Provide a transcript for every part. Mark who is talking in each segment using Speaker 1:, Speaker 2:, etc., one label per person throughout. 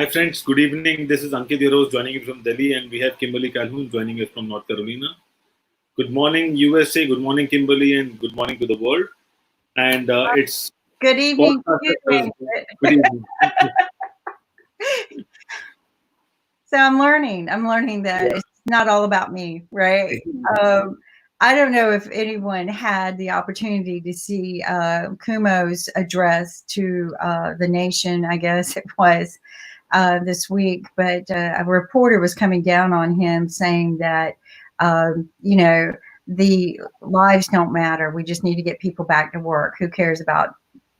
Speaker 1: Hi friends, good evening. This is Ankit Eros joining you from Delhi, and we have Kimberly Calhoun joining us from North Carolina. Good morning, USA. Good morning, Kimberly, and good morning to the world. And it's
Speaker 2: Good evening to
Speaker 1: podcast
Speaker 2: you,
Speaker 1: Thursday. Good
Speaker 2: David.
Speaker 1: evening.
Speaker 2: So I'm learning that
Speaker 1: Yeah.
Speaker 2: it's not all about me, right? Um, I don't know if anyone had the opportunity to see Kumo's address to the nation. I guess it was this week, but a reporter was coming down on him, saying that you know the lives don't matter. We just need to get people back to work. Who cares about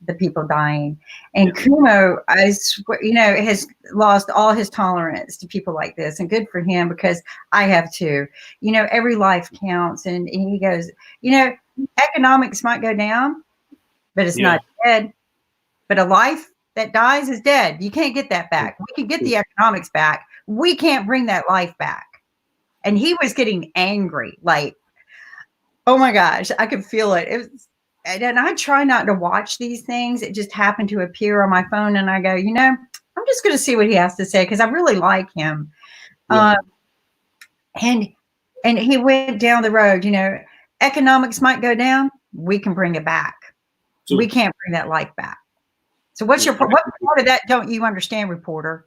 Speaker 2: the people dying?
Speaker 1: Yeah.
Speaker 2: And Kumo, I swear, has lost all his tolerance to people like this, and good for him because I have too. Every life counts, and he goes, economics might go down, but it's
Speaker 1: Yeah.
Speaker 2: not dead. But a life that dies is dead. You can't get that back. We can get the economics back. We can't bring that life back. And he was getting angry, like, oh my gosh, I could feel it. And I try not to watch these things. It just happened to appear on my phone, and I go, I'm just going to see what he has to say because I really like him.
Speaker 1: Yeah.
Speaker 2: Uh, and and he went down the road. Economics might go down. We can bring it back. We
Speaker 1: So,
Speaker 2: can't bring that life back. So what
Speaker 1: yeah.
Speaker 2: part of that don't you understand, reporter?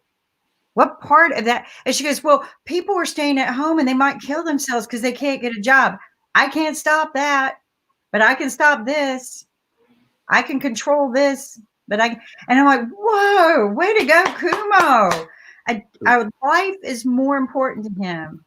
Speaker 2: What part of that? And she goes, well, people are staying at home and they might kill themselves because they can't get a job. I can't stop that, but I can stop this. I can control this, and I'm like, whoa, way to go, Kumo. Our life is more important to him.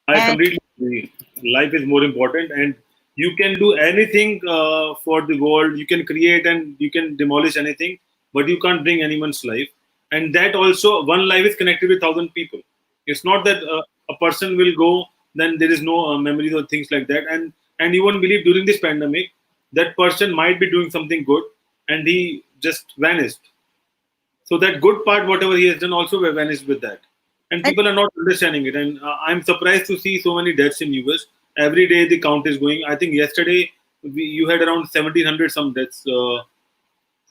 Speaker 1: I
Speaker 2: And
Speaker 1: completely agree. Life is more important, and you can do anything for the world. You can create and you can demolish anything, but you can't bring anyone's life. And that also, one life is connected with thousand people. It's not that a person will go, then there is no memories or things like that. And you won't believe during this pandemic, that person might be doing something good, and he just vanished. So that good part, whatever he has done, also vanished with that, and
Speaker 2: and
Speaker 1: people are not understanding it. And I'm surprised to see so many deaths in US. Every day the count is going. I think yesterday you had around 1,700 some deaths. So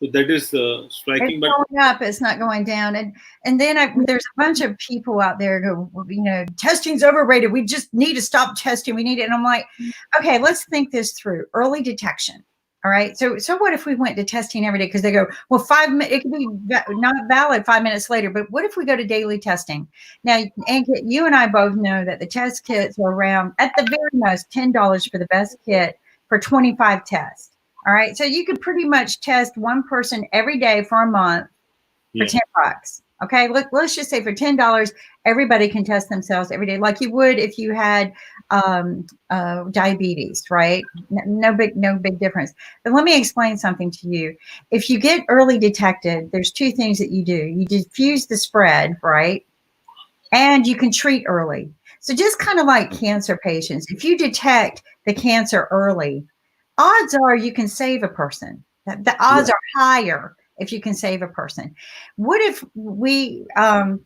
Speaker 1: that is
Speaker 2: it's
Speaker 1: striking. But
Speaker 2: going up, it's not going down. And then there's a bunch of people out there who go, testing's overrated. We just need to stop testing. We need it. And I'm like, okay, let's think this through. Early detection. All right. So what if we went to testing every day? Because they go, well, it could be not valid 5 minutes later. But what if we go to daily testing? Now, Ankit, you and I both know that the test kits are around at the very most $10 for the best kit for 25 tests. All right. So you could pretty much test one person every day for a month for
Speaker 1: yeah,
Speaker 2: $10. Okay. Let's just say for $10, everybody can test themselves every day, like you would if you had diabetes, right? No big difference. But let me explain something to you. If you get early detected, there's two things that you do. You diffuse the spread, right? And you can treat early. So just kind of like cancer patients, if you detect the cancer early, odds are you can save a person. The odds
Speaker 1: yeah,
Speaker 2: are higher if you can save a person. What if we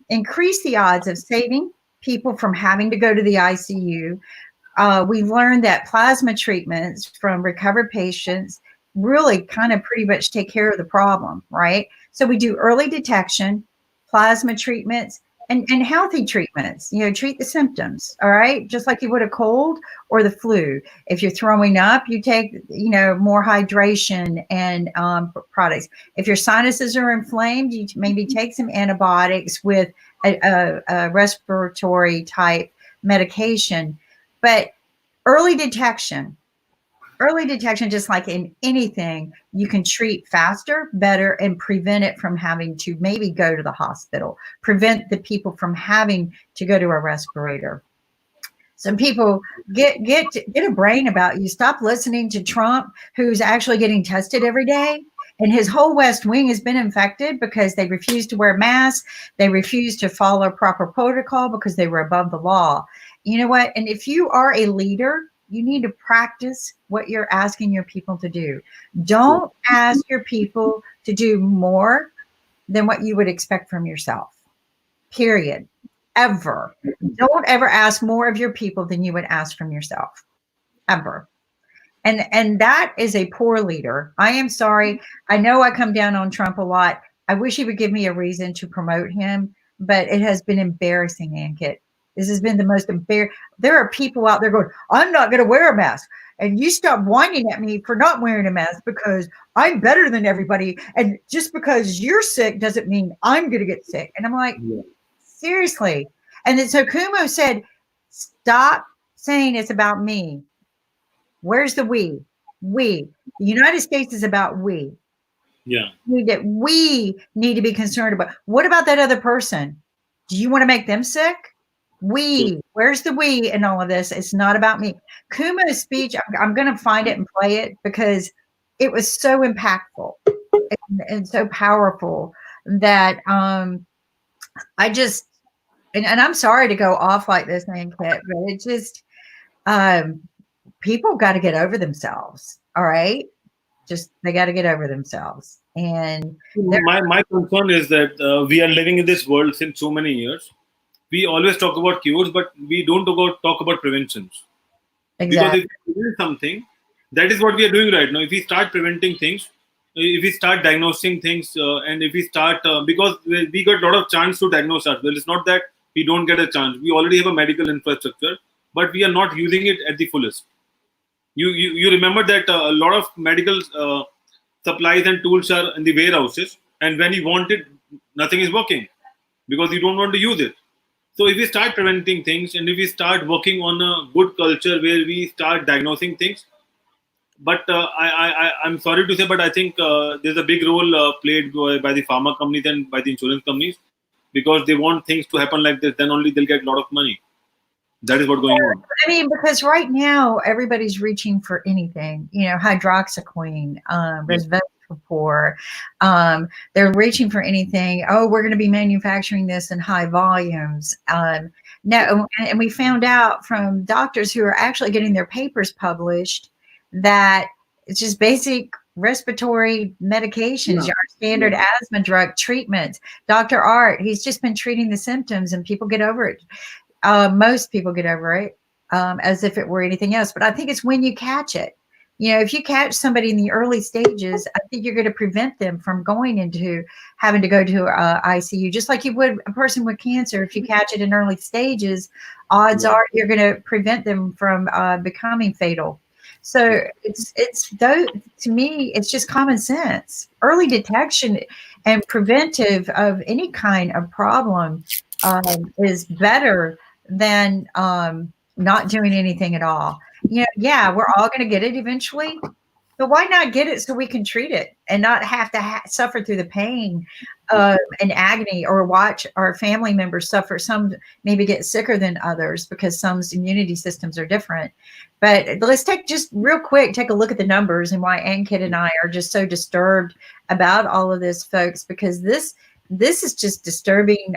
Speaker 2: increase the odds of saving people from having to go to the ICU? We've learned that plasma treatments from recovered patients really kind of pretty much take care of the problem, right? So we do early detection, plasma treatments, and healthy treatments, treat the symptoms, all right? Just like you would a cold or the flu. If you're throwing up, you take, more hydration and products. If your sinuses are inflamed, you maybe take some antibiotics with a respiratory type medication. But early detection, just like in anything, you can treat faster, better, and prevent it from having to maybe go to the hospital, prevent the people from having to go to a respirator. Some people get a brain about you. Stop listening to Trump, who's actually getting tested every day. And his whole West Wing has been infected because they refused to wear masks. They refused to follow proper protocol because they were above the law. You know what? And if you are a leader, you need to practice what you're asking your people to do. Don't ask your people to do more than what you would expect from yourself. Period. Ever. Don't ever ask more of your people than you would ask from yourself. Ever. And that is a poor leader. I am sorry. I know I come down on Trump a lot. I wish he would give me a reason to promote him, but it has been embarrassing, Ankit. This has been the most embarrassing. There are people out there going, I'm not going to wear a mask. And you stop whining at me for not wearing a mask because I'm better than everybody. And just because you're sick doesn't mean I'm going to get sick. And I'm like, seriously. And then so Kumo said, stop saying it's about me. Where's the we? We. The United States is about we.
Speaker 1: Yeah.
Speaker 2: We need to be concerned about. What about that other person? Do you want to make them sick? Where's the we in all of this? It's not about me. Kumo's speech, I'm going to find it and play it because it was so impactful and so powerful that I just, and I'm sorry to go off like this, Ankit, but it just, people got to get over themselves. All right. Just, they got to get over themselves. And
Speaker 1: my concern is that we are living in this world since so many years. We always talk about cures, but we don't talk about preventions.
Speaker 2: exactly.
Speaker 1: Because if we prevent something, that is what we are doing right now. If we start preventing things, if we start diagnosing things, and if we start, because we got a lot of chance to diagnose as well. It's not that we don't get a chance. We already have a medical infrastructure, but we are not using it at the fullest. You remember that a lot of medical supplies and tools are in the warehouses, and when you want it, nothing is working because you don't want to use it. So if we start preventing things and if we start working on a good culture where we start diagnosing things, but I'm sorry to say, but I think there's a big role played by the pharma companies and by the insurance companies because they want things to happen like this. Then only they'll get a lot of money. That is what's going on.
Speaker 2: I mean, because right now everybody's reaching for anything, hydroxyquine, resveratrol. They're reaching for anything. Oh, we're going to be manufacturing this in high volumes. No, and we found out from doctors who are actually getting their papers published that it's just basic respiratory medications, our standard asthma drug treatments. Dr. Art, he's just been treating the symptoms and people get over it. Most people get over it as if it were anything else. But I think it's when you catch it. If you catch somebody in the early stages, I think you're going to prevent them from going into having to go to ICU, just like you would a person with cancer. If you catch it in early stages, odds are you're going to prevent them from becoming fatal. So to me, it's just common sense. Early detection and preventive of any kind of problem is better than not doing anything at all. We're all going to get it eventually, but why not get it so we can treat it and not have to suffer through the pain and agony, or watch our family members suffer. Some maybe get sicker than others because some immunity systems are different. But let's take a look at the numbers and why Ankit and I are just so disturbed about all of this, folks, because this is just disturbing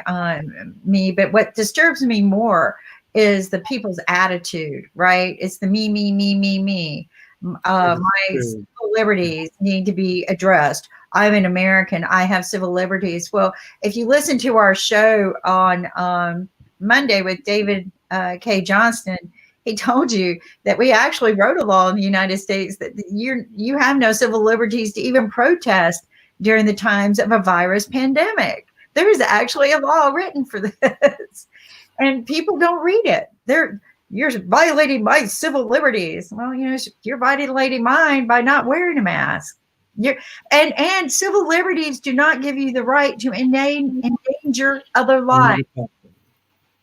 Speaker 2: me. But what disturbs me more is the people's attitude, right? It's the me. My civil liberties need to be addressed. I'm an American. I have civil liberties. Well, if you listen to our show on Monday with David K. Johnston, he told you that we actually wrote a law in the United States that you have no civil liberties to even protest during the times of a virus pandemic. There is actually a law written for this, and people don't read it. You're violating my civil liberties. Well, you're violating mine by not wearing a mask. And civil liberties do not give you the right to endanger other lives.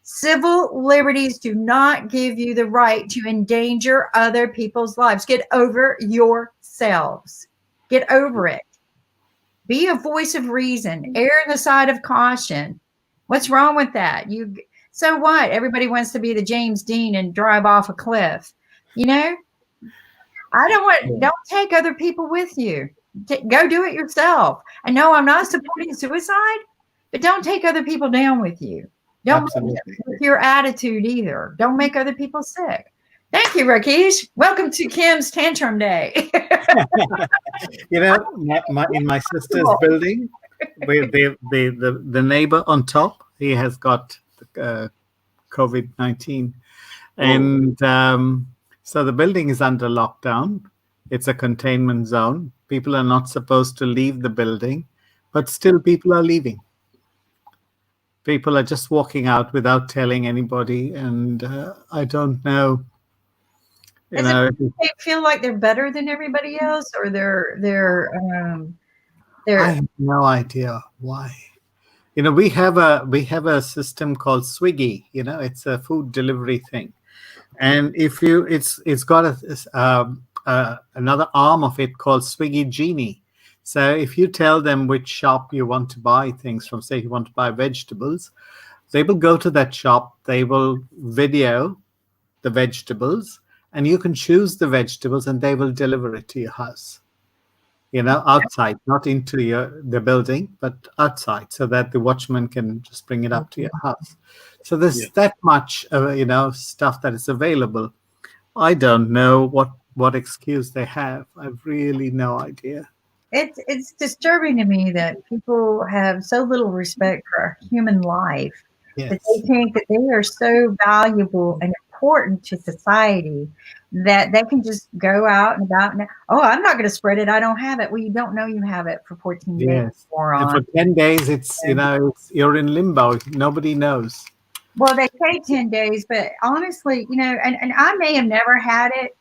Speaker 2: Civil liberties do not give you the right to endanger other people's lives. Get over yourselves. Get over it. Be a voice of reason. Err on the side of caution. What's wrong with that? So what? Everybody wants to be the James Dean and drive off a cliff. Don't take other people with you. Go do it yourself. I know I'm not supporting suicide, but don't take other people down with you. Don't with your attitude either. Don't make other people sick. Thank you, Rakesh. Welcome to Kim's Tantrum Day.
Speaker 3: In my sister's building, the neighbor on top, he has got COVID-19, and so the building is under lockdown. It's a containment zone. People are not supposed to leave the building, but still people are leaving. People are just walking out without telling anybody, and I don't know.
Speaker 2: Is it they feel like they're better than everybody else, or
Speaker 3: I have no idea why. We have a system called Swiggy. It's a food delivery thing, and if you, it's got another arm of it called Swiggy Genie. So if you tell them which shop you want to buy things from, say you want to buy vegetables, they will go to that shop. They will video the vegetables, and you can choose the vegetables, and they will deliver it to your house. Outside, not into the building, but outside, so that the watchman can just bring it up to your house. So there's that much, stuff that is available. I don't know what excuse they have. I've really no idea.
Speaker 2: It's disturbing to me that people have so little respect for human life.
Speaker 3: Yes.
Speaker 2: That they think that they are so valuable and important to society that they can just go out and about and, oh, I'm not going to spread it. I don't have it. Well, you don't know you have it for 14 days.
Speaker 3: Yes. And for 10 days, you're in limbo. Nobody knows.
Speaker 2: Well, they say 10 days, but honestly, and I may have never had it,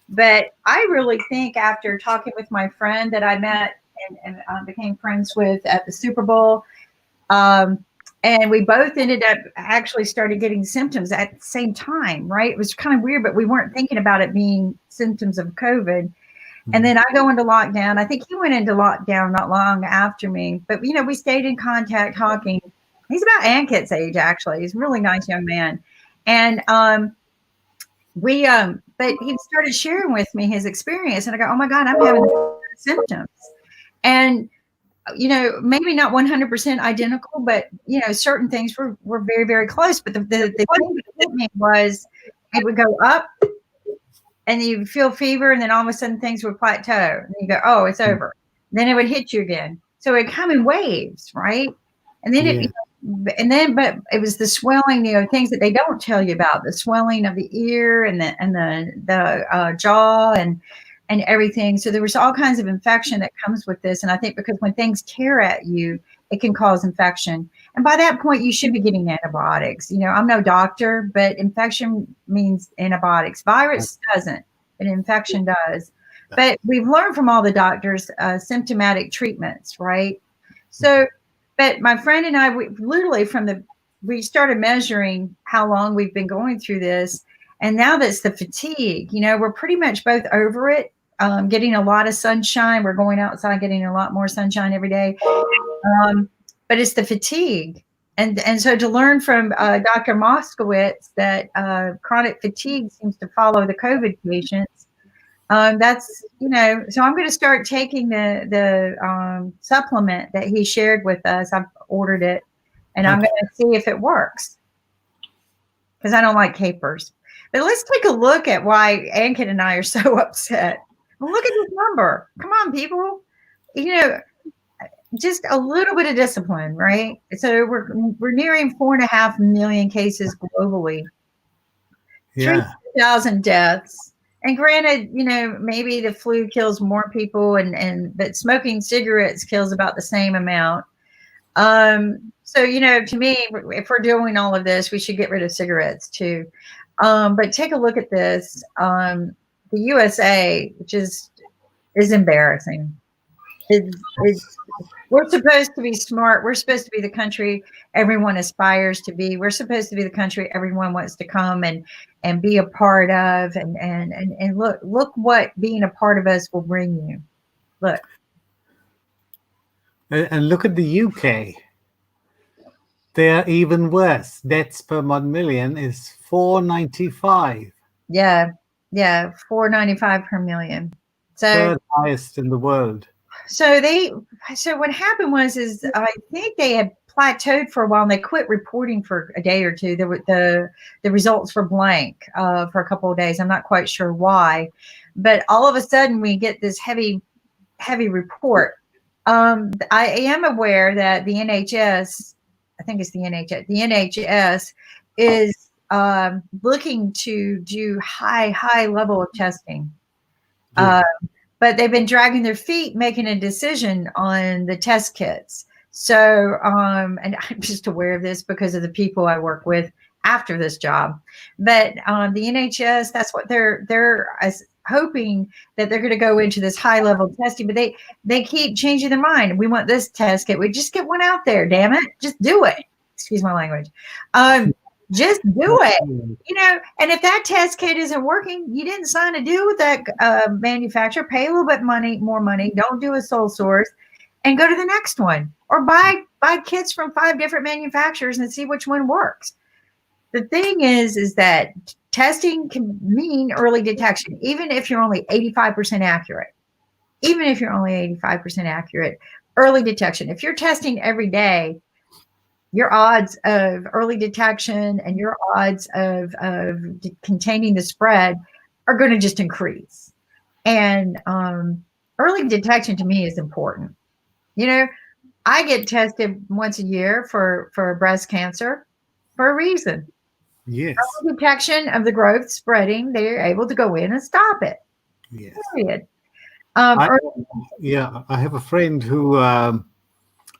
Speaker 2: but I really think after talking with my friend that I met and became friends with at the Super Bowl, and we both ended up actually started getting symptoms at the same time, right? It was kind of weird, but we weren't thinking about it being symptoms of COVID. And then I go into lockdown. I think he went into lockdown not long after me, but we stayed in contact talking. He's about Ankit's age, actually. He's a really nice young man. And but he started sharing with me his experience, and I go, oh my God, I'm having symptoms. And maybe not 100% identical, but certain things were very, very close. But the thing that hit me was it would go up, and you feel fever, and then all of a sudden things would plateau, and you go, oh, it's over. Then it would hit you again. So it come in waves, right? And then but it was the swelling, things that they don't tell you about, the swelling of the ear and the jaw and everything. So there was all kinds of infection that comes with this. And I think because when things tear at you, it can cause infection. And by that point, you should be getting antibiotics. I'm no doctor, but infection means antibiotics. Virus doesn't, but infection does. But we've learned from all the doctors symptomatic treatments, right? So, but my friend and I, we literally we started measuring how long we've been going through this. And now that's the fatigue, we're pretty much both over it. Getting a lot of sunshine. We're going outside, getting a lot more sunshine every day. But it's the fatigue. And so to learn from Dr. Moskowitz that chronic fatigue seems to follow the COVID patients. That's, so I'm going to start taking the supplement that he shared with us. I've ordered it, and I'm going to see if it works, because I don't like capers. But let's take a look at why Ankit and I are so upset. Well, look at this number. Come on, people. Just a little bit of discipline, right? So we're nearing 4.5 million cases globally. 3,000 deaths. And granted, maybe the flu kills more people, but smoking cigarettes kills about the same amount. So, to me, if we're doing all of this, we should get rid of cigarettes too. But take a look at this. The USA, which is embarrassing. We're supposed to be smart. We're supposed to be the country everyone aspires to be. We're supposed to be the country everyone wants to come and be a part of. And look what being a part of us will bring you. Look.
Speaker 3: And look at the UK. They're even worse. Deaths per 1 million is 495.
Speaker 2: Yeah, 495 per million. So
Speaker 3: third highest in the world.
Speaker 2: So what happened was I think they had plateaued for a while, and they quit reporting for a day or two. The results were blank for a couple of days. I'm not quite sure why, but all of a sudden we get this heavy report. I am aware that the NHS, I think it's the NHS. The NHS is looking to do high level of testing. but they've been dragging their feet making a decision on the test kits. So, and I'm just aware of this because of the people I work with after this job. But the NHS, that's what they're hoping that they're going to go into this high level testing, but they keep changing their mind. We want this test kit. We just get one out there. Damn it, just do it. Excuse my language. Just do it. And if that test kit isn't working, you didn't sign a deal with that manufacturer. Pay a little bit more money. Don't do a sole source, and go to the next one, or buy kits from 5 different manufacturers and see which one works. The thing is that testing can mean early detection, even if you're only 85% accurate. Even if you're only 85% accurate, early detection. If you're testing every day, your odds of early detection and your odds of containing the spread are going to just increase. And early detection to me is important. I get tested once a year for breast cancer for a reason.
Speaker 3: Yes.
Speaker 2: Early detection of the growth spreading, they're able to go in and stop it.
Speaker 3: Yes.
Speaker 2: Period.
Speaker 3: I have a friend who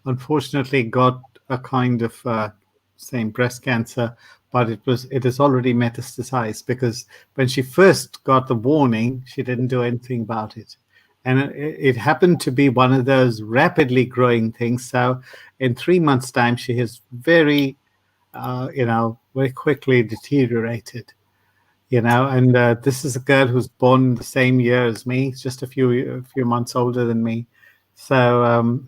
Speaker 3: unfortunately got a kind of same breast cancer, but it has already metastasized, because when she first got the warning, she didn't do anything about it. And it happened to be one of those rapidly growing things. So in 3 months' time, she has very quickly deteriorated. And this is a girl who's born the same year as me, just a few months older than me. So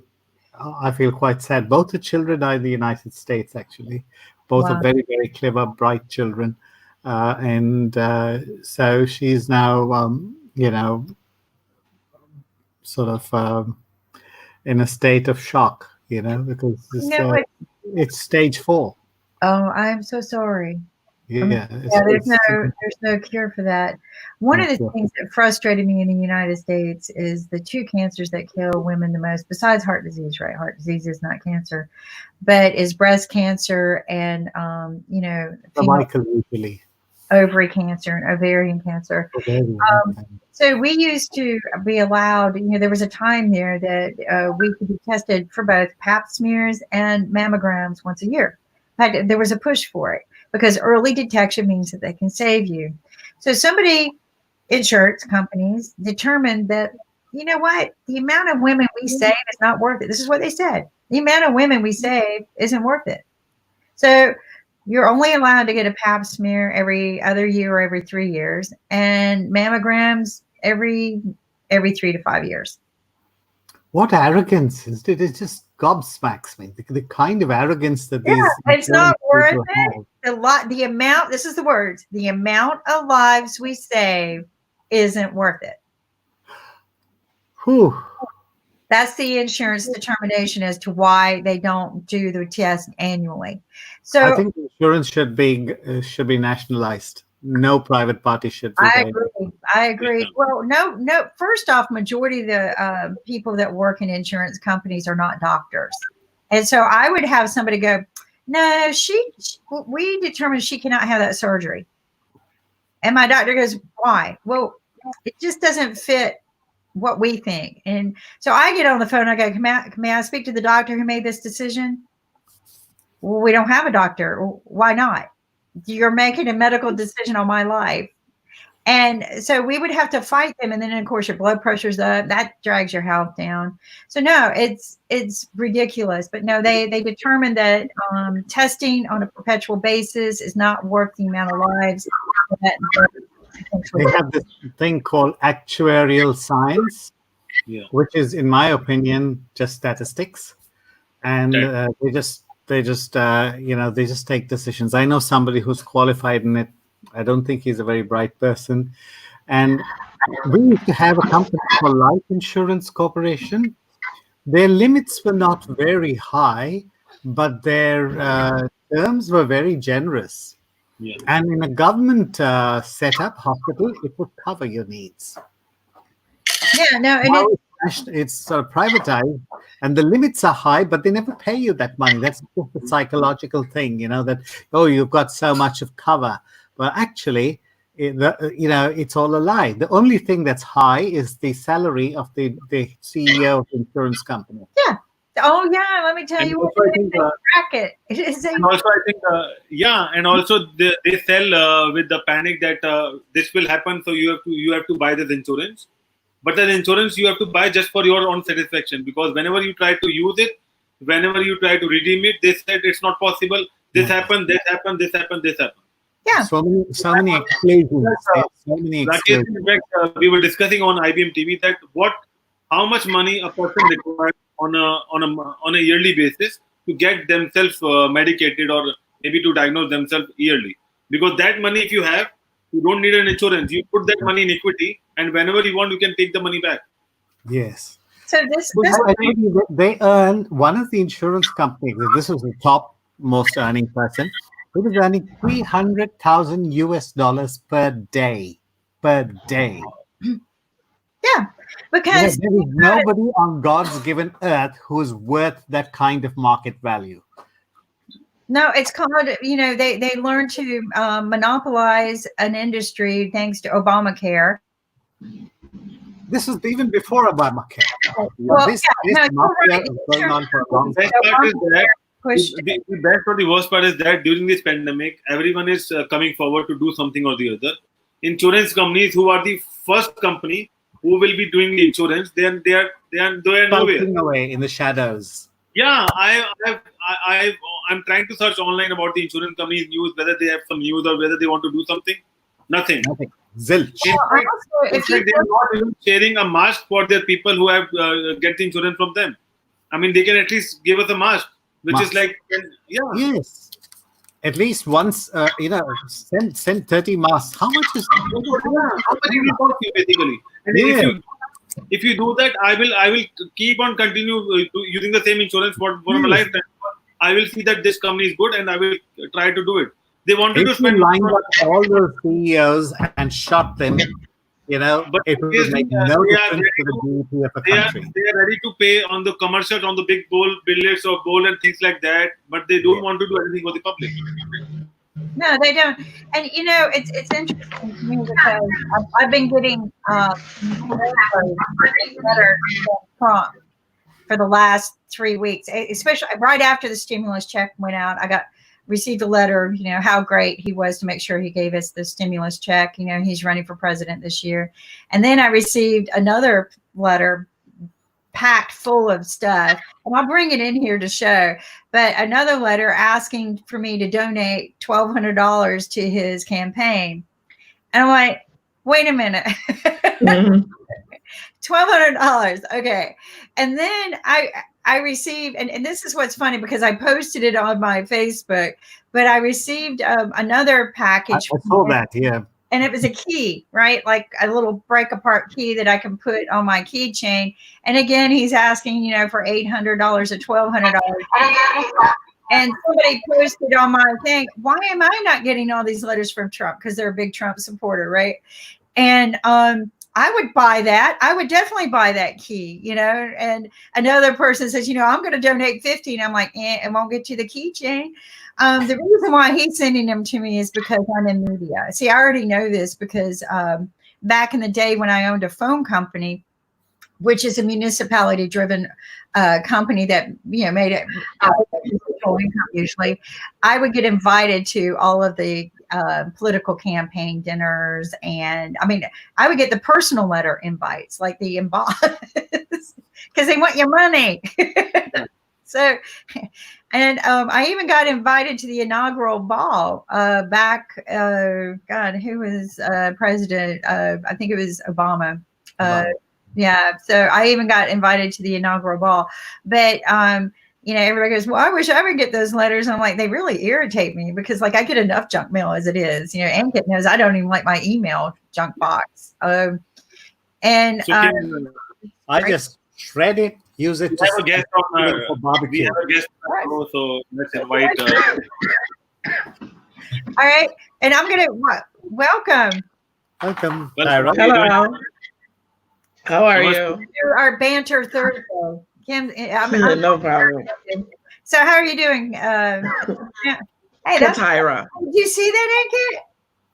Speaker 3: I feel quite sad. Both the children are in the United States, actually. Both
Speaker 2: Wow.
Speaker 3: are very, very clever, bright children. So she's now, sort of in a state of shock, because it's stage 4.
Speaker 2: Oh, I'm so sorry.
Speaker 3: Yeah,
Speaker 2: there's no cure for that. One of the things that frustrated me in the United States is the 2 cancers that kill women the most, besides heart disease, right? Heart disease is not cancer, but is breast cancer and
Speaker 3: cervical, usually
Speaker 2: ovary cancer and ovarian cancer. So we used to be allowed, there was a time there that we could be tested for both Pap smears and mammograms once a year. In fact, there was a push for it, because early detection means that they can save you. So insurance companies determined that, the amount of women we save is not worth it. This is what they said. The amount of women we save isn't worth it. So you're only allowed to get a Pap smear every other year or every 3 years, and mammograms every 3 to 5 years.
Speaker 3: What arrogance is it? It just gobsmacks me. The kind of arrogance that these
Speaker 2: it's not worth
Speaker 3: have.
Speaker 2: it. The amount, this is the words, the amount of lives we save isn't worth it.
Speaker 3: Whew.
Speaker 2: That's the insurance determination as to why they don't do the test annually. So
Speaker 3: I think insurance should be nationalized. No private party should do that.
Speaker 2: I agree. Well, no. First off, majority of the people that work in insurance companies are not doctors, and so I would have somebody go, "No, we determined she cannot have that surgery," and my doctor goes, "Why?" Well, it just doesn't fit what we think. And so I get on the phone. I go, "May I speak to the doctor who made this decision?" Well, we don't have a doctor. Well, why not? You're making a medical decision on my life. And so we would have to fight them. And then, of course, your blood pressure's up. That drags your health down. So, no, it's ridiculous. But, no, they determined that testing on a perpetual basis is not worth the amount of lives.
Speaker 3: They have this thing called actuarial science, which is, in my opinion, just statistics. And they just take decisions. I know somebody who's qualified in it. I don't think he's a very bright person. And we used to have a company called Life Insurance Corporation. Their limits were not very high, but their terms were very generous.
Speaker 1: Yeah.
Speaker 3: And in a government setup hospital, it would cover your needs.
Speaker 2: Yeah, no,
Speaker 3: It's sort of privatized, and the limits are high, but they never pay you that money. That's just a psychological thing, that, you've got so much of cover. But actually, it's all a lie. The only thing that's high is the salary of the CEO of the insurance company.
Speaker 2: Yeah. Oh yeah. Let me tell
Speaker 1: And
Speaker 2: you
Speaker 1: also,
Speaker 2: what
Speaker 1: I think,
Speaker 2: bracket. It is a
Speaker 1: and also I think, and also they sell with the panic that this will happen, so you have to buy this insurance. But that insurance you have to buy just for your own satisfaction, because whenever you try to use it, whenever you try to redeem it, they said it's not possible. This happened, this happened, this happened, this happened.
Speaker 2: yeah.
Speaker 3: So many exclusions. So many
Speaker 1: Rakesh,
Speaker 3: exclusions.
Speaker 1: in fact, we were discussing on IBM TV that how much money a person requires on a yearly basis to get themselves medicated, or maybe to diagnose themselves yearly. Because that money, if you have, you don't need an insurance. You put that money in equity, and whenever you want, you can take the money back.
Speaker 3: Yes.
Speaker 2: So this
Speaker 3: I told you that they earn, one of the insurance companies, this was the top most earning person, he was earning $300,000 per day. Per day.
Speaker 2: yeah, because
Speaker 3: There is nobody on God's given earth who's worth that kind of market value.
Speaker 2: no, it's called, they learned to monopolize an industry thanks to Obamacare.
Speaker 3: This was even before Obamacare.
Speaker 2: Well,
Speaker 3: This
Speaker 2: yeah, no,
Speaker 3: mafia
Speaker 2: you're
Speaker 3: is going on for a long
Speaker 1: The
Speaker 3: time.
Speaker 1: best part is that
Speaker 2: Push.
Speaker 1: the best or the worst part is that during this pandemic, everyone is coming forward to do something or the other. Insurance companies, who are the first company who will be doing the insurance, they are nowhere.
Speaker 3: Sulking away in the shadows.
Speaker 1: Yeah, I'm trying to search online about the insurance companies news, whether they have some news or whether they want to do something. Nothing.
Speaker 3: Nothing. Zilch.
Speaker 1: In
Speaker 2: Also,
Speaker 1: fact,
Speaker 2: if you
Speaker 1: they are not even sharing a mask for their people who have get the insurance from them. I mean, they can at least give us a mask, which
Speaker 3: Mask.
Speaker 1: is like, yeah.
Speaker 3: Yes. At least once, send 30 masks. How much is
Speaker 1: How much it will cost you, basically? And if you do that, I will keep on continue using the same insurance for my lifetime. I will see that this company is good, and I will try to do it. They wanted to
Speaker 3: If you
Speaker 1: spend
Speaker 3: lined up all those CEOs and shot them,
Speaker 1: But
Speaker 3: it would
Speaker 1: yes,
Speaker 3: make no
Speaker 1: they are
Speaker 3: difference
Speaker 1: ready
Speaker 3: to the GDP of a
Speaker 1: they are
Speaker 3: country.
Speaker 1: ready to pay on the commercials, on the big billets of gold and things like that, but they don't want to do anything for the public.
Speaker 2: No, they don't. And it's interesting to me because I've been getting letters from Trump for the last 3 weeks, especially right after the stimulus check went out. I received a letter, how great he was to make sure he gave us the stimulus check. He's running for president this year. And then I received another letter packed full of stuff, and I'll bring it in here to show, but another letter asking for me to donate $1,200 to his campaign. And I'm like, wait a minute. $1,200. Okay. And then I received, and this is what's funny because I posted it on my Facebook, but I received another package.
Speaker 3: I saw that, yeah.
Speaker 2: And it was a key, right? Like a little break apart key that I can put on my keychain. And again, he's asking, for $800 or $1,200. And somebody posted on my thing, why am I not getting all these letters from Trump? Because they're a big Trump supporter, right? And I would buy that. I would definitely buy that key, And another person says, I'm going to donate 50. And I'm like, it won't get you the keychain. The reason why he's sending them to me is because I'm in media. See, I already know this because back in the day when I owned a phone company, which is a municipality-driven company that made it income usually, I would get invited to all of the political campaign dinners, and I would get the personal letter invites, like the embossed, because they want your money. So, and I even got invited to the inaugural ball back. God, who was president? I think it was Obama. Yeah, so I even got invited to the inaugural ball. But everybody goes, "Well, I wish I would get those letters." And I'm like, they really irritate me because, I get enough junk mail as it is. Ankit knows I don't even like my email junk box.
Speaker 1: So
Speaker 3: I just shred it. Use it
Speaker 1: we have a guest
Speaker 3: for barbecue.
Speaker 1: We have a guest on our show, so let's invite.
Speaker 2: All right, and I'm gonna welcome.
Speaker 3: Welcome,
Speaker 1: Tyra.
Speaker 4: Hello. How are you?
Speaker 2: To our banter Thursday. Kim,
Speaker 4: No problem.
Speaker 2: So how are you doing? Hey, that's
Speaker 4: Tyra.
Speaker 2: Did you see that,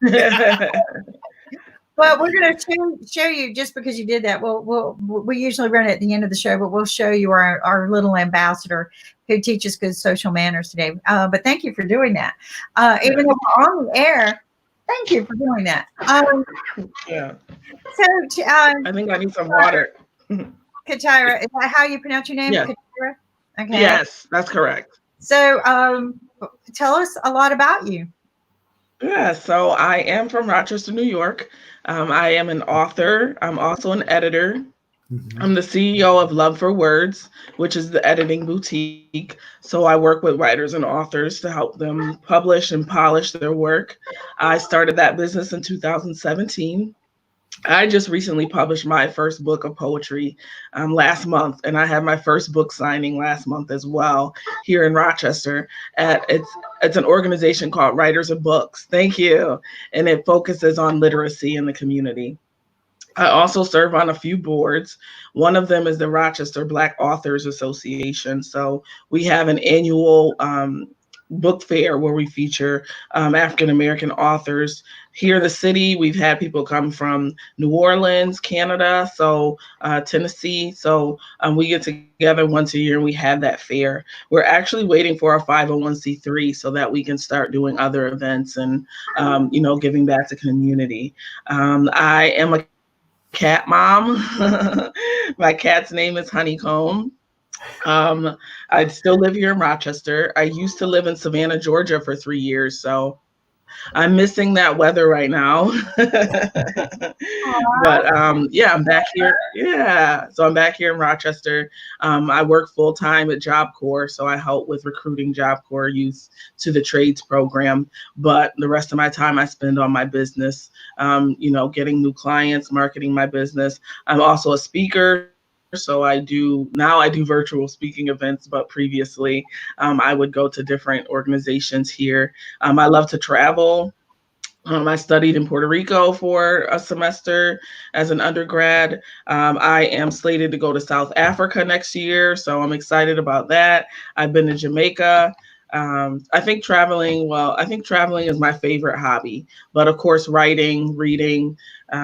Speaker 2: Ankit? Well, we're going to show you just because you did that. We usually run it at the end of the show, but we'll show you our little ambassador who teaches good social manners today. But thank you for doing that. Even though we're on the air, thank you for doing that.
Speaker 4: Yeah.
Speaker 2: So,
Speaker 4: I think I need some water.
Speaker 2: Katira, is that how you pronounce your name?
Speaker 4: Yes.
Speaker 2: Katira? Okay.
Speaker 4: Yes, that's correct.
Speaker 2: So, tell us a lot about you.
Speaker 4: Yeah, so I am from Rochester, New York. I am an author. I'm also an editor. I'm the CEO of Love for Words, which is the editing boutique. So I work with writers and authors to help them publish and polish their work. I started that business in 2017. I just recently published my first book of poetry last month, and I had my first book signing last month as well here in Rochester. It's an organization called Writers of Books. Thank you, and it focuses on literacy in the community. I also serve on a few boards. One of them is the Rochester Black Authors Association. So we have an annual book fair where we feature African American authors. Here in the city, we've had people come from New Orleans, Canada, so Tennessee. So we get together once a year and we have that fair. We're actually waiting for our 501c3 so that we can start doing other events and, giving back to community. I am a cat mom. My cat's name is Honeycomb. I still live here in Rochester. I used to live in Savannah, Georgia for 3 years, so I'm missing that weather right now. But I'm back here. Yeah, so I'm back here in Rochester. I work full time at Job Corps, so I help with recruiting Job Corps youth to the trades program. But the rest of my time I spend on my business, getting new clients, marketing my business. I'm also a speaker. So I do virtual speaking events, but previously I would go to different organizations here. I love to travel. I studied in Puerto Rico for a semester as an undergrad. I am slated to go to South Africa next year, so I'm excited about that. I've been to Jamaica. I think traveling is my favorite hobby, but of course, writing, reading,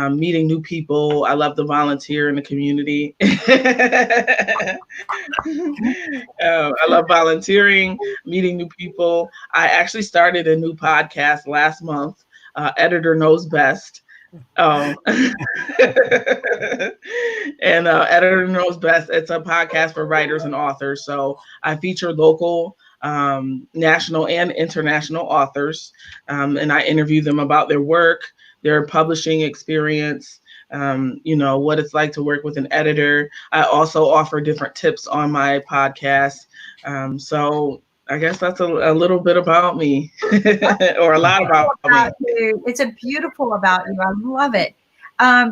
Speaker 4: meeting new people. I love to volunteer in the community. I love volunteering, meeting new people. I actually started a new podcast last month, Editor Knows Best. And Editor Knows Best, it's a podcast for writers and authors. So I feature local, national and international authors, and I interview them about their work, their publishing experience, what it's like to work with an editor. I also offer different tips on my podcast. So I guess that's a little bit about me, or a lot about me.
Speaker 2: It's a beautiful about you. I love it.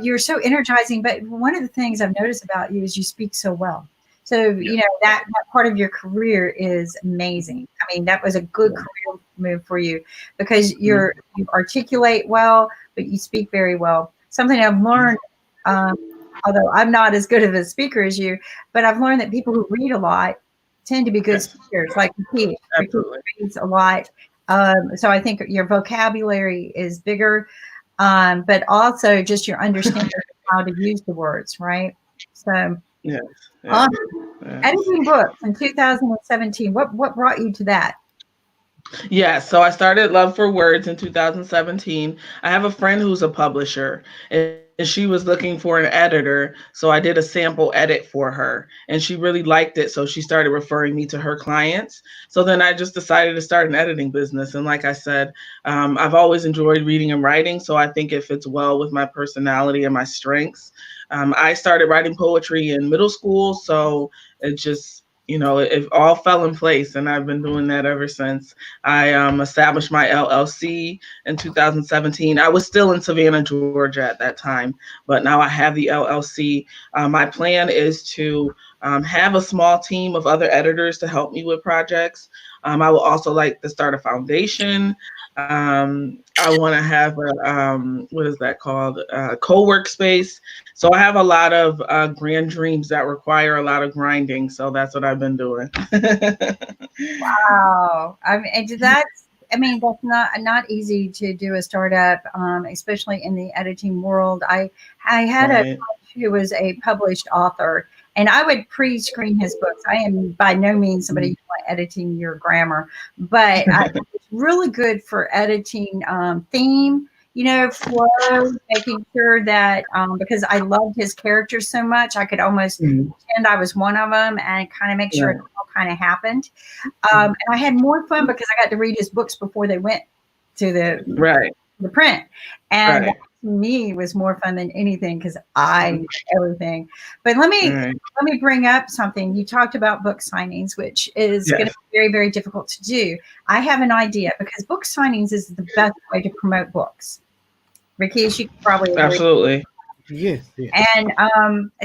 Speaker 2: You're so energizing. But one of the things I've noticed about you is you speak so well. So, that part of your career is amazing. I mean, that was a good career move for you because you articulate well, but you speak very well. Something I've learned, although I'm not as good of a speaker as you, but I've learned that people who read a lot tend to be good speakers, like Repeat reads a lot. So I think your vocabulary is bigger, but also just your understanding of how to use the words, right? So
Speaker 4: yes.
Speaker 2: Editing books in 2017. What brought you to that?
Speaker 4: Yeah, so I started Love for Words in 2017. I have a friend who's a publisher, and she was looking for an editor. So I did a sample edit for her, and she really liked it. So she started referring me to her clients. So then I just decided to start an editing business. And like I said, I've always enjoyed reading and writing. So I think it fits well with my personality and my strengths. I started writing poetry in middle school. So it just, it all fell in place, and I've been doing that ever since. I established my LLC in 2017. I was still in Savannah, Georgia at that time, but now I have the LLC. My plan is to have a small team of other editors to help me with projects. I would also like to start a foundation. I want to have a, what is that called? Co-work space. So I have a lot of grand dreams that require a lot of grinding. So that's what I've been doing.
Speaker 2: Wow. I mean, I mean, that's not easy to do a startup, especially in the editing world. I had a
Speaker 4: Right.
Speaker 2: coach who was a published author, and I would pre-screen his books. I am by no means somebody who's like editing your grammar, but I was really good for editing theme, flow, making sure that because I loved his characters so much, I could almost pretend I was one of them and kind of make sure it all kind of happened. And I had more fun because I got to read his books before they went to the print, and that, to me, was more fun than anything because I knew everything. But let me bring up something. You talked about book signings, which is going to be very, very difficult to do. I have an idea because book signings is the best way to promote books. Rakesh, you can probably agree.
Speaker 4: Absolutely.
Speaker 3: Yes.
Speaker 2: And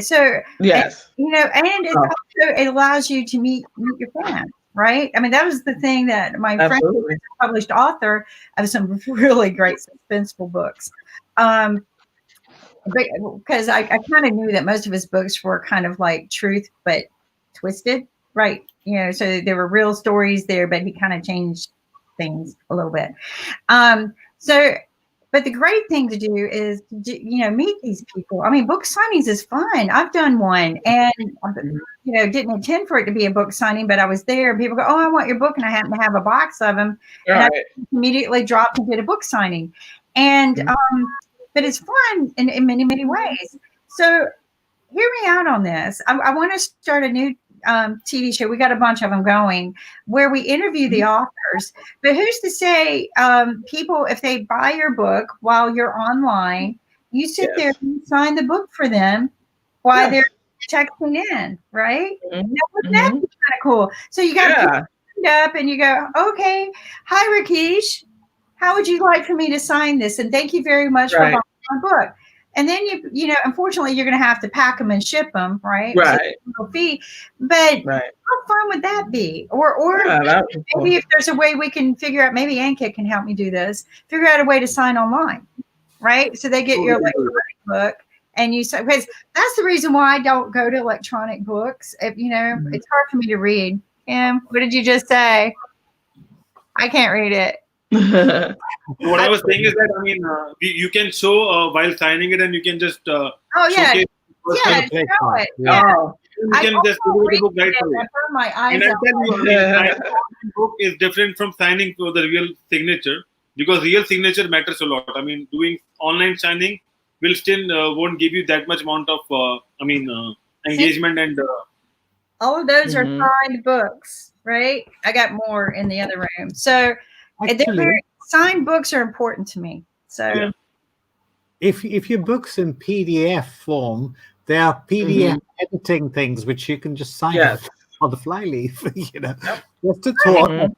Speaker 2: so
Speaker 4: Yes.
Speaker 2: and it also it allows you to meet your fans, right? I mean, that was the thing that my friend who was a published author of some really great suspenseful books. Because I kind of knew that most of his books were kind of like truth but twisted, right? So there were real stories there, but he kind of changed things a little bit. But the great thing to do is, meet these people. I mean, book signings is fun. I've done one and, didn't intend for it to be a book signing, but I was there and people go, oh, I want your book. And I happen to have a box of them. And I immediately dropped and did a book signing. And, but it's fun in many, many ways. So hear me out on this. I want to start a new TV show. We got a bunch of them going where we interview the authors, but who's to say people, if they buy your book while you're online, you sit there and sign the book for them while they're texting in, right? Wouldn't that be kind of cool? So you got up and you go, okay, hi Rakesh, how would you like for me to sign this? And thank you very much for buying my book. And then unfortunately, you're going to have to pack them and ship them, right?
Speaker 4: Right.
Speaker 2: So fee. But how fun would that be? Or maybe if there's a way we can figure out, maybe Ankit can help me do this, figure out a way to sign online, right? So they get your electronic book and you say, because that's the reason why I don't go to electronic books. It's hard for me to read. What did you just say? I can't read it.
Speaker 1: What I was saying is that, I mean, you can show while signing it, and you can just
Speaker 2: show it.
Speaker 1: You can just do the book right away.
Speaker 2: My eyes
Speaker 1: and I tell you, book is different from signing for the real signature, because real signature matters a lot. I mean, doing online signing will still won't give you that much amount of engagement and
Speaker 2: all of those are signed books, right? I got more in the other room. So signed books are important to me. So
Speaker 3: if your book's in PDF form, there are PDF editing things which you can just sign on the flyleaf, just to talk.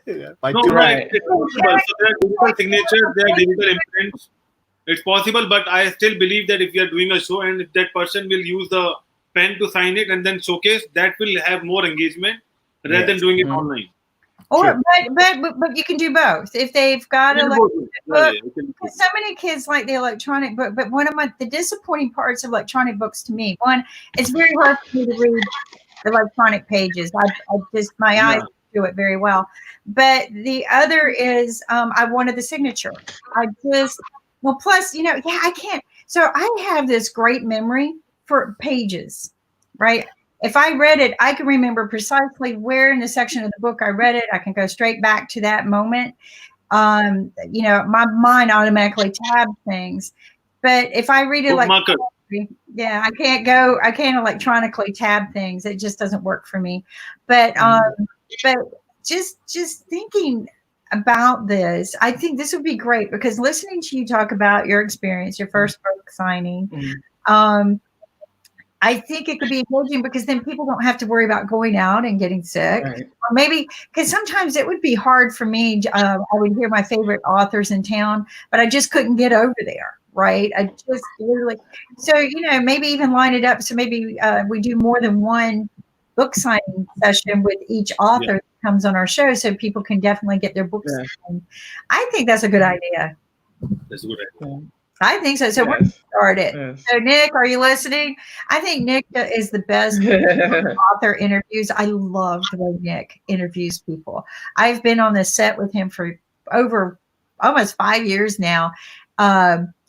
Speaker 1: No, right. It's possible. So there are digital signatures, there are digital imprints. It's possible, but I still believe that if you are doing a show and if that person will use the pen to sign it and then showcase, that will have more engagement rather than doing it online.
Speaker 2: Or, but you can do both. If they've got a book, so many kids like the electronic book. But one of the disappointing parts of electronic books to me, one, it's very hard for me to read electronic pages. I just my eyes do it very well. But the other is I wanted the signature. Plus, I can't. So I have this great memory for pages, right? If I read it, I can remember precisely where in the section of the book I read it. I can go straight back to that moment. My mind automatically tabs things. But if I read it I can't electronically tab things. It just doesn't work for me. But just thinking about this, I think this would be great, because listening to you talk about your experience, your first book signing, I think it could be engaging, because then people don't have to worry about going out and getting sick. Right. Or maybe, because sometimes it would be hard for me. I would hear my favorite authors in town, but I just couldn't get over there. Right. I just literally. So, maybe even line it up. So maybe we do more than one book signing session with each author that comes on our show, so people can definitely get their books signed. I think that's a good idea.
Speaker 1: That's a good idea.
Speaker 2: I think so. So we're going to start it. So Nick, are you listening? I think Nick is the best author interviews. I love the way Nick interviews people. I've been on the set with him for over almost 5 years now.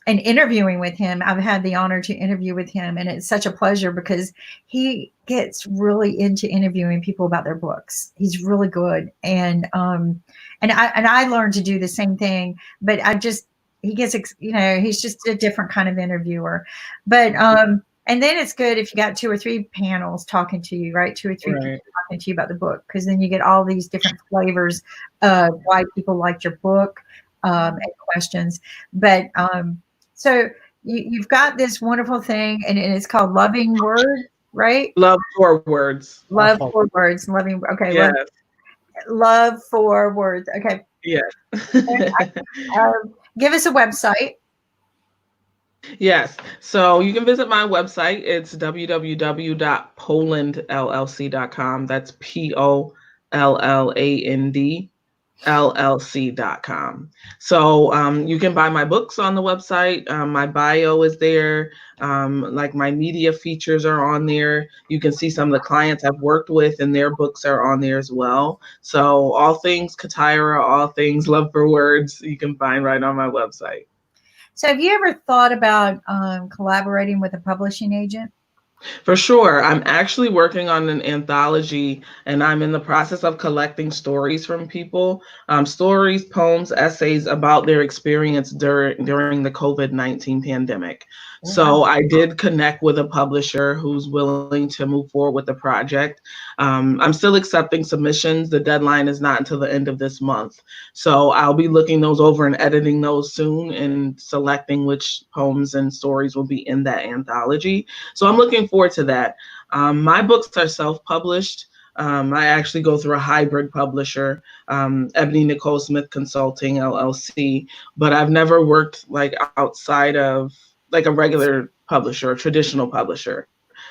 Speaker 2: And interviewing with him, I've had the honor to interview with him, and it's such a pleasure because he gets really into interviewing people about their books. He's really good, and I learned to do the same thing. But he gets, he's just a different kind of interviewer. But and then it's good if you got 2 or 3 panels talking to you, right? 2 or 3 people talking to you about the book, because then you get all these different flavors of why people liked your book and questions. But so you've got this wonderful thing, and it's called Loving Words, right?
Speaker 4: Love for Words.
Speaker 2: Love for Words. Loving. Okay.
Speaker 4: Yes.
Speaker 2: Love for Words. Okay.
Speaker 4: Yes.
Speaker 2: Give us a website.
Speaker 4: Yes. So you can visit my website. It's www.pollandllc.com. That's POLLAND LLC.com. So you can buy my books on the website. My bio is there. Like my media features are on there. You can see some of the clients I've worked with, and their books are on there as well. So all things Katira, all things Love for Words, you can find right on my website.
Speaker 2: So have you ever thought about collaborating with a publishing agent?
Speaker 4: For sure. I'm actually working on an anthology, and I'm in the process of collecting stories from people, stories, poems, essays about their experience during the COVID-19 pandemic. So I did connect with a publisher who's willing to move forward with the project. I'm still accepting submissions. The deadline is not until the end of this month. So I'll be looking those over and editing those soon and selecting which poems and stories will be in that anthology. So I'm looking forward to that. My books are self-published. I actually go through a hybrid publisher, Ebony Nicole Smith Consulting, LLC, but I've never worked like outside of like a regular publisher, a traditional publisher.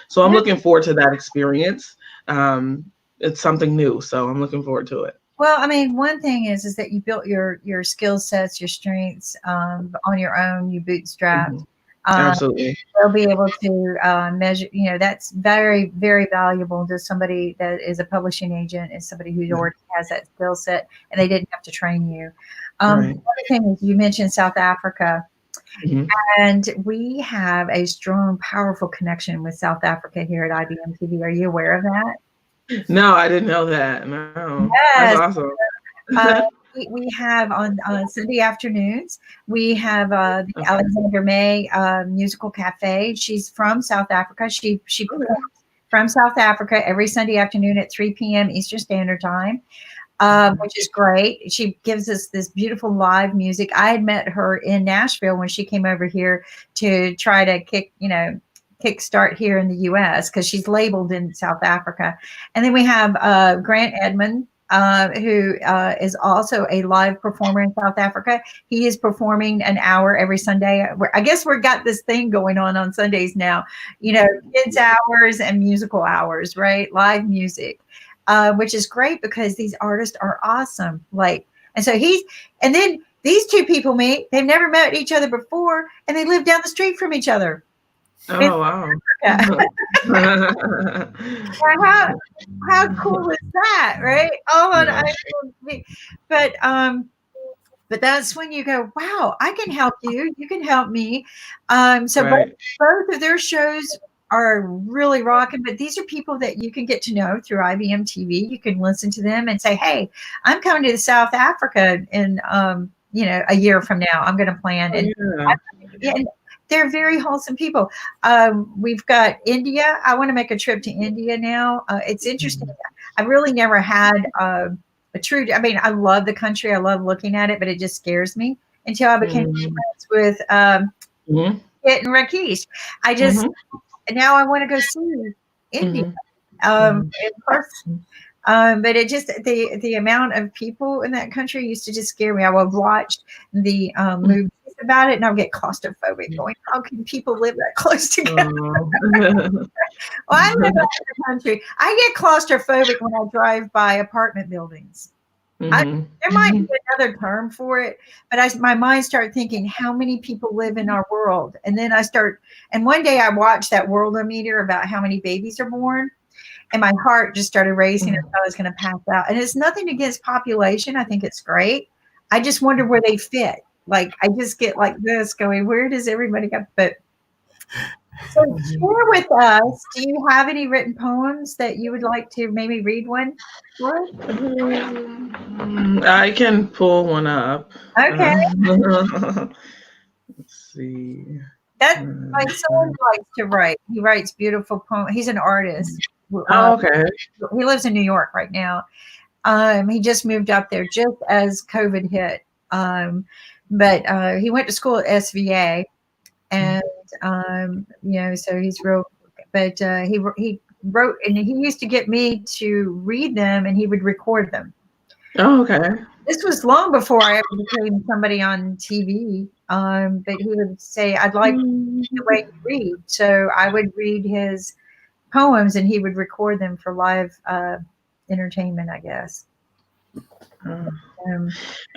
Speaker 4: So I'm looking forward to that experience. It's something new, so I'm looking forward to it.
Speaker 2: Well, I mean, one thing is that you built your skill sets, your strengths on your own. You bootstrapped.
Speaker 4: Absolutely.
Speaker 2: They'll be able to measure, that's very, very valuable to somebody that is a publishing agent, is somebody who already has that skill set, and they didn't have to train you. The other thing is, you mentioned South Africa, and we have a strong, powerful connection with South Africa here at IBM TV. Are you aware of that?
Speaker 4: No, I didn't know that. No.
Speaker 2: Yes.
Speaker 4: That's awesome.
Speaker 2: We have on Sunday afternoons, we have the Alexander May Musical Cafe. She's from South Africa. She performs from South Africa every Sunday afternoon at 3 p.m. Eastern Standard Time, which is great. She gives us this beautiful live music. I had met her in Nashville when she came over here to try to kickstart here in the U.S. because she's labeled in South Africa. And then we have Grant Edmond, who is also a live performer in South Africa. He is performing an hour every Sunday. I guess we've got this thing going on Sundays now, kids hours and musical hours, right? Live music, which is great because these artists are awesome. And then these two people meet. They've never met each other before, and they live down the street from each other.
Speaker 4: Oh, wow.
Speaker 2: How cool is that, right? But that's when you go, wow, I can help you. You can help me. Both of their shows are really rocking, but these are people that you can get to know through IBM TV. You can listen to them and say, hey, I'm coming to South Africa in, a year from now. I'm going to plan. And they're very wholesome people. We've got India. I want to make a trip to India now. It's interesting. I've really never had I love the country. I love looking at it, but it just scares me until I became friends with Kit and Rakesh. Now I want to go see India in person. But it just, the amount of people in that country used to just scare me. I would watch the movies about it, and I'll get claustrophobic going, how can people live that close together? Well, I live in the country. I get claustrophobic when I drive by apartment buildings. There might be another term for it, but my mind started thinking, how many people live in our world? And then and one day I watched that Worldometer about how many babies are born, and my heart just started racing. I thought I was going to pass out. And it's nothing against population. I think it's great. I just wonder where they fit. Like, I just get like this going, where does everybody go? But so share with us, do you have any written poems that you would like to maybe read one for us?
Speaker 4: I can pull one up.
Speaker 2: Okay.
Speaker 4: Let's see.
Speaker 2: That my son likes to write. He writes beautiful poems. He's an artist.
Speaker 4: Oh, okay.
Speaker 2: He lives in New York right now. He just moved up there just as COVID hit. But he went to school at SVA, and so he's real. But he wrote, and he used to get me to read them, and he would record them.
Speaker 4: Oh, okay.
Speaker 2: This was long before I ever became somebody on TV. But he would say, "I'd like the way you read," so I would read his poems, and he would record them for live entertainment, I guess.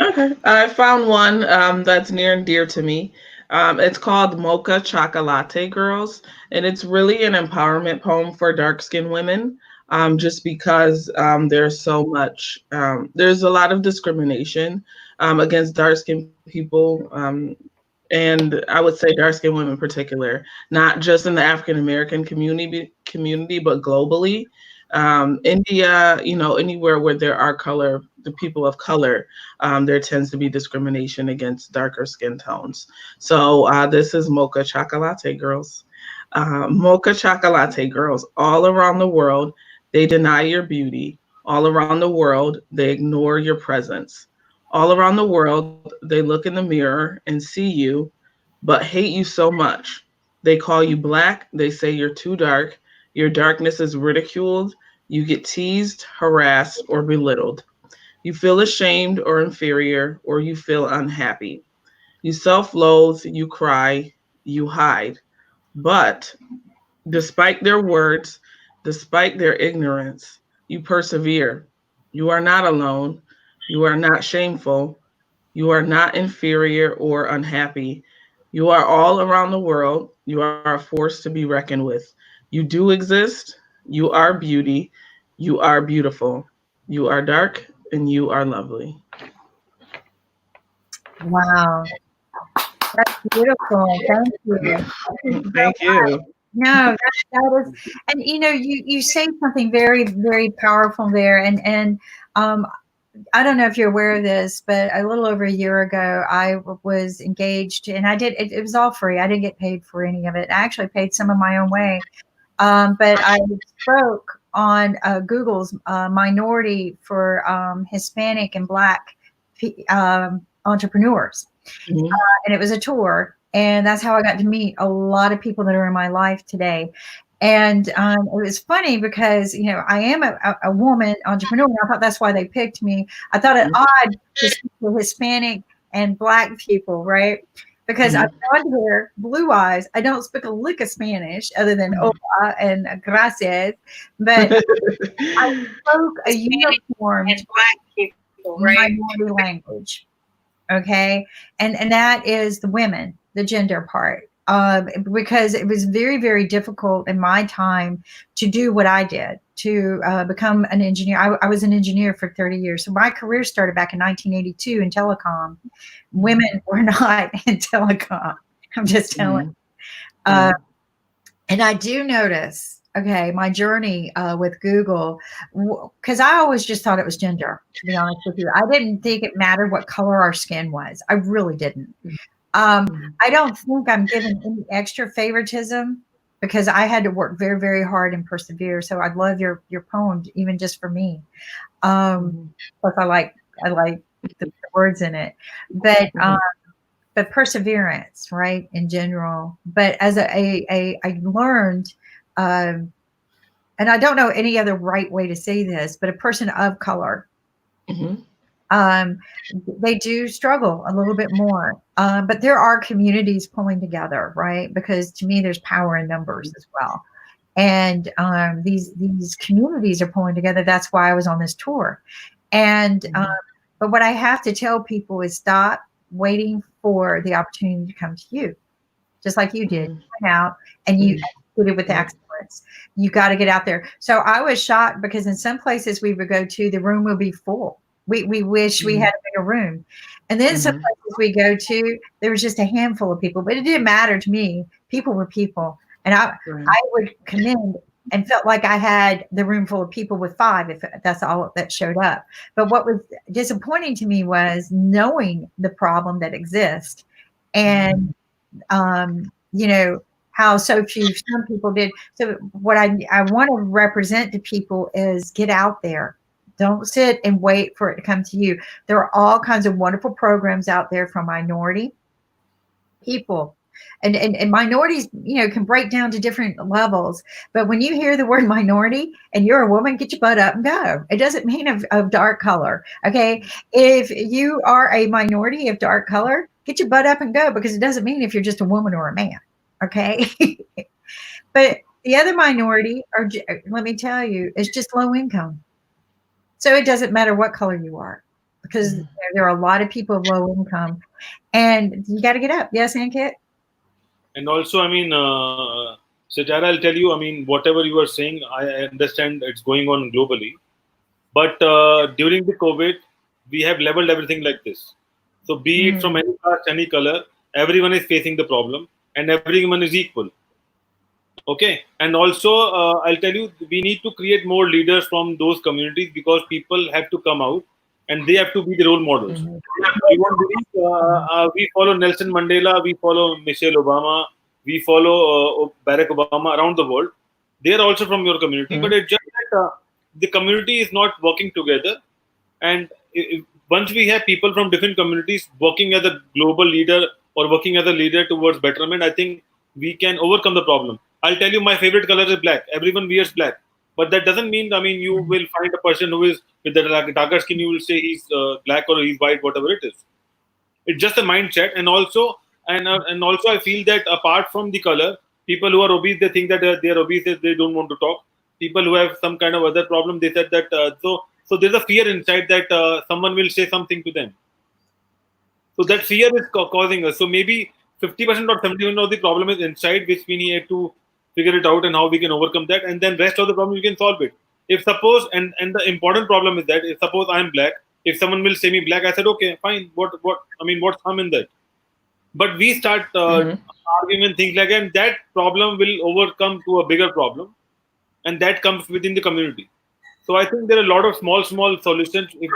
Speaker 4: Okay, I found one that's near and dear to me. It's called Mocha Chocolate Girls, and it's really an empowerment poem for dark-skinned women. Just because there's so much, there's a lot of discrimination against dark-skinned people, and I would say dark-skinned women in particular, not just in the African American community, but globally. India, anywhere where there are the people of color, there tends to be discrimination against darker skin tones. So this is Mocha Chocolate Girls. Mocha Chocolate Girls, all around the world, they deny your beauty. All around the world, they ignore your presence. All around the world, they look in the mirror and see you, but hate you so much. They call you black. They say you're too dark. Your darkness is ridiculed. You get teased, harassed, or belittled. You feel ashamed or inferior, or you feel unhappy. You self-loathe, you cry, you hide. But despite their words, despite their ignorance, you persevere. You are not alone. You are not shameful. You are not inferior or unhappy. You are all around the world. You are a force to be reckoned with. You do exist. You are beauty. You are beautiful. You are dark and you are lovely.
Speaker 2: Wow. That's beautiful. Thank you.
Speaker 4: Thank you.
Speaker 2: No, that is, and you say something very, very powerful there. And I don't know if you're aware of this, but a little over a year ago, I was engaged, and it was all free. I didn't get paid for any of it. I actually paid some of my own way. But I spoke on Google's minority for Hispanic and Black entrepreneurs.
Speaker 4: Mhm.
Speaker 2: And it was a tour. And that's how I got to meet a lot of people that are in my life today. And it was funny because, I am a woman entrepreneur. And I thought that's why they picked me. I thought it odd to speak to Hispanic and Black people, right? Because I'm blonde hair, blue eyes. I don't speak a lick of Spanish other than hola and gracias. But I spoke a uniform
Speaker 5: Black people, right?
Speaker 2: minority language. Okay. And that is the women, the gender part. Because it was very, very difficult in my time to do what I did, to become an engineer. I was an engineer for 30 years. So my career started back in 1982 in telecom. Women were not in telecom. I'm just telling. And I do notice, okay, my journey with Google, because I always just thought it was gender, to be honest with you. I didn't think it mattered what color our skin was. I really didn't. I don't think I'm given any extra favoritism because I had to work very, very hard and persevere. So I'd love your poem, even just for me. Plus I like the words in it, but perseverance, right, in general. But as I learned, and I don't know any other right way to say this, but a person of color, they do struggle a little bit more. But there are communities pulling together, right? Because to me, there's power in numbers as well. And these communities are pulling together. That's why I was on this tour. And but what I have to tell people is stop waiting for the opportunity to come to you, just like you did. You went out and you did it with excellence. You got to get out there. So I was shocked because in some places we would go to, the room will be full. We wish we had a bigger room. And then some
Speaker 4: Mhm.
Speaker 2: places we go to, there was just a handful of people, but it didn't matter to me. People were people. And
Speaker 4: Right.
Speaker 2: I would commend and felt like I had the room full of people with 5, if that's all that showed up. But what was disappointing to me was knowing the problem that exists and, you know, how so few, some people did. So what I want to represent to people is get out there. Don't sit and wait for it to come to you. There are all kinds of wonderful programs out there for minority people. And minorities, you know, can break down to different levels. But when you hear the word minority and you're a woman, get your butt up and go. It doesn't mean of dark color. Okay. If you are a minority of dark color, get your butt up and go, because it doesn't mean if you're just a woman or a man. Okay. But the other minority are, let me tell you, is just low income. So it doesn't matter what color you are, because there are a lot of people of low income, and you got to get up. Yes, Ankit?
Speaker 1: And also, I mean, Satara, I'll tell you, I mean, whatever you are saying, I understand it's going on globally. But during the COVID, we have leveled everything like this. So be it from any caste, any color, everyone is facing the problem and everyone is equal. Okay. And also, I'll tell you, we need to create more leaders from those communities, because people have to come out and they have to be the role models. You won't believe, we follow Nelson Mandela, we follow Michelle Obama, we follow Barack Obama around the world. They are also from your community, but it's just that the community is not working together. And once we have people from different communities working as a global leader or working as a leader towards betterment, I think we can overcome the problem. I'll tell you, my favorite color is black. Everyone wears black. But that doesn't mean, I mean, you will find a person who is with the darker skin, you will say he's black or he's white, whatever it is. It's just a mindset. And also, and also, I feel that apart from the color, people who are obese, they think that they are obese, they don't want to talk. People who have some kind of other problem, they said that so there's a fear inside that someone will say something to them. So that fear is causing us. So maybe 50% or 70% of the problem is inside, which we need to figure it out and how we can overcome that, and then rest of the problem we can solve it. If suppose, and the important problem is that if suppose I'm black, if someone will say me black, I said okay, fine. What I mean, what's harm in that? But we start arguing things like that, and that problem will overcome to a bigger problem, and that comes within the community. So I think there are a lot of small solutions. If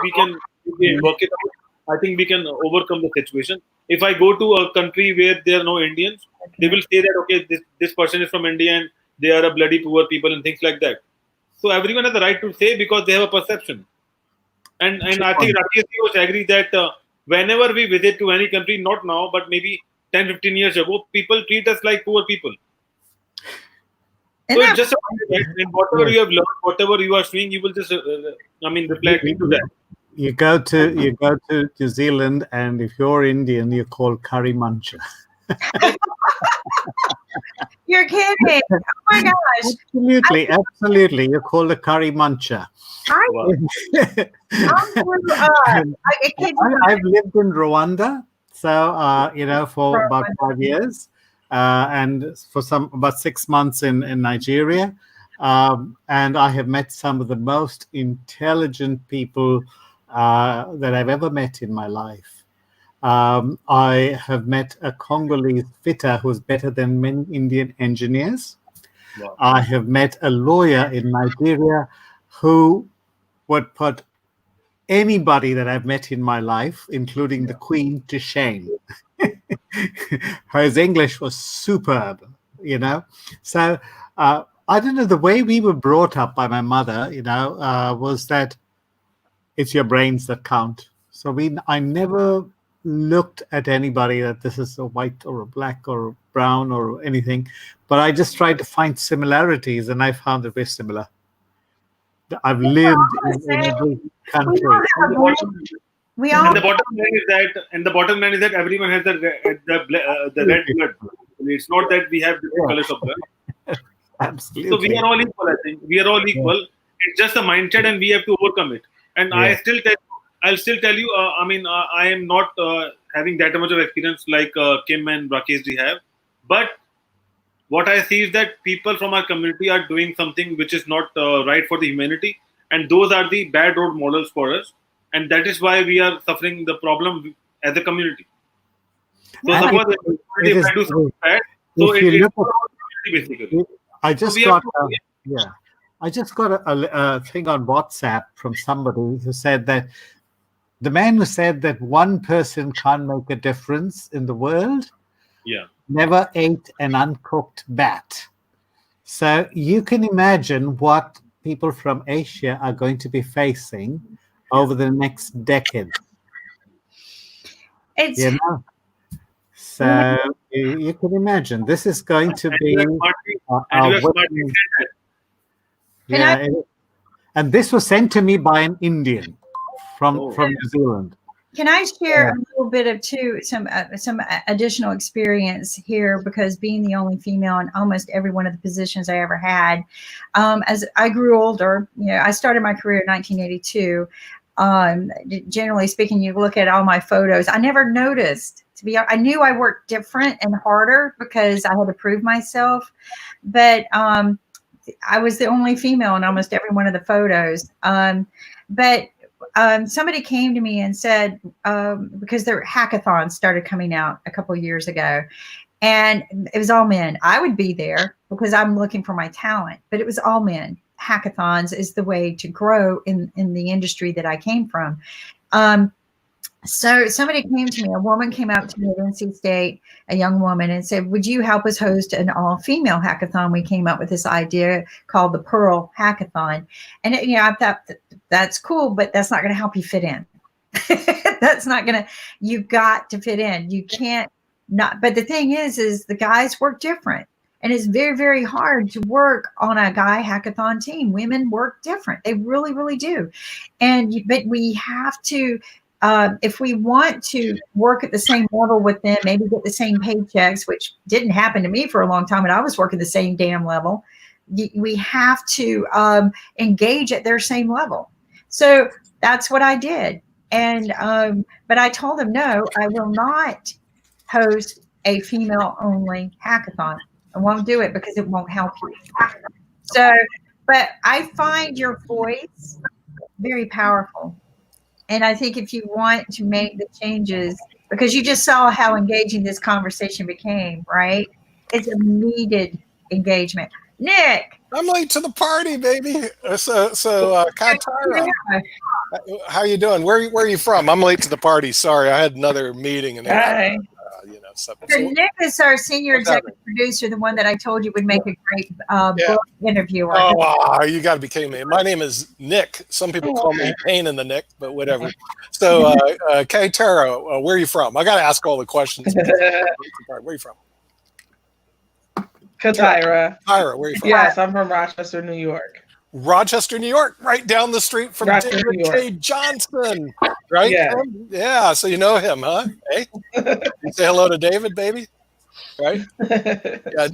Speaker 1: we work it out, I think we can overcome the situation. If I go to a country where there are no Indians, they will say that okay, this person is from India and they are a bloody poor people and things like that. So everyone has the right to say, because they have a perception. And I think Rakesh was agree that whenever we visit to any country, not now, but maybe 10, 15 years ago, people treat us like poor people. So it's just and whatever you have learned, whatever you are seeing, you will just, reflect into that.
Speaker 3: You go to New Zealand, and if you're Indian, you're called curry muncher.
Speaker 2: You're kidding. Oh my gosh.
Speaker 3: Absolutely. You're called a curry muncher.
Speaker 2: I grew up.
Speaker 3: I've lived in Rwanda, so for about 5 years, and for about 6 months in Nigeria, and I have met some of the most intelligent people that I've ever met in my life. I have met a Congolese fitter who's better than many Indian engineers.
Speaker 1: Wow.
Speaker 3: I have met a lawyer in Nigeria who would put anybody that I've met in my life, including the Queen, to shame. His English was superb, So I don't know, the way we were brought up by my mother, was that it's your brains that count. So I never looked at anybody that this is a white or a black or a brown or anything, but I just tried to find similarities, and I found that we're similar. I've lived in every country.
Speaker 1: And the bottom line is that everyone has the red blood. It's not that we have different colors of blood.
Speaker 3: Absolutely.
Speaker 1: So we are all equal. I think we are all equal. Yeah. It's just a mindset, and we have to overcome it. And I'll still tell you. I am not having that much of experience like Kim and Rakesh ji have. But what I see is that people from our community are doing something which is not right for the humanity, and those are the bad role models for us. and that is why we are suffering the problem as a community. So
Speaker 3: And
Speaker 1: suppose
Speaker 3: it
Speaker 1: if
Speaker 3: is-
Speaker 1: I do something bad, so
Speaker 3: if
Speaker 1: it
Speaker 3: you
Speaker 1: is
Speaker 3: look
Speaker 1: for our community basically.
Speaker 3: I just
Speaker 1: we have
Speaker 3: got I just got a thing on WhatsApp from somebody who said that the man who said that one person can't make a difference in the world
Speaker 1: Yeah.
Speaker 3: never ate an uncooked bat. So you can imagine what people from Asia are going to be facing over the next decade.
Speaker 2: It's
Speaker 3: You know, so you can imagine this is going to
Speaker 1: And
Speaker 3: be
Speaker 1: you have smartly,
Speaker 3: our
Speaker 1: and you have smartly
Speaker 3: weapon.
Speaker 1: said that.
Speaker 2: Can
Speaker 3: Yeah, and this was sent to me by an Indian from New Zealand.
Speaker 2: Can I share a little bit of some additional experience here, because being the only female in almost every one of the positions I ever had, as I grew older, I started my career in 1982. Generally speaking, you look at all my photos, I never noticed. I knew I worked different and harder because I had to prove myself, but I was the only female in almost every one of the photos. But somebody came to me and said, because their hackathons started coming out a couple of years ago, and it was all men. I would be there because I'm looking for my talent, but it was all men. Hackathons is the way to grow in the industry that I came from. So somebody came to me, a woman came out to me at NC State, a young woman, and said, would you help us host an all-female hackathon? We came up with this idea called the Pearl Hackathon. And, I thought, that's cool, but that's not going to help you fit in. That's not going to, you've got to fit in. You can't not, but the thing is the guys work different. And it's very, very hard to work on a guy hackathon team. Women work different. They really, really do. But we have to, if we want to work at the same level with them, maybe get the same paychecks, which didn't happen to me for a long time, and I was working the same damn level. We have to engage at their same level. So that's what I did. And but I told them, no, I will not host a female-only hackathon. I won't do it because it won't help you. So, but I find your voice very powerful. And I think if you want to make the changes, because you just saw how engaging this conversation became, right? It's a needed engagement. Nick.
Speaker 6: I'm late to the party, baby. So Kaitara, how you doing? Where are you from? I'm late to the party. Sorry, I had another meeting and
Speaker 4: Hi.
Speaker 6: something.
Speaker 2: So Nick is our senior executive producer, the one that I told you would make a great book interviewer.
Speaker 6: Oh, wow, you got to be kidding me. My name is Nick. Some people call me Pain in the Nick, but whatever. So, Kaitara, where are you from? I got to ask all the questions. Where are you from?
Speaker 4: Kaitara.
Speaker 6: Kaitara, where are you from?
Speaker 4: Yes, I'm from Rochester, New York.
Speaker 6: Rochester, New York, right down the street from
Speaker 4: Rochester,
Speaker 6: David
Speaker 4: New York.
Speaker 6: K. Johnson, right?
Speaker 4: Yeah.
Speaker 6: Yeah, so you know him, huh? Hey, you say hello to David, baby, right? Yeah,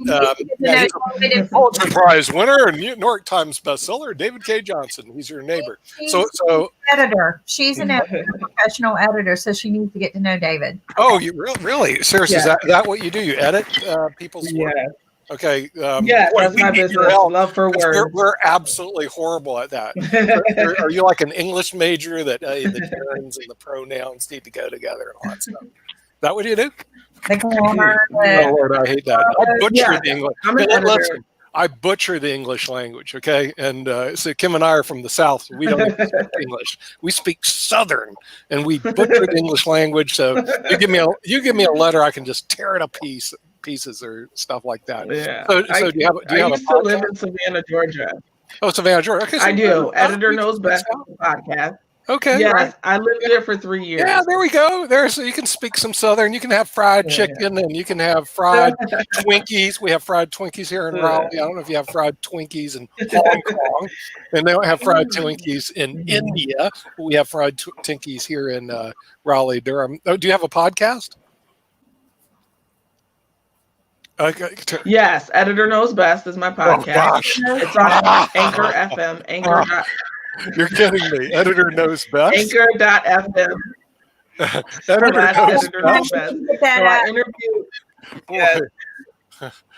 Speaker 6: he's a Pulitzer Prize winner and New York Times bestseller, David K. Johnson. He's your neighbor. So
Speaker 2: editor. She's an editor, professional editor, so she needs to get to know David.
Speaker 6: Oh, you really? Seriously,
Speaker 4: Yeah.
Speaker 6: is that what you do? You edit people's work?
Speaker 4: Yeah.
Speaker 6: Okay.
Speaker 4: Yeah,
Speaker 6: boy,
Speaker 4: that's
Speaker 6: we
Speaker 4: my
Speaker 6: need your
Speaker 4: business.
Speaker 6: help,
Speaker 4: Love for
Speaker 6: 'cause
Speaker 4: words.
Speaker 6: We're absolutely horrible at that. Are you like an English major that the gerunds and the pronouns need to go together and all that stuff? Is that what you do?
Speaker 2: The grammar,
Speaker 6: Oh Lord, I hate that. I butcher
Speaker 4: yeah.
Speaker 6: the English.
Speaker 4: I'm an
Speaker 6: Hey,
Speaker 4: editor.
Speaker 6: listen, I butcher the English language. Okay, and so Kim and I are from the South. We don't even speak English. We speak Southern, and we butcher the English language. So you give me a letter, I can just tear it a pieces or stuff like that.
Speaker 4: Yeah.
Speaker 6: So do you have
Speaker 4: I
Speaker 6: a
Speaker 4: used to live
Speaker 6: podcast?
Speaker 4: in Savannah, Georgia.
Speaker 6: Oh, Savannah, Georgia. Okay, so
Speaker 4: I do. Editor
Speaker 6: we
Speaker 4: Knows
Speaker 6: can
Speaker 4: Best
Speaker 6: speak
Speaker 4: podcast.
Speaker 6: Okay.
Speaker 4: Yes,
Speaker 6: Right.
Speaker 4: I lived there for 3 years.
Speaker 6: Yeah, there we go. So you can speak some Southern. You can have fried chicken, and you can have fried Twinkies. We have fried Twinkies here in Raleigh. I don't know if you have fried Twinkies in Hong Kong, and they don't have fried Twinkies in India. We have fried Twinkies here in Raleigh, Durham. Oh, do you have a podcast? Okay.
Speaker 4: Yes, Editor Knows Best is my podcast.
Speaker 6: gosh.
Speaker 4: It's on Anchor FM. Anchor.
Speaker 6: You're kidding me. Editor Knows Best.
Speaker 4: Anchor.fm.
Speaker 6: Editor
Speaker 4: Editor
Speaker 6: Knows
Speaker 4: Knows
Speaker 6: Best.
Speaker 4: Best.
Speaker 2: Get
Speaker 4: So
Speaker 2: that
Speaker 4: I
Speaker 2: out.
Speaker 4: interview.
Speaker 6: Boy.
Speaker 4: Yes.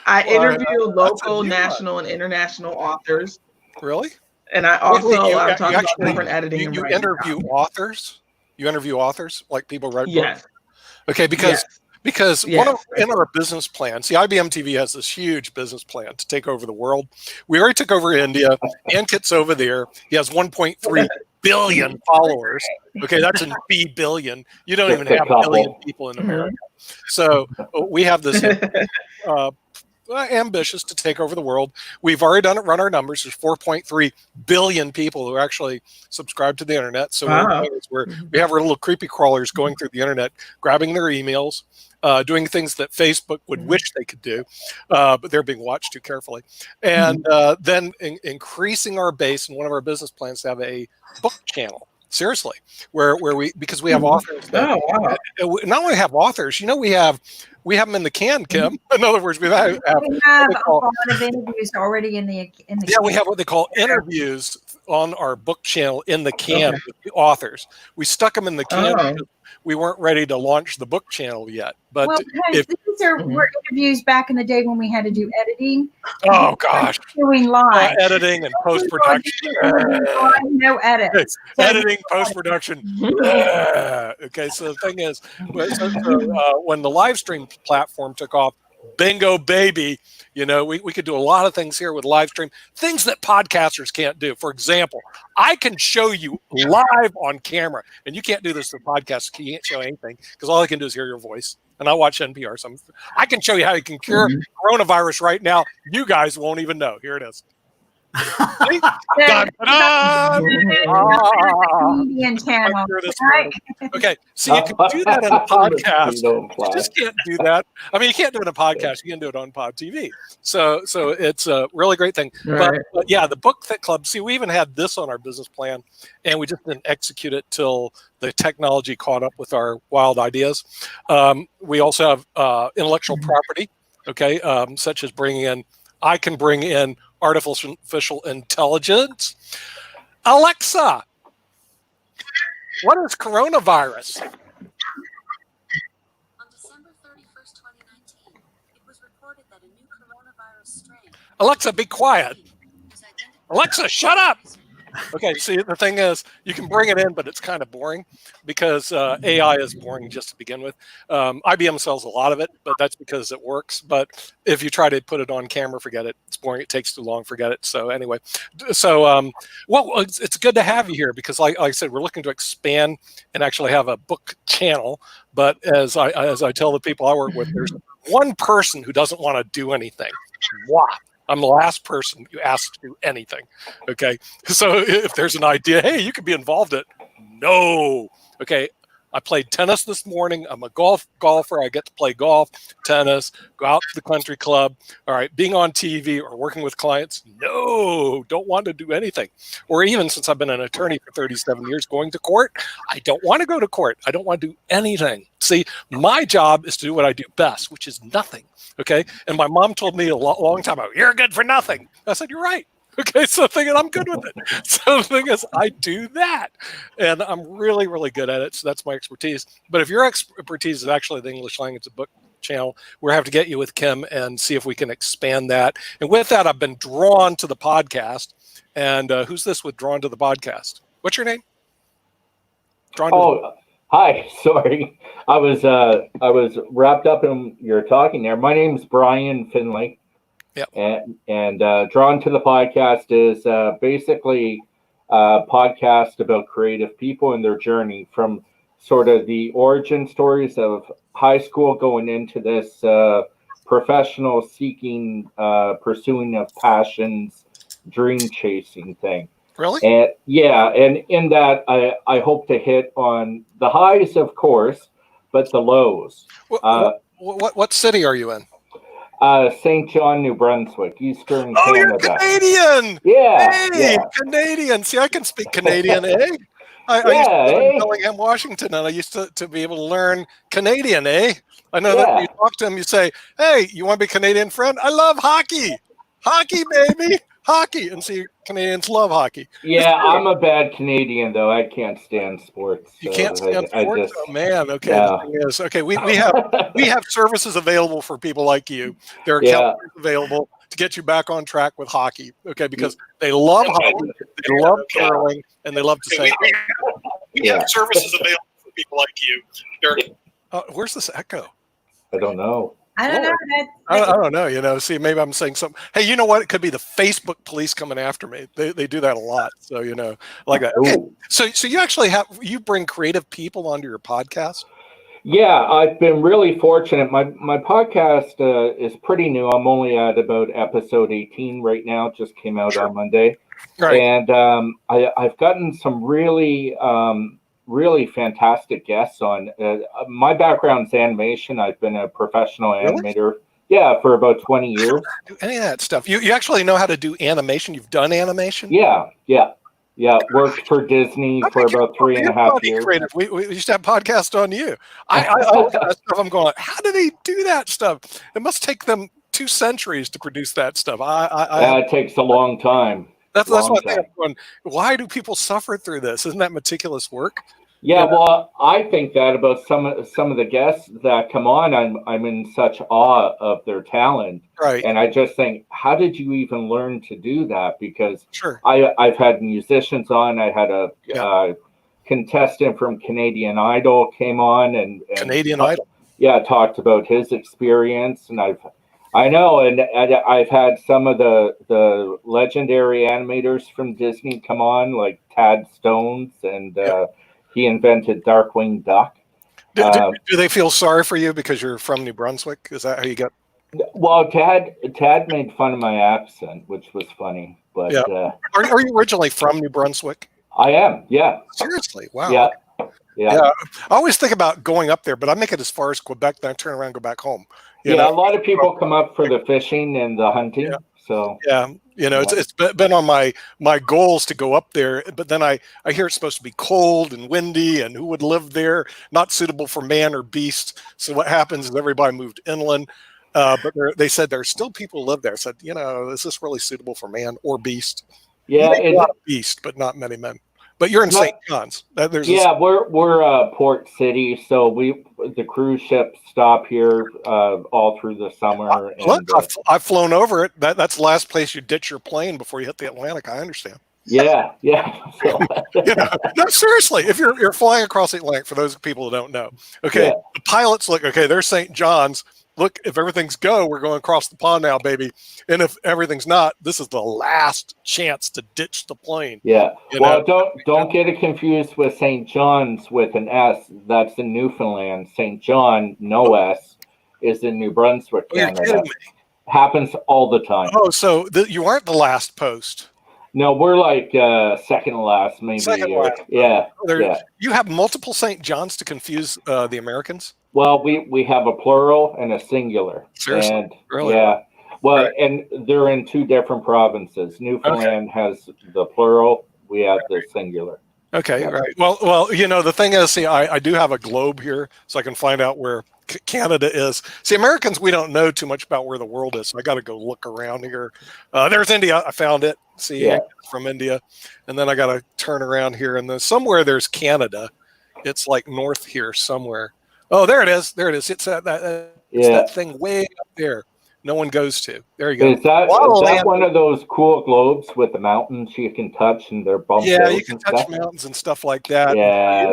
Speaker 4: I
Speaker 6: Well,
Speaker 4: interview
Speaker 6: that's a
Speaker 4: local,
Speaker 6: new one.
Speaker 4: national, and international authors.
Speaker 6: Really?
Speaker 4: And I
Speaker 6: Well,
Speaker 4: also
Speaker 6: you
Speaker 4: talk about
Speaker 6: actually
Speaker 4: different editing and
Speaker 6: you
Speaker 4: writing.
Speaker 6: interview authors. You interview authors, like people write books.
Speaker 4: Yes.
Speaker 6: Okay, because
Speaker 4: Yes.
Speaker 6: one of in our business plan, see, IBM TV has this huge business plan to take over the world. We already took over India. Ankit's over there. He has 1.3 billion followers. Okay, that's in B billion. You don't
Speaker 7: Just
Speaker 6: even
Speaker 7: a
Speaker 6: have
Speaker 7: couple.
Speaker 6: billion people in America. So we have this ambitious to take over the world. We've already run our numbers. There's 4.3 billion people who actually subscribe to the internet. So
Speaker 4: Wow.
Speaker 6: we have our little creepy crawlers going through the internet, grabbing their emails, doing things that Facebook would wish they could do, but they're being watched too carefully. And then increasing our base, and one of our business plans to have a book channel. Seriously, where we, because we have authors that not only have authors, we have them in the can, Kim. In other words, we have
Speaker 2: a lot of interviews already in the
Speaker 6: we have what they call interviews on our book channel in the can with the authors. We stuck them in the can because we weren't ready to launch the book channel yet. But
Speaker 2: because these were interviews back in the day when we had to do editing.
Speaker 6: Oh gosh,
Speaker 2: doing live
Speaker 6: editing and post production.
Speaker 2: No edits.
Speaker 6: Editing, post production. Okay, so the thing is, when the live stream platform took off, bingo baby, we could do a lot of things here with live stream, things that podcasters can't do. For example, I can show you live on camera, and you can't do this for podcasts. You can't show anything because all I can do is hear your voice. And I watch NPR. So I can show you how you can cure coronavirus right now. You guys won't even know. Here it is.
Speaker 2: Median channel.
Speaker 6: Okay, so you can do that in a podcast. You just can't do that. I mean, you can't do it in a podcast. You can do it on Pod TV. So it's a really great thing.
Speaker 4: Right.
Speaker 6: But yeah, the Book Fit Club. See, we even had this on our business plan, and we just didn't execute it till the technology caught up with our wild ideas. We also have intellectual property. Okay, such as I can bring in artificial intelligence. Alexa, what is coronavirus?
Speaker 8: On December 31st, 2019, it was reported that a new coronavirus strain.
Speaker 6: Alexa, be quiet.
Speaker 8: was identified.
Speaker 6: Alexa, shut up. Okay, see, the thing is, you can bring it in, but it's kind of boring because AI is boring just to begin with. IBM sells a lot of it, but that's because it works. But if you try to put it on camera, forget it. It's boring. It takes too long. Forget it. So anyway, it's good to have you here because, like I said, we're looking to expand and actually have a book channel. But as I tell the people I work with, there's one person who doesn't want to do anything. Moi. I'm the last person you ask to do anything. Okay. So if there's an idea, hey, you could be involved in it. No. Okay. I played tennis this morning. I'm a golfer. I get to play golf, tennis, go out to the country club. All right. Being on TV or working with clients. No, don't want to do anything. Or even since I've been an attorney for 37 years, going to court, I don't want to go to court. I don't want to do anything. See, my job is to do what I do best, which is nothing. Okay. And my mom told me a long time ago, you're good for nothing. I said, you're right. Okay, so the thing is, I'm good with it. So the thing is, I do that, and I'm really, really good at it. So that's my expertise. But if your expertise is actually the English language book channel, we're have to get you with Kim and see if we can expand that. And with that, I've been drawn to the podcast. And who's this with drawn to the podcast? What's your name?
Speaker 7: Hi. Sorry, I was wrapped up in your talking there. My name's Brian Finley. Yep. And Drawn to the Podcast is basically a podcast about creative people and their journey from sort of the origin stories of high school going into this professional seeking, pursuing of passions, dream chasing thing.
Speaker 6: Really?
Speaker 7: And and in that, I hope to hit on the highs, of course, but the lows.
Speaker 6: What city are you in?
Speaker 7: St. John, New Brunswick, Eastern
Speaker 6: Canada.
Speaker 7: You're
Speaker 6: Canadian!
Speaker 7: Yeah.
Speaker 6: Canadian. See, I can speak Canadian, eh? I used to live in Bellingham, Washington, and I used to be able to learn Canadian, eh? I know that when you talk to them, you say, hey, you want to be a Canadian friend? I love hockey. Hockey, baby. Hockey. And see, Canadians love hockey.
Speaker 7: Yeah, I'm a bad Canadian, though. I can't stand sports.
Speaker 6: You can't stand sports? Oh, man. Okay. Yeah. The thing is, okay, we have services available for people like you. There are calendars available. to get you back on track with hockey. Okay, because they love hockey, they love curling, and they love to say.
Speaker 9: We have services available for people like you.
Speaker 6: Where's this echo?
Speaker 7: I don't know.
Speaker 2: I don't know.
Speaker 6: I don't know. You know, see, maybe I'm saying something. Hey, you know what? It could be the Facebook police coming after me. They do that a lot. So, you know, like that. Okay. So you actually you bring creative people onto your podcast?
Speaker 7: Yeah, I've been really fortunate. My podcast is pretty new. I'm only at about episode 18 right now. It just came out on Monday.
Speaker 6: Right.
Speaker 7: And I've gotten some really fantastic guests on. My background's animation. I've been a professional animator. Yeah, for about 20 years.
Speaker 6: I don't do any of that stuff. You actually know how to do animation? You've done animation?
Speaker 7: Yeah. Worked for Disney for about 3.5 years.
Speaker 6: Creative. We used to have podcasts on you. I look at that stuff. I'm going, how do they do that stuff? It must take them 2 centuries to produce that stuff.
Speaker 7: It takes a long time.
Speaker 6: That's what I think. I'm going, why do people suffer through this? Isn't that meticulous work?
Speaker 7: Yeah, well, I think that about some of the guests that come on, I'm in such awe of their talent,
Speaker 6: right?
Speaker 7: And I just think, how did you even learn to do that? Because
Speaker 6: sure,
Speaker 7: I've had musicians on. I had a contestant from Canadian Idol came on and
Speaker 6: Canadian Idol,
Speaker 7: talked about his experience, and I've had some of the legendary animators from Disney come on, like Tad Stones and. He invented Darkwing Duck.
Speaker 6: Do they feel sorry for you because you're from New Brunswick? Is that how you got?
Speaker 7: Well, Tad made fun of my accent, which was funny. But
Speaker 6: are you originally from New Brunswick?
Speaker 7: I am. Yeah.
Speaker 6: Seriously? Wow.
Speaker 7: Yeah.
Speaker 6: I always think about going up there, but I make it as far as Quebec, then I turn around and go back home.
Speaker 7: You know? A lot of people come up for the fishing and the hunting.
Speaker 6: Yeah.
Speaker 7: So
Speaker 6: it's been on my goals to go up there, but then I hear it's supposed to be cold and windy, and who would live there? Not suitable for man or beast. So what happens is everybody moved inland. But they said there's still people who live there. I said, is this really suitable for man or beast?
Speaker 7: Yeah,
Speaker 6: a lot of beast, but not many men. But you're in St. John's.
Speaker 7: We're Port City, so the cruise ships stop here all through the summer.
Speaker 6: I've flown over it. That's the last place you ditch your plane before you hit the Atlantic. I understand.
Speaker 7: Yeah. So,
Speaker 6: no, seriously. If you're flying across the Atlantic, for those people who don't know, the pilots look. Okay, there's St. John's. Look, if everything's go, we're going across the pond now, baby. And if everything's not, this is the last chance to ditch the plane.
Speaker 7: Yeah. Don't get it confused with St. John's with an S. That's in Newfoundland. St. John, no S, is in New Brunswick, Canada.
Speaker 6: You're kidding me.
Speaker 7: Happens all the time.
Speaker 6: Oh, so you aren't the last post.
Speaker 7: No, we're like second last, maybe.
Speaker 6: Second last.
Speaker 7: Yeah.
Speaker 6: You have multiple St. John's to confuse the Americans?
Speaker 7: Well, we have a plural and a singular.
Speaker 6: Seriously?
Speaker 7: And,
Speaker 6: really?
Speaker 7: Yeah. Well, and they're in 2 different provinces. Newfoundland has the plural. We have the singular.
Speaker 6: Okay, right. Well, the thing is, see, I do have a globe here, so I can find out where Canada is. See, Americans, we don't know too much about where the world is, so I got to go look around here. There's India. I found it. See, from India. And then I got to turn around here, and then somewhere there's Canada. It's like north here somewhere. Oh, there it is. It's that thing way up there. No one goes to. There you go.
Speaker 7: Is that one of those cool globes with the mountains you can touch and they're bumped?
Speaker 6: Yeah, you can touch mountains and stuff like that.
Speaker 7: Yeah,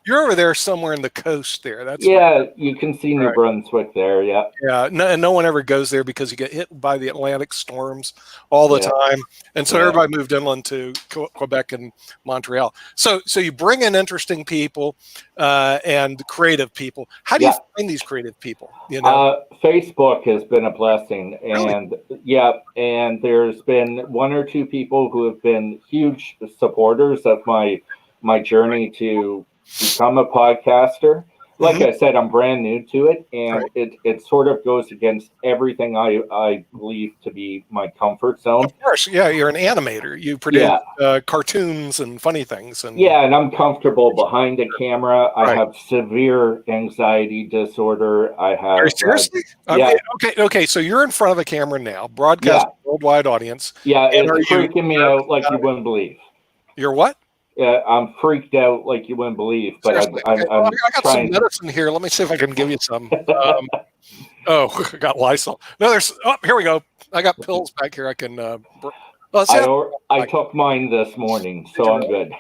Speaker 6: you're over there somewhere in the coast there. That's
Speaker 7: you can see New Brunswick there. Yeah.
Speaker 6: Yeah, no one ever goes there because you get hit by the Atlantic storms all the time, and so everybody moved inland to Quebec and Montreal. So you bring in interesting people and creative people. How do you find these creative people?
Speaker 7: Facebook has been a blessing, and and there's been 1 or 2 people who have been huge supporters of my journey to become a podcaster. Like I said, I'm brand new to it, and it sort of goes against everything I believe to be my comfort zone.
Speaker 6: Of course, you're an animator. You produce cartoons and funny things. And
Speaker 7: I'm comfortable behind the camera. I have severe anxiety disorder. I have.
Speaker 6: Very seriously? Okay. So you're in front of a camera now, broadcast worldwide audience.
Speaker 7: Yeah, it's freaking me out like you wouldn't believe.
Speaker 6: You're what?
Speaker 7: I'm freaked out like you wouldn't believe. But
Speaker 6: I got some medicine here. Let me see if I can give you some. Oh, I got Lysol. No, here we go. I got pills back here. I can.
Speaker 7: I took mine this morning, so I'm good.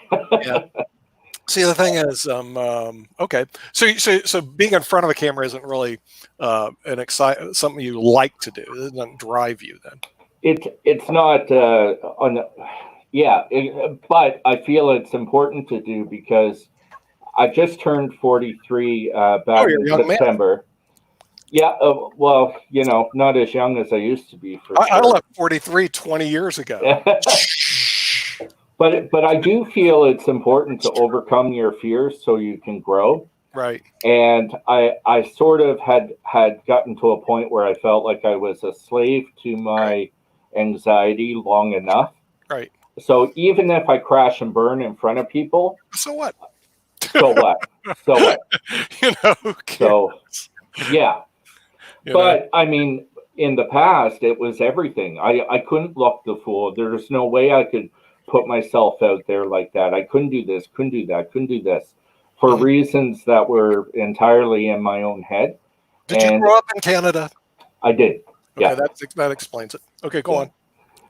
Speaker 6: Yeah. See, the thing is, okay. So being in front of a camera isn't really something you like to do. It doesn't drive you then.
Speaker 7: It's not but I feel it's important to do because I just turned 43 back in September. Man. Yeah, well, not as young as I used to be.
Speaker 6: I left 43 20 years ago.
Speaker 7: But I do feel it's important to overcome your fears so you can grow.
Speaker 6: Right.
Speaker 7: And I sort of had gotten to a point where I felt like I was a slave to my anxiety long enough.
Speaker 6: Right.
Speaker 7: So even if I crash and burn in front of people,
Speaker 6: so what?
Speaker 7: So what? So what?
Speaker 6: Who cares?
Speaker 7: So yeah. But I mean, in the past, it was everything. I couldn't look the fool. There's no way I could put myself out there like that. I couldn't do this, couldn't do that, couldn't do this for reasons that were entirely in my own head.
Speaker 6: Did you grow up in Canada?
Speaker 7: I did.
Speaker 6: Okay, yeah. That explains it. Okay, go on.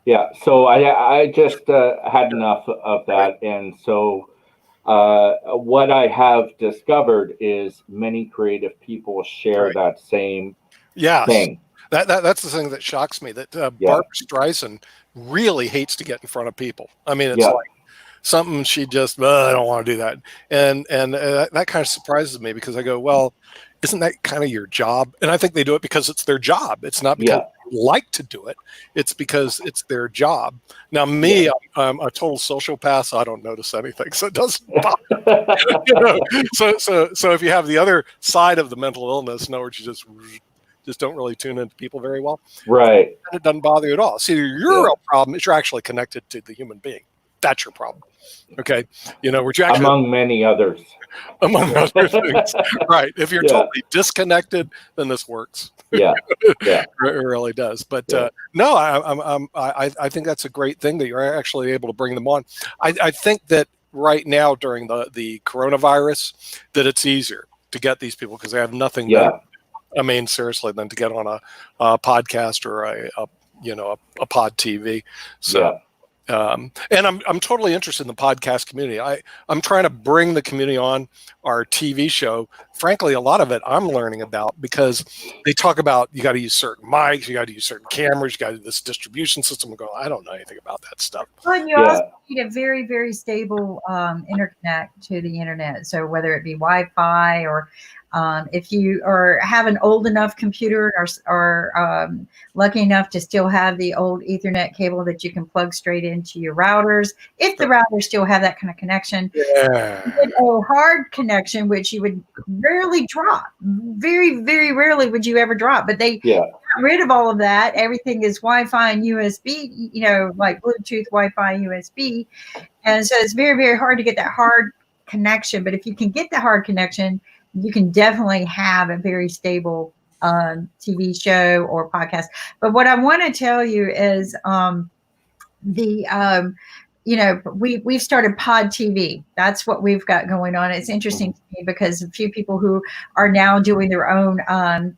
Speaker 7: Yeah, so I just had enough of that. And so what I have discovered is many creative people share that same thing.
Speaker 6: That's the thing that shocks me, that Barbra Streisand really hates to get in front of people. I mean, it's like something she just, I don't want to do that. And that kind of surprises me because I go, well, isn't that kind of your job? And I think they do it because it's their job. It's not because they like to do it. It's because it's their job. Now, me, I'm a total sociopath, so I don't notice anything. So it doesn't bother me. So if you have the other side of the mental illness, in other words, you just don't really tune into people very well.
Speaker 7: Right.
Speaker 6: And it doesn't bother you at all. See, your real problem is you're actually connected to the human being. That's your problem. Okay. Where you actually,
Speaker 7: among many others.
Speaker 6: Among other things. Right. If you're totally disconnected, then this works.
Speaker 7: Yeah.
Speaker 6: It really does. But no, I think that's a great thing that you're actually able to bring them on. I think that right now during the coronavirus, that it's easier to get these people because they have nothing better. I mean, seriously, than to get on a podcast or a pod TV. So, and I'm totally interested in the podcast community. I'm trying to bring the community on our TV show. Frankly, a lot of it I'm learning about because they talk about you got to use certain mics, you got to use certain cameras, you got to do this distribution system. I go, I don't know anything about that stuff.
Speaker 2: Well, and you also need a very, very stable interconnect to the internet. So whether it be Wi-Fi or if you have an old enough computer or are lucky enough to still have the old Ethernet cable that you can plug straight into your routers, if the routers still have that kind of connection, a hard connection, which you would rarely drop. Very, very rarely would you ever drop. But they got rid of all of that. Everything is Wi-Fi and USB, like Bluetooth, Wi-Fi, USB. And so it's very, very hard to get that hard connection. But if you can get the hard connection, you can definitely have a very stable TV show or podcast. But what I want to tell you is we've started Pod TV. That's what we've got going on. It's interesting to me because a few people who are now doing their own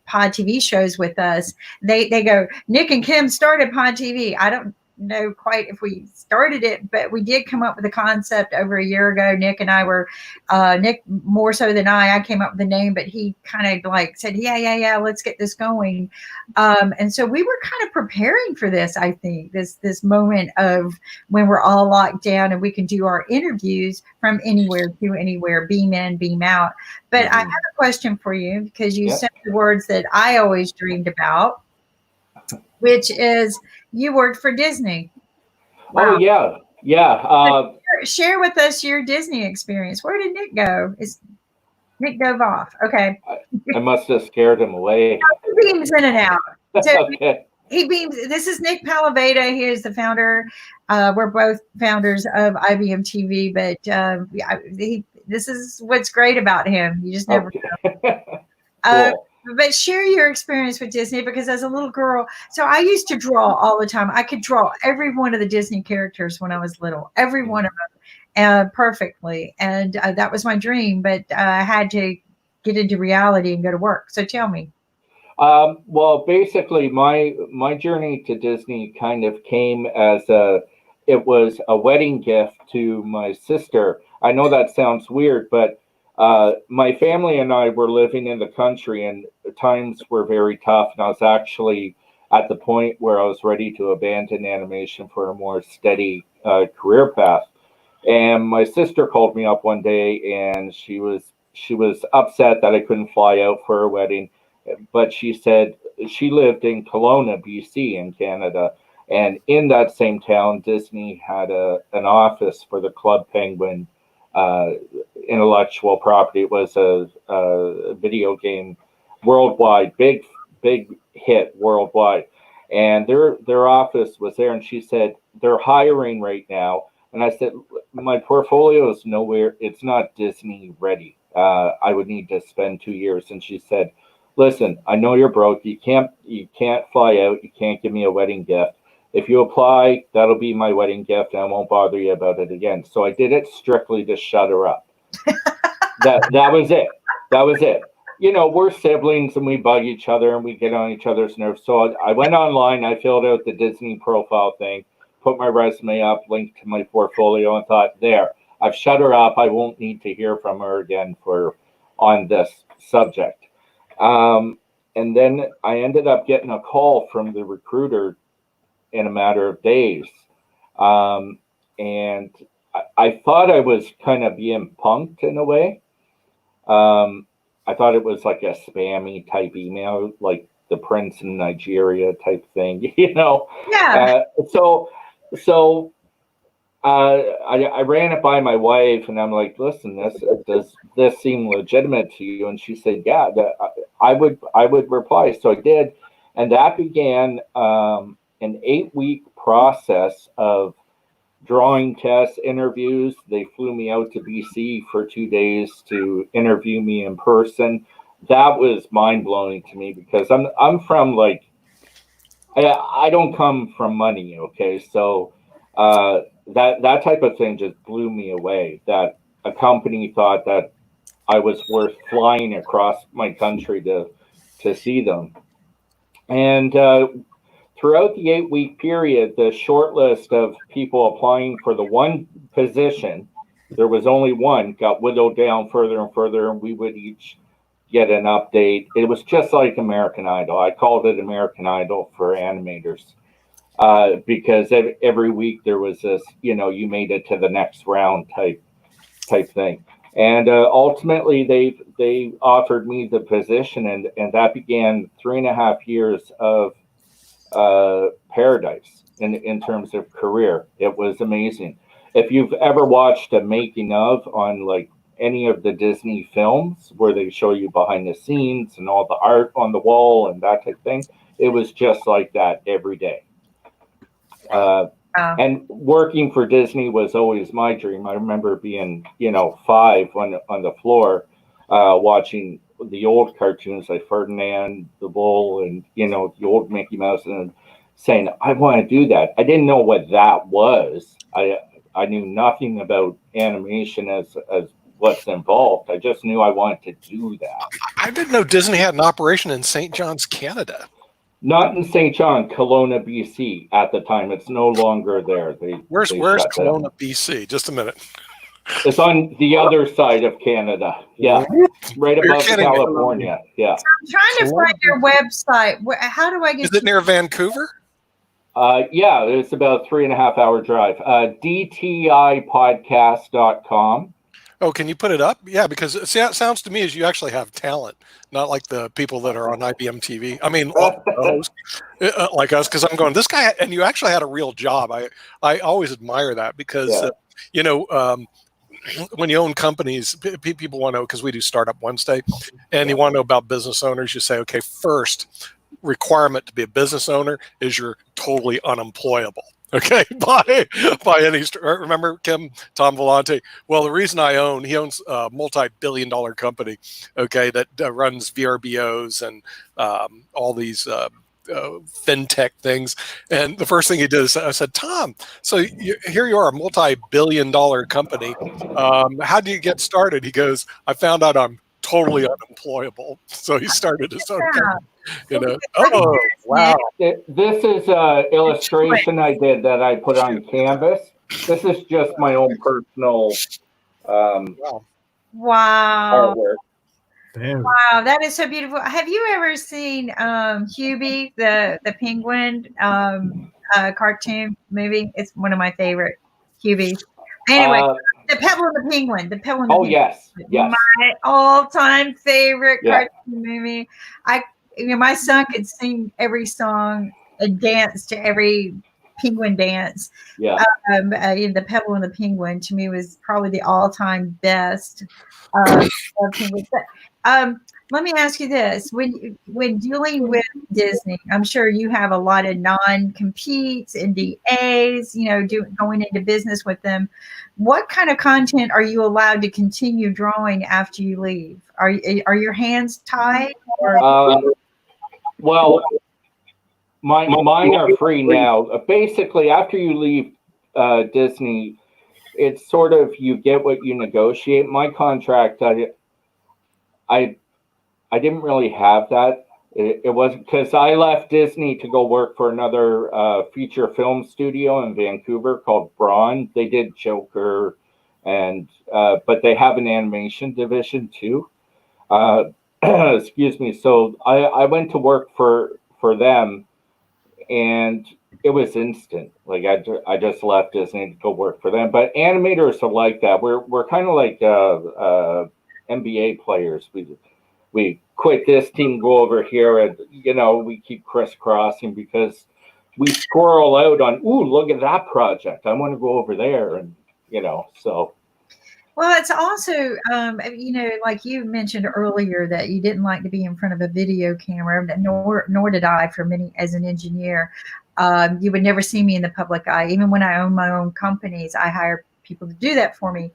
Speaker 2: Pod TV shows with us, they go, Nick and Kim started Pod TV. I don't know quite if we started it, but we did come up with a concept over a year ago. Nick and I were, Nick more so than I came up with the name, but he kind of like said, yeah, let's get this going. And so we were kind of preparing for this, I think, this moment of when we're all locked down and we can do our interviews from anywhere to anywhere, beam in, beam out. But I have a question for you because you said the words that I always dreamed about, which is you worked for Disney.
Speaker 7: Wow. Oh, yeah.
Speaker 2: Share with us your Disney experience. Where did Nick go? Nick dove off. Okay.
Speaker 7: I must have scared him away.
Speaker 2: He beams in and out. So
Speaker 7: Okay.
Speaker 2: he beams. This is Nick Palaveda. He is the founder. We're both founders of IBM TV, but this is what's great about him. You just never know.
Speaker 7: Cool.
Speaker 2: But share your experience with Disney, because as a little girl, so I used to draw all the time. I could draw every one of the Disney characters when I was little, every one of them perfectly. And that was my dream, but I had to get into reality and go to work. So tell me.
Speaker 7: Well, basically, my journey to Disney kind of came as it was a wedding gift to my sister. I know that sounds weird, but my family and I were living in the country, and times were very tough. And I was actually at the point where I was ready to abandon animation for a more steady career path. And my sister called me up one day, and she was upset that I couldn't fly out for her wedding. But she said she lived in Kelowna, BC, in Canada, and in that same town, Disney had an office for the Club Penguin intellectual property. It was a video game worldwide, big hit worldwide, and their office was there. And she said they're hiring right now, and I said my portfolio is nowhere. It's not Disney ready. I would need to spend 2 years. And she said, listen, I know you're broke. You can't fly out. You can't give me a wedding gift. If you apply, that'll be my wedding gift, and I won't bother you about it again. So I did it strictly to shut her up. That was it. That was it. You know, we're siblings and we bug each other and we get on each other's nerves. So I went online, I filled out the Disney profile thing, put my resume up, linked to my portfolio, and thought, there, I've shut her up. I won't need to hear from her again on this subject. And then I ended up getting a call from the recruiter in a matter of days. And I thought I was kind of being punked in a way. I thought it was like a spammy type email, like the Prince in Nigeria type thing, you know?
Speaker 2: Yeah.
Speaker 7: So I ran it by my wife, and I'm like, listen, does this seem legitimate to you? And she said, yeah, I would reply. So I did. And that began an 8-week process of drawing tests, interviews. They flew me out to BC for 2 days to interview me in person. That was mind blowing to me because I'm from like, I don't come from money. Okay. So, that type of thing just blew me away, that a company thought that I was worth flying across my country to see them. And, throughout the 8-week period, the short list of people applying for the one position, there was only one, got whittled down further and further, and we would each get an update. It was just like American Idol. I called it American Idol for animators because every week there was this, you know, you made it to the next round type thing. And ultimately, they offered me the position, and that began 3.5 years of paradise in terms of career. It was amazing. If you've ever watched a making of on like any of the Disney films where they show you behind the scenes and all the art on the wall and that type of thing, it was just like that every day. And working for Disney was always my dream. I remember being, 5 on the floor watching the old cartoons like Ferdinand the Bull and the old Mickey Mouse, and saying I want to do that. I didn't know what that was. I knew nothing about animation as what's involved. I just knew I wanted to do that.
Speaker 6: I didn't know Disney had an operation in St. John's, Canada.
Speaker 7: Not in St. John, Kelowna, BC at the time. It's no longer there.
Speaker 6: Where's Kelowna, BC? Just a minute.
Speaker 7: It's on the other side of Canada. Yeah, right above California. Yeah.
Speaker 2: So I'm trying to find your website. How do I get?
Speaker 6: Is it near Vancouver?
Speaker 7: Yeah, it's about a 3.5-hour drive. DTIpodcast.com.
Speaker 6: Oh, can you put it up? Yeah, because it sounds to me as you actually have talent, not like the people that are on IBM TV. I mean, like us, because I'm going, this guy, and you actually had a real job. I always admire that because, when you own companies, people want to know, because we do Startup Wednesday, and you want to know about business owners. You say, okay, first requirement to be a business owner is you're totally unemployable. Okay, by any, remember Tom Volante? Well, the reason he owns a multi-billion-dollar company, okay, that runs VRBOs and all these fintech things. And the first thing he did is I said, Tom, so here you are, a multi-billion-dollar company. How do you get started? He goes, I found out I'm totally unemployable. So he started his own
Speaker 2: Yeah.
Speaker 6: company. You know, oh wow.
Speaker 7: This is an illustration I did that I put on canvas. This is just my own personal
Speaker 2: Wow.
Speaker 7: artwork.
Speaker 2: Wow, that is so beautiful. Have you ever seen Hubie, the penguin cartoon movie? It's one of my favorite Hubie. Anyway, the Pebble and the Penguin. The Pebble and the
Speaker 7: Oh
Speaker 2: Penguin.
Speaker 7: yes.
Speaker 2: My all-time favorite
Speaker 7: Yeah.
Speaker 2: cartoon movie. My son could sing every song and dance to every penguin dance.
Speaker 7: Yeah.
Speaker 2: The Pebble and the Penguin to me was probably the all-time best penguin. But, let me ask you this: when dealing with Disney, I'm sure you have a lot of non-competes, NDAs, going into business with them. What kind of content are you allowed to continue drawing after you leave? Are your hands tied?
Speaker 7: Well, mine are free now. Basically, after you leave Disney, it's sort of you get what you negotiate. My contract, I didn't really have that. It wasn't because I left Disney to go work for another feature film studio in Vancouver called Braun. They did Joker, and but they have an animation division too. Excuse me. So I went to work for them, and it was instant. Like I just left Disney to go work for them. But animators are like that. We're kind of like NBA players. We quit this team, go over here, and we keep crisscrossing because we squirrel out on, ooh, look at that project. I want to go over there, and so.
Speaker 2: Well, it's also, like you mentioned earlier, that you didn't like to be in front of a video camera, nor did I. As an engineer, you would never see me in the public eye. Even when I own my own companies, I hire people to do that for me.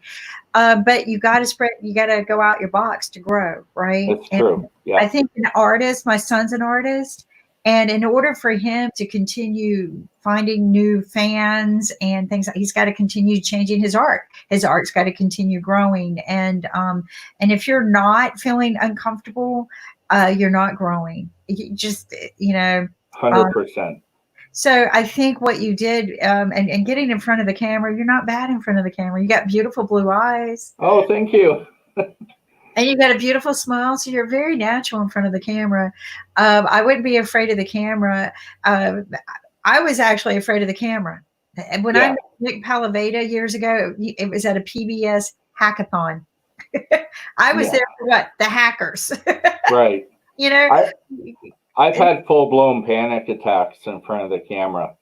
Speaker 2: But you got to go out your box to grow, right?
Speaker 7: That's true. Yeah.
Speaker 2: I think an artist, my son's an artist, and in order for him to continue finding new fans and things, he's got to continue changing his art. His art's got to continue growing. And if you're not feeling uncomfortable, you're not growing. You just,
Speaker 7: 100%.
Speaker 2: So I think what you did, and getting in front of the camera, you're not bad in front of the camera. You got beautiful blue eyes.
Speaker 7: Oh, thank you.
Speaker 2: And you got a beautiful smile, so you're very natural in front of the camera. I wouldn't be afraid of the camera. I was actually afraid of the camera. When I met Nick Palaveda years ago, it was at a PBS hackathon. I was there for what? The hackers.
Speaker 7: Right. I've had full-blown panic attacks in front of the camera.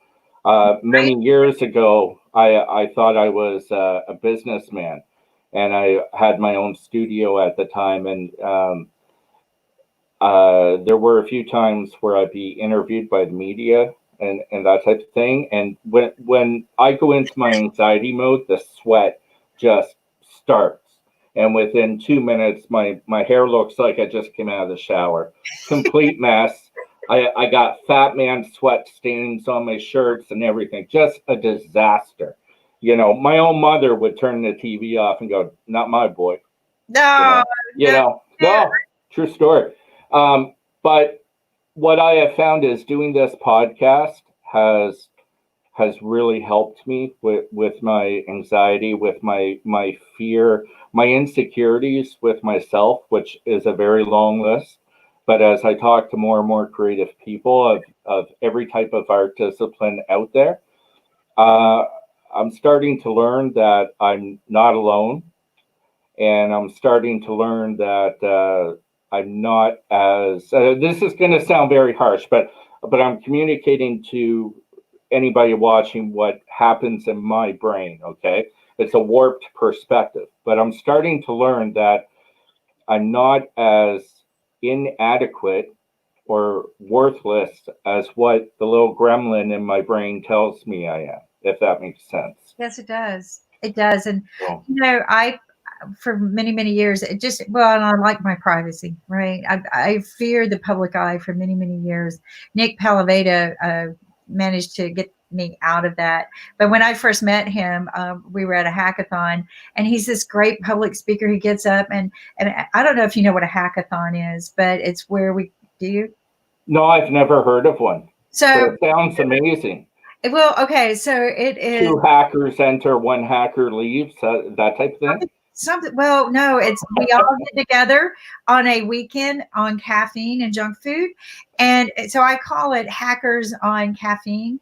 Speaker 7: Many years ago, I thought I was a businessman, and I had my own studio at the time. And there were a few times where I'd be interviewed by the media and that type of thing. And when I go into my anxiety mode, the sweat just starts. And within 2 minutes, my hair looks like I just came out of the shower. Complete mess. I got fat man sweat stains on my shirts and everything. Just a disaster. My own mother would turn the TV off and go, "Not my boy."
Speaker 2: No.
Speaker 7: No, true story. But what I have found is doing this podcast has really helped me with my anxiety, with my fear, my insecurities with myself, which is a very long list. But as I talk to more and more creative people of every type of art discipline out there, I'm starting to learn that I'm not alone. And I'm starting to learn that I'm not as, this is going to sound very harsh, but I'm communicating to anybody watching what happens in my brain, okay? It's a warped perspective, but I'm starting to learn that I'm not as inadequate or worthless as what the little gremlin in my brain tells me I am, if that makes sense.
Speaker 2: Yes, it does. It does. And, for many, many years, and I like my privacy, right? I feared the public eye for many, many years. Nick Palaveda managed to get me out of that. But when I first met him, we were at a hackathon, and he's this great public speaker. He gets up and I don't know if you know what a hackathon is, but it's where we do.
Speaker 7: No, I've never heard of one.
Speaker 2: So
Speaker 7: it sounds amazing.
Speaker 2: Well, okay, so it is
Speaker 7: 2 hackers enter, 1 hacker leaves, that type of thing.
Speaker 2: something. Well, no, it's we all get together on a weekend on caffeine and junk food, and so I call it Hackers on Caffeine.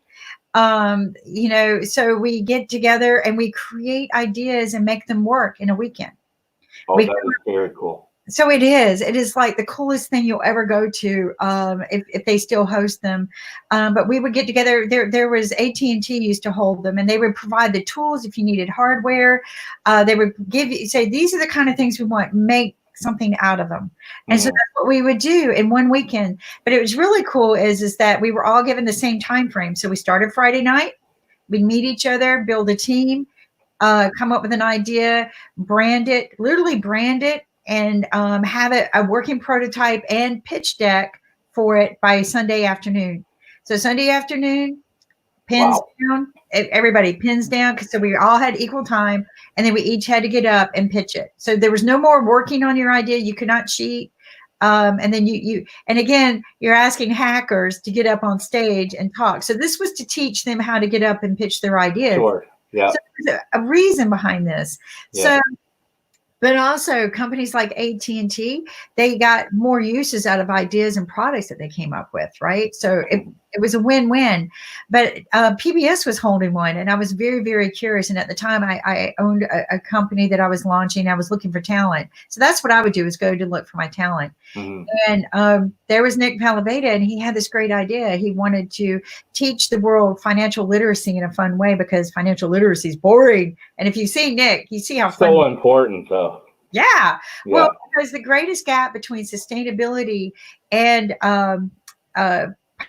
Speaker 2: So we get together and we create ideas and make them work in a weekend.
Speaker 7: Oh, that is very cool.
Speaker 2: So it is like the coolest thing you'll ever go to, if they still host them. But we would get together. There was AT&T used to hold them, and they would provide the tools if you needed hardware. They would say, these are the kind of things we want, make something out of them. And so that's what we would do in one weekend. But it was really cool is that we were all given the same time frame. So we started Friday night, we'd meet each other, build a team, come up with an idea, literally brand it, and have a working prototype and pitch deck for it by Sunday afternoon. So Sunday afternoon, pins down, everybody pins down, so we all had equal time, and then we each had to get up and pitch it. So there was no more working on your idea. You could not cheat. And then and again, you're asking hackers to get up on stage and talk. So this was to teach them how to get up and pitch their ideas.
Speaker 7: Sure. Yeah.
Speaker 2: So there's a reason behind this.
Speaker 7: Yeah.
Speaker 2: So, but also companies like AT&T, they got more uses out of ideas and products that they came up with, right? So it was a win-win. But PBS was holding one, and I was very, very curious. And at the time, I owned a company that I was launching. I was looking for talent. So that's what I would do, is go to look for my talent.
Speaker 7: Mm-hmm.
Speaker 2: And there was Nick Palaveda, and he had this great idea. He wanted to teach the world financial literacy in a fun way, because financial literacy is boring. And if you see Nick, you see how fun.
Speaker 7: So important, though.
Speaker 2: Yeah. Well, because the greatest gap between sustainability and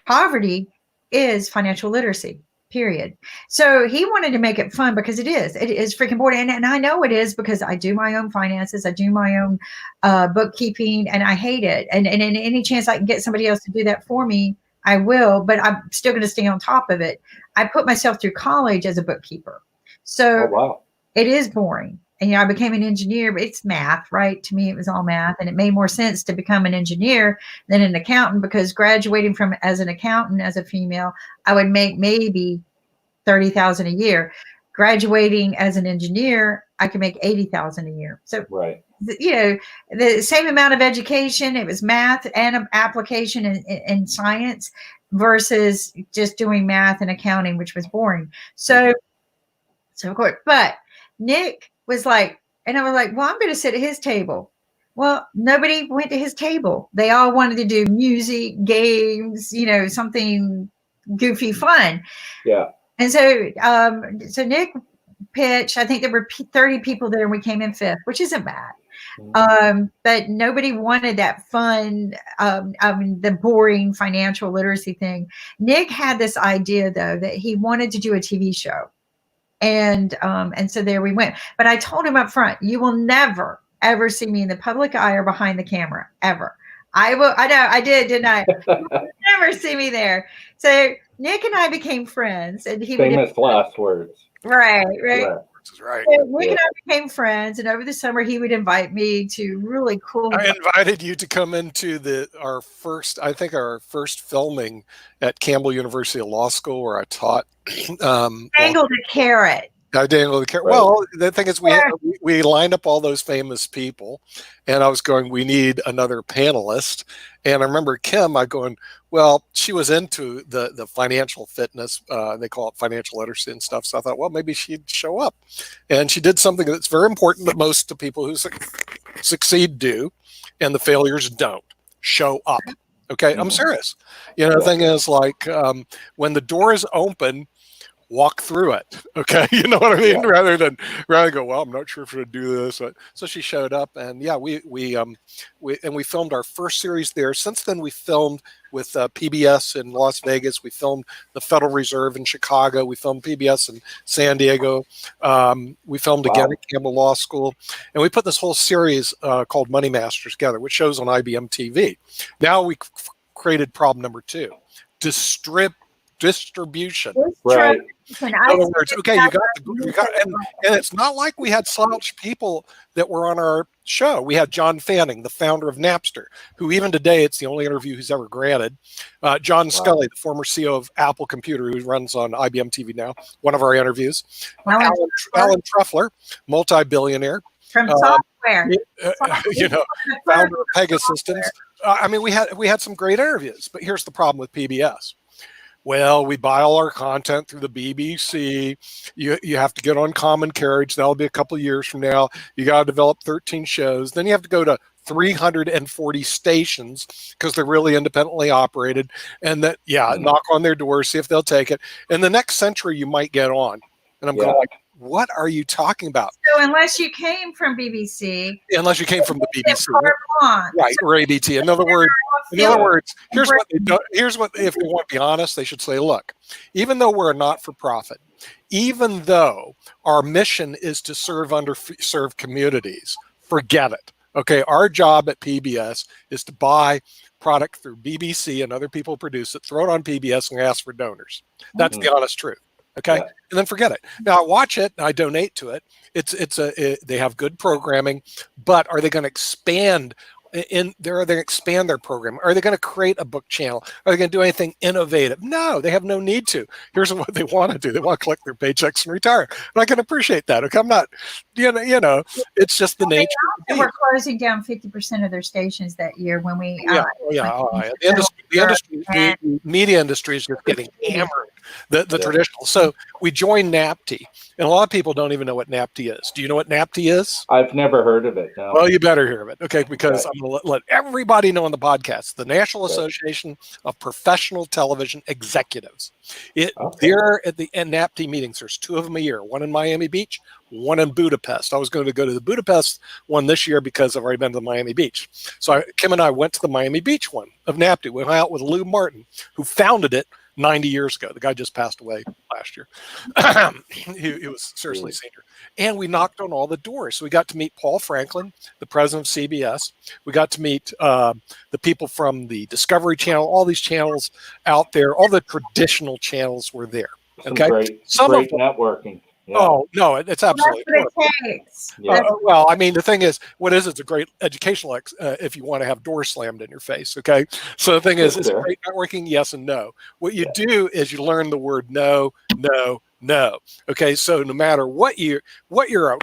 Speaker 2: poverty is financial literacy, period. So he wanted to make it fun, because it is freaking boring. And I know it is, because I do my own finances. I do my own bookkeeping, and I hate it. And any chance I can get somebody else to do that for me, I will, but I'm still going to stay on top of it. I put myself through college as a bookkeeper. So it is boring. And, I became an engineer, but it's math, right? To me, it was all math. And it made more sense to become an engineer than an accountant, because graduating from as an accountant as a female, I would make maybe $30,000 a year. Graduating as an engineer, I could make $80,000 a year. So, the same amount of education, it was math and application and science, versus just doing math and accounting, which was boring. So of course, but Nick was like, and I was like, well, I'm going to sit at his table. Well, nobody went to his table. They all wanted to do music, games, something goofy, fun.
Speaker 7: Yeah.
Speaker 2: And so Nick pitched. I think there were 30 people there, and we came in 5th, which isn't bad. But nobody wanted that fun, the boring financial literacy thing. Nick had this idea, though, that he wanted to do a TV show. And so there we went. But I told him up front, you will never, ever see me in the public eye or behind the camera, ever. I know I did, didn't I? You will never see me there. So Nick and I became friends, and he
Speaker 7: famous last words.
Speaker 2: Right.
Speaker 6: Is right.
Speaker 2: So Nick and I became friends, and over the summer he would invite me to really cool.
Speaker 6: I invited you to come into our first filming at Campbell University Law School, where I taught.
Speaker 2: Dangled a carrot.
Speaker 6: I dangled the carrot.
Speaker 7: Right.
Speaker 6: Well, the thing is, we lined up all those famous people, and I was going, we need another panelist. And I remember Kim, well, she was into the financial fitness. They call it financial literacy and stuff. So I thought, well, maybe she'd show up. And she did something that's very important that most of the people who succeed do, and the failures don't: show up. Okay, I'm serious. The thing is, like, when the door is open, walk through it. Okay, you know what I mean? Rather than go, well, I'm not sure if we're gonna do this. So she showed up, and we filmed our first series there. Since then, we filmed with PBS in Las Vegas. We filmed the Federal Reserve in Chicago. We filmed PBS in San Diego. We filmed again at Campbell Law School, and we put this whole series called Money Masters together, which shows on IBM TV. Now we created problem number 2: distribution.
Speaker 7: Right.
Speaker 6: In other words, okay, you got, and it's not like we had slouch people that were on our show. We had John Fanning, the founder of Napster, who even today, it's the only interview he's ever granted. John Scully, the former CEO of Apple Computer, who runs on IBM TV now, one of our interviews. Alan Trefler, multi-billionaire.
Speaker 2: From software.
Speaker 6: Founder of Pegasystems. I mean, we had some great interviews, but here's the problem with PBS. Well, we buy all our content through the BBC. You have to get on Common Carriage. That'll be a couple of years from now. You got to develop 13 shows. Then you have to go to 340 stations because they're really independently operated. And that, knock on their doors, see if they'll take it. And the next century you might get on. And I'm going like, what are you talking about?
Speaker 2: So unless you came from BBC.
Speaker 6: Unless you came from the BBC. Right, or ABT. In other words, here's what if they want to be honest, they should say, look, even though we're a not-for-profit, even though our mission is to serve underserved communities, forget it. Okay, our job at PBS is to buy product through BBC and other people produce it, throw it on PBS and ask for donors. That's the honest truth. Okay, and then forget it. Now I watch it, and I donate to it. They have good programming, but are they going to expand? Are they going to expand their program? Are they going to create a book channel? Are they going to do anything innovative? No, they have no need to. Here's what they want to do. They want to collect their paychecks and retire. And I can appreciate that. Okay, I'm not, it's just the nature.
Speaker 2: We're closing down 50% of their stations that year when we.
Speaker 6: The media industry is just getting hammered. The traditional. So we joined NAPTI, and a lot of people don't even know what NAPTI is. Do you know what NAPTI is?
Speaker 7: I've never heard of it. No.
Speaker 6: Well, you better hear of it, okay? Because I'm going to let everybody know on the podcast. The National Association of Professional Television Executives. They're at the NAPTI meetings. There's 2 of them a year. One in Miami Beach, one in Budapest. I was going to go to the Budapest one this year because I've already been to Miami Beach. So Kim and I went to the Miami Beach one of NAPTI. We went out with Lou Martin, who founded it 90 years ago. The guy just passed away last year. he was seriously senior. And we knocked on all the doors. So we got to meet Paul Franklin, the president of CBS. We got to meet the people from the Discovery Channel, all these channels out there. All the traditional channels were there. Okay.
Speaker 7: Some great networking. Yeah.
Speaker 6: Oh, no, it's absolutely.
Speaker 2: That's what it takes.
Speaker 6: Well, I mean, the thing is, what is it's a great educational if you want to have doors slammed in your face, okay? So the thing is great networking, yes and no. What you do is you learn the word no, no, no. Okay, so no matter what your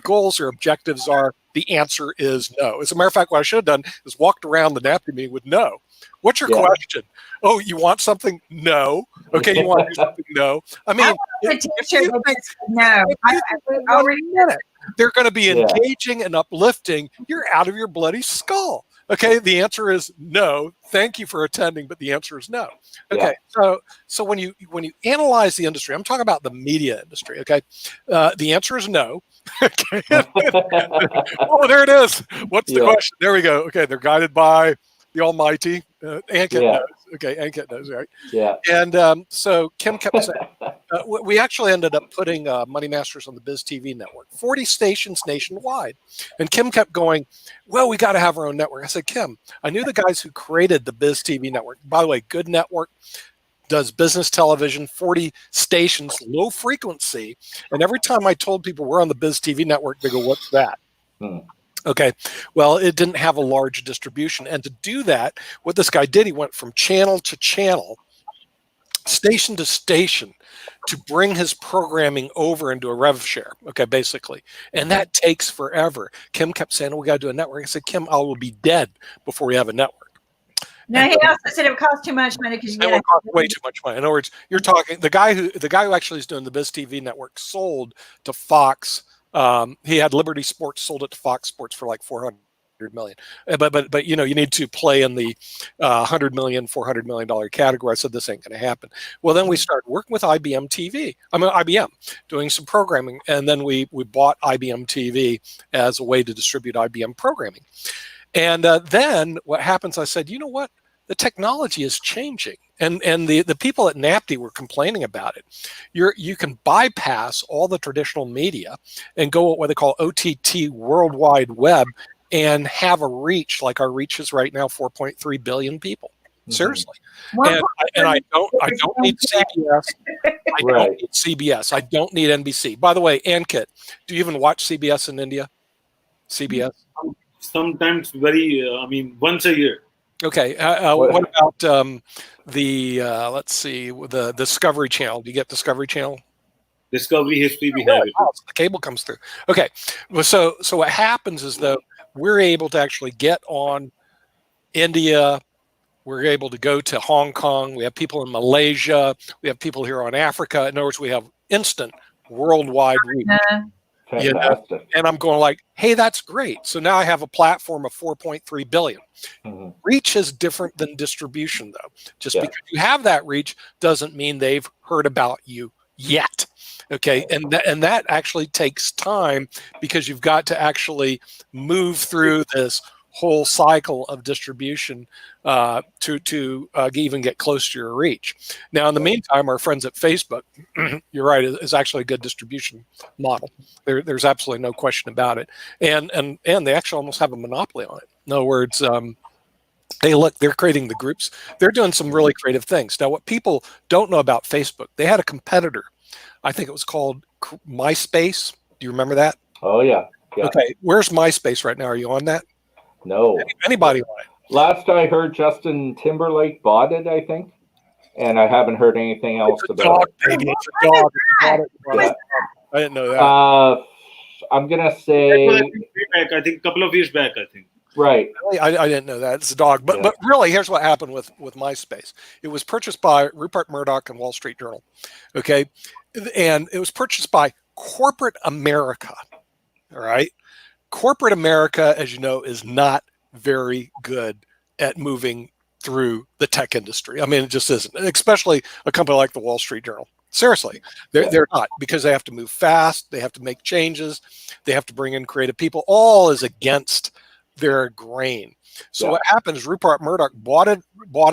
Speaker 6: goals or objectives are, the answer is no. As a matter of fact, what I should have done is walked around the NAPTI meeting with no. What's your question? Oh, you want something? No. Okay, you want to do something? No. I mean, they're going to be engaging and uplifting. You're out of your bloody skull. Okay, the answer is no. Thank you for attending, but the answer is no. Okay, so when you analyze the industry, I'm talking about the media industry. Okay, the answer is no. Okay. Oh, there it is. What's the question? There we go. Okay, they're guided by the Almighty. Ankit knows. Okay, Ankit knows, right?
Speaker 7: Yeah.
Speaker 6: And so Kim kept saying, we actually ended up putting Money Masters on the Biz TV network, 40 stations nationwide. And Kim kept going, well, we got to have our own network. I said, Kim, I knew the guys who created the Biz TV network. By the way, good network, does business television, 40 stations, low frequency. And every time I told people we're on the Biz TV network, they go, what's that? Okay, well, it didn't have a large distribution. And to do that, what this guy did, he went from channel to channel, station to station, to bring his programming over into a rev share, okay, basically. And that takes forever. Kim kept saying, oh, we got to do a network. I said, Kim, I will be dead before we have a network.
Speaker 2: No, he also said it would cost too much money because
Speaker 6: it would cost way too much money. In other words, you're talking the guy who actually is doing the Biz TV network sold to Fox. He had Liberty Sports, sold it to Fox Sports for like $400 million. But you need to play in the $100 million, $400 million category. I said this ain't going to happen. Well, then we started working with IBM doing some programming, and then we bought IBM TV as a way to distribute IBM programming. And then what happens? I said, you know what? The technology is changing. And the people at NAPTI were complaining about it. You can bypass all the traditional media and go what they call OTT, World Wide Web, and have a reach like our reach is right now, 4.3 billion people. Seriously.
Speaker 2: One
Speaker 6: And I don't need CBS. I don't need CBS. I don't need NBC. By the way, Ankit, do you even watch CBS in India? CBS?
Speaker 1: Sometimes once a year.
Speaker 6: Okay. What about let's see, the Discovery Channel? Do you get Discovery Channel?
Speaker 1: Discovery History, we have it.
Speaker 6: The cable comes through. Okay. Well, so what happens is, though, we're able to actually get on India. We're able to go to Hong Kong. We have people in Malaysia. We have people here on Africa. In other words, we have instant worldwide reach.
Speaker 7: Fantastic.
Speaker 6: You know? And I'm going like, hey, that's great. So now I have a platform of 4.3 billion. Reach is different than distribution, though. Just because you have that reach doesn't mean they've heard about you yet. Okay, and that actually takes time, because you've got to actually move through this whole cycle of distribution to even get close to your reach. Now, in the meantime, our friends at Facebook, you're right, is actually a good distribution model. There's absolutely no question about it, and they actually almost have a monopoly on it. In other words, hey, look, they're creating the groups. They're doing some really creative things. Now, what people don't know about Facebook, they had a competitor. I think it was called MySpace. Do you remember that?
Speaker 7: Oh, yeah.
Speaker 6: Okay, where's MySpace right now? Are you on that?
Speaker 7: No.
Speaker 6: Anybody on it?
Speaker 7: Last I heard, Justin Timberlake bought it, I think, and I haven't heard anything else about it.
Speaker 6: Baby. It's a dog. I didn't know that.
Speaker 7: I'm gonna say,
Speaker 1: I think a couple of years back, I think.
Speaker 7: Right.
Speaker 6: Really? I didn't know that. It's a dog. But really, here's what happened with MySpace. It was purchased by Rupert Murdoch and Wall Street Journal. Okay. And it was purchased by corporate America. All right. Corporate America, as you know, is not very good at moving through the tech industry. I mean, it just isn't, especially a company like the Wall Street Journal. Seriously, they're not, because they have to move fast. They have to make changes. They have to bring in creative people. All is against their grain. So what happened is Rupert Murdoch bought it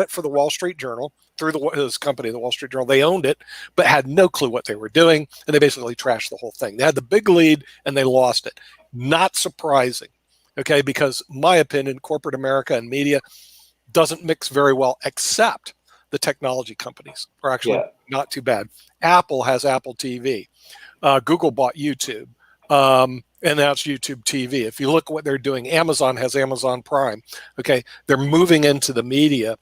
Speaker 6: for the Wall Street Journal through his company, the Wall Street Journal. They owned it, but had no clue what they were doing, and they basically trashed the whole thing. They had the big lead, and they lost it. Not surprising, okay? Because in my opinion, corporate America and media doesn't mix very well, except the technology companies are actually not too bad. Apple has Apple TV. Google bought YouTube. And that's YouTube TV. If you look at what they're doing, Amazon has Amazon Prime. Okay, they're moving into the media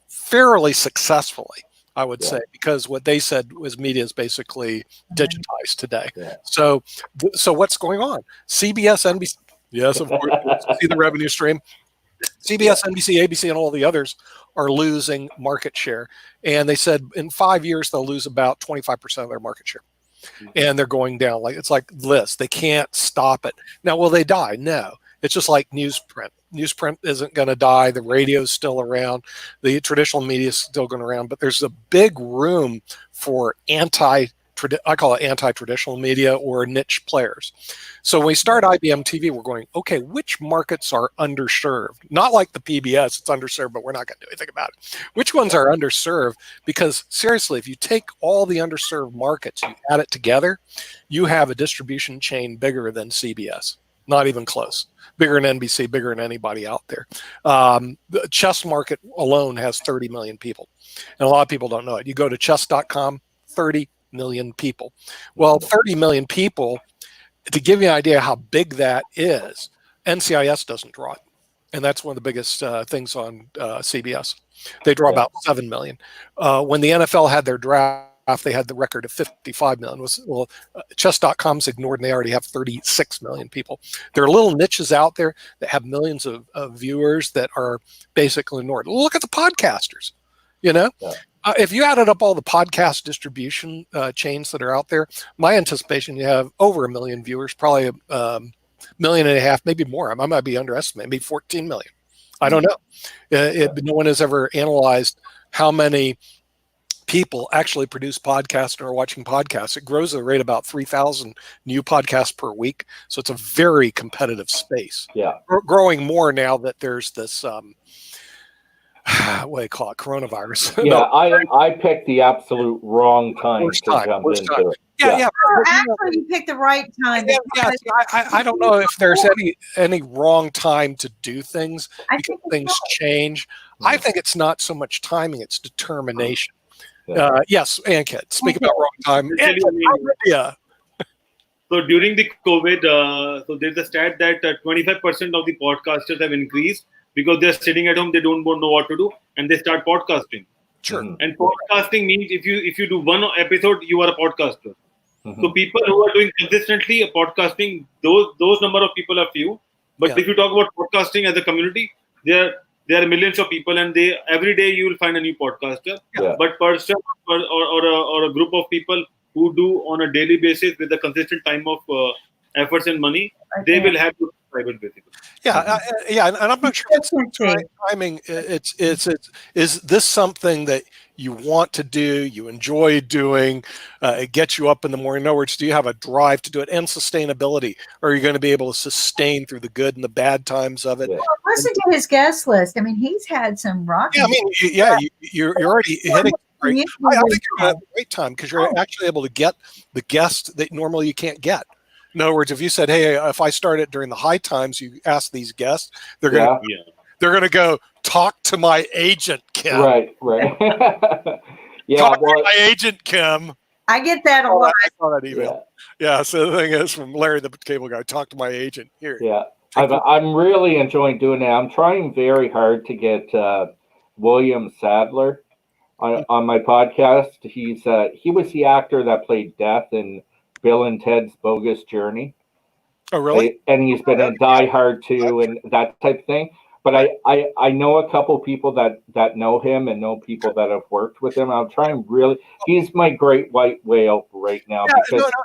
Speaker 6: fairly successfully, I would say, because what they said was media is basically digitized today. So what's going on? CBS, NBC, yes, of course, see the revenue stream. CBS, NBC, ABC, and all the others are losing market share. And they said in 5 years, they'll lose about 25% of their market share. And they're going down. It's like this. They can't stop it. Now, will they die? No. It's just like newsprint. Newsprint isn't going to die. The radio's still around. The traditional media is still going around. But there's a big room for I call it anti-traditional media or niche players. So when we start IBM TV, we're going, okay, which markets are underserved? Not like the PBS, it's underserved, but we're not going to do anything about it. Which ones are underserved? Because seriously, if you take all the underserved markets, you add it together, you have a distribution chain bigger than CBS. Not even close. Bigger than NBC, bigger than anybody out there. The chess market alone has 30 million people. And a lot of people don't know it. You go to chess.com, 30 million people. Well, 30 million people, to give you an idea how big that is, NCIS doesn't draw it. And that's one of the biggest things on CBS. They draw about 7 million. When the NFL had their draft, they had the record of 55 million. Chess.com's ignored, and they already have 36 million people. There are little niches out there that have millions of viewers that are basically ignored. Look at the podcasters, you know? If you added up all the podcast distribution chains that are out there, my anticipation, you have over 1 million viewers, probably 1.5 million, maybe more. I might be underestimating, maybe 14 million. I don't know. No one has ever analyzed how many people actually produce podcasts and are watching podcasts. It grows at a rate about 3,000 new podcasts per week. So it's a very competitive space. Growing more now that there's this what do you call it, coronavirus.
Speaker 7: I picked the absolute wrong time to jump into it.
Speaker 2: Actually, you picked the right time.
Speaker 6: I don't know if there's any wrong time to do things, because things change. I think it's not so much timing; it's determination.
Speaker 7: Yeah.
Speaker 6: Yes, Ankit, speak about wrong time. Yeah.
Speaker 1: So during the COVID, so there's a stat that 25% of the podcasters have increased because they're sitting at home, they don't know what to do, and they start podcasting.
Speaker 6: Sure.
Speaker 1: And podcasting means if you do one episode, you are a podcaster. So people who are doing consistently podcasting, those number of people are few. But if you talk about podcasting as a community, there are millions of people, and every day you will find a new podcaster.
Speaker 7: Yeah.
Speaker 1: But person or a group of people who do on a daily basis with a consistent time of efforts and money, they will have to private basically.
Speaker 6: Yeah, and I'm not sure it's timing. Is this something that you want to do, you enjoy doing, it gets you up in the morning? In other words, do you have a drive to do it, and sustainability? Or are you going to be able to sustain through the good and the bad times of it?
Speaker 2: Well, listen to his guest list. I mean, he's had some rocking.
Speaker 6: Yeah, I mean, you're already hitting. I think you're going to have a great time because you're actually able to get the guest that normally you can't get. In other words, if you said, "Hey, if I start it during the high times," you ask these guests, they're going to go talk to my agent, Kim.
Speaker 7: Right.
Speaker 6: Talk to my agent, Kim.
Speaker 2: I get that a lot.
Speaker 6: I saw that email. Yeah. So the thing is, from Larry the cable guy, talk to my agent here.
Speaker 7: Yeah. I'm really enjoying doing it. I'm trying very hard to get William Sadler on my podcast. He was the actor that played Death in Bill and Ted's Bogus Journey.
Speaker 6: Oh, really?
Speaker 7: And he's been in Die Hard too, and that type of thing. But I know a couple people that know him and know people that have worked with him. I'm trying really. He's my great white whale right now.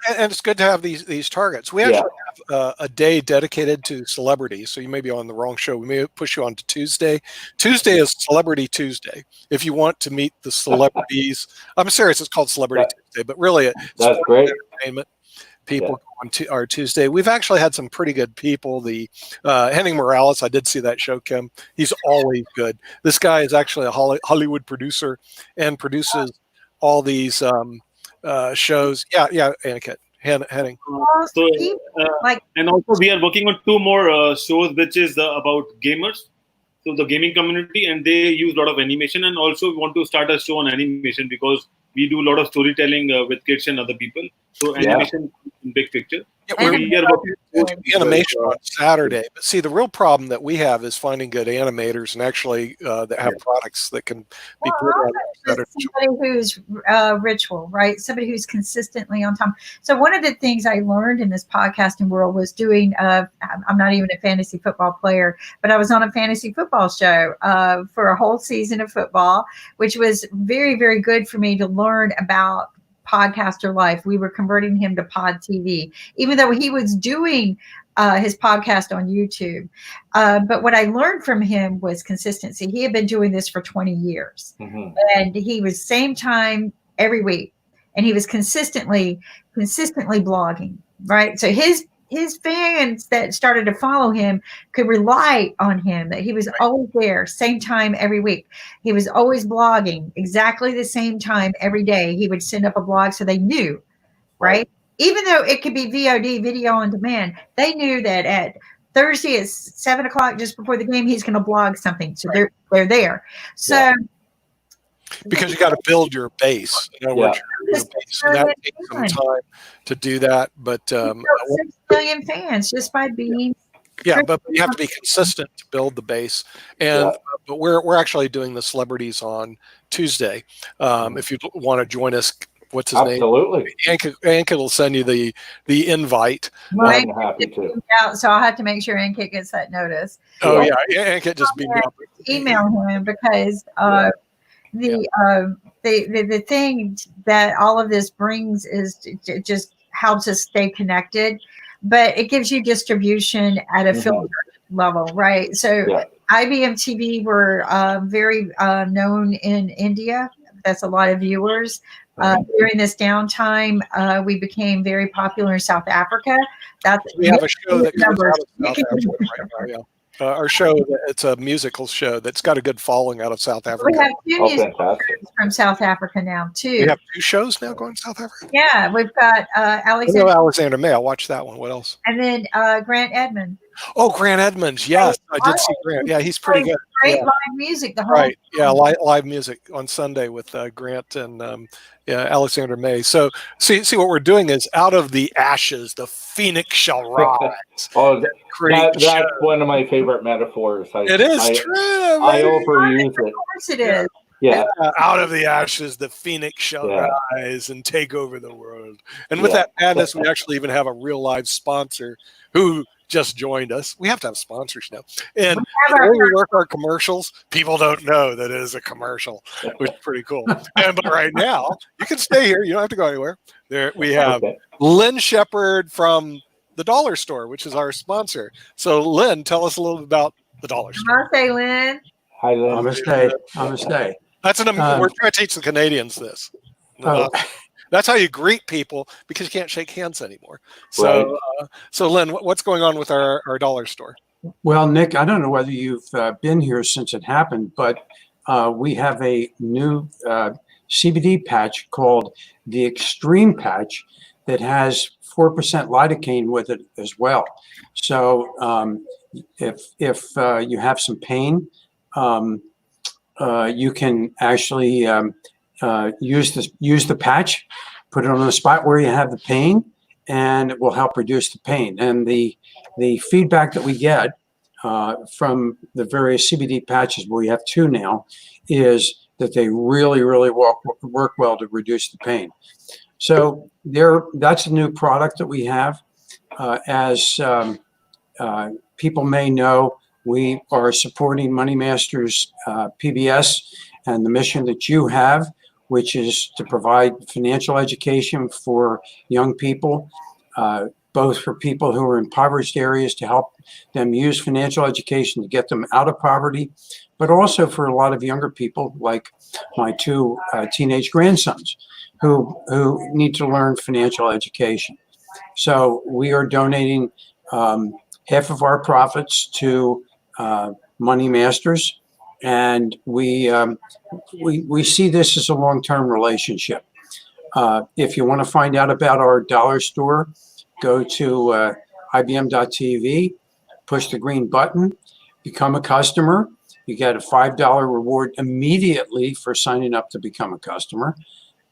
Speaker 6: And it's good to have these targets. We actually have a day dedicated to celebrities. So you may be on the wrong show. We may push you on to Tuesday. Tuesday is Celebrity Tuesday. If you want to meet the celebrities, I'm serious. It's called Celebrity Tuesday, but really,
Speaker 7: that's great.
Speaker 6: Entertainment. People on our Tuesday. We've actually had some pretty good people. The Henning Morales, I did see that show, Kim. He's always good. This guy is actually a Hollywood producer and produces all these shows. Yeah, Ankit. Henning.
Speaker 1: And also we are working on 2 more shows, which is about gamers. So the gaming community, and they use a lot of animation, and also we want to start a show on animation because we do a lot of storytelling with kids and other people. So animation in big picture.
Speaker 6: We are working animation on Saturday. But see, the real problem that we have is finding good animators and actually that have products that can be put on Saturday.
Speaker 2: Somebody who's ritual, right? Somebody who's consistently on time. So one of the things I learned in this podcasting world was doing, I'm not even a fantasy football player, but I was on a fantasy football show for a whole season of football, which was very, very good for me to learn about podcaster life. We were converting him to Pod TV, even though he was doing his podcast on YouTube. But what I learned from him was consistency. He had been doing this for 20 years, and he was same time every week, and he was consistently blogging, right? So his fans that started to follow him could rely on him, that he was always there, same time every week. He was always blogging exactly the same time every day. He would send up a blog so they knew, right? Even though it could be VOD, video on demand, they knew that at Thursday at 7 o'clock, just before the game, he's going to blog something. So they're there. So
Speaker 6: because you got to build your base. In other words, and that takes some time to do that. But
Speaker 2: 6 million fans just by being
Speaker 6: but you have to be consistent to build the base. And but we're actually doing the celebrities on Tuesday. If you want to join us, what's his name?
Speaker 7: Absolutely.
Speaker 6: Ankit will send you the invite.
Speaker 7: I'm happy to.
Speaker 2: So I'll have to make sure Ankit gets that notice.
Speaker 6: Oh yeah, Ankit just beat me up.
Speaker 2: Email him because the thing that all of this brings is it just helps us stay connected, but it gives you distribution at a filter level, right? So IBM TV were very known in India. That's a lot of viewers. During this downtime, we became very popular in South Africa.
Speaker 6: We have a show that comes out of South Africa right now. Our show, it's a musical show that's got a good following out of South Africa.
Speaker 2: We have 2 musicals from South Africa now, too.
Speaker 6: We have 2 shows now going to South Africa?
Speaker 2: Yeah, we've got Alexander.
Speaker 6: Alexander May. I'll watch that one. What else?
Speaker 2: And then Grant Edmond.
Speaker 6: Oh, Grant Edmonds. Yes, I did see Grant. Yeah, he's pretty good.
Speaker 2: Great
Speaker 6: Yeah.
Speaker 2: live music. The whole
Speaker 6: Right. Yeah. Live music on Sunday with Grant and Alexander May. So see what we're doing is out of the ashes, the phoenix shall rise.
Speaker 7: That's one of my favorite metaphors.
Speaker 6: It is true.
Speaker 7: I overuse it.
Speaker 2: Of course it is.
Speaker 7: Yeah.
Speaker 6: Out of the ashes, the phoenix shall rise and take over the world. And with that madness, we actually even have a real live sponsor who just joined us. We have to have sponsors now. And the way we work our commercials, people don't know that it is a commercial, which is pretty cool. But right now, you can stay here. You don't have to go anywhere. There we have Lynn Shepard from the Dollar Store, which is our sponsor. So Lynn, tell us a little bit about the Dollar Store.
Speaker 2: Namaste, Lynn.
Speaker 7: Hi, Lynn.
Speaker 10: Namaste.
Speaker 6: That's we're trying to teach the Canadians this. That's how you greet people because you can't shake hands anymore. So, so Lynn, what's going on with our Dollar Store?
Speaker 10: Well, Nick, I don't know whether you've been here since it happened, but we have a new CBD patch called the Extreme Patch that has 4% lidocaine with it as well. So if you have some pain, you can actually use the patch, put it on the spot where you have the pain, and it will help reduce the pain. And the feedback that we get from the various CBD patches, we have 2 now, is that they really work well to reduce the pain. So that's a new product that we have. As people may know, we are supporting Money Masters PBS and the mission that you have, which is to provide financial education for young people, both for people who are in impoverished areas to help them use financial education to get them out of poverty, but also for a lot of younger people like my 2 teenage grandsons who need to learn financial education. So we are donating half of our profits to Money Masters, and we see this as a long-term relationship. If you want to find out about our Dollar Store, go to IBM.TV, push the green button, become a customer. You get a $5 reward immediately for signing up to become a customer.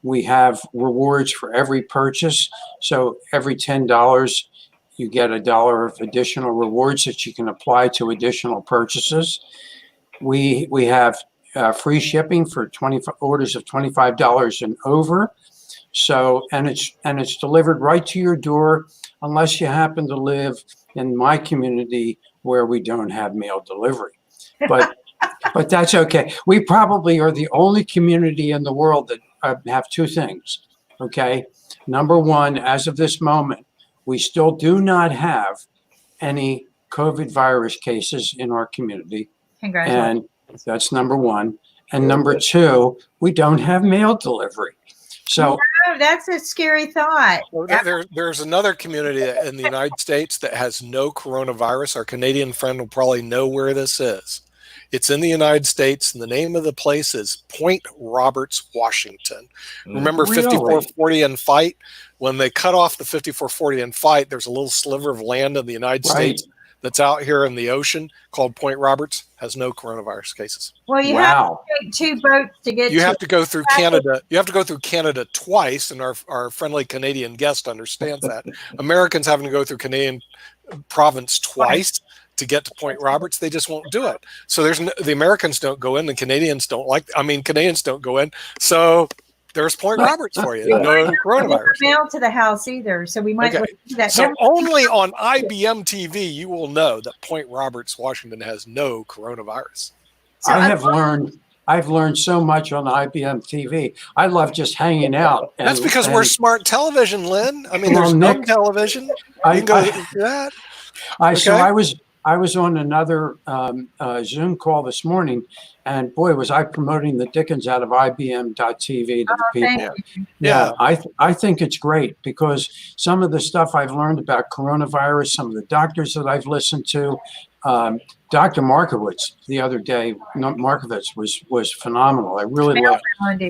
Speaker 10: We have rewards for every purchase. So every $10, you get $1 of additional rewards that you can apply to additional purchases. We have free shipping for orders of $25 and over. So, and it's delivered right to your door, unless you happen to live in my community where we don't have mail delivery. But that's okay. We probably are the only community in the world that have 2 things. Okay. Number one, as of this moment, we still do not have any COVID virus cases in our community.
Speaker 2: Congratulations.
Speaker 10: And that's number one. And number 2, we don't have mail delivery. So
Speaker 2: no, that's a scary thought.
Speaker 6: There's another community in the United States that has no coronavirus. Our Canadian friend will probably know where this is. It's in the United States, and the name of the place is Point Roberts, Washington. Remember 5440 and Fight? When they cut off the 5440 and Fight, there's a little sliver of land in the United States that's out here in the ocean called Point Roberts, has no coronavirus cases.
Speaker 2: Well, you have to take 2 boats to get.
Speaker 6: You have to go through Canada. You have to go through Canada twice, and our friendly Canadian guest understands that. Americans having to go through Canadian province twice to get to Point Roberts, they just won't do it. So the Americans don't go in, the Canadians don't Canadians don't go in. So there's Point Roberts for you. No coronavirus.
Speaker 2: Mail to the house either, so we might do that.
Speaker 6: So only on IBM TV you will know that Point Roberts, Washington has no coronavirus.
Speaker 10: So I've learned so much on IBM TV. I love just hanging out.
Speaker 6: That's because we're smart television, Lynn. I mean, there's no television. You can go do that.
Speaker 10: So I was on another Zoom call this morning, and boy, was I promoting the dickens out of IBM.TV to the people. Yeah, I think it's great because some of the stuff I've learned about coronavirus, some of the doctors that I've listened to, Dr. Markowitz the other day, Markowitz was phenomenal. I really loved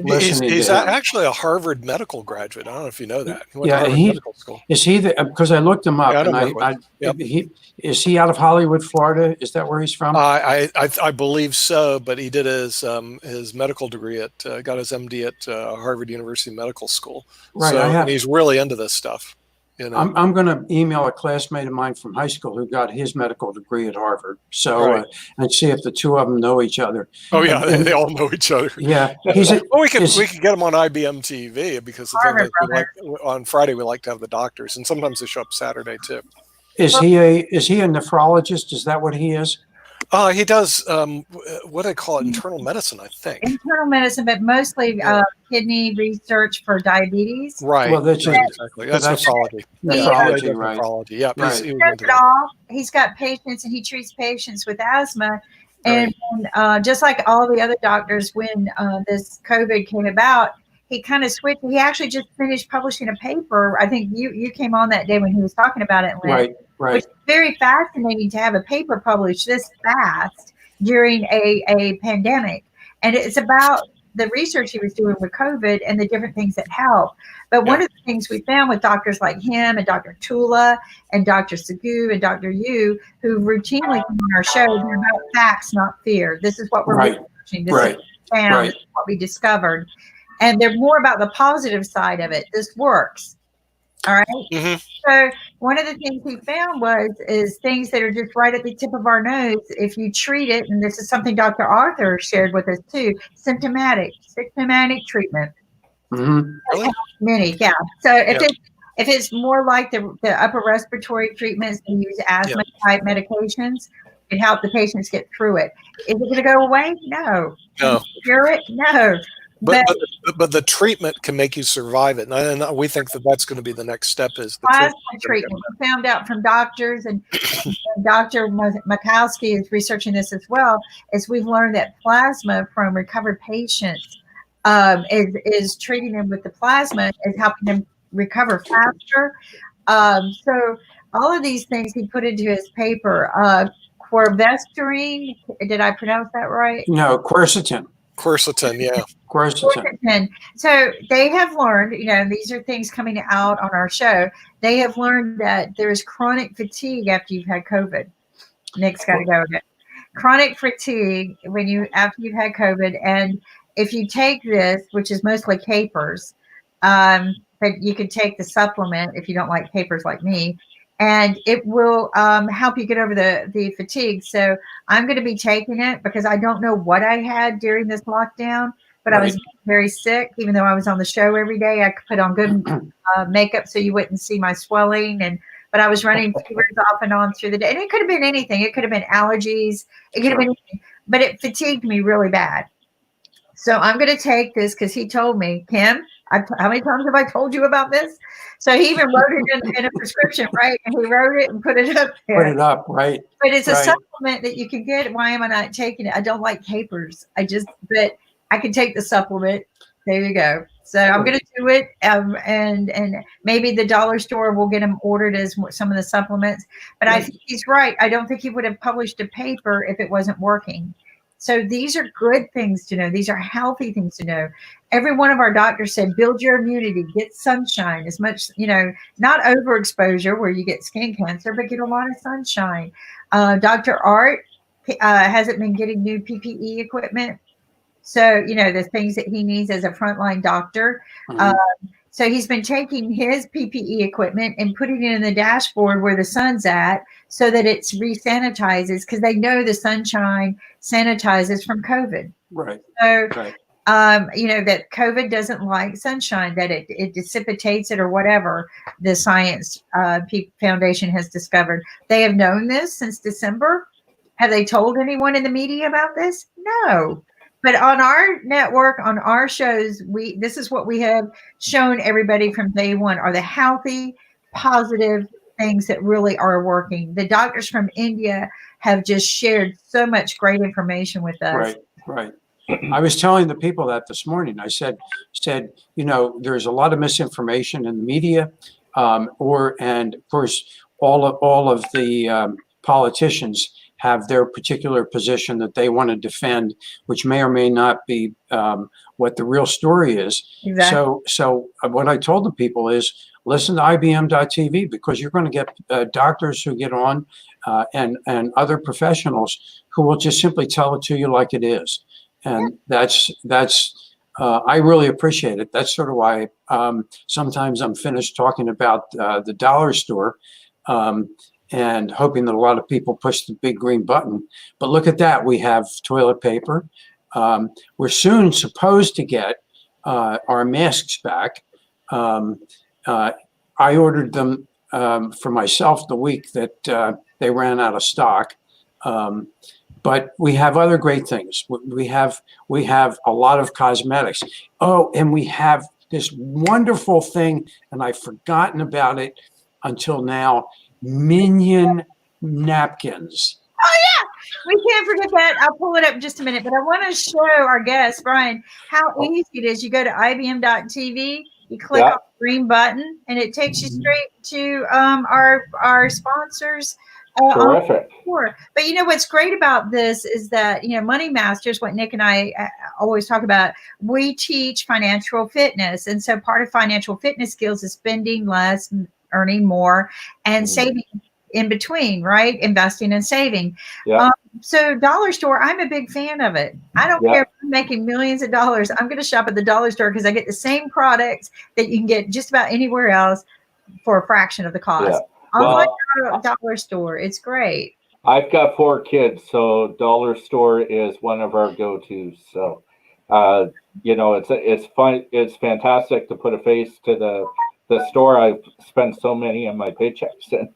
Speaker 10: listening
Speaker 6: He's
Speaker 10: to him.
Speaker 6: actually a Harvard medical graduate. I don't know if you know that. He went to
Speaker 10: Yeah,
Speaker 6: Harvard Medical School.
Speaker 10: is he because I looked him up,
Speaker 6: Yeah, I know
Speaker 10: and
Speaker 6: Markowitz. Yep.
Speaker 10: is he out of Hollywood, Florida? Is that where he's from?
Speaker 6: I believe so, but he did his medical degree got his MD at Harvard University Medical School.
Speaker 10: Right,
Speaker 6: So, and he's really into this stuff. You know?
Speaker 10: I'm going to email a classmate of mine from high school who got his medical degree at Harvard. So,
Speaker 6: Right.
Speaker 10: and see if the two of them know each other.
Speaker 6: Oh yeah, they all know each other.
Speaker 10: Yeah,
Speaker 6: well, we could get them on IBM TV because the thing is, on Friday we like to have the doctors, and sometimes they show up Saturday too.
Speaker 10: Is he a nephrologist? Is that what he is?
Speaker 6: He does what do they call it? Internal medicine, I think.
Speaker 2: Internal medicine, but mostly kidney research for diabetes.
Speaker 6: Right.
Speaker 10: Well, that's
Speaker 6: exactly. That's nephrology.
Speaker 10: Nephrology, right?
Speaker 6: Nephrology. Yeah.
Speaker 10: Right.
Speaker 2: He does it all. He's got patients, and he treats patients with asthma. And just like all the other doctors, when this COVID came about, he kind of switched. He actually just finished publishing a paper. I think you came on that day when he was talking about it, Lynn.
Speaker 10: Right.
Speaker 2: Which is very fascinating to have a paper published this fast during a pandemic. And it's about the research he was doing with COVID and the different things that help. But one of the things we found with doctors like him and Dr. Tula and Dr. Sagu and Dr. Yu, who routinely come on our show, they're about facts, not fear. This is what we're researching. This is what we found. This is what we discovered. And they're more about the positive side of it. This works. All right.
Speaker 6: Mm-hmm.
Speaker 2: So one of the things we found is things that are just right at the tip of our nose. If you treat it, and this is something Dr. Arthur shared with us too, symptomatic treatment.
Speaker 10: Mm-hmm.
Speaker 6: Really?
Speaker 2: Many, yeah. So if it's more like the upper respiratory treatments, they use asthma type medications. It helps the patients get through it. Is it going to go away? No.
Speaker 6: No.
Speaker 2: Cure it? No.
Speaker 6: But the treatment can make you survive it, and we think that's going to be the next step. Is the
Speaker 2: plasma treatment? We found out from doctors, and Dr. Makowski is researching this as well. Is we've learned that plasma from recovered patients is treating them with the plasma is helping them recover faster. So all of these things he put into his paper. Quercetin, did I pronounce that right?
Speaker 10: No, quercetin.
Speaker 6: Quercetin, yeah.
Speaker 10: Quercetin.
Speaker 2: So they have learned, these are things coming out on our show. They have learned that there's chronic fatigue after you've had COVID. Nick's got to go again. Chronic fatigue after you've had COVID, and if you take this, which is mostly capers, but you can take the supplement if you don't like capers like me, and it will help you get over the fatigue. So I'm going to be taking it because I don't know what I had during this lockdown, but I was very sick. Even though I was on the show every day, I could put on good makeup so you wouldn't see my swelling. But I was running fevers off and on through the day. And it could have been anything. It could have been allergies. It could have been anything. But it fatigued me really bad. So I'm going to take this because he told me, Kim, how many times have I told you about this? So he even wrote it in a prescription, right? And he wrote it and put it up there.
Speaker 10: Put it up, right.
Speaker 2: But it's a supplement that you can get. Why am I not taking it? I don't like capers. But I can take the supplement. There you go. So I'm going to do it. And maybe the dollar store will get them ordered as some of the supplements. But I think he's right. I don't think he would have published a paper if it wasn't working. So these are good things to know. These are healthy things to know. Every one of our doctors said, build your immunity, get sunshine as much, not overexposure where you get skin cancer, but get a lot of sunshine. Dr. Art hasn't been getting new PPE equipment. So, the things that he needs as a frontline doctor. Mm-hmm. So he's been taking his PPE equipment and putting it in the dashboard where the sun's at so that it's re-sanitizes because they know the sunshine sanitizes from COVID.
Speaker 10: Right.
Speaker 2: So, that COVID doesn't like sunshine, that it dissipates it or whatever the Science Foundation has discovered. They have known this since December. Have they told anyone in the media about this? No. But on our network, on our shows, this is what we have shown everybody from day one are the healthy, positive things that really are working. The doctors from India have just shared so much great information with us.
Speaker 10: Right. I was telling the people that this morning. I said, there's a lot of misinformation in the media, and of course, all of the politicians have their particular position that they want to defend, which may or may not be what the real story is.
Speaker 2: Exactly.
Speaker 10: So what I told the people is listen to IBM.TV, because you're going to get doctors who get on and other professionals who will just simply tell it to you like it is. And that's I really appreciate it. That's sort of why sometimes I'm finished talking about the dollar store and hoping that a lot of people push the big green button. But look at that. We have toilet paper. We're soon supposed to get our masks back. I ordered them for myself the week that they ran out of stock. But we have other great things. We have a lot of cosmetics. Oh, and we have this wonderful thing, and I've forgotten about it until now, Minion napkins.
Speaker 2: Oh yeah, we can't forget that. I'll pull it up in just a minute, but I want to show our guest, Brian, how easy it is. You go to IBM.TV, you click on the green button, and it takes you straight to our sponsors.
Speaker 7: Terrific.
Speaker 2: But you know what's great about this is that, you know, Money Masters, what Nick and I always talk about, we teach financial fitness. And so part of financial fitness skills is spending less, earning more, and saving in between, right? Investing and saving.
Speaker 7: Yeah.
Speaker 2: So dollar store, I'm a big fan of it. I don't care if I'm making millions of dollars. I'm going to shop at the dollar store because I get the same products that you can get just about anywhere else for a fraction of the cost.
Speaker 7: Yeah.
Speaker 2: Online dollar store, it's great.
Speaker 7: I've got 4 kids, so dollar store is one of our go-tos. So, you know, it's fun. It's fantastic to put a face to the store. I've spent so many of my paychecks in.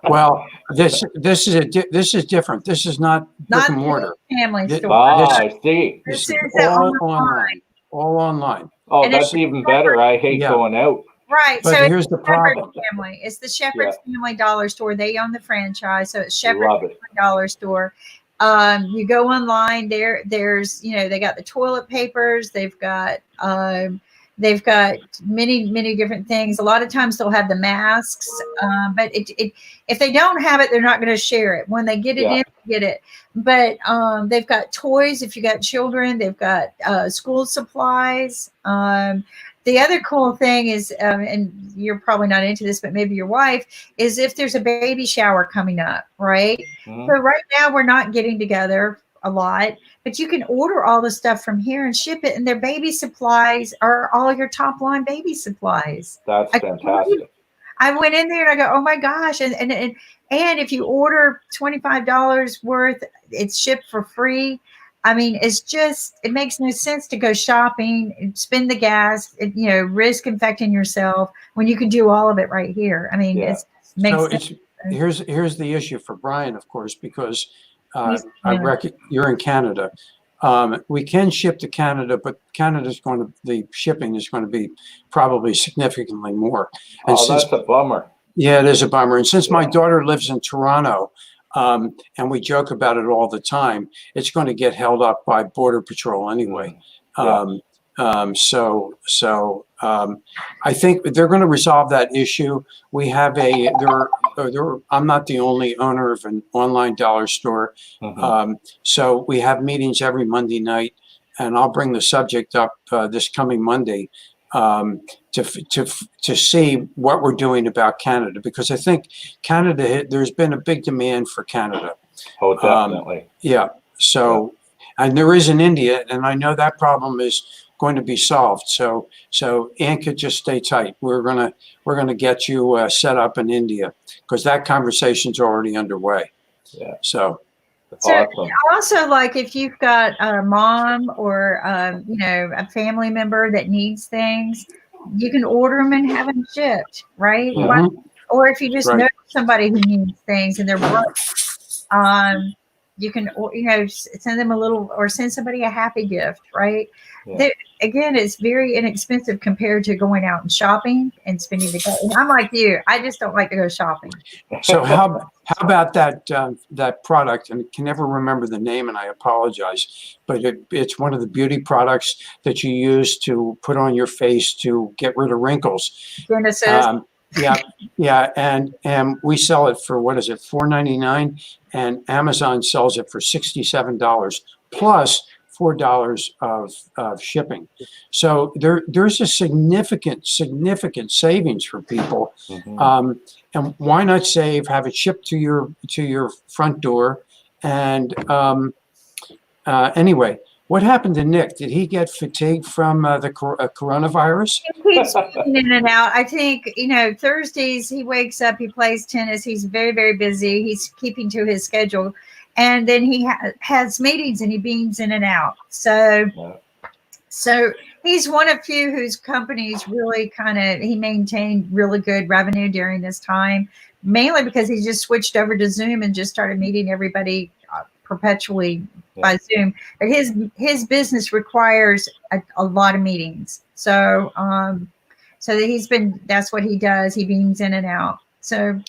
Speaker 10: Well, this is different. This is not brick and mortar.
Speaker 2: Family store.
Speaker 7: I see.
Speaker 10: This is all online. All online.
Speaker 7: Oh,
Speaker 2: And
Speaker 7: that's even better. I hate going out.
Speaker 2: Right.
Speaker 10: But
Speaker 2: so
Speaker 10: here's the problem.
Speaker 2: Family. It's the Shepherd's Family Dollar Store. They own the franchise. So it's Shepherd's Family Dollar Store. You go online there's, you know, they got the toilet papers. They've got many different things. A lot of times they'll have the masks, but if they don't have it, they're not going to share it. When they get it in, get it. But they've got toys if you got children. They've got school supplies. The other cool thing is, and you're probably not into this, but maybe your wife, is if there's a baby shower coming up, right? So right now we're not getting together a lot, but you can order all the stuff from here and ship it, and their baby supplies are all your top line baby supplies.
Speaker 7: That's fantastic.
Speaker 2: I went in there and I go, oh my gosh. And if you order $25 worth, it's shipped for free. I mean, it makes no sense to go shopping and spend the gas, you know, risk infecting yourself when you can do all of it right here. I mean, it makes sense.
Speaker 10: Here's the issue for Brian, of course, because you're in Canada. We can ship to Canada, but the shipping is going to be probably significantly more. And
Speaker 7: that's a bummer.
Speaker 10: Yeah, it is a bummer. And since my daughter lives in Toronto, and we joke about it all the time, it's going to get held up by Border Patrol anyway. So I think they're going to resolve that issue. We have I'm not the only owner of an online dollar store. So we have meetings every Monday night, and I'll bring the subject up this coming Monday to see what we're doing about Canada, because I think Canada, there's been a big demand for Canada.
Speaker 7: Oh, definitely.
Speaker 10: So, and there is in India, and I know that problem is going to be solved. So Ann could just stay tight. We're gonna get you set up in India, because that conversation's already underway.
Speaker 7: Yeah.
Speaker 10: So
Speaker 7: awesome.
Speaker 2: Also, like if you've got a mom or you know, a family member that needs things, you can order them and have them shipped, right? Or if you just know somebody who needs things and they're broke, you can, you know, send them a little, or send somebody a happy gift, right? Again, it's very inexpensive compared to going out and shopping and spending the day. And I'm like you, I just don't like to go shopping.
Speaker 10: So how about that product? And I can never remember the name, and I apologize, but it's one of the beauty products that you use to put on your face to get rid of wrinkles.
Speaker 2: Genesis.
Speaker 10: And we sell it for, what is it, $4.99, and Amazon sells it for $67 plus $4 of shipping. So there's a significant savings for people. And why not save, have it shipped to your front door? And anyway, what happened to Nick? Did he get fatigued from the coronavirus?
Speaker 2: He keeps in and out. I think, Thursdays he wakes up, he plays tennis. He's very, very busy. He's keeping to his schedule. And then he has meetings and he beams in and out. So he's one of few whose companies really he maintained really good revenue during this time, mainly because he just switched over to Zoom and just started meeting everybody perpetually by Zoom. But his business requires a lot of meetings. So that's what he does. He beams in and out. So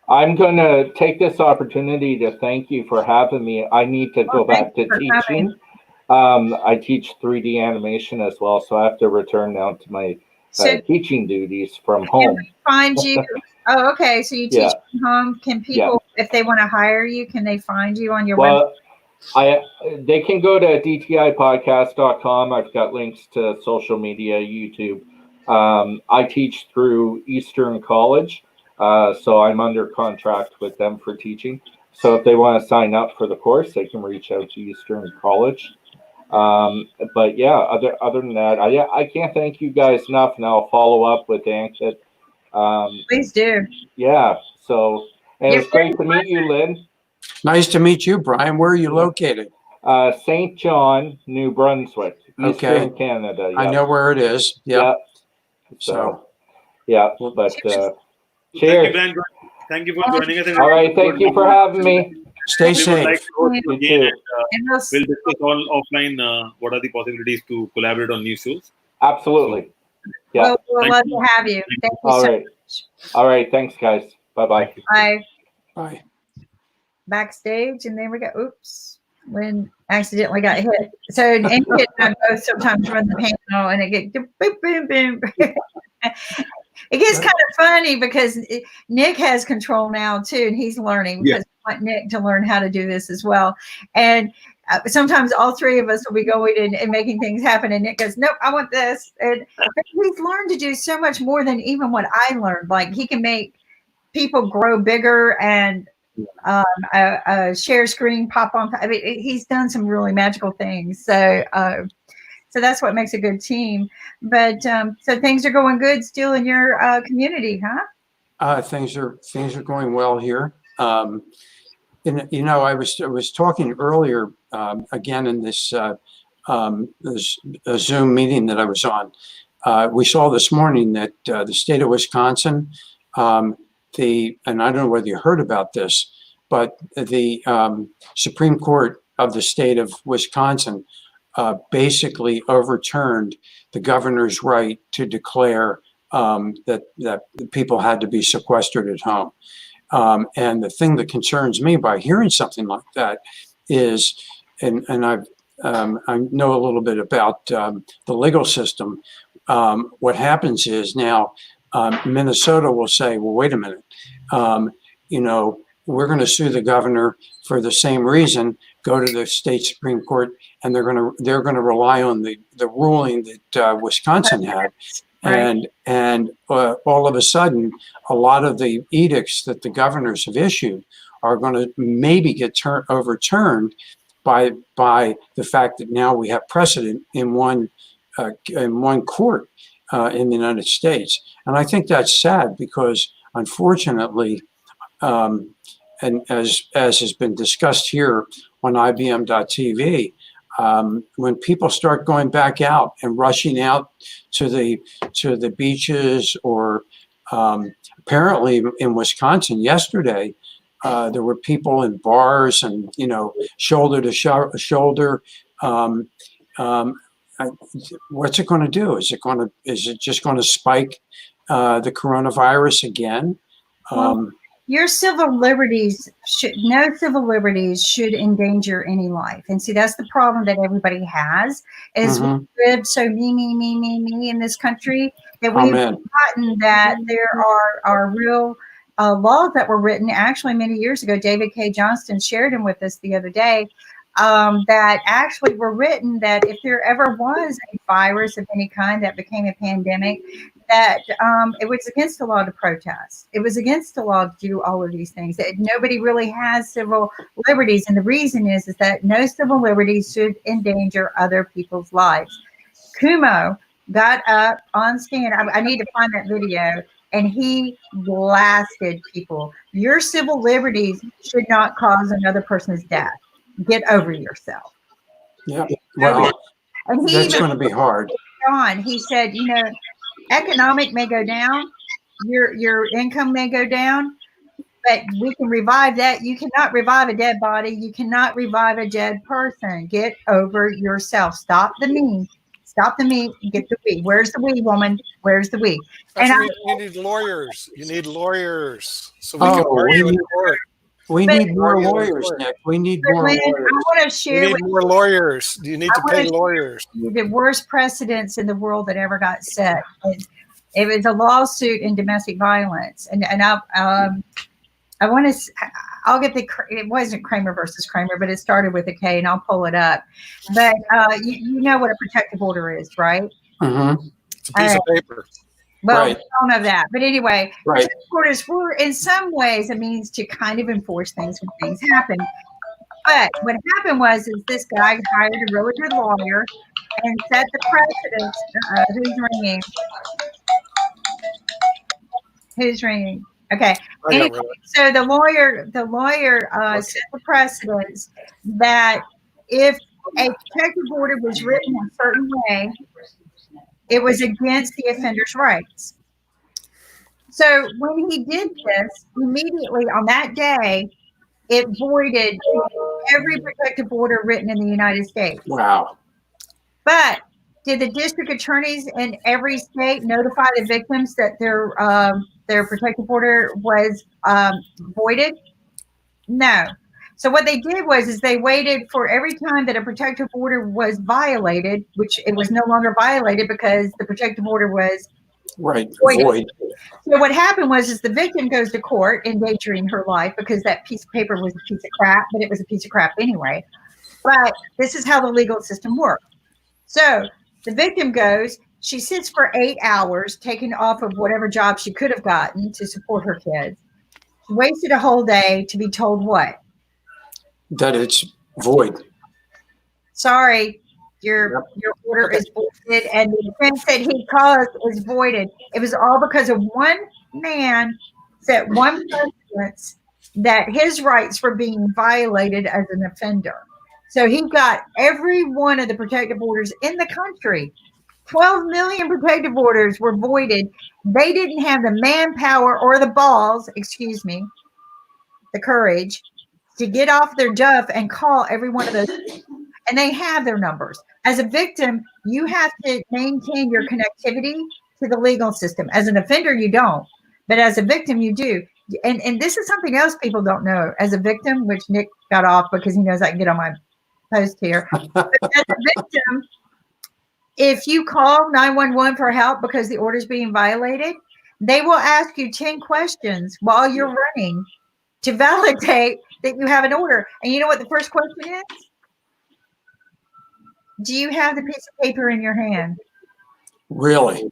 Speaker 7: I'm going to take this opportunity to thank you for having me. I need to go back to teaching. I teach 3D animation as well, so I have to return now to my teaching duties from home.
Speaker 2: Find you. Oh, okay. So you teach from home. Can people, if they want to hire you, can they find you on your website?
Speaker 7: They can go to dtipodcast.com. I've got links to social media, YouTube. I teach through Eastern College, so I'm under contract with them for teaching. So if they want to sign up for the course, they can reach out to Eastern College. But yeah, other than that, I can't thank you guys enough, and I'll follow up with Ankit.
Speaker 2: Please do.
Speaker 7: Yeah. So, and it's great to meet you, Lynn.
Speaker 10: Nice to meet you, Brian. Where are you located?
Speaker 7: St. John, New Brunswick, Eastern Canada.
Speaker 10: I know where it is. Yeah.
Speaker 7: So, yeah, but
Speaker 1: cheers. Thank you for joining us.
Speaker 7: All right, thank you for having me.
Speaker 10: Stay safe.
Speaker 1: We'll discuss all offline what are the possibilities to collaborate on new shows.
Speaker 7: Absolutely. Yeah.
Speaker 2: We'll love to have you. Thank you
Speaker 7: all
Speaker 2: so
Speaker 7: right.
Speaker 2: much.
Speaker 7: All right. Thanks, guys. Bye-bye.
Speaker 2: Bye.
Speaker 10: Bye.
Speaker 2: Backstage, and then we go, oops, Lynn accidentally got hit. So, and Kit and I both sometimes run the panel, and it gets boom, boom, boom. It gets kind of funny because Nick has control now too, and he's learning because I want Nick to learn how to do this as well. And sometimes all three of us will be going and making things happen, and Nick goes, "Nope, I want this." And he's learned to do so much more than even what I learned. Like he can make people grow bigger and a share screen pop on. I mean, he's done some really magical things. So that's what makes a good team. But so things are going good still in your community, huh?
Speaker 10: Things are going well here. And I was talking earlier again in this Zoom meeting that I was on. We saw this morning that the state of Wisconsin, and I don't know whether you heard about this, but the Supreme Court of the state of Wisconsin basically overturned the governor's right to declare that the people had to be sequestered at home. And the thing that concerns me by hearing something like that is, and I know a little bit about the legal system. What happens is now Minnesota will say, well, wait a minute, we're going to sue the governor for the same reason, go to the state Supreme Court, and they're going to rely on the ruling that Wisconsin had. And all of a sudden, a lot of the edicts that the governors have issued are going to maybe get overturned by the fact that now we have precedent in one court in the United States. And I think that's sad because, unfortunately, and as has been discussed here on IBM.TV, when people start going back out and rushing out to the beaches, or apparently in Wisconsin yesterday, there were people in bars and shoulder to shoulder. What's it going to do? Is it just going to spike the coronavirus again?
Speaker 2: Your civil liberties no civil liberties should endanger any life. And see, that's the problem that everybody has is we live so me in this country that we've forgotten that there are real laws that were written actually many years ago. David K. Johnston shared them with us the other day. That actually were written that if there ever was a virus of any kind that became a pandemic, that it was against the law to protest. It was against the law to do all of these things. That nobody really has civil liberties, and the reason is that no civil liberties should endanger other people's lives. Cuomo got up on stand. I need to find that video, and he blasted people. Your civil liberties should not cause another person's death. Get over yourself.
Speaker 10: Yeah. Well,
Speaker 2: and
Speaker 10: that's going to be hard.
Speaker 2: He said, you know, economic may go down, your income may go down, but we can revive that. You cannot revive a dead body. You cannot revive a dead person. Get over yourself. Stop the me. Stop the me. Get the we. Where's the we, woman? Where's the we?
Speaker 6: And you need lawyers. You need lawyers. So we can argue in court.
Speaker 10: We need more lawyers, Nick. We need more lawyers.
Speaker 2: I want to share.
Speaker 6: You need more lawyers. You need to pay lawyers.
Speaker 2: The worst precedents in the world that ever got set. It was a lawsuit in domestic violence, and I want to. I'll get it wasn't Kramer versus Kramer, but it started with a K, and I'll pull it up. But you know what a protective order is, right?
Speaker 10: Mm-hmm.
Speaker 6: It's a piece of paper.
Speaker 2: Well,
Speaker 10: Right.
Speaker 2: I don't know that. But anyway,
Speaker 10: Right.
Speaker 2: orders were in some ways a means to kind of enforce things when things happen. But what happened was this guy hired a really good lawyer and set the precedence. Who's ringing? Who's ringing? Okay. Anyway, so the lawyer set the precedence that if a protective order was written a certain way, it was against the offender's rights. So when he did this, immediately on that day, it voided every protective order written in the United States.
Speaker 10: Wow.
Speaker 2: But did the district attorneys in every state notify the victims that their protective order was voided? No. So what they did was they waited for every time that a protective order was violated, which it was no longer violated because the protective order was void. So what happened was the victim goes to court endangering her life because that piece of paper was a piece of crap, but it was a piece of crap anyway. But this is how the legal system works. So the victim goes, she sits for 8 hours, taken off of whatever job she could have gotten to support her kids. She wasted a whole day to be told what?
Speaker 10: That it's void.
Speaker 2: Sorry, your order is voided, and the offense that he caused is voided. It was all because of one man set one precedence that his rights were being violated as an offender. So he got every one of the protective orders in the country. 12 million protective orders were voided. They didn't have the manpower or the balls, the courage to get off their duff and call every one of those. And they have their numbers. As a victim, you have to maintain your connectivity to the legal system. As an offender, you don't. But as a victim, you do. And this is something else people don't know. As a victim, which Nick got off because he knows I can get on my post here. But as a victim, if you call 911 for help because the order is being violated, they will ask you 10 questions while you're running to validate that you have an order. And you know what the first question is? Do you have the piece of paper in your hand?
Speaker 10: Really?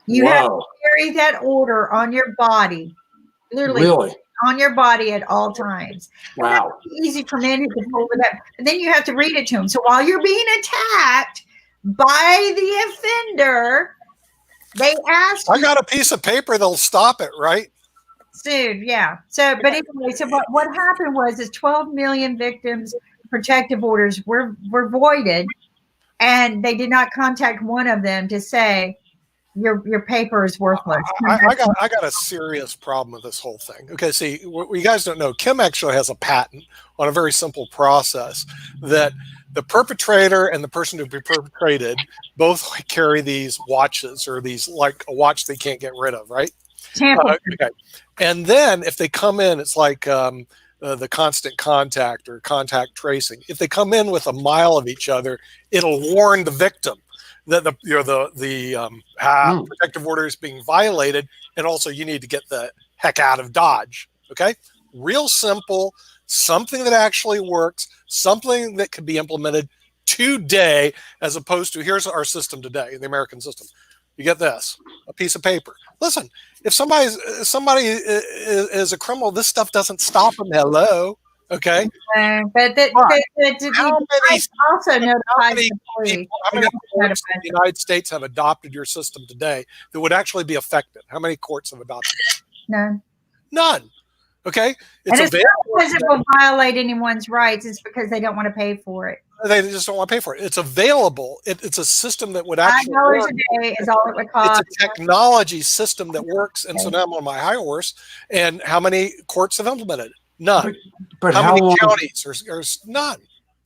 Speaker 2: You have to carry that order on your body, literally on your body at all times.
Speaker 10: Wow.
Speaker 2: It's easy for men to hold it up, but then you have to read it to them. So while you're being attacked by the offender, they ask.
Speaker 6: I got a piece of paper that'll stop it, right?
Speaker 2: Soon, yeah. So, but anyway, so what happened was 12 million victims' protective orders were voided, and they did not contact one of them to say your paper is worthless.
Speaker 6: I got a serious problem with this whole thing. Okay, see, what you guys don't know, Kim actually has a patent on a very simple process that the perpetrator and the person to be perpetrated both carry these watches, or these, like a watch they can't get rid of, right? Okay. And then if they come in, it's like the constant contact or contact tracing. If they come in with a mile of each other, it'll warn the victim that the protective order is being violated, and also you need to get the heck out of Dodge. Okay, real simple, something that actually works, something that could be implemented today, as opposed to here's our system today, the American system. You get this, a piece of paper. Listen, if somebody is a criminal, this stuff doesn't stop them. Hello, okay.
Speaker 2: But
Speaker 6: how many
Speaker 2: also notifies the police.
Speaker 6: people, how many courts in the United States have adopted your system today that would actually be affected? How many courts have adopted it?
Speaker 2: None.
Speaker 6: None. Okay,
Speaker 2: And it's not because it will violate anyone's rights. It's because they don't want to pay for it.
Speaker 6: They just don't want to pay for it. It's available. It's a system that would actually
Speaker 2: $5
Speaker 6: work.
Speaker 2: a day is all it would cost.
Speaker 6: It's a technology system that works. And so now I'm on my high horse. And how many courts have implemented it? None.
Speaker 10: But
Speaker 6: how
Speaker 10: how
Speaker 6: many
Speaker 10: long,
Speaker 6: counties? Or none.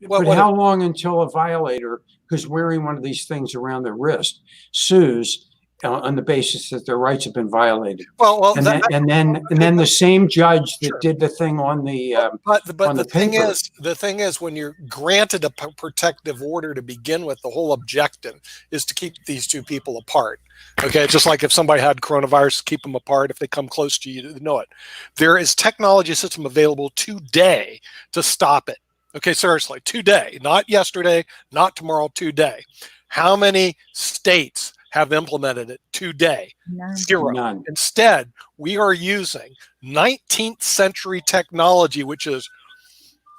Speaker 10: but how long until a violator who's wearing one of these things around their wrist sues on the basis that their rights have been violated?
Speaker 6: Well,
Speaker 10: and then the same judge that did the thing on the
Speaker 6: but the thing
Speaker 10: paper.
Speaker 6: is when you're granted a protective order to begin with, the whole objective is to keep these two people apart. Okay, just like if somebody had coronavirus, keep them apart. If they come close to you, you know it. There is technology system available today to stop it. Okay, seriously, today, not yesterday, not tomorrow, today. How many states have implemented it today?
Speaker 2: None.
Speaker 6: Zero.
Speaker 10: None.
Speaker 6: Instead, we are using 19th century technology, which is,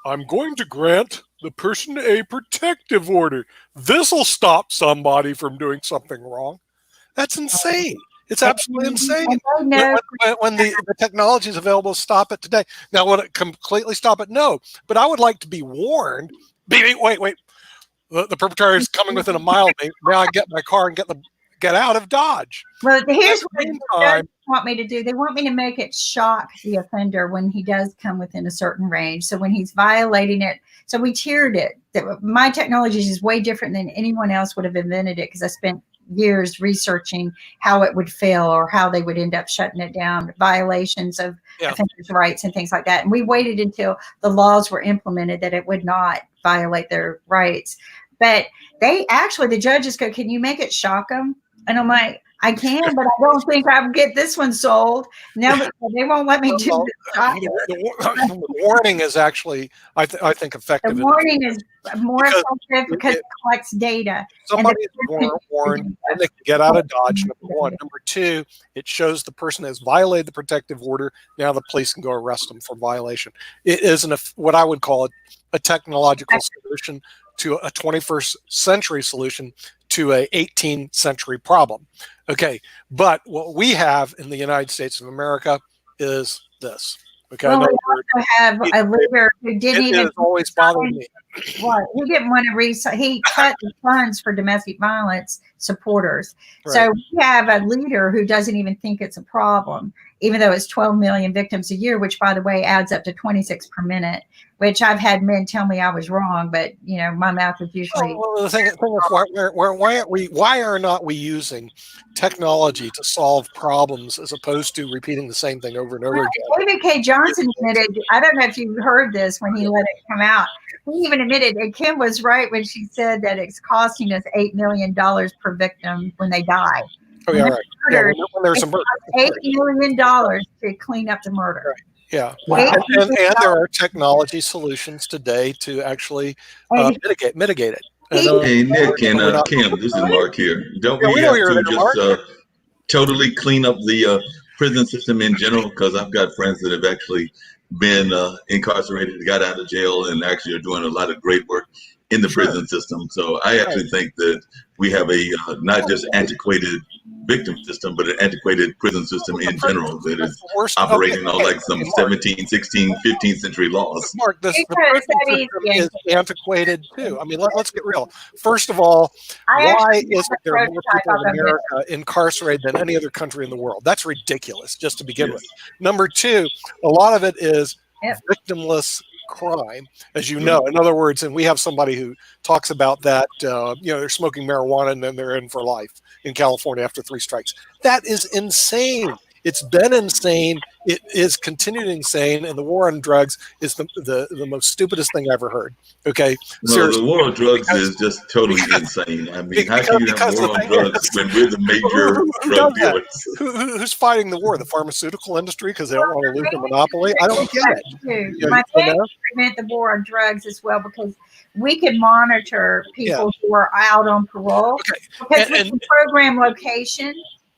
Speaker 6: I'm going to grant the person a protective order. This will stop somebody from doing something wrong. That's insane. It's absolutely insane. When the technology is available, stop it today. Now, will it completely stop it? No. But I would like to be warned. Wait. The perpetrator is coming within a mile of me. Now I get in my car and get out of Dodge.
Speaker 2: Well, here's what they want me to do. They want me to make it shock the offender when he does come within a certain range. So when he's violating it, so we tiered it. My technology is way different than anyone else would have invented it, because I spent years researching how it would fail or how they would end up shutting it down, violations of offenders' rights and things like that. And we waited until the laws were implemented that it would not violate their rights. But the judges go, can you make it shock them? And I'm like, I can, but I don't think I'll get this one sold. No, they won't let me do this.
Speaker 6: The warning is actually, I think, effective.
Speaker 2: The warning is more effective because it collects data.
Speaker 6: Somebody is warned, and they can get out of Dodge, number one. Number two, it shows the person has violated the protective order. Now the police can go arrest them for violation. It is what I would call a technological solution to a 21st century solution to a 18th century problem. Okay, but what we have in the United States of America is this. Okay,
Speaker 2: well, we also have a leader who didn't even
Speaker 6: always bothered me.
Speaker 2: What he didn't want to he cut the funds for domestic violence supporters. Right. So we have a leader who doesn't even think it's a problem, even though it's 12 million victims a year, which, by the way, adds up to 26 per minute. Which I've had men tell me I was wrong, but my mouth is usually.
Speaker 6: Well, the thing is, why are not we using technology to solve problems as opposed to repeating the same thing over and over again?
Speaker 2: David K. Johnson admitted. I don't know if you heard this when he let it come out. He even admitted, and Kim was right when she said that it's costing us $8 million per victim when they die.
Speaker 6: Oh yeah, right. When there's a murder,
Speaker 2: $8 million to clean up the murder.
Speaker 6: Right. Yeah, and there are technology solutions today to actually mitigate it.
Speaker 11: Hey, Nick and Kim, this is Mark here. Don't we have to just totally clean up the prison system in general? Because I've got friends that have actually been incarcerated, got out of jail, and actually are doing a lot of great work in the prison system. So I actually think that we have a not just antiquated victim system, but an antiquated prison system in general that is operating on like some 17, 16, 15th century laws.
Speaker 6: Mark, the prison system is antiquated too. I mean, let's get real. First of all, why isn't there more people in America incarcerated than any other country in the world? That's ridiculous, just to begin with. Number two, a lot of it is victimless crime, as you know. In other words, and we have somebody who talks about that, they're smoking marijuana and then they're in for life in California after 3 strikes. That is insane. It's been insane. It is continued insane, and the war on drugs is the most stupidest thing I ever heard. Okay,
Speaker 11: no,
Speaker 6: seriously.
Speaker 11: The war on drugs is just totally insane. I mean, how can you have war on drugs when we're the major drug dealers?
Speaker 6: Who's fighting the war? The pharmaceutical industry because they don't want to lose the monopoly? I don't get it.
Speaker 2: My family prevent the war on drugs as well because we can monitor people who are out on parole because we can program location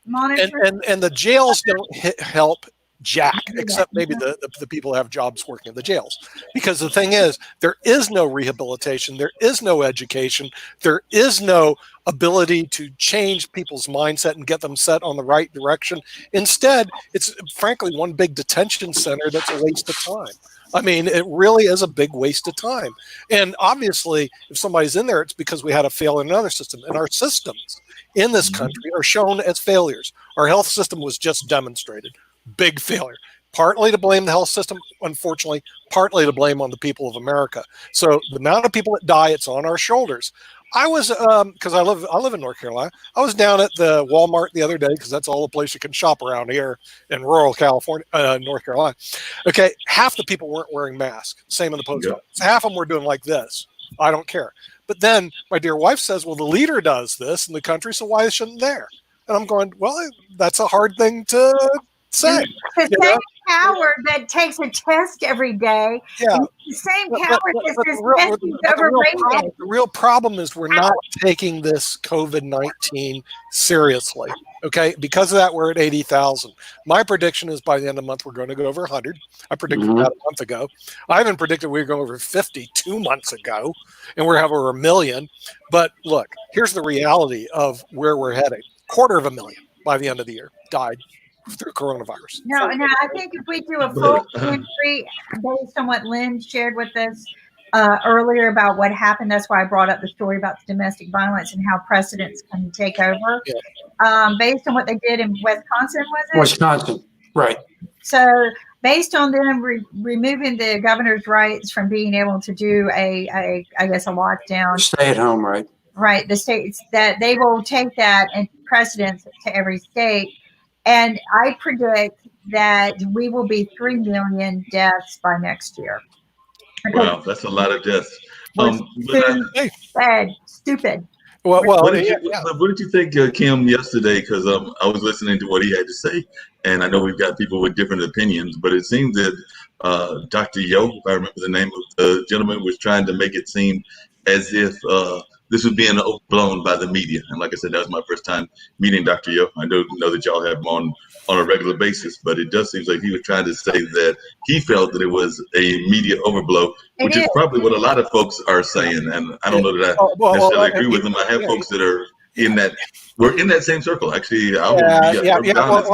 Speaker 2: monitoring.
Speaker 6: And the jails don't help jack, except maybe the people who have jobs working in the jails. Because the thing is, there is no rehabilitation, there is no education, there is no ability to change people's mindset and get them set on the right direction. Instead, it's frankly one big detention center that's a waste of time. I mean, it really is a big waste of time. And obviously, if somebody's in there, it's because we had a fail in another system. And our systems in this country are shown as failures. Our health system was just demonstrated. Big failure. Partly to blame the health system, unfortunately, partly to blame on the people of America. So the amount of people that die, it's on our shoulders. I was, because I live in North Carolina. I was down at the Walmart the other day because that's all the place you can shop around here in rural California, North Carolina. Okay, half the people weren't wearing masks. Same in the post office. Half of them were doing like this. I don't care. But then my dear wife says, well, the leader does this in the country, so why shouldn't they? And I'm going, well, that's a hard thing to say.
Speaker 2: The same power that takes a test every day.
Speaker 6: Yeah.
Speaker 2: The same power that says testing overrated.
Speaker 6: The real problem is we're not taking this COVID-19 seriously. Okay, because of that, we're at 80,000. My prediction is by the end of the month, we're going to go over 100. I predicted that a month ago. I even predicted we were going over 50 2 months ago, and we're having over 1 million. But look, here's the reality of where we're heading. 250,000 by the end of the year died through coronavirus.
Speaker 2: No, I think if we do a full entry based on what Lynn shared with us earlier about what happened, that's why I brought up the story about the domestic violence and how precedents can take over. Yeah. Based on what they did in Wisconsin, was it?
Speaker 10: Wisconsin, right.
Speaker 2: So based on them removing the governor's rights from being able to do I guess a lockdown.
Speaker 10: Stay at home, right.
Speaker 2: Right. The states that they will take that and precedents to every state. And I predict that we will be 3 million deaths by next year.
Speaker 11: Wow, that's a lot of deaths.
Speaker 2: Stupid.
Speaker 11: Well, what did you think, Kim, yesterday? Because I was listening to what he had to say, and I know we've got people with different opinions, but it seems that Dr. Yo, if I remember the name of the gentleman, was trying to make it seem as if this was being overblown by the media. And like I said, that was my first time meeting Dr. Yo. I know that y'all have him on a regular basis, but it does seem like he was trying to say that he felt that it was a media overblow, which is probably what a lot of folks are saying. And I don't know that I necessarily agree with them. I have folks that are we're in that same circle. Actually,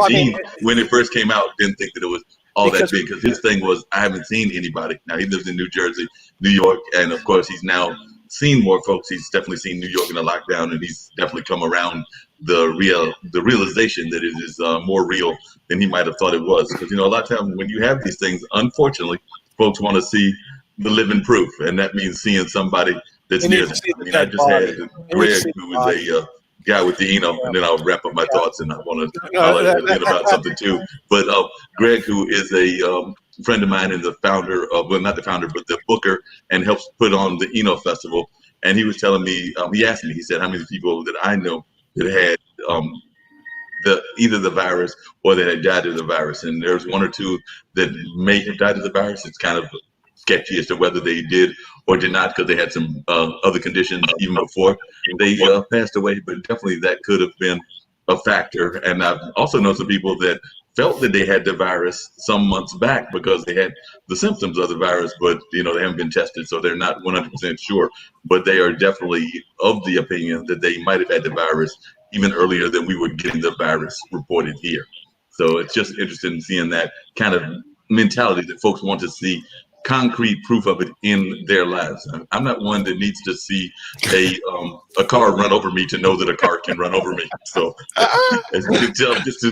Speaker 11: Gene, when it first came out, didn't think that it was all that big, because his thing was, I haven't seen anybody. Now, he lives in New Jersey, New York, and of course, he's now seen more folks. He's definitely seen New York in a lockdown, and he's definitely come around the realization that it is more real than he might have thought it was. Because, a lot of times when you have these things, unfortunately, folks want to see the living proof, and that means seeing somebody that's near them. I mean, I just had Greg, who is a guy with the and then I'll wrap up my thoughts, and I want to talk about something too. But Greg, who is a friend of mine and the founder of, well, not the founder, but the booker, and helps put on the Eno Festival. And he was telling me, he asked me, he said, how many people that I know that had either the virus or that had died of the virus. And there's one or two that may have died of the virus. It's kind of sketchy as to whether they did or did not, because they had some other conditions even before they passed away. But definitely that could have been a factor. And I've also known some people that felt that they had the virus some months back because they had the symptoms of the virus, but they haven't been tested, so they're not 100% sure. But they are definitely of the opinion that they might have had the virus even earlier than we were getting the virus reported here. So it's just interesting in seeing that kind of mentality that folks want to see concrete proof of it in their lives. I'm not one that needs to see a car run over me to know that a car can run over me. So as you can tell, just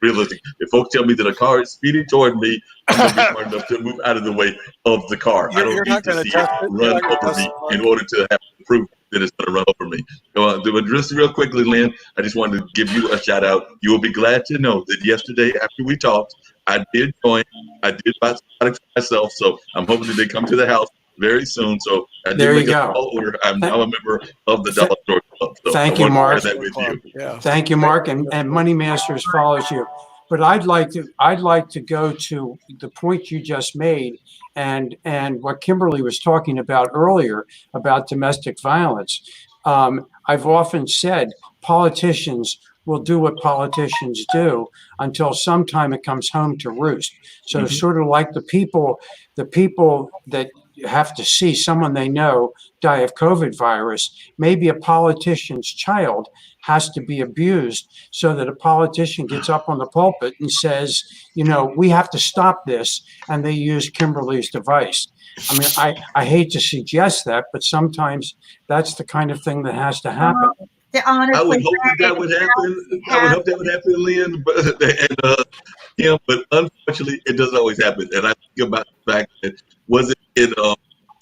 Speaker 11: realistic. If folks tell me that a car is speeding toward me, I'm going to be smart enough to move out of the way of the car. I don't need to see it run over me in order to have proof that it's going to run over me. But just real quickly, Lynn, I just wanted to give you a shout out. You will be glad to know that yesterday after we talked, I did join. I did buy some products for myself, so I'm hoping that they come to the house very soon. So I did
Speaker 10: There you
Speaker 11: make a
Speaker 10: go.
Speaker 11: small order. I'm now a member of the Dollar Store Club. So
Speaker 10: Thank
Speaker 11: I
Speaker 10: you,
Speaker 11: wanted to
Speaker 10: Mark.
Speaker 11: share that with you.
Speaker 6: Yeah.
Speaker 10: Thank you, Mark, and Money Masters follows you. But I'd like to go to the point you just made and what Kimberly was talking about earlier about domestic violence. I've often said politicians will do what politicians do until sometime it comes home to roost. So sort of like the people that have to see someone they know die of COVID virus, maybe a politician's child has to be abused so that a politician gets up on the pulpit and says, you know, we have to stop this. And they use Kimberly's device. I mean, I hate to suggest that, but sometimes that's the kind of thing that has to happen.
Speaker 11: I would hope that would happen. I would hope that would happen, Lynn. But unfortunately, it doesn't always happen. And I think about the fact that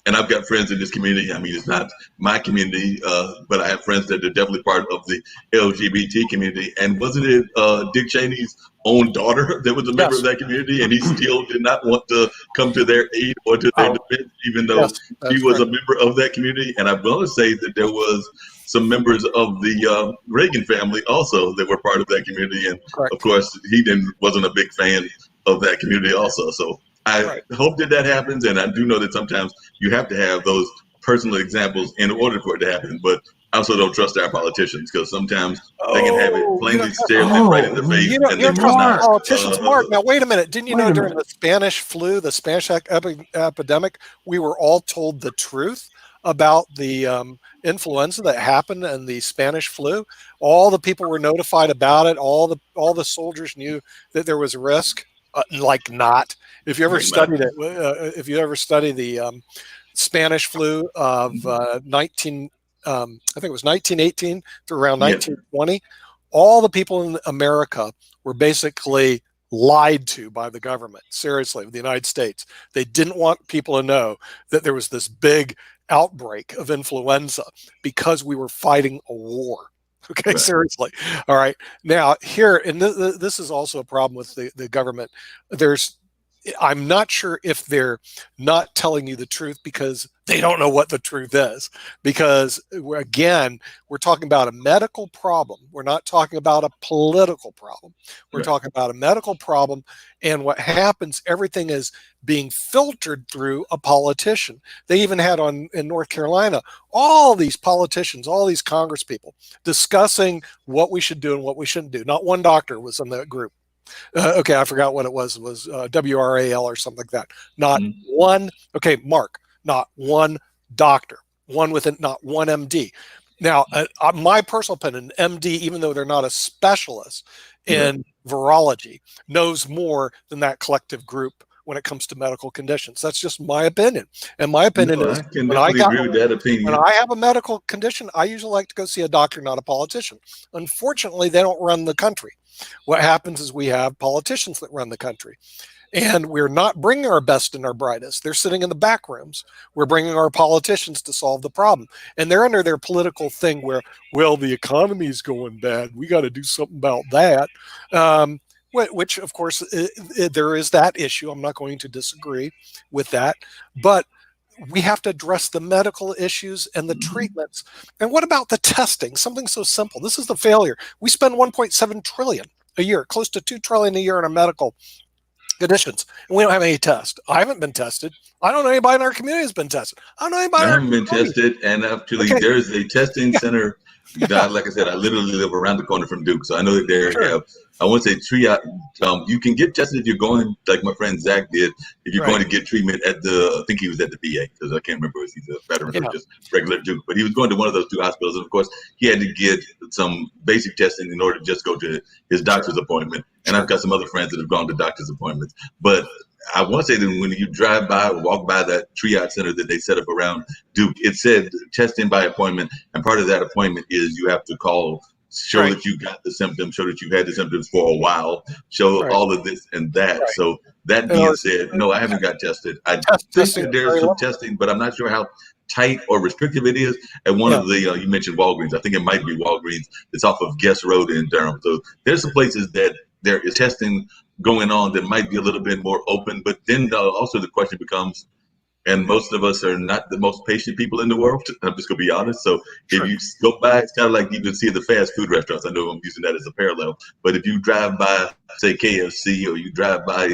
Speaker 11: and I've got friends in this community. I mean, it's not my community, but I have friends that are definitely part of the LGBT community. And wasn't it Dick Cheney's own daughter that was a member of that community, and he still did not want to come to their aid or to their defense, even though he was a member of that community? And I'm going to say that there was some members of the Reagan family also that were part of that community. And of course, he wasn't a big fan of that community also. So I hope that happens. And I do know that sometimes you have to have those personal examples in order for it to happen. But I also don't trust our politicians, because sometimes they can have it plainly stared at right in the face.
Speaker 6: You're talking politicians, Mark. Now, wait a minute. Didn't you know during the Spanish flu, the Spanish epidemic, we were all told the truth about the influenza that happened and the Spanish flu? All the people were notified about it. All the soldiers knew that there was a risk. Not. If you ever studied it, if you ever study the Spanish flu of I think it was 1918 to around 1920, all the people in America were basically lied to by the government. Seriously, the United States. They didn't want people to know that there was this big outbreak of influenza because we were fighting a war. Okay, seriously. All right. Now here, and this is also a problem with the government. I'm not sure if they're not telling you the truth because they don't know what the truth is. Because again, we're talking about a medical problem. We're not talking about a political problem. We're talking about a medical problem. And what happens, everything is being filtered through a politician. They even had in North Carolina, all these politicians, all these Congress people discussing what we should do and what we shouldn't do. Not one doctor was in that group. Okay, I forgot what it was. It was WRAL or something like that. Not one. Okay, Mark, not one doctor. Not one MD. Now, my personal opinion, MD, even though they're not a specialist in virology, knows more than that collective group when it comes to medical conditions. That's just my opinion. And my opinion is when I have a medical condition, I usually like to go see a doctor, not a politician. Unfortunately, they don't run the country. What happens is we have politicians that run the country. And we're not bringing our best and our brightest. They're sitting in the back rooms. We're bringing our politicians to solve the problem. And they're under their political thing where, well, the economy's going bad. We got to do something about that. Which, of course, there is that issue. I'm not going to disagree with that. But we have to address the medical issues and the treatments. And what about the testing? Something so simple. This is the failure. We spend $1.7 trillion a year, close to $2 trillion a year on our medical conditions, and we don't have any tests. I haven't been tested. I don't know anybody in our community has been tested. I don't know anybody. I haven't been
Speaker 11: tested, and actually, there's a testing center. Like I said, I literally live around the corner from Duke, so I know that they have. I won't say triage. You can get tested if you're going, like my friend Zach did. If you're going to get treatment at I think he was at the VA, because I can't remember if he's a veteran or just regular Duke. But he was going to one of those two hospitals, and of course, he had to get some basic testing in order to just go to his doctor's appointment. And I've got some other friends that have gone to doctor's appointments. But I want to say that when you drive by or walk by that triage center that they set up around Duke, it said testing by appointment. And part of that appointment is you have to call, show that you got the symptoms, show that you've had the symptoms for a while, show all of this and that. So that being said, no, I haven't got tested. I think that there's some testing, but I'm not sure how tight or restrictive it is. At one of the, you mentioned Walgreens. I think it might be Walgreens. It's off of Guest Road in Durham. So there's some places that there is testing going on that might be a little bit more open. But then also the question becomes, and most of us are not the most patient people in the world. I'm just going to be honest. So if you go by, it's kind of like you can see the fast food restaurants. I know I'm using that as a parallel. But if you drive by, say, KFC, or you drive by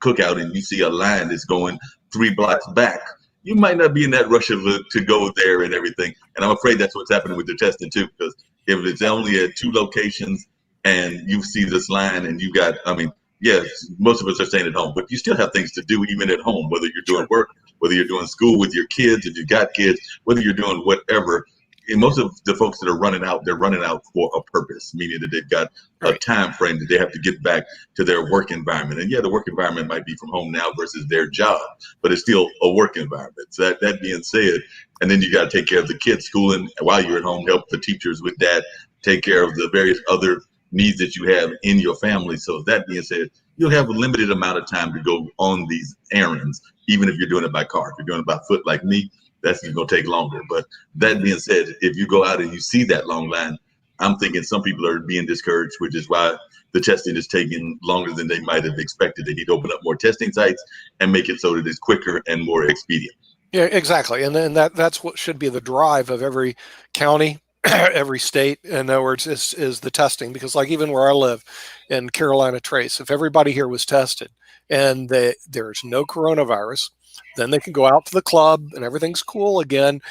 Speaker 11: Cookout and you see a line that's going 3 blocks back, you might not be in that rush to go there and everything. And I'm afraid that's what's happening with the testing too, because if it's only at 2 locations and you see this line and you got, I mean, yes, most of us are staying at home, but you still have things to do even at home, whether you're doing work, whether you're doing school with your kids, if you got kids, whether you're doing whatever. And most of the folks that are running out, they're running out for a purpose, meaning that they've got a time frame that they have to get back to their work environment. And yeah, the work environment might be from home now versus their job, but it's still a work environment. So that being said, and then you got to take care of the kids' schooling while you're at home, help the teachers with that, take care of the various other needs that you have in your family. So that being said, you'll have a limited amount of time to go on these errands, even if you're doing it by car. If you're doing it by foot like me, that's going to take longer. But that being said, if you go out and you see that long line, I'm thinking some people are being discouraged, which is why the testing is taking longer than they might have expected. They need to open up more testing sites and make it so that it's quicker and more expedient.
Speaker 6: Yeah, exactly. And then that's what should be the drive of every county, every state. In other words, is the testing, because like even where I live in Carolina Trace, if everybody here was tested and there's no coronavirus, then they can go out to the club and everything's cool again.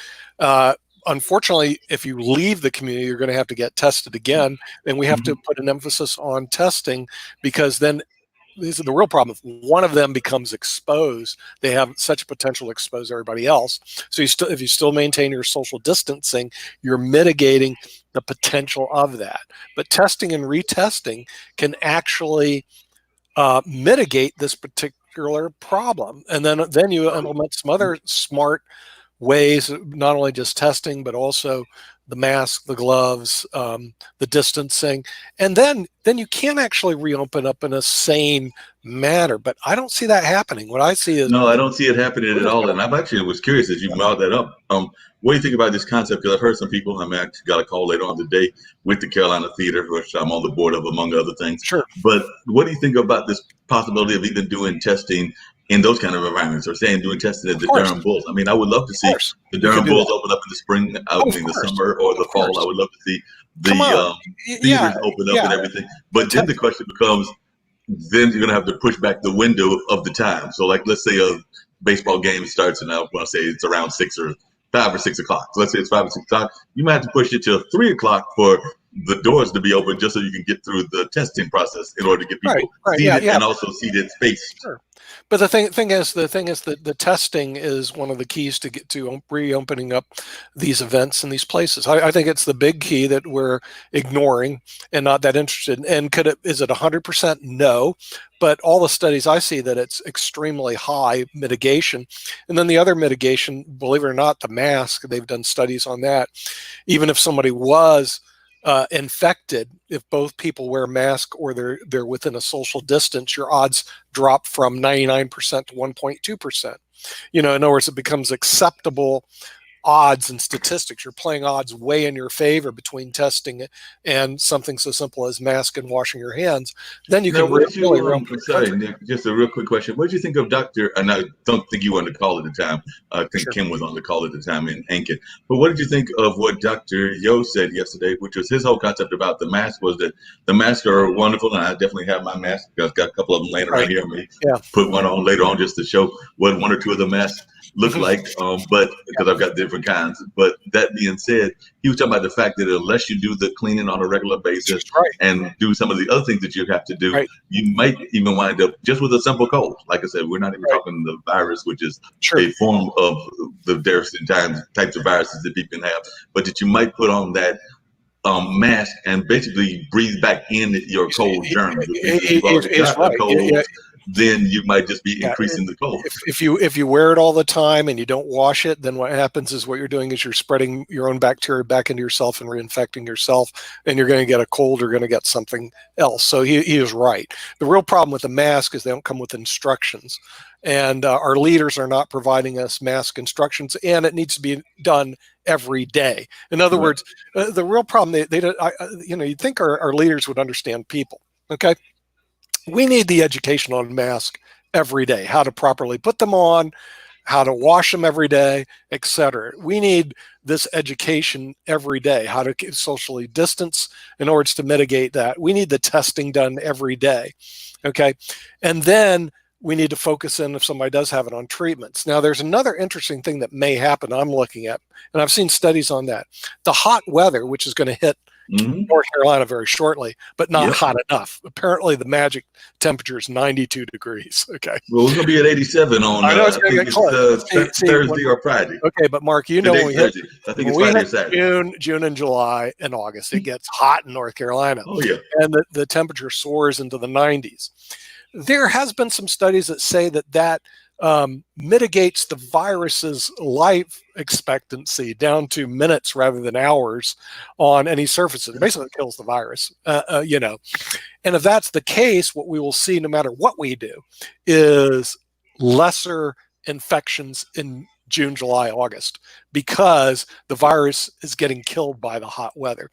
Speaker 6: Unfortunately, if you leave the community, you're going to have to get tested again. And we have to put an emphasis on testing, because then this is the real problem. If one of them becomes exposed, they have such potential to expose everybody else. So if you still maintain your social distancing, you're mitigating the potential of that. But testing and retesting can actually mitigate this particular problem. And then you implement some other smart ways, not only just testing, but also the mask, the gloves, the distancing, and then you can actually reopen up in a sane manner. But I don't see that happening. What I see is
Speaker 11: no, I don't see it happening at all. And I actually was curious as you brought that up. What do you think about this concept? Because I've heard some people. I actually got a call later on today with the Carolina Theater, which I'm on the board of, among other things.
Speaker 6: Sure.
Speaker 11: But what do you think about this possibility of even doing testing in those kind of environments, or saying doing testing at the Durham Bulls? I mean, I would love to see the Durham Bulls open up in the spring, out in the summer or the fall. I would love to see the theaters open up and everything. But then the question becomes, then you're going to have to push back the window of the time. So like, let's say a baseball game starts, and I want to say it's around 5 or 6 o'clock. So let's say it's 5 or 6 o'clock. You might have to push it till 3 o'clock for the doors to be open, just so you can get through the testing process in order to get people seated and also seated space.
Speaker 6: Sure. But the thing is that the testing is one of the keys to get to reopening up these events and these places. I think it's the big key that we're ignoring and not that interested in. And is it 100%? No. But all the studies I see that it's extremely high mitigation. And then the other mitigation, believe it or not, the mask, they've done studies on that. Even if somebody was infected, if both people wear masks or they're within a social distance, your odds drop from 99% to 1.2%. In other words, it becomes acceptable odds and statistics. You're playing odds way in your favor between testing and something so simple as mask and washing your hands. Then you can really
Speaker 11: sorry, Nick, just a real quick question. What did you think of Dr. and I don't think you were on the call at the time. I think Kim was on the call at the time in Ankit. But what did you think of what Dr. Yo said yesterday, which was his whole concept about the mask, was that the masks are wonderful, and I definitely have my mask. I've got a couple of them laying around here. I may put one on later on just to show what one or two of the masks look like, but because I've got different kinds. But that being said, he was talking about the fact that unless you do the cleaning on a regular basis and do some of the other things that you have to do, you might even wind up just with a simple cold. Like I said, we're not even talking the virus, which is a form of the various types of viruses that people can have, but that you might put on that mask and basically breathe back in your cold germs. then you might just be increasing the cold.
Speaker 6: If you wear it all the time and you don't wash it, then what happens is what you're doing is you're spreading your own bacteria back into yourself and reinfecting yourself, and you're going to get a cold or going to get something else. So he is right. The real problem with the mask is they don't come with instructions, and our leaders are not providing us mask instructions, and it needs to be done every day. In other words, the real problem, you'd think our leaders would understand people. Okay. We need the education on mask every day, how to properly put them on, how to wash them every day, etc. We need this education every day, how to socially distance in order to mitigate that. We need the testing done every day, okay? And then we need to focus in, if somebody does have it, on treatments. Now, there's another interesting thing that may happen I'm looking at, and I've seen studies on that. The hot weather, which is going to hit North Carolina very shortly, but not hot enough. Apparently, the magic temperature is 92 degrees. Okay.
Speaker 11: Well, it's going to be at 87 on
Speaker 6: I know it's going to get close.
Speaker 11: Thursday or Friday.
Speaker 6: Okay, but Mark, you know when we hit,
Speaker 11: I think it's Friday or Saturday.
Speaker 6: June and July and August, it gets hot in North Carolina.
Speaker 11: Oh, yeah.
Speaker 6: And the temperature soars into the 90s. There has been some studies that say that mitigates the virus's life expectancy down to minutes rather than hours on any surfaces. It basically kills the virus, And if that's the case, what we will see, no matter what we do, is lesser infections in June, July, August, because the virus is getting killed by the hot weather.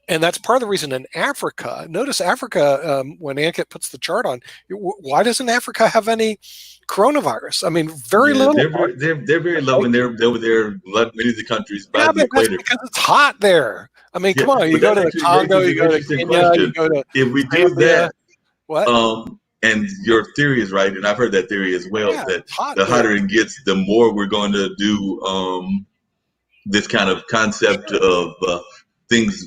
Speaker 6: And that's part of the reason in Africa, notice Africa, when Ankit puts the chart on, why doesn't Africa have any coronavirus? I mean, very little.
Speaker 11: They're very low, and they're over there, like many of the countries by the equator.
Speaker 6: Because it's hot there. I mean, come on, you go to the Congo, you go to Kenya, you go to
Speaker 11: if we do that,
Speaker 6: what?
Speaker 11: And your theory is right, and I've heard that theory as well, that the hotter it gets, the more we're going to do this kind of concept of things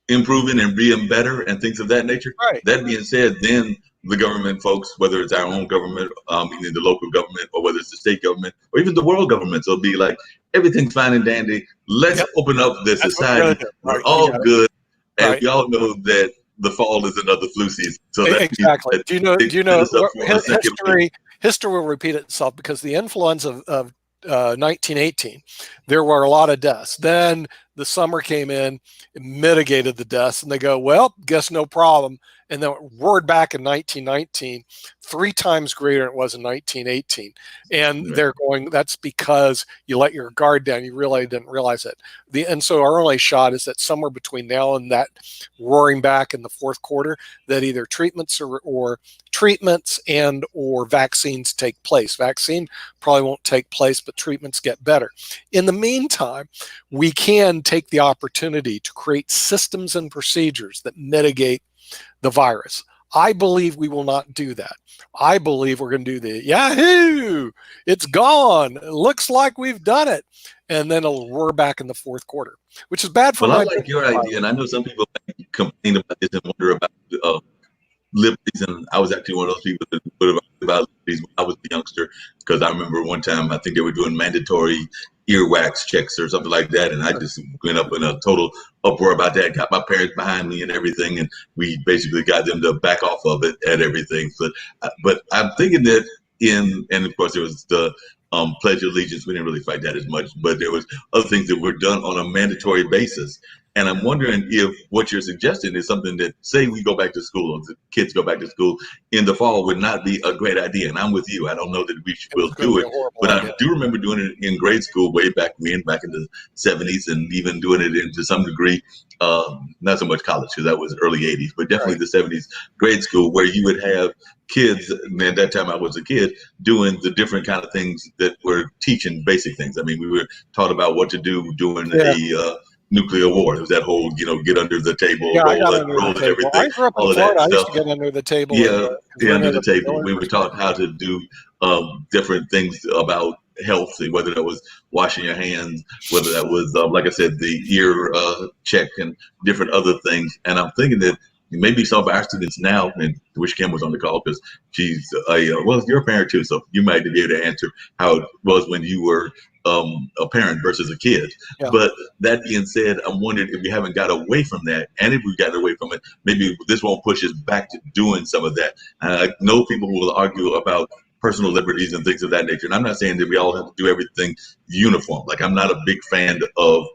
Speaker 11: improving and being better and things of that nature.
Speaker 6: Right.
Speaker 11: That being said, then the government folks, whether it's our own government, meaning the local government, or whether it's the state government, or even the world governments, will be like, everything's fine and dandy. Let's open up the society. We're all good. And we all know that the fall is another flu season. So
Speaker 6: exactly. Do you know history will repeat itself, because the influenza of 1918, there were a lot of deaths. Then the summer came in, it mitigated the deaths, and they go, well, guess no problem. And then it roared back in 1919, 3 times greater than it was in 1918. And they're going, that's because you let your guard down. You really didn't realize it. And so our only shot is that somewhere between now and that roaring back in the fourth quarter, that either treatments or treatments and or vaccines take place. Vaccine probably won't take place, but treatments get better. In the meantime, we can take the opportunity to create systems and procedures that mitigate the virus. I believe we will not do that. I believe we're going to do the Yahoo! It's gone. It looks like we've done it. And then it'll roar back in the fourth quarter, which is bad for
Speaker 11: I like your idea, and I know some people complain about this and wonder about liberties, and I was actually one of those people that would have about liberties when I was a youngster, because I remember one time I think they were doing mandatory earwax checks or something like that, and I just went up in a total uproar about that, got my parents behind me and everything, and we basically got them to back off of it and everything. But I'm thinking that and of course there was the Pledge of Allegiance. We didn't really fight that as much, but there was other things that were done on a mandatory basis. And I'm wondering if what you're suggesting is something that, say we go back to school, or the kids go back to school in the fall, would not be a great idea. And I'm with you. I don't know that we will do it, but I do remember doing it in grade school way back when, back in the 70s, and even doing it to some degree, not so much college, because that was early 80s, but definitely the 70s grade school, where you would have kids, and at that time I was a kid, doing the different kind of things that were teaching basic things. I mean, we were taught about what to do during a nuclear war. It was that whole, get under the table, roll and everything.
Speaker 6: I grew up in Florida. I used to get under the table.
Speaker 11: Under the table. We were taught how to do different things about health, whether that was washing your hands, whether that was, like I said, the ear check and different other things. And I'm thinking that maybe some of our students now, and I wish Kim was on the call, because she's you're a parent too, so you might be able to answer how it was when you were a parent versus a kid.
Speaker 6: Yeah.
Speaker 11: But that being said, I'm wondering if we haven't got away from that, and if we've gotten away from it, maybe this won't push us back to doing some of that. I know people will argue about personal liberties and things of that nature, and I'm not saying that we all have to do everything uniform. Like, I'm not a big fan of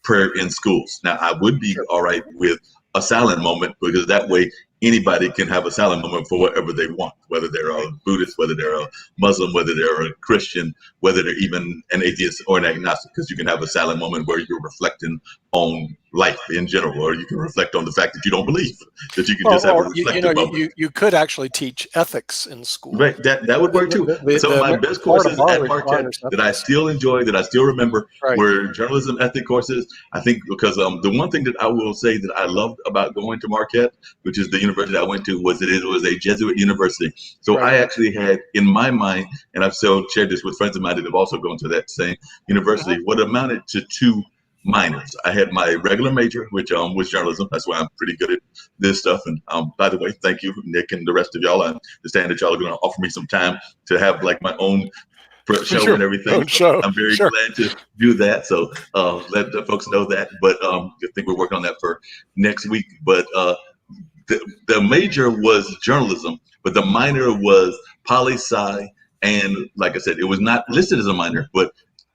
Speaker 11: prayer in schools. Now, I would be all right with a silent moment, because that way anybody can have a silent moment for whatever they want, whether they're a Buddhist, whether they're a Muslim, whether they're a Christian, whether they're even an atheist or an agnostic, because you can have a silent moment where you're reflecting on life in general, or you can reflect on the fact that you don't believe, that you can just have a reflective moment.
Speaker 6: You could actually teach ethics in school.
Speaker 11: Right, that would work too. Some of my best courses at Marquette that I still enjoy, that I still remember, were journalism ethic courses. I think because the one thing that I will say that I loved about going to Marquette, which is the university I went to, was that it was a Jesuit university. So I actually had in my mind, and I've still shared this with friends of mine that have also gone to that same university, what amounted to two minors. I had my regular major, which was journalism. That's why I'm pretty good at this stuff. And by the way, thank you, Nick, and the rest of y'all. I understand that y'all are going to offer me some time to have like my own show and everything. So I'm very glad to do that. So let the folks know that. But I think we're working on that for next week. But the major was journalism, but the minor was poli-sci. And like I said, it was not listed as a minor. But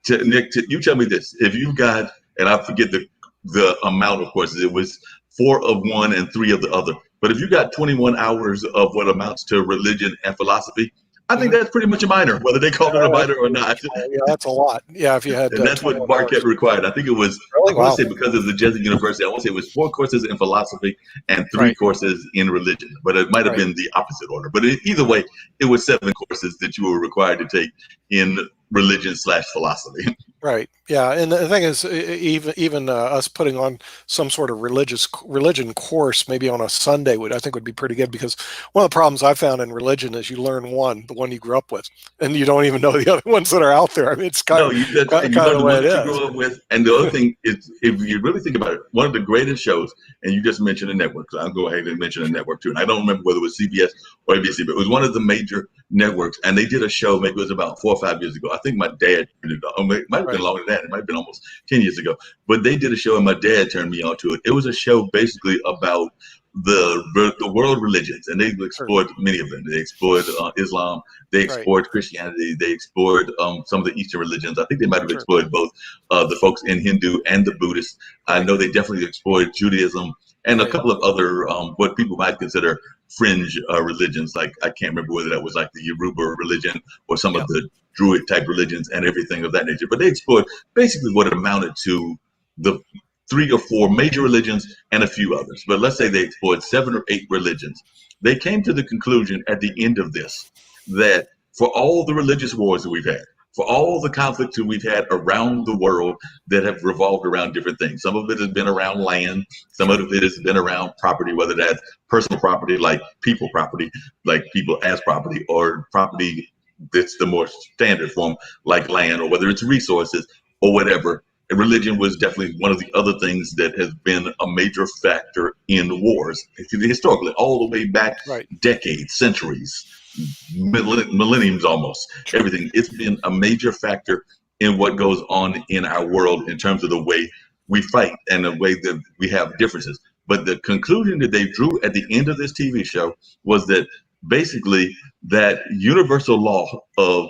Speaker 11: Nick, you tell me this: if you've got, and I forget the amount of courses, it was 4 of one and 3 of the other. But if you got 21 hours of what amounts to religion and philosophy, I think that's pretty much a minor, whether they call it a minor or not.
Speaker 6: Yeah, that's a lot. Yeah, if you had.
Speaker 11: And that's what Marquette required. I think it was, I want to say, because it's a Jesuit university, I want to say it was 4 courses in philosophy and 3 courses in religion. But it might have been the opposite order. But either way, it was 7 courses that you were required to take in religion/philosophy.
Speaker 6: Right. Yeah. And the thing is, even us putting on some sort of religion course, maybe on a Sunday, I think would be pretty good, because one of the problems I found in religion is you learn the one you grew up with, and you don't even know the other ones that are out there. I mean, it's kind of the way it is. You grew up with. And the other thing is, if you really think about it, one of the greatest shows, and you just mentioned a network, so I'll go ahead and mention a network too. And I don't remember whether it was CBS or ABC, but it was one of the major networks, and they did a show, maybe it was about 4 or 5 years ago. I think my dad turned it on. It might have been longer than that. It might have been almost 10 years ago. But they did a show, and my dad turned me on to it. It was a show basically about the world religions, and they explored many of them. They explored Islam, they explored Christianity, they explored some of the Eastern religions. I think they might have explored both the folks in Hindu and the Buddhist. I know they definitely explored Judaism and a couple of other what people might consider fringe religions. Like, I can't remember whether that was like the Yoruba religion or some of the Druid type religions and everything of that nature. But they explored basically what amounted to the 3 or 4 major religions and a few others. But let's say they explored 7 or 8 religions. They came to the conclusion at the end of this that for all the religious wars that we've had, for all the conflicts that we've had around the world that have revolved around different things. Some of it has been around land. Some of it has been around property, whether that's personal property, like people property, like people as property, or property that's the more standard form, like land, or whether it's resources or whatever. And religion was definitely one of the other things that has been a major factor in wars, historically, all the way back decades, centuries, millenniums almost, everything. It's been a major factor in what goes on in our world in terms of the way we fight and the way that we have differences. But the conclusion that they drew at the end of this TV show was that basically that universal law of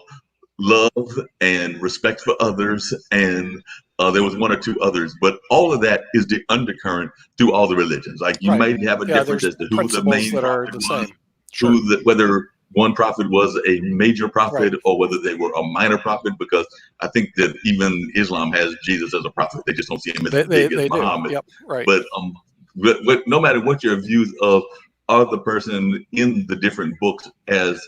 Speaker 6: love and respect for others, and there was 1 or 2 others, but all of that is the undercurrent through all the religions. Like, you might have a difference as to who the main prophet was, whether one prophet was a major prophet or whether they were a minor prophet, because I think that even Islam has Jesus as a prophet. They just don't see him as big as Muhammad. But no matter what your views of the person in the different books as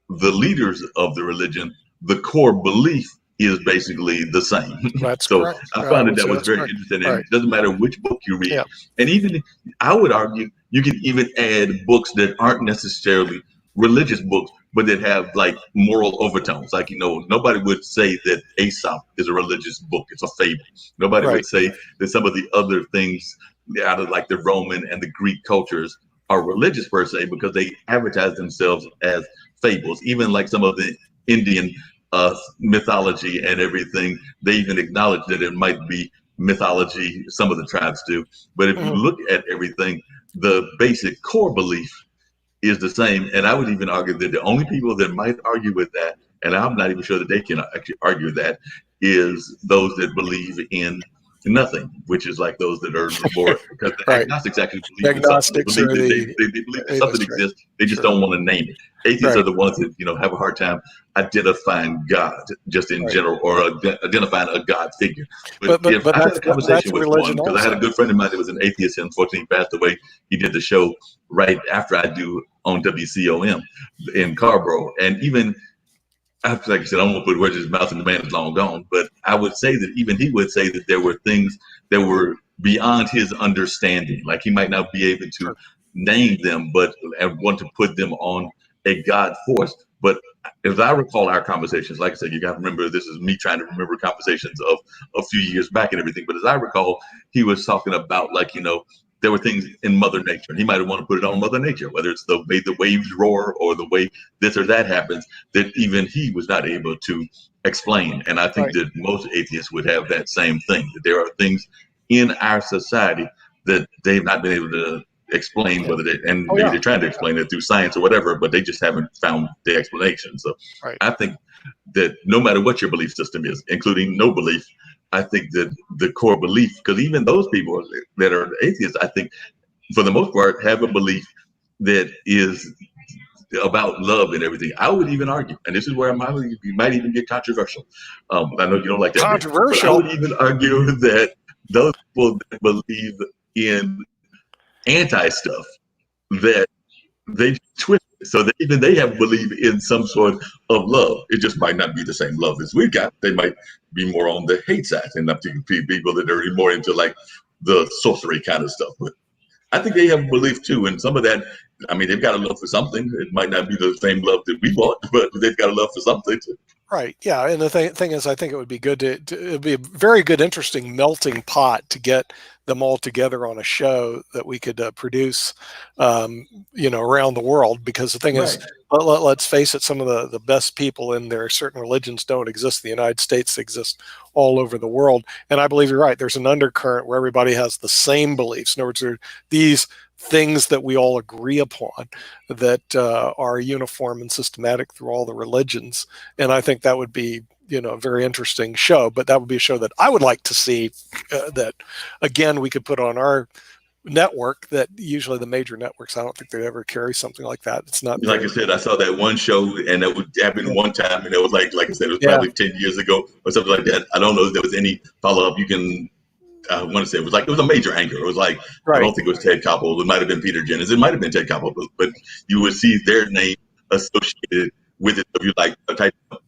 Speaker 6: the leaders of the religion, the core belief is basically the same. So correct. I found that was very interesting. And it doesn't matter which book you read. And even, I would argue, you can even add books that aren't necessarily religious books, but that have like moral overtones. Like, nobody would say that Aesop is a religious book. It's a fable. Nobody would say that some of the other things out of like the Roman and the Greek cultures are religious per se, because they advertise themselves as fables. Even like some of the Indian
Speaker 11: mythology and everything. They even acknowledge that it might be mythology. Some of the tribes do. But if you look at everything, the basic core belief is the same. And I would even argue that the only people that might argue with that, and I'm not even sure that they can actually argue that, is those that believe in nothing, which is like those that are more, because the agnostics actually believe in something. They believe that something exists. They just don't want to name it. Atheists are the ones that, you know, have a hard time identifying God just in general, or identifying a God figure. But I had a conversation with one, because I had a good friend of mine that was an atheist, and unfortunately he passed away. He did the show right after I do on WCOM in Carborough. And even after, like I said, I won't put words in his mouth, and the man is long gone, but I would say that even he would say that there were things that were beyond his understanding. Like he might not be able to name them, but I want to put them on a God force. But as I recall our conversations, like I said, you got to remember, this is me trying to remember conversations of a few years back and everything. But as I recall, he was talking about, like, you know, there were things in Mother Nature, and he might have wanted to put it on Mother Nature, whether it's the way the waves roar or the way this or that happens, that even he was not able to explain. And I think that most atheists would have that same thing, that there are things in our society that they've not been able to explain, whether they, and maybe they're trying to explain it through science or whatever, but they just haven't found the explanation. So I think that no matter what your belief system is, including no belief, I think that the core belief, because even those people that are atheists, I think for the most part have a belief that is about love and everything. I would even argue, and this is where you might even get controversial. I know you don't like that. Controversial. I would even argue that those people that believe in anti-stuff, that they twist it, so that even they have believe in some sort of love. It just might not be the same love as we got. They might be more on the hate side, and I'm thinking people that are more into like the sorcery kind of stuff. But I think they have belief too, and some of that, I mean, they've got a love for something. It might not be the same love that we want, but they've got a love for something too.
Speaker 6: Right. Yeah. And the thing is, I think it would be good it'd be a very good, interesting melting pot to get them all together on a show that we could produce, you know, around the world. Because the thing is, let's face it, some of the best people in their certain religions don't exist in the United States. They exist all over the world. And I believe you're right. There's an undercurrent where everybody has the same beliefs. In other words, there are these things that we all agree upon that are uniform and systematic through all the religions. And I think that would be, you know, a very interesting show. But that would be a show that I would like to see that, again, we could put on our network. That usually the major networks, I don't think they ever carry something like that. It's not
Speaker 11: like I said, I saw that one show, and that would happen one time, and it was like I said, it was probably 10 years ago or something like that. I don't know if there was any follow-up. You can, I want to say it was a major anchor. It was like, I don't think it was Ted Koppel. It might have been Peter Jennings. It might have been Ted Koppel, but you would see their name associated with it. If you like a type of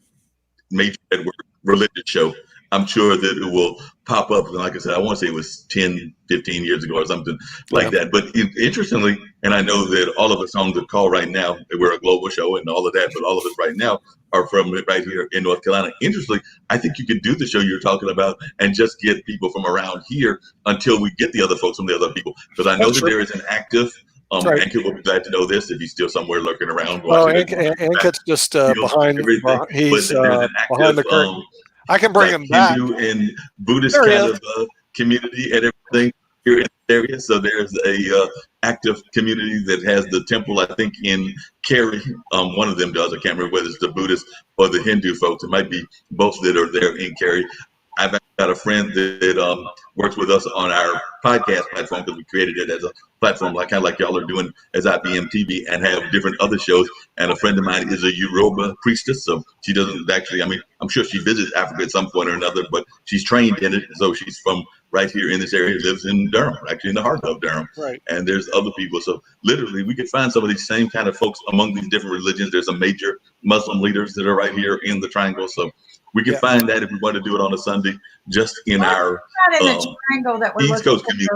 Speaker 11: major network religious show, I'm sure that it will pop up. And like I said, I want to say it was 10, 15 years ago or something like that. But interestingly, and I know that all of us on the call right now, we're a global show and all of that, but all of us right now are from right here in North Carolina. Interestingly, I think you could do the show you're talking about and just get people from around here until we get the other folks from the other people. Because I know that there is an active, Ankit will be glad to know this if he's still somewhere lurking around.
Speaker 6: Oh, Ankit's just behind the curtain. I can bring him back.
Speaker 11: Hindu and Buddhist kind of community and everything here in the area. So there's a active community that has the temple, I think, in Cary. One of them does. I can't remember whether it's the Buddhist or the Hindu folks. It might be both that are there in Cary. I've got a friend that works with us on our podcast platform, because we created it as a platform, like kind of like y'all are doing as IBM TV, and have different other shows. And a friend of mine is a Yoruba priestess, so she doesn't actually, I mean, I'm sure she visits Africa at some point or another, but she's trained in it. So she's from right here in this area, lives in Durham, actually in the heart of Durham.
Speaker 6: Right.
Speaker 11: And there's other people. So literally we could find some of these same kind of folks among these different religions. There's some major Muslim leaders that are right here in the Triangle. So we can find that if we want to do it on a Sunday, just in our
Speaker 2: triangle that we're
Speaker 11: East Coast community.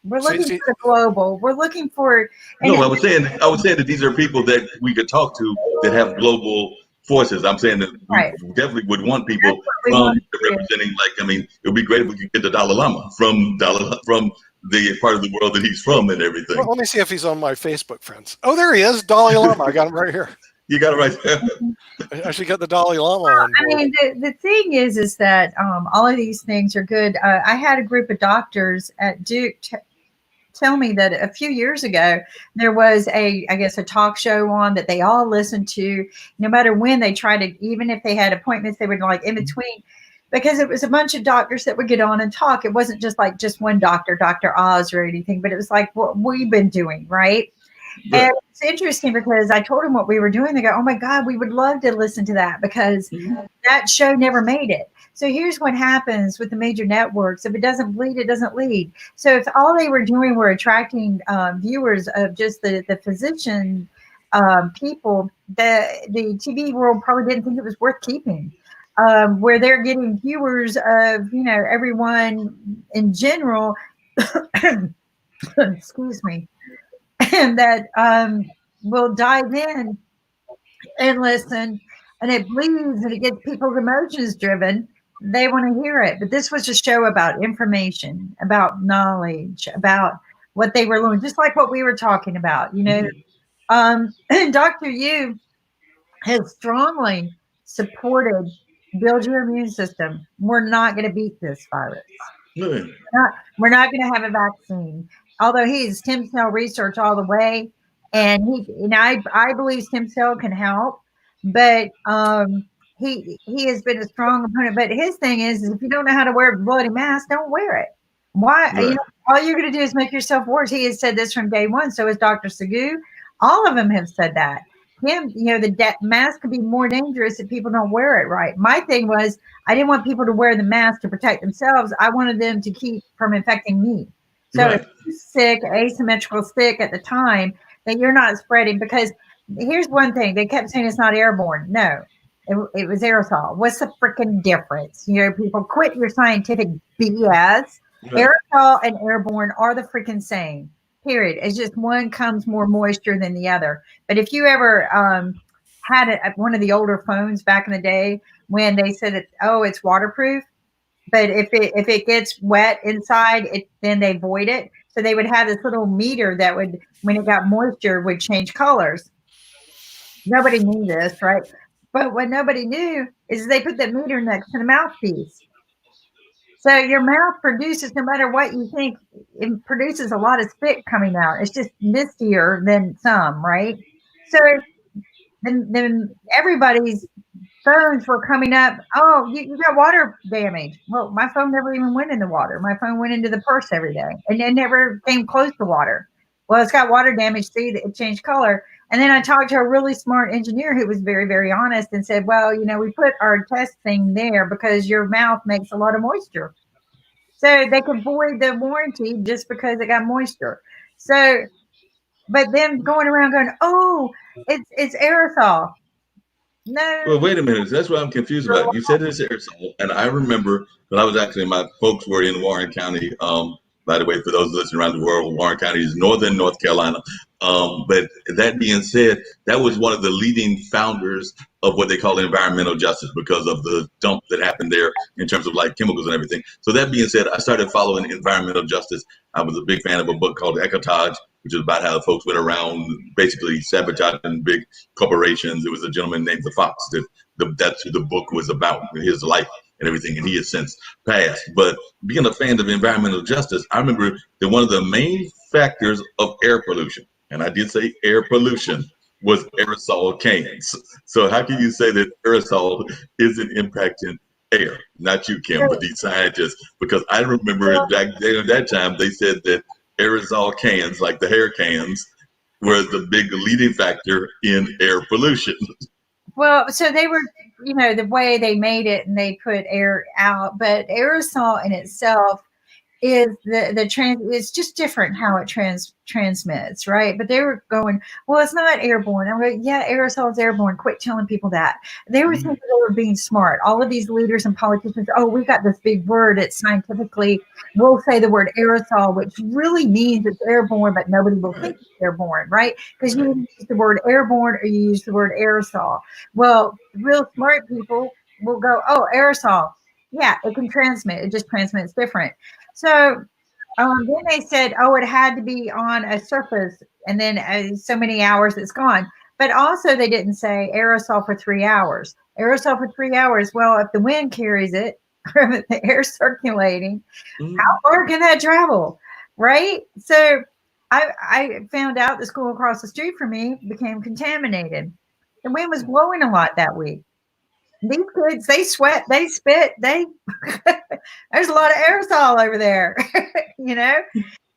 Speaker 2: We're looking for the global. We're looking for.
Speaker 11: No, I was saying that these are people that we could talk to that have global forces. I'm saying that we definitely would want people from representing. Like, I mean, it would be great if we could get the Dalai Lama from the part of the world that he's from and everything.
Speaker 6: Well, let me see if he's on my Facebook friends. Oh, there he is, Dalai Lama. I got him right here.
Speaker 11: You got it right there.
Speaker 6: I should get the Dalai Lama on board.
Speaker 2: I mean, the thing is that all of these things are good. I had a group of doctors at Duke tell me that a few years ago there was a talk show on that they all listened to. No matter when they tried to, even if they had appointments, they would like in between, because it was a bunch of doctors that would get on and talk. It wasn't just like just one doctor, Dr. Oz or anything, but it was like what we've been doing, right? And it's interesting because I told them what we were doing. They go, "Oh my God, we would love to listen to that," because that show never made it. So here's what happens with the major networks. If it doesn't bleed, it doesn't lead. So if all they were doing were attracting viewers of just the physician people, the TV world probably didn't think it was worth keeping. Where they're getting viewers of, everyone in general, excuse me, and that will dive in and listen, and it bleeds and it gets people's emotions driven. They want to hear it. But this was a show about information, about knowledge, about what they were learning, just like what we were talking about, And Dr. Yu has strongly supported build your immune system. We're not going to beat this virus. We're not going to have a vaccine. Although he is stem cell research all the way, and I believe stem cell can help, but he has been a strong opponent. But his thing is if you don't know how to wear a bloody mask, don't wear it. Why?
Speaker 11: Right.
Speaker 2: All you're going to do is make yourself worse. He has said this from day one. So is Dr. Sagu. All of them have said that. The mask could be more dangerous if people don't wear it right. My thing was I didn't want people to wear the mask to protect themselves. I wanted them to keep from infecting me. So if you're sick, asymmetrical sick at the time, that you're not spreading. Because here's one thing. They kept saying it's not airborne. No, it was aerosol. What's the freaking difference? People quit your scientific BS. Right. Aerosol and airborne are the freaking same. Period. It's just one comes more moisture than the other. But if you ever had one of the older phones back in the day when they said that, it's waterproof, but if it gets wet inside, then they void it. So they would have this little meter that would, when it got moisture, would change colors. Nobody knew this, right? But what nobody knew is they put the meter next to the mouthpiece. So your mouth produces, no matter what you think, it produces a lot of spit coming out. It's just mistier than some, right? So then everybody's phones were coming up. Oh, you got water damage. Well, my phone never even went in the water. My phone went into the purse every day, and it never came close to water. Well, it's got water damage. See, it changed color. And then I talked to a really smart engineer who was very, very honest and said, well, we put our test thing there because your mouth makes a lot of moisture. So they could void the warranty just because it got moisture. So, but then going around going, it's aerosol. No.
Speaker 11: Well, wait a minute. That's what I'm confused about. You said it's aerosol, and I remember when I was actually, my folks were in Warren County. By the way, for those listening around the world, Warren County is northern North Carolina. But that being said, that was one of the leading founders of what they call environmental justice because of the dump that happened there in terms of like chemicals and everything. So that being said, I started following environmental justice. I was a big fan of a book called Ecotage, which is about how the folks went around basically sabotaging big corporations. It was a gentleman named the Fox that's who the book was about, his life and everything, and he has since passed. But being a fan of environmental justice, I remember that one of the main factors of air pollution, and I did say air pollution, was aerosol cans. So how can you say that aerosol isn't impacting air? Not you, Kim, but these scientists, because I remember back there at that time, they said that aerosol cans, like the hair cans, were the big leading factor in air pollution.
Speaker 2: Well, so they were, the way they made it and they put air out, but aerosol in itself is it's just different how it transmits, right? But they were going, well, it's not airborne. I'm like, yeah, aerosol is airborne. Quit telling people that. They were thinking they were being smart. All of these leaders and politicians, we got this big word. It's scientifically, we'll say the word aerosol, which really means it's airborne, but nobody will think it's airborne, right? Because you use the word airborne or you use the word aerosol. Well, real smart people will go, aerosol. Yeah, it can transmit. It just transmits different. So then they said, it had to be on a surface, and then so many hours it's gone. But also they didn't say aerosol for 3 hours. Aerosol for 3 hours. Well, if the wind carries it, or if the air circulating, how far can that travel? Right? So I found out the school across the street from me became contaminated. The wind was blowing a lot that week. These kids, they sweat, they spit, there's a lot of aerosol over there, you know?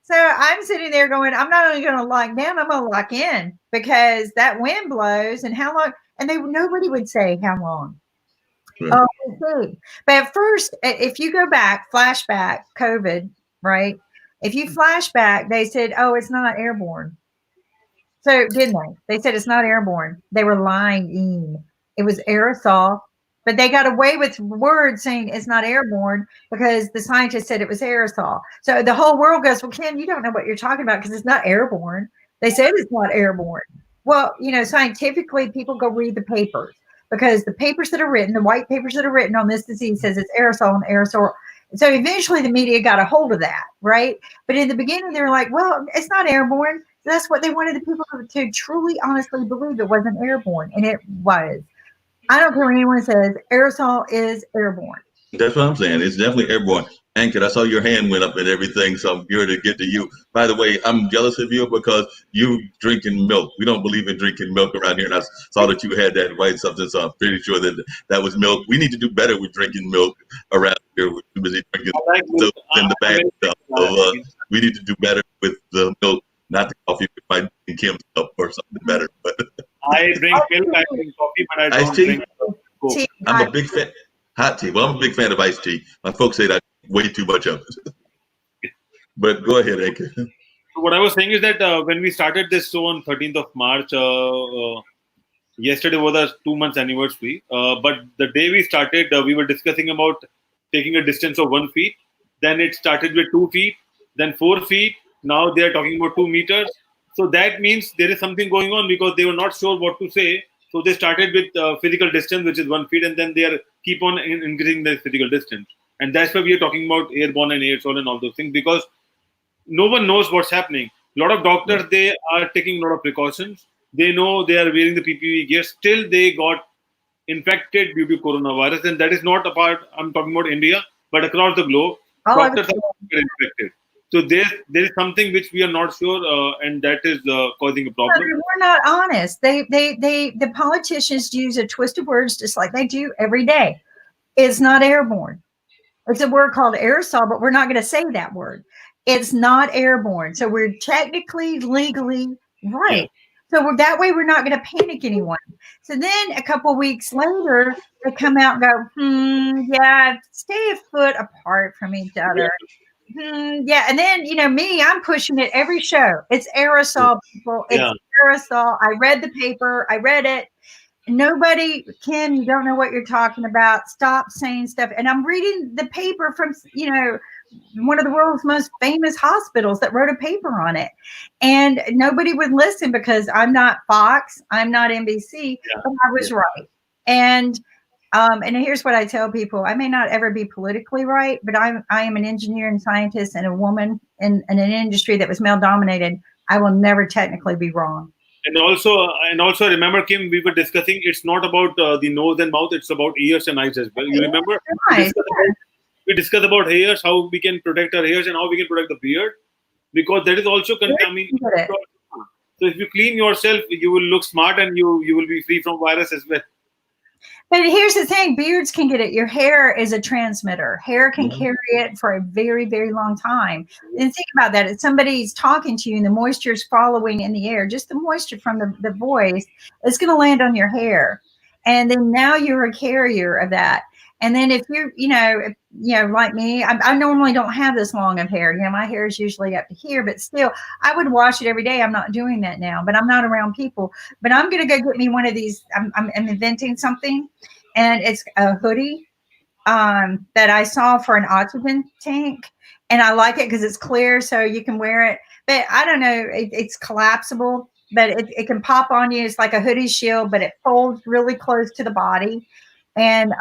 Speaker 2: So I'm sitting there going, I'm not only going to lock down, I'm going to lock in because that wind blows and how long, and nobody would say how long.
Speaker 11: Right.
Speaker 2: But at first, if you go back, flashback, COVID, right? If you flashback, they said, oh, it's not airborne. So didn't they? They said it's not airborne. They were lying. It was aerosol, but they got away with words saying it's not airborne because the scientists said it was aerosol. So the whole world goes, well, Kim, you don't know what you're talking about because it's not airborne. They said it's not airborne. Well, you know, scientifically, people go read the papers because the papers that are written, the white papers that are written on this disease says it's aerosol and aerosol. So eventually the media got a hold of that, right? But in the beginning, they were like, well, it's not airborne. That's what they wanted the people to truly, honestly believe it wasn't airborne. And it was. I don't care what anyone says, aerosol is airborne.
Speaker 11: That's what I'm saying. It's definitely airborne. Ankit, I saw your hand went up and everything, so I'm here to get to you. By the way, I'm jealous of you because you drinking milk. We don't believe in drinking milk around here, and I saw that you had that white substance, so I'm pretty sure that was milk. We need to do better with drinking milk around here. We're too busy drinking stuff in the bad stuff. So we need to do better with the milk, not the coffee. We might drink Kim's cup or something better. But
Speaker 1: I drink milk, I drink coffee, but I don't drink Coke.
Speaker 11: I'm a big fan. Hot tea. Well, I'm a big fan of iced tea. My folks say that way too much of it. But go ahead, Ankit.
Speaker 1: So what I was saying is that when we started this show on 13th of March, yesterday was our 2 months anniversary. But the day we started, we were discussing about taking a distance of 1 feet. Then it started with 2 feet, then 4 feet. Now they are talking about 2 meters. So that means there is something going on because they were not sure what to say. So they started with physical distance, which is 1 feet, and then they keep on increasing the physical distance. And that's why we are talking about airborne and aerosol and all those things, because no one knows what's happening. A lot of doctors, they are taking a lot of precautions. They know they are wearing the PPE gear. Still, they got infected due to coronavirus. And that is not I'm talking about India, but across the globe, doctors are infected. So there is something which we are not sure, and that is causing a problem.
Speaker 2: We're not honest. The politicians use a twist of words just like they do every day. It's not airborne. It's a word called aerosol, but we're not going to say that word. It's not airborne. So we're technically, legally right. Yeah. So that way we're not going to panic anyone. So then a couple of weeks later, they come out and go, yeah, stay a foot apart from each other. Yeah. And then, you know, me, I'm pushing it every show. It's aerosol, people. It's aerosol. I read the paper. I read it. Nobody, Kim, you don't know what you're talking about. Stop saying stuff. And I'm reading the paper from, you know, one of the world's most famous hospitals that wrote a paper on it. And nobody would listen because I'm not Fox, I'm not NBC, but I was right. And here's what I tell people. I may not ever be politically right, but I am an engineer and scientist and a woman in an industry that was male dominated. I will never technically be wrong.
Speaker 1: And also remember, Kim, we were discussing it's not about the nose and mouth, it's about ears and eyes as well. You remember? We discussed about hairs, how we can protect our hairs and how we can protect the beard, because that is also contaminated. So if you clean yourself, you will look smart and you will be free from virus as well.
Speaker 2: But here's the thing, beards can get it. Your hair is a transmitter. Hair can carry it for a very, very long time. And think about that. If somebody's talking to you and the moisture is following in the air, just the moisture from the voice, it's going to land on your hair. And then now you're a carrier of that. And then if you're, you know, like me, I normally don't have this long of hair. You know, my hair is usually up to here, but still, I would wash it every day. I'm not doing that now, but I'm not around people. But I'm going to go get me one of these. I'm inventing something, and it's a hoodie that I saw for an oxygen tank. And I like it because it's clear, so you can wear it. But I don't know, it's collapsible, but it can pop on you. It's like a hoodie shield, but it folds really close to the body. And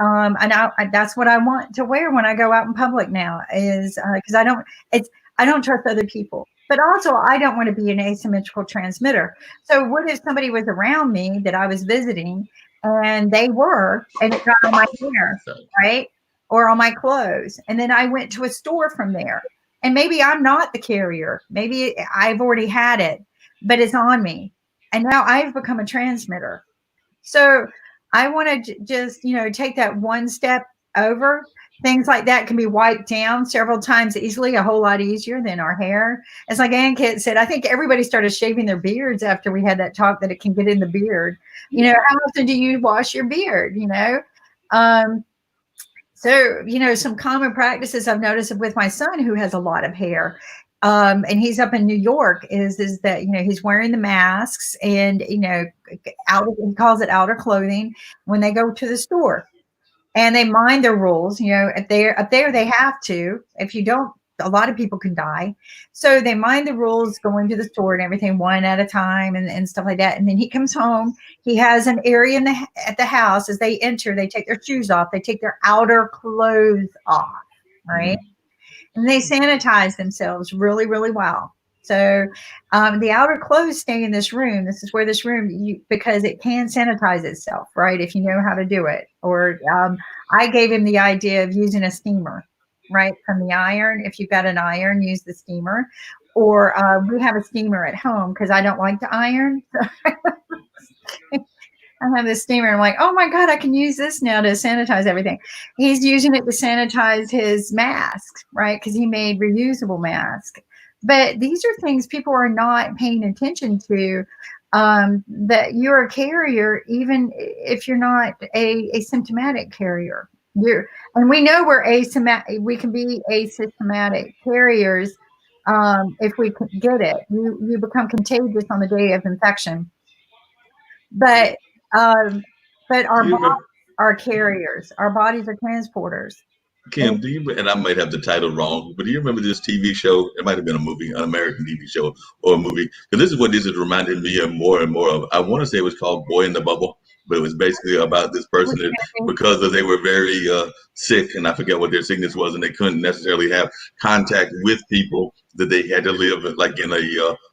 Speaker 2: that's what I want to wear when I go out in public now is because I don't trust other people. but also I don't want to be an asymmetrical transmitter. So what if somebody was around me that I was visiting and they were, and it got on my hair, right? Or on my clothes. And then I went to a store from there. And maybe I'm not the carrier. Maybe I've already had it, but it's on me. And now I've become a transmitter. So I want to just, take that one step over. Things like that can be wiped down several times easily, a whole lot easier than our hair. It's like Ann Kit said, I think everybody started shaving their beards after we had that talk that it can get in the beard. How often do you wash your beard? So, some common practices I've noticed with my son who has a lot of hair, and he's up in New York, is that, he's wearing the masks and, he calls it outer clothing when they go to the store. And they mind their rules, if they're up there, they have to. If you don't, a lot of people can die. So they mind the rules going to the store and everything one at a time and stuff like that. And then he comes home. He has an area at the house. As they enter, they take their shoes off. They take their outer clothes off, right? And they sanitize themselves really, really well. So the outer clothes stay in this room. This is where this room, because it can sanitize itself, right? If you know how to do it. Or I gave him the idea of using a steamer, right? From the iron. If you've got an iron, use the steamer. Or we have a steamer at home because I don't like to iron. I have this steamer. And I'm like, oh my God, I can use this now to sanitize everything. He's using it to sanitize his mask, right? Because he made reusable masks. But these are things people are not paying attention to, that you're a carrier, even if you're not a symptomatic carrier. And we know we can be asymptomatic carriers if we get it. You become contagious on the day of infection. But our bodies are carriers. Our bodies are transporters.
Speaker 11: Kim, and I might have the title wrong, but do you remember this TV show? It might have been a movie, an American TV show or a movie. Because this is what this is reminding me of more and more of. I want to say it was called Boy in the Bubble, but it was basically about this person that because they were very sick, and I forget what their sickness was, and they couldn't necessarily have contact with people, that they had to live like in a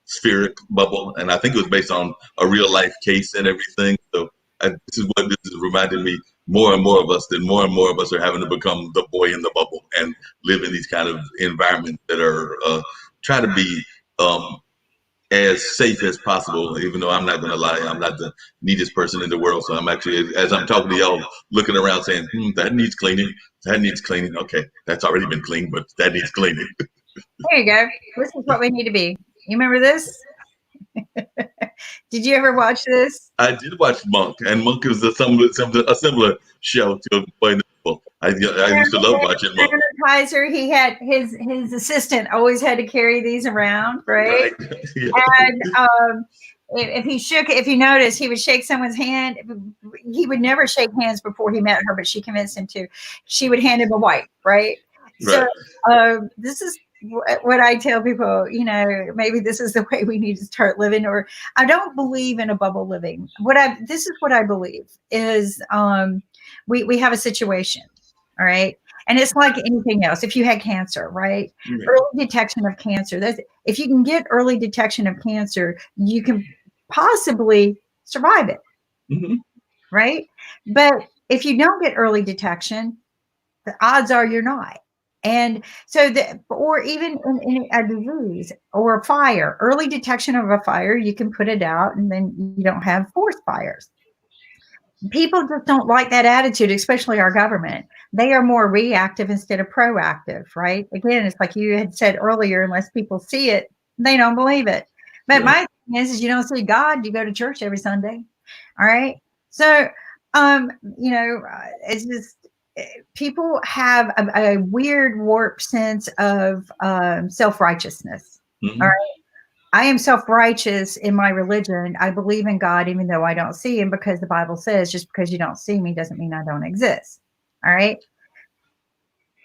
Speaker 11: spheric bubble. And I think it was based on a real life case and everything. So this is what this is reminding me. More and more of us are having to become the boy in the bubble and live in these kind of environments that are try to be as safe as possible. Even though I'm not going to lie, I'm not the neatest person in the world. So I'm actually, as I'm talking to y'all, looking around saying, that needs cleaning. That needs cleaning. Okay, that's already been cleaned, but that needs cleaning.
Speaker 2: There you go. This is what we need to be. You remember this? Did you ever watch this?
Speaker 11: I did watch Monk, and Monk is a similar show to Boy in the Bubble. I used to love watching Monk.
Speaker 2: Kaiser, he had his assistant always had to carry these around, right? Yeah. And if you notice, he would shake someone's hand. He would never shake hands before he met her, but she convinced him to. She would hand him a wipe, right? So this is what I tell people, maybe this is the way we need to start living. Or I don't believe in a bubble living. This is what I believe is we have a situation, all right? And it's like anything else. If you had cancer, right? Mm-hmm. Early detection of cancer. If you can get early detection of cancer, you can possibly survive it, right? But if you don't get early detection, the odds are you're not. And so, or even in a disease or a fire, early detection of a fire, you can put it out and then you don't have forest fires. People just don't like that attitude, especially our government. They are more reactive instead of proactive, right? Again, it's like you had said earlier, unless people see it, they don't believe it. But my thing is you don't see God, you go to church every Sunday. All right. So, it's just, people have a weird warped sense of self-righteousness. All right. I am self-righteous in my religion. I believe in God, even though I don't see him, because the Bible says just because you don't see me doesn't mean I don't exist. All right.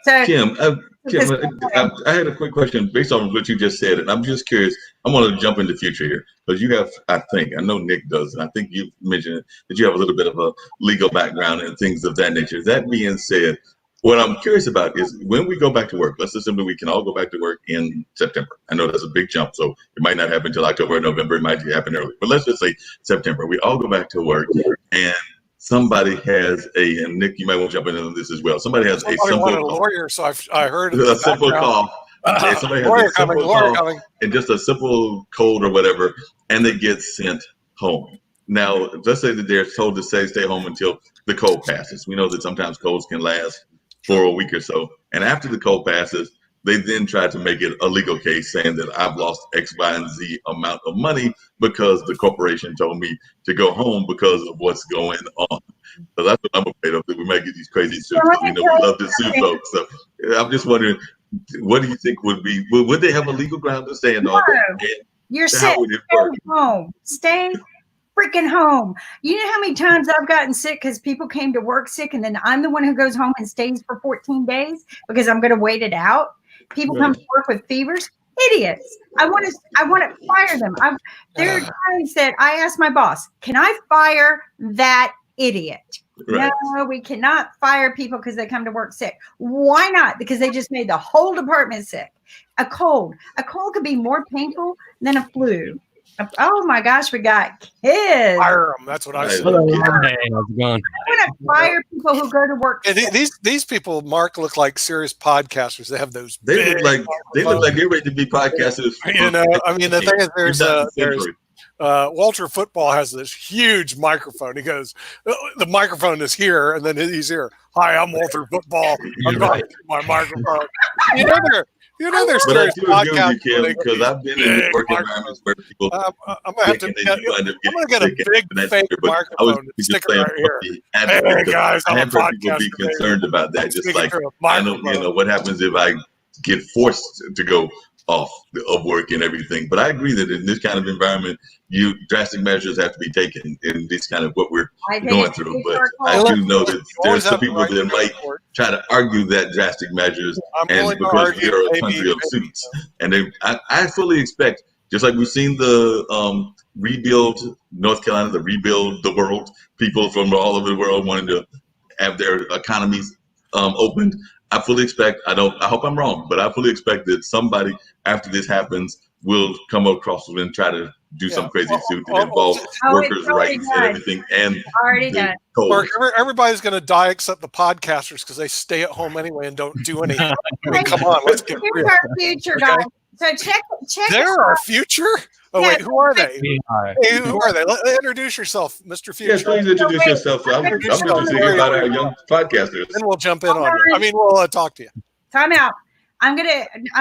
Speaker 2: So
Speaker 11: Kim, I had a quick question based on what you just said, and I'm just curious. I want to jump in the future here because you have, I know Nick does, and I think you mentioned that you have a little bit of a legal background and things of that nature. That being said, what I'm curious about is when we go back to work, let's assume that we can all go back to work in September. I know that's a big jump, so it might not happen until October or November. It might happen early, but let's just say September. We all go back to work, and somebody has and Nick, you might want to jump in on this as well. Somebody has a simple
Speaker 6: wanted a lawyer, so I heard
Speaker 11: a simple call. Somebody has a simple call and just a simple cold or whatever, and they get sent home. Now, let's say that they're told to stay home until the cold passes. We know that sometimes colds can last for a week or so. And after the cold passes, they then try to make it a legal case saying that I've lost X, Y, and Z amount of money because the corporation told me to go home because of what's going on. So that's what I'm afraid of, that we might get these crazy suits. We love to sue folks. So I'm just wondering, what do you think would they have a legal ground to stand on?
Speaker 2: You're sick. Stay home. Stay freaking home. You know how many times I've gotten sick because people came to work sick, and then I'm the one who goes home and stays for 14 days because I'm going to wait it out. People come to work with fevers. Idiots. I want to fire them. There are times that I ask my boss, "Can I fire that idiot?" Right. No, we cannot fire people because they come to work sick. Why not? Because they just made the whole department sick. A cold could be more painful than a flu. Oh my gosh, we got kids.
Speaker 6: Fire them. That's what I said.
Speaker 12: Hey, how's it going?
Speaker 2: I want to fire people who go to work.
Speaker 6: And these people, Mark, look like serious podcasters. They have those.
Speaker 11: They look like they're ready to be podcasters.
Speaker 6: You know, I mean, the thing is, there's Walter Football has this huge microphone. He goes, the microphone is here, and then he's here. Hi, I'm Walter Football. I'm talking to my microphone. You know, there's serious podcasts
Speaker 11: because I've been in work environments where people.
Speaker 6: I'm gonna get a big fake microphone and stick it right here. Hey guys, I'm a podcaster.
Speaker 11: People be concerned about that. Just like I know, what happens if I get forced to go off of work and everything. But I agree that in this kind of environment, drastic measures have to be taken in this kind of what we're going through. But I do know that there's some people that might try to argue that drastic measures, and because we are a country of suits, and I fully expect, just like we've seen the rebuild North Carolina, the rebuild the world, people from all over the world wanting to have their economies opened. I fully expect, I hope I'm wrong, but I fully expect that somebody after this happens will come across and try to do some crazy suit that involves workers' rights and everything. And
Speaker 2: already done.
Speaker 6: Mark, everybody's going to die except the podcasters because they stay at home anyway and don't do anything. I mean, come on, let's get real.
Speaker 2: Here's our future, guys. So check.
Speaker 6: They're our future? Oh, wait, who are they? Hey, who are they? Introduce yourself, Mr. Future.
Speaker 11: Yes, please introduce yourself. I'm just thinking about our young podcasters.
Speaker 6: Then we'll jump in on you. I mean, we'll talk to you.
Speaker 2: Time out. I'm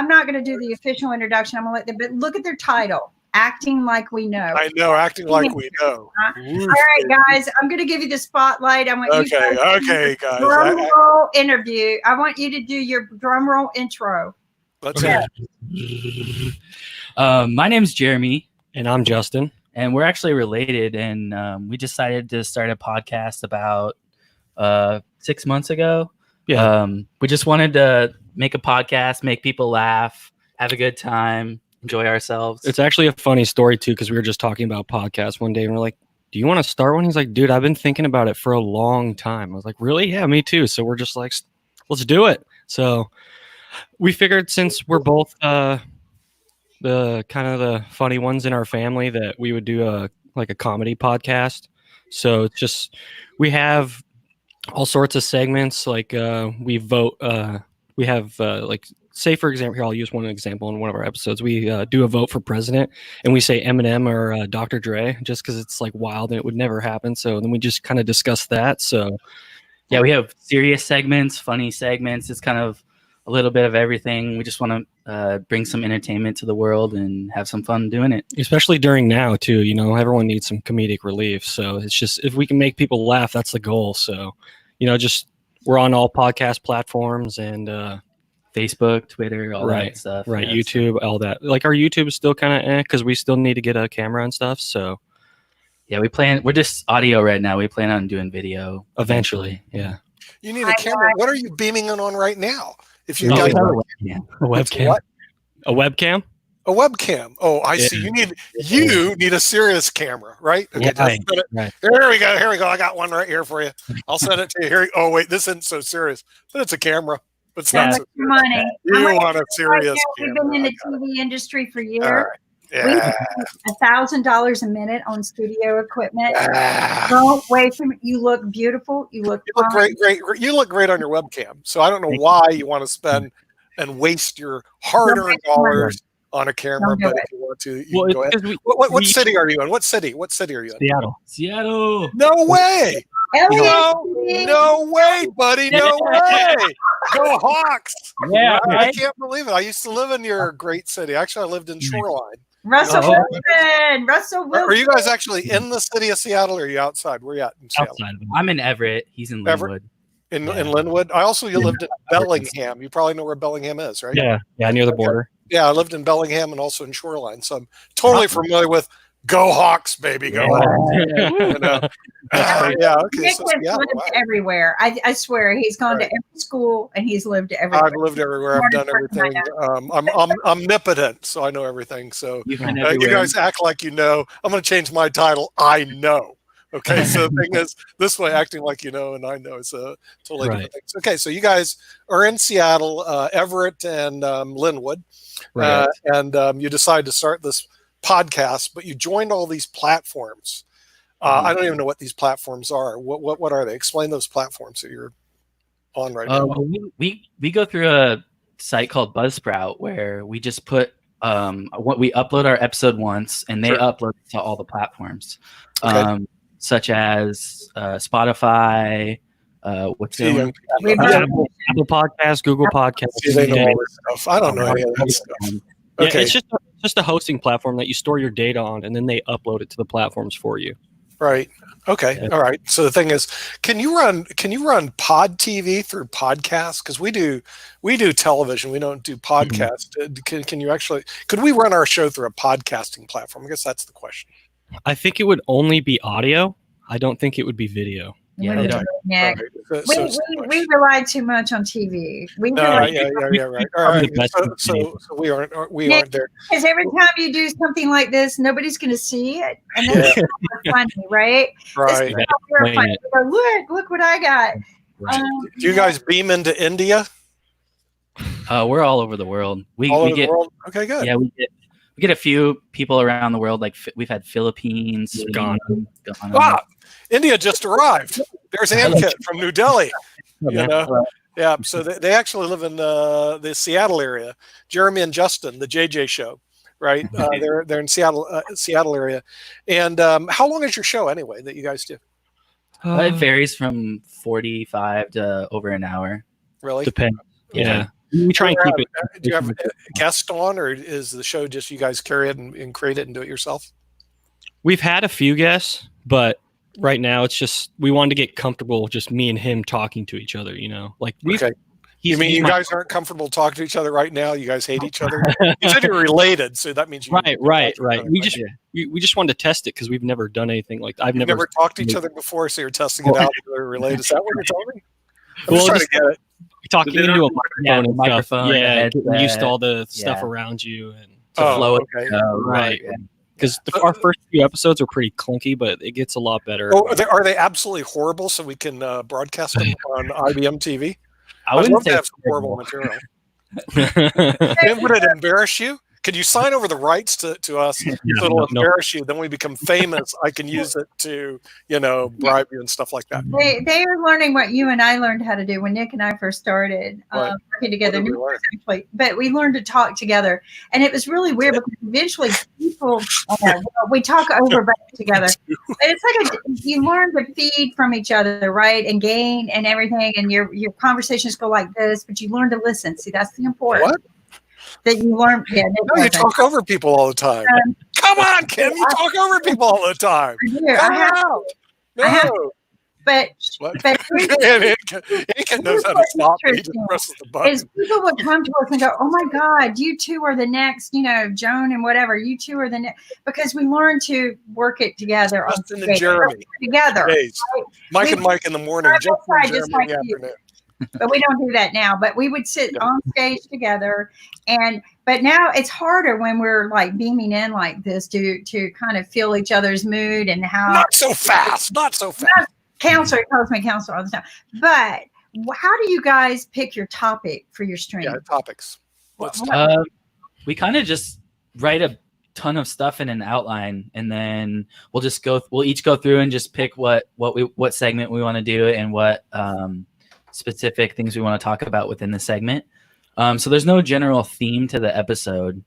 Speaker 2: not gonna do the official introduction. I'm gonna let them, but look at their title. Acting Like We Know.
Speaker 6: I know, acting like we know.
Speaker 2: All right, guys, I'm going to give you the spotlight. I want you
Speaker 6: guys.
Speaker 2: Drum roll interview. I want you to do your drum roll intro.
Speaker 6: Let's hear
Speaker 12: it. My name's Jeremy.
Speaker 13: And I'm Justin.
Speaker 12: And we're actually related. And we decided to start a podcast about 6 months ago.
Speaker 13: Yeah.
Speaker 12: We just wanted to make a podcast, make people laugh, have a good time, enjoy ourselves.
Speaker 13: It's actually a funny story too, because we were just talking about podcasts one day and we're like, do you want to start one? He's like, dude, I've been thinking about it for a long time. I was like, really? Yeah, me too. So we're just like, let's do it. So we figured, since we're both the kind of the funny ones in our family, that we would do a comedy podcast. So it's just, we have all sorts of segments. Like we vote, we have say, for example, here, I'll use one example in one of our episodes. We do a vote for president, and we say Eminem or Dr. Dre, just because it's like wild and it would never happen. So then we just kind of discuss that. So
Speaker 12: yeah, we have serious segments, funny segments. It's kind of a little bit of everything. We just want to bring some entertainment to the world and have some fun doing it.
Speaker 13: Especially during now too, everyone needs some comedic relief. So it's just, if we can make people laugh, that's the goal. So, just, we're on all podcast platforms and
Speaker 12: Facebook, Twitter, all that stuff.
Speaker 13: Right, yeah, YouTube, all that. Like our YouTube is still kind of because we still need to get a camera and stuff. So
Speaker 12: yeah, we're just audio right now. We plan on doing video
Speaker 13: eventually. Yeah.
Speaker 6: You need a camera. What are you beaming on right now? If you
Speaker 12: got
Speaker 13: a webcam. What? A webcam?
Speaker 6: A webcam. Oh, I see. You need a serious camera, right? Okay,
Speaker 13: right.
Speaker 6: Here we go. Here we go. I got one right here for you. I'll send it to you. Here. Oh, wait, this isn't so serious, but it's a camera. But it's not so serious.
Speaker 2: Money.
Speaker 6: You want a serious
Speaker 2: camera. We've been in the TV industry for years.
Speaker 6: Right. Yeah.
Speaker 2: We $1,000 a minute on studio equipment. Don't wait for me. You look beautiful. You look
Speaker 6: great. You look great on your webcam. So I don't know why you want to spend and waste your hard-earned dollars on a camera, but if you want to, you can go ahead. What city are you in? What city are you in?
Speaker 12: Seattle.
Speaker 6: No way. No way, buddy. No way. Go Hawks.
Speaker 12: Yeah.
Speaker 6: I can't believe it. I used to live in your great city. Actually, I lived in Shoreline.
Speaker 2: Russell Wilson.
Speaker 6: Are you guys actually in the city of Seattle, or are you outside? Where are you at in Seattle?
Speaker 12: Outside. I'm in Everett. He's in Linwood.
Speaker 6: In Linwood. I also lived in Bellingham. You probably know where Bellingham is, right?
Speaker 13: Yeah, near the border.
Speaker 6: Yeah, I lived in Bellingham and also in Shoreline, so I'm totally familiar with Go Hawks, baby, go Hawks. Yeah, okay.
Speaker 2: Nick has lived everywhere. I swear, he's gone to every school and he's lived everywhere.
Speaker 6: I've lived everywhere. I've done everything. I'm omnipotent, so I know everything. So you guys act like you know. I'm going to change my title. I know. Okay, so the thing is, this way, acting like you know and I know is a totally different thing. Okay, so you guys are in Seattle, Everett, and Linwood, and you decide to start this podcast, but you joined all these platforms. I don't even know what these platforms are. What are they? Explain those platforms that you're on right now.
Speaker 12: Well, we go through a site called Buzzsprout where we just put we upload our episode once, and they upload it to all the platforms. Such as Spotify,
Speaker 13: Apple Podcasts, Google Podcasts.
Speaker 6: I don't know any of that stuff.
Speaker 13: Okay. Yeah, it's just a hosting platform that you store your data on, and then they upload it to the platforms for you.
Speaker 6: Right. Okay. Yeah. All right. So the thing is, can you run Pod TV through podcasts? Because we do television. We don't do podcasts. Can you actually? Could we run our show through a podcasting platform? I guess that's the question.
Speaker 13: I think it would only be audio. I don't think it would be video.
Speaker 12: Yeah, they don't.
Speaker 2: Nick. We rely too much on TV.
Speaker 6: Right. All right. So we aren't there.
Speaker 2: Because every time you do something like this, nobody's going to see it, and that's funny, right?
Speaker 6: Right.
Speaker 2: Funny. Look what I got.
Speaker 6: Right. Do you guys beam into India?
Speaker 12: We're all over the world.
Speaker 6: We get the world? Okay, good.
Speaker 12: Yeah, we get a few people around the world. Like we've had Philippines, Ghana.
Speaker 6: Wow, India just arrived. There's Ankit from New Delhi. You know, yeah. So they actually live in the Seattle area. Jeremy and Justin, the JJ Show, right? They're in Seattle area. And how long is your show anyway that you guys do?
Speaker 12: It varies from 45 to over an hour.
Speaker 6: Really?
Speaker 13: Depends. Yeah. We try and keep it.
Speaker 6: Do you have a guest on, or is the show just you guys carry it and create it and do it yourself?
Speaker 13: We've had a few guests, but right now it's just we wanted to get comfortable, just me and him talking to each other. You know, like
Speaker 6: you mean you guys aren't comfortable talking to each other right now? You guys hate each other. You said you're related, so that means you
Speaker 13: right. We just wanted to test it because we've never done anything like that. I've never
Speaker 6: talked to each other before, so you're testing it out. You're related. Is that what you're telling me? I'm just trying to get it.
Speaker 13: Talking into a microphone and
Speaker 12: microphone.
Speaker 13: Stuff. Yeah, get used to all the stuff around you and
Speaker 12: flow.
Speaker 6: Okay.
Speaker 13: Right. Because our first few episodes are pretty clunky, but it gets a lot better.
Speaker 6: Oh, are they absolutely horrible? So we can broadcast them on IBM TV.
Speaker 12: I wouldn't say
Speaker 6: have some horrible material. And would it embarrass you? Could you sign over the rights to us so it'll embarrass you? Then we become famous. I can use it to, bribe you and stuff like that.
Speaker 2: They are learning what you and I learned how to do when Nick and I first started working together. But we learned to talk together, and it was really weird because eventually people we talk over together. And it's like you learn to feed from each other, right, and gain and everything, and your conversations go like this, but you learn to listen. See, that's the important.
Speaker 6: What?
Speaker 2: That you learn. Yeah,
Speaker 6: no, you talk over people all the time. Come on, Kim, you talk over people all the time.
Speaker 2: I have, but
Speaker 6: Ankit knows how to stop me. He just presses the button.
Speaker 2: Is people would come to us and go, "Oh my God, you two are the next, Joan and whatever. You two are the next," because we learn to work it together.
Speaker 6: Justin and Jeremy
Speaker 2: together.
Speaker 6: Right? Mike and Mike in the morning. Justin and Jeremy in the afternoon.
Speaker 2: But we don't do that now. But we would sit on stage together, and But now it's harder when we're like beaming in like this to kind of feel each other's mood and how.
Speaker 6: Not so fast.
Speaker 2: Counselor calls me counselor all the time. But how do you guys pick your topic for your stream?
Speaker 6: Yeah, topics.
Speaker 12: We kind of just write a ton of stuff in an outline, and then we'll each go through and just pick what segment we want to do and what specific things we want to talk about within the segment. So there's no general theme to the episode.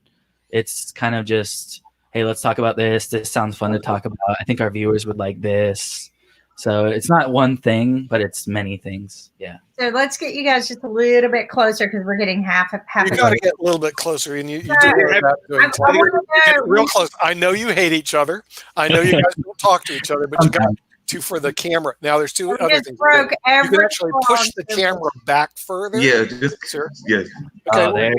Speaker 12: It's kind of just, hey, let's talk about this. This sounds fun to talk about. I think our viewers would like this. So it's not one thing, but it's many things. Yeah.
Speaker 2: So let's get you guys just a little bit closer because we're getting half.
Speaker 6: You got to get a little bit closer, and you get real close. I know you hate each other. I know you guys don't talk to each other, but you got to for the camera. Now there's two other things. You can actually push the camera back further.
Speaker 11: Yeah,
Speaker 6: Okay.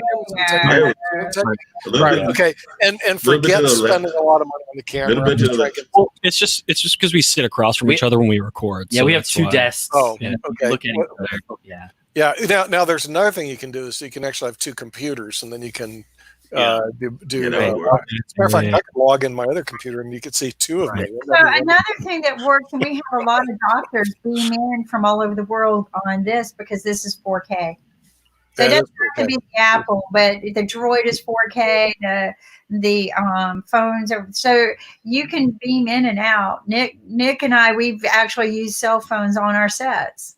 Speaker 6: Okay. And forget spending a lot of money on the camera.
Speaker 13: Well, it's just because we sit across from each other when we record.
Speaker 12: Yeah,
Speaker 13: so
Speaker 12: we have two desks.
Speaker 6: Oh,
Speaker 12: and
Speaker 6: okay.
Speaker 12: Look at each other. Yeah.
Speaker 6: Yeah. Now there's another thing you can do is so you can actually have two computers, and then you can do. As a matter of fact, I can log in my other computer, and you can see two of me.
Speaker 2: So another thing that works, and we have a lot of doctors beam in from all over the world on this because this is 4K. So it doesn't have to be the Apple, but the Droid is 4K. The phones are, so you can beam in and out. Nick and I, we've actually used cell phones on our sets.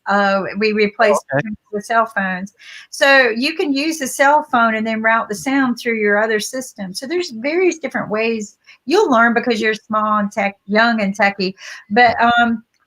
Speaker 2: We replaced them with cell phones, so you can use the cell phone and then route the sound through your other system. So there's various different ways you'll learn because you're small and young and techy, but.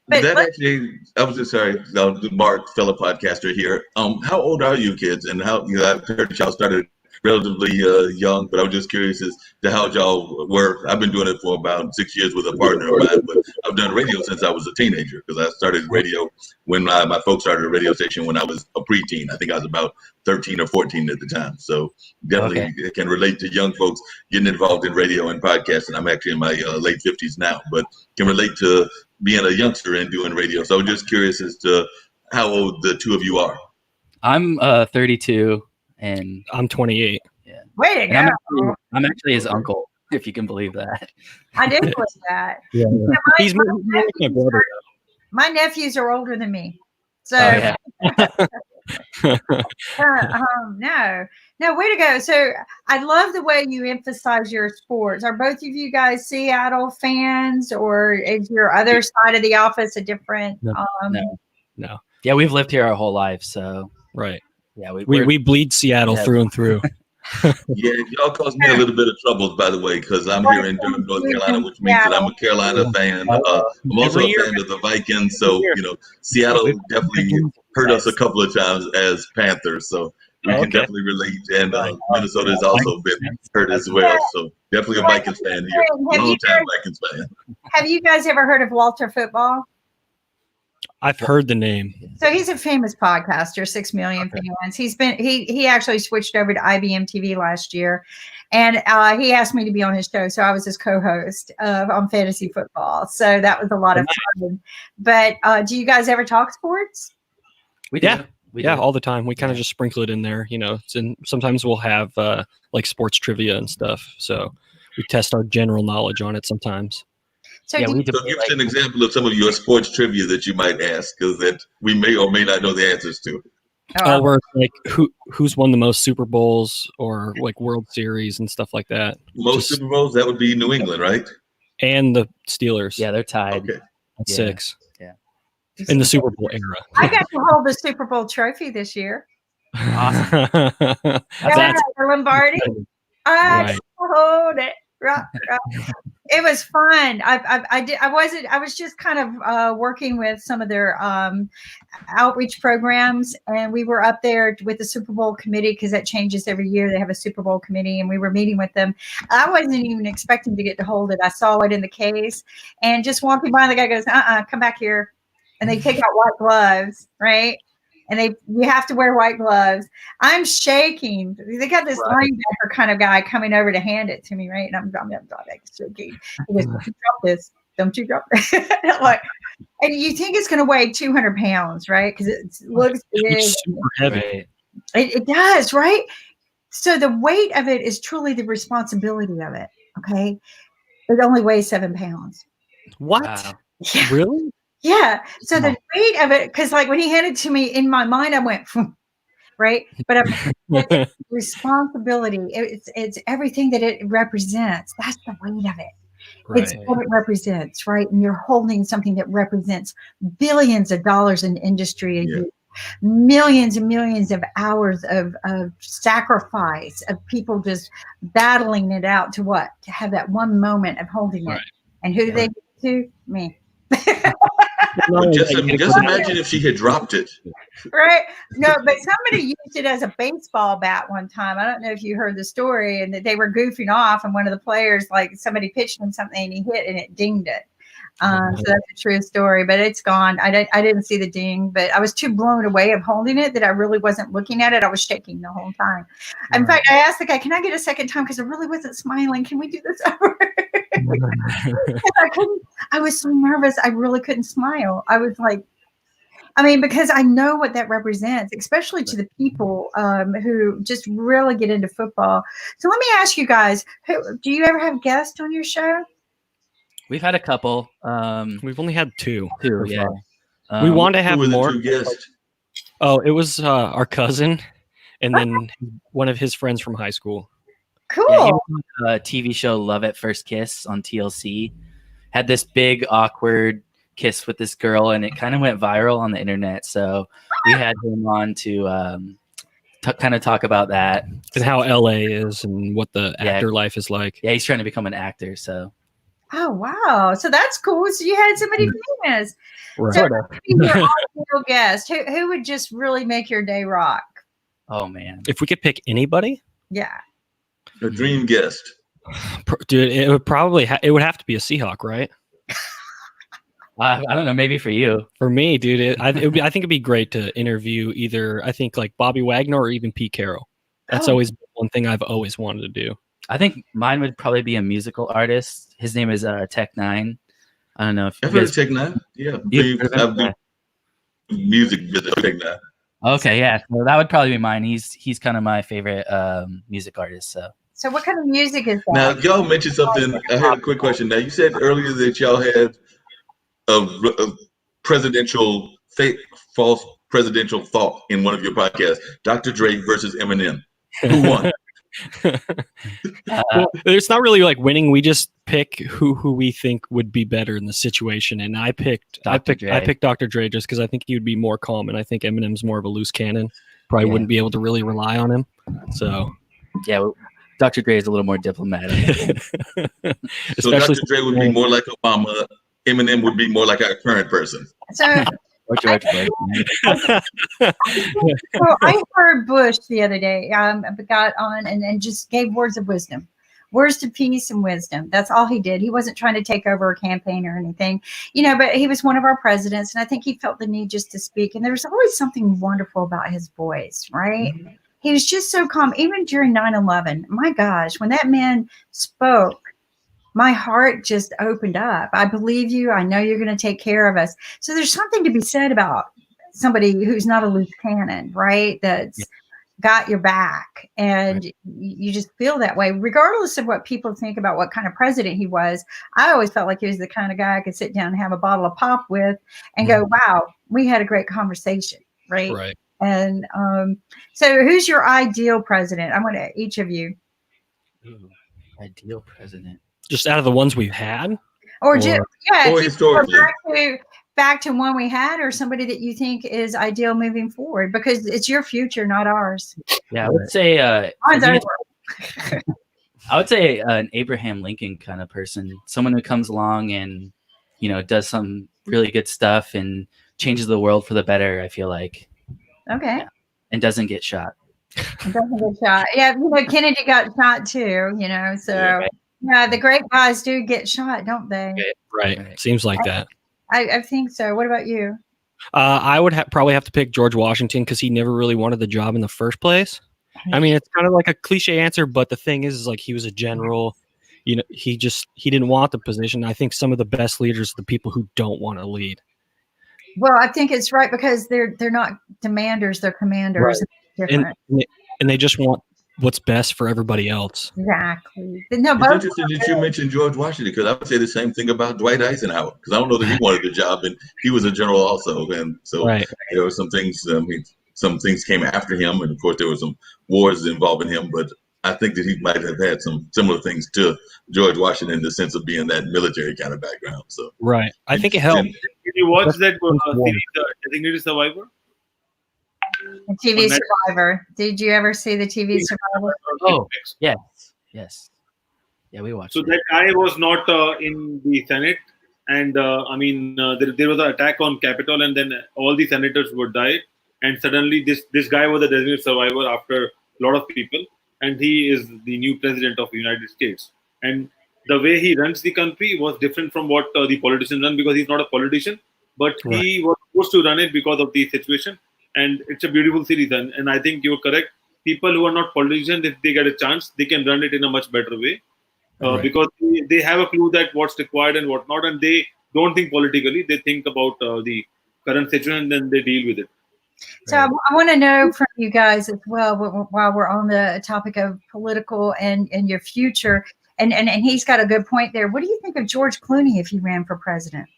Speaker 11: That actually, I was just sorry, Mark, fellow podcaster here. How old are you kids? And how, I've heard that y'all started relatively young, but I was just curious as to how y'all were. I've been doing it for about 6 years with a partner of mine, but I've done radio since I was a teenager because I started radio when my folks started a radio station when I was a preteen. I think I was about 13 or 14 at the time. So definitely can relate to young folks getting involved in radio and podcasting. I'm actually in my late 50s now, but can relate to being a youngster and doing radio. So I'm just curious as to how old the two of you are.
Speaker 12: I'm 32 and
Speaker 13: I'm 28.
Speaker 12: Yeah.
Speaker 2: Way to go.
Speaker 12: I'm actually his uncle, if you can believe that.
Speaker 2: I did believe that.
Speaker 13: Yeah. He's my brother.
Speaker 2: My nephews are older than me. So no, way to go. So I love the way you emphasize your sports. Are both of you guys Seattle fans, or is your other side of the office a different?
Speaker 12: No. Yeah, we've lived here our whole life, so
Speaker 13: right.
Speaker 12: Yeah,
Speaker 13: we bleed Seattle through and through.
Speaker 11: Yeah, y'all caused me a little bit of troubles, by the way, because I'm here in Durham, North Carolina, which means that I'm a Carolina fan. I'm also a fan of the Vikings, so Seattle definitely hurt us a couple of times as Panthers, so we can definitely relate. And Minnesota has also been hurt as well, so definitely a Vikings fan here, long-time Vikings fan.
Speaker 2: Have you guys ever heard of Walter Football?
Speaker 13: I've heard the name.
Speaker 2: So he's a famous podcaster, 6 million fans. He actually switched over to IBM TV last year, and he asked me to be on his show. So I was his co-host on fantasy football. So that was a lot of fun. But do you guys ever talk sports?
Speaker 12: We do.
Speaker 13: Yeah, all the time. We kind of just sprinkle it in there, and sometimes we'll have like sports trivia and stuff. So we test our general knowledge on it sometimes.
Speaker 2: So
Speaker 11: give us an example of some of your sports trivia that you might ask, because that we may or may not know the answers to.
Speaker 13: Where like who's won the most Super Bowls or like World Series and stuff like that.
Speaker 11: Most Super Bowls, that would be New England, right?
Speaker 13: And the Steelers.
Speaker 12: Yeah, they're tied.
Speaker 11: Okay.
Speaker 13: At 6.
Speaker 12: Yeah.
Speaker 13: In the Super Bowl era.
Speaker 2: I got to hold the Super Bowl trophy this year.
Speaker 12: Awesome.
Speaker 2: The Lombardi. I hold it. Right. It was fun. I was just kind of working with some of their outreach programs, and we were up there with the Super Bowl committee because that changes every year. They have a Super Bowl committee, and we were meeting with them. I wasn't even expecting to get to hold it. I saw it in the case, and just walking by, the guy goes, come back here. And they take out white gloves, right? And you have to wear white gloves. I'm shaking. They got this linebacker kind of guy coming over to hand it to me, right? And I'm shaking. He goes, "Don't you drop this? Don't you drop this?" And you think it's going to weigh 200 pounds, right? Because it looks big.
Speaker 13: It's super heavy.
Speaker 2: It does, right? So the weight of it is truly the responsibility of it. Okay. It only weighs 7 pounds.
Speaker 13: What?
Speaker 12: Wow.
Speaker 2: Yeah.
Speaker 13: Really?
Speaker 2: Yeah. So the weight of it, because like when he handed it to me in my mind, I went, right? But it's responsibility. It's everything that it represents. That's the weight of it. It's
Speaker 13: Right.
Speaker 2: what it represents, right? And you're holding something that represents billions of dollars in industry a year, millions and millions of hours of sacrifice, of people just battling it out to what? To have that one moment of holding it. And who do they get to? Me.
Speaker 11: Well, just imagine if she had dropped it.
Speaker 2: Right? No, but somebody used it as a baseball bat one time. I don't know if you heard the story, and that they were goofing off, and one of the players, like somebody pitched him something, and he hit, and it dinged it. So that's a true story, but it's gone. I didn't see the ding, but I was too blown away of holding it that I really wasn't looking at it. I was shaking the whole time. In fact, I asked the guy, "Can I get a second time?" Because I really wasn't smiling. Can we do this over? I couldn't. I was so nervous. I really couldn't smile. I was like, I mean, because I know what that represents, especially to the people who just really get into football. So let me ask you guys: do you ever have guests on your show?
Speaker 12: We've had a couple.
Speaker 13: We've only had two.
Speaker 12: Yeah.
Speaker 13: We want to have
Speaker 11: Who were the
Speaker 13: more.
Speaker 11: two guests?
Speaker 13: Oh, it was our cousin, and then one of his friends from high school.
Speaker 2: Cool.
Speaker 12: Yeah, he was on a TV show Love at First Kiss on TLC. Had this big awkward kiss with this girl, and it kind of went viral on the internet. So we had him on to kind of talk about that
Speaker 13: And how LA is and what the actor life is like.
Speaker 12: Yeah, he's trying to become an actor. So
Speaker 2: Oh wow! So that's cool. So you had somebody famous.
Speaker 13: Right.
Speaker 2: So who would be your ideal guest? Who would just really make your day rock?
Speaker 12: Oh man!
Speaker 13: If we could pick anybody,
Speaker 2: Yeah.
Speaker 11: A dream guest.
Speaker 13: dude, it would probably it would have to be a Seahawk, right?
Speaker 12: I don't know. Maybe for you.
Speaker 13: For me, dude, I think it'd be great to interview either like Bobby Wagner or even Pete Carroll. That's always one thing I've always wanted to do.
Speaker 12: I think mine would probably be a musical artist. His name is Tech9. I don't know if
Speaker 11: I've heard of Tech9. Yeah, I've been music with Tech9.
Speaker 12: Okay, yeah. So that would probably be mine. He's kind of my favorite music artist.
Speaker 2: So what kind of music is that?
Speaker 11: Now, y'all mentioned something. I had a quick question. Now, you said earlier that y'all had a presidential false presidential thought in one of your podcasts. Dr. Dre versus Eminem. Who won?
Speaker 13: Well, it's not really like winning. We just pick who we think would be better in the situation. And I picked Dr. Dre just because I think he would be more calm, and I think Eminem's more of a loose cannon. Probably wouldn't be able to really rely on him. So
Speaker 12: yeah, well, Dr. Dre is a little more diplomatic.
Speaker 11: So Dr. Dre would be more like Obama. Eminem would be more like our current person.
Speaker 2: So
Speaker 12: or George Bush.
Speaker 2: So I heard Bush the other day. Got on and just gave words of wisdom, words of peace and wisdom. That's all he did. He wasn't trying to take over a campaign or anything, but he was one of our presidents, and I think he felt the need just to speak. And there was always something wonderful about his voice, right? Mm-hmm. He was just so calm, even during 9/11. My gosh, when that man spoke, my heart just opened up. I believe you. I know you're going to take care of us. So there's something to be said about somebody who's not a loose cannon, right? That's got your back. And you just feel that way, regardless of what people think about what kind of president he was. I always felt like he was the kind of guy I could sit down and have a bottle of pop with and go, wow, we had a great conversation, right?
Speaker 13: Right.
Speaker 2: And so who's your ideal president? I want each of you.
Speaker 12: Ooh, ideal president.
Speaker 13: Just out of the ones we've had?
Speaker 2: Or historically. Back to one we had, or somebody that you think is ideal moving forward, because it's your future, not ours.
Speaker 12: Yeah, I would say
Speaker 2: Mine's over.
Speaker 12: I would say an Abraham Lincoln kind of person, someone who comes along and does some really good stuff and changes the world for the better. I feel like.
Speaker 2: Okay.
Speaker 12: Yeah. And doesn't get shot.
Speaker 2: Doesn't get shot. Yeah, Kennedy got shot too. So. Yeah, the great guys do get shot, don't they?
Speaker 13: Right. Seems like that.
Speaker 2: I think so. What about you?
Speaker 13: I would probably have to pick George Washington because he never really wanted the job in the first place. I mean, it's kind of like a cliche answer, but the thing is like he was a general. He didn't want the position. I think some of the best leaders are the people who don't want to lead.
Speaker 2: Well, I think it's right because they're not demanders; they're commanders.
Speaker 13: Right. And they just want what's best for everybody else.
Speaker 2: Exactly. No,
Speaker 11: It's
Speaker 2: both
Speaker 11: interesting that you mentioned George Washington, because I would say the same thing about Dwight Eisenhower, because I don't know that he wanted the job, and he was a general also, and so
Speaker 13: Right.
Speaker 11: there were some things. I mean, some things came after him, and of course there were some wars involving him, but I think that he might have had some similar things to George Washington in the sense of being that military kind of background. So
Speaker 13: Right. I think it helped.
Speaker 1: Did you watch that series, Designated Survivor?
Speaker 2: TV Survivor. Did you ever see the TV Survivor?
Speaker 12: Oh, yes. Yes. Yeah, we watched
Speaker 1: So
Speaker 12: it.
Speaker 1: that guy was not in the Senate, and there was an attack on Capitol, and then all the senators would die, and suddenly this guy was a designated survivor after a lot of people, and he is the new president of the United States. And the way he runs the country was different from what the politicians run, because he's not a politician, but he was forced to run it because of the situation. And it's a beautiful series, and I think you're correct. People who are not politicians, if they get a chance, they can run it in a much better way. Because they have a clue that what's required and what not, and they don't think politically. They think about the current situation, and then they deal with it.
Speaker 2: So I want to know from you guys as well, while we're on the topic of political and your future, and he's got a good point there. What do you think of George Clooney if he ran for president?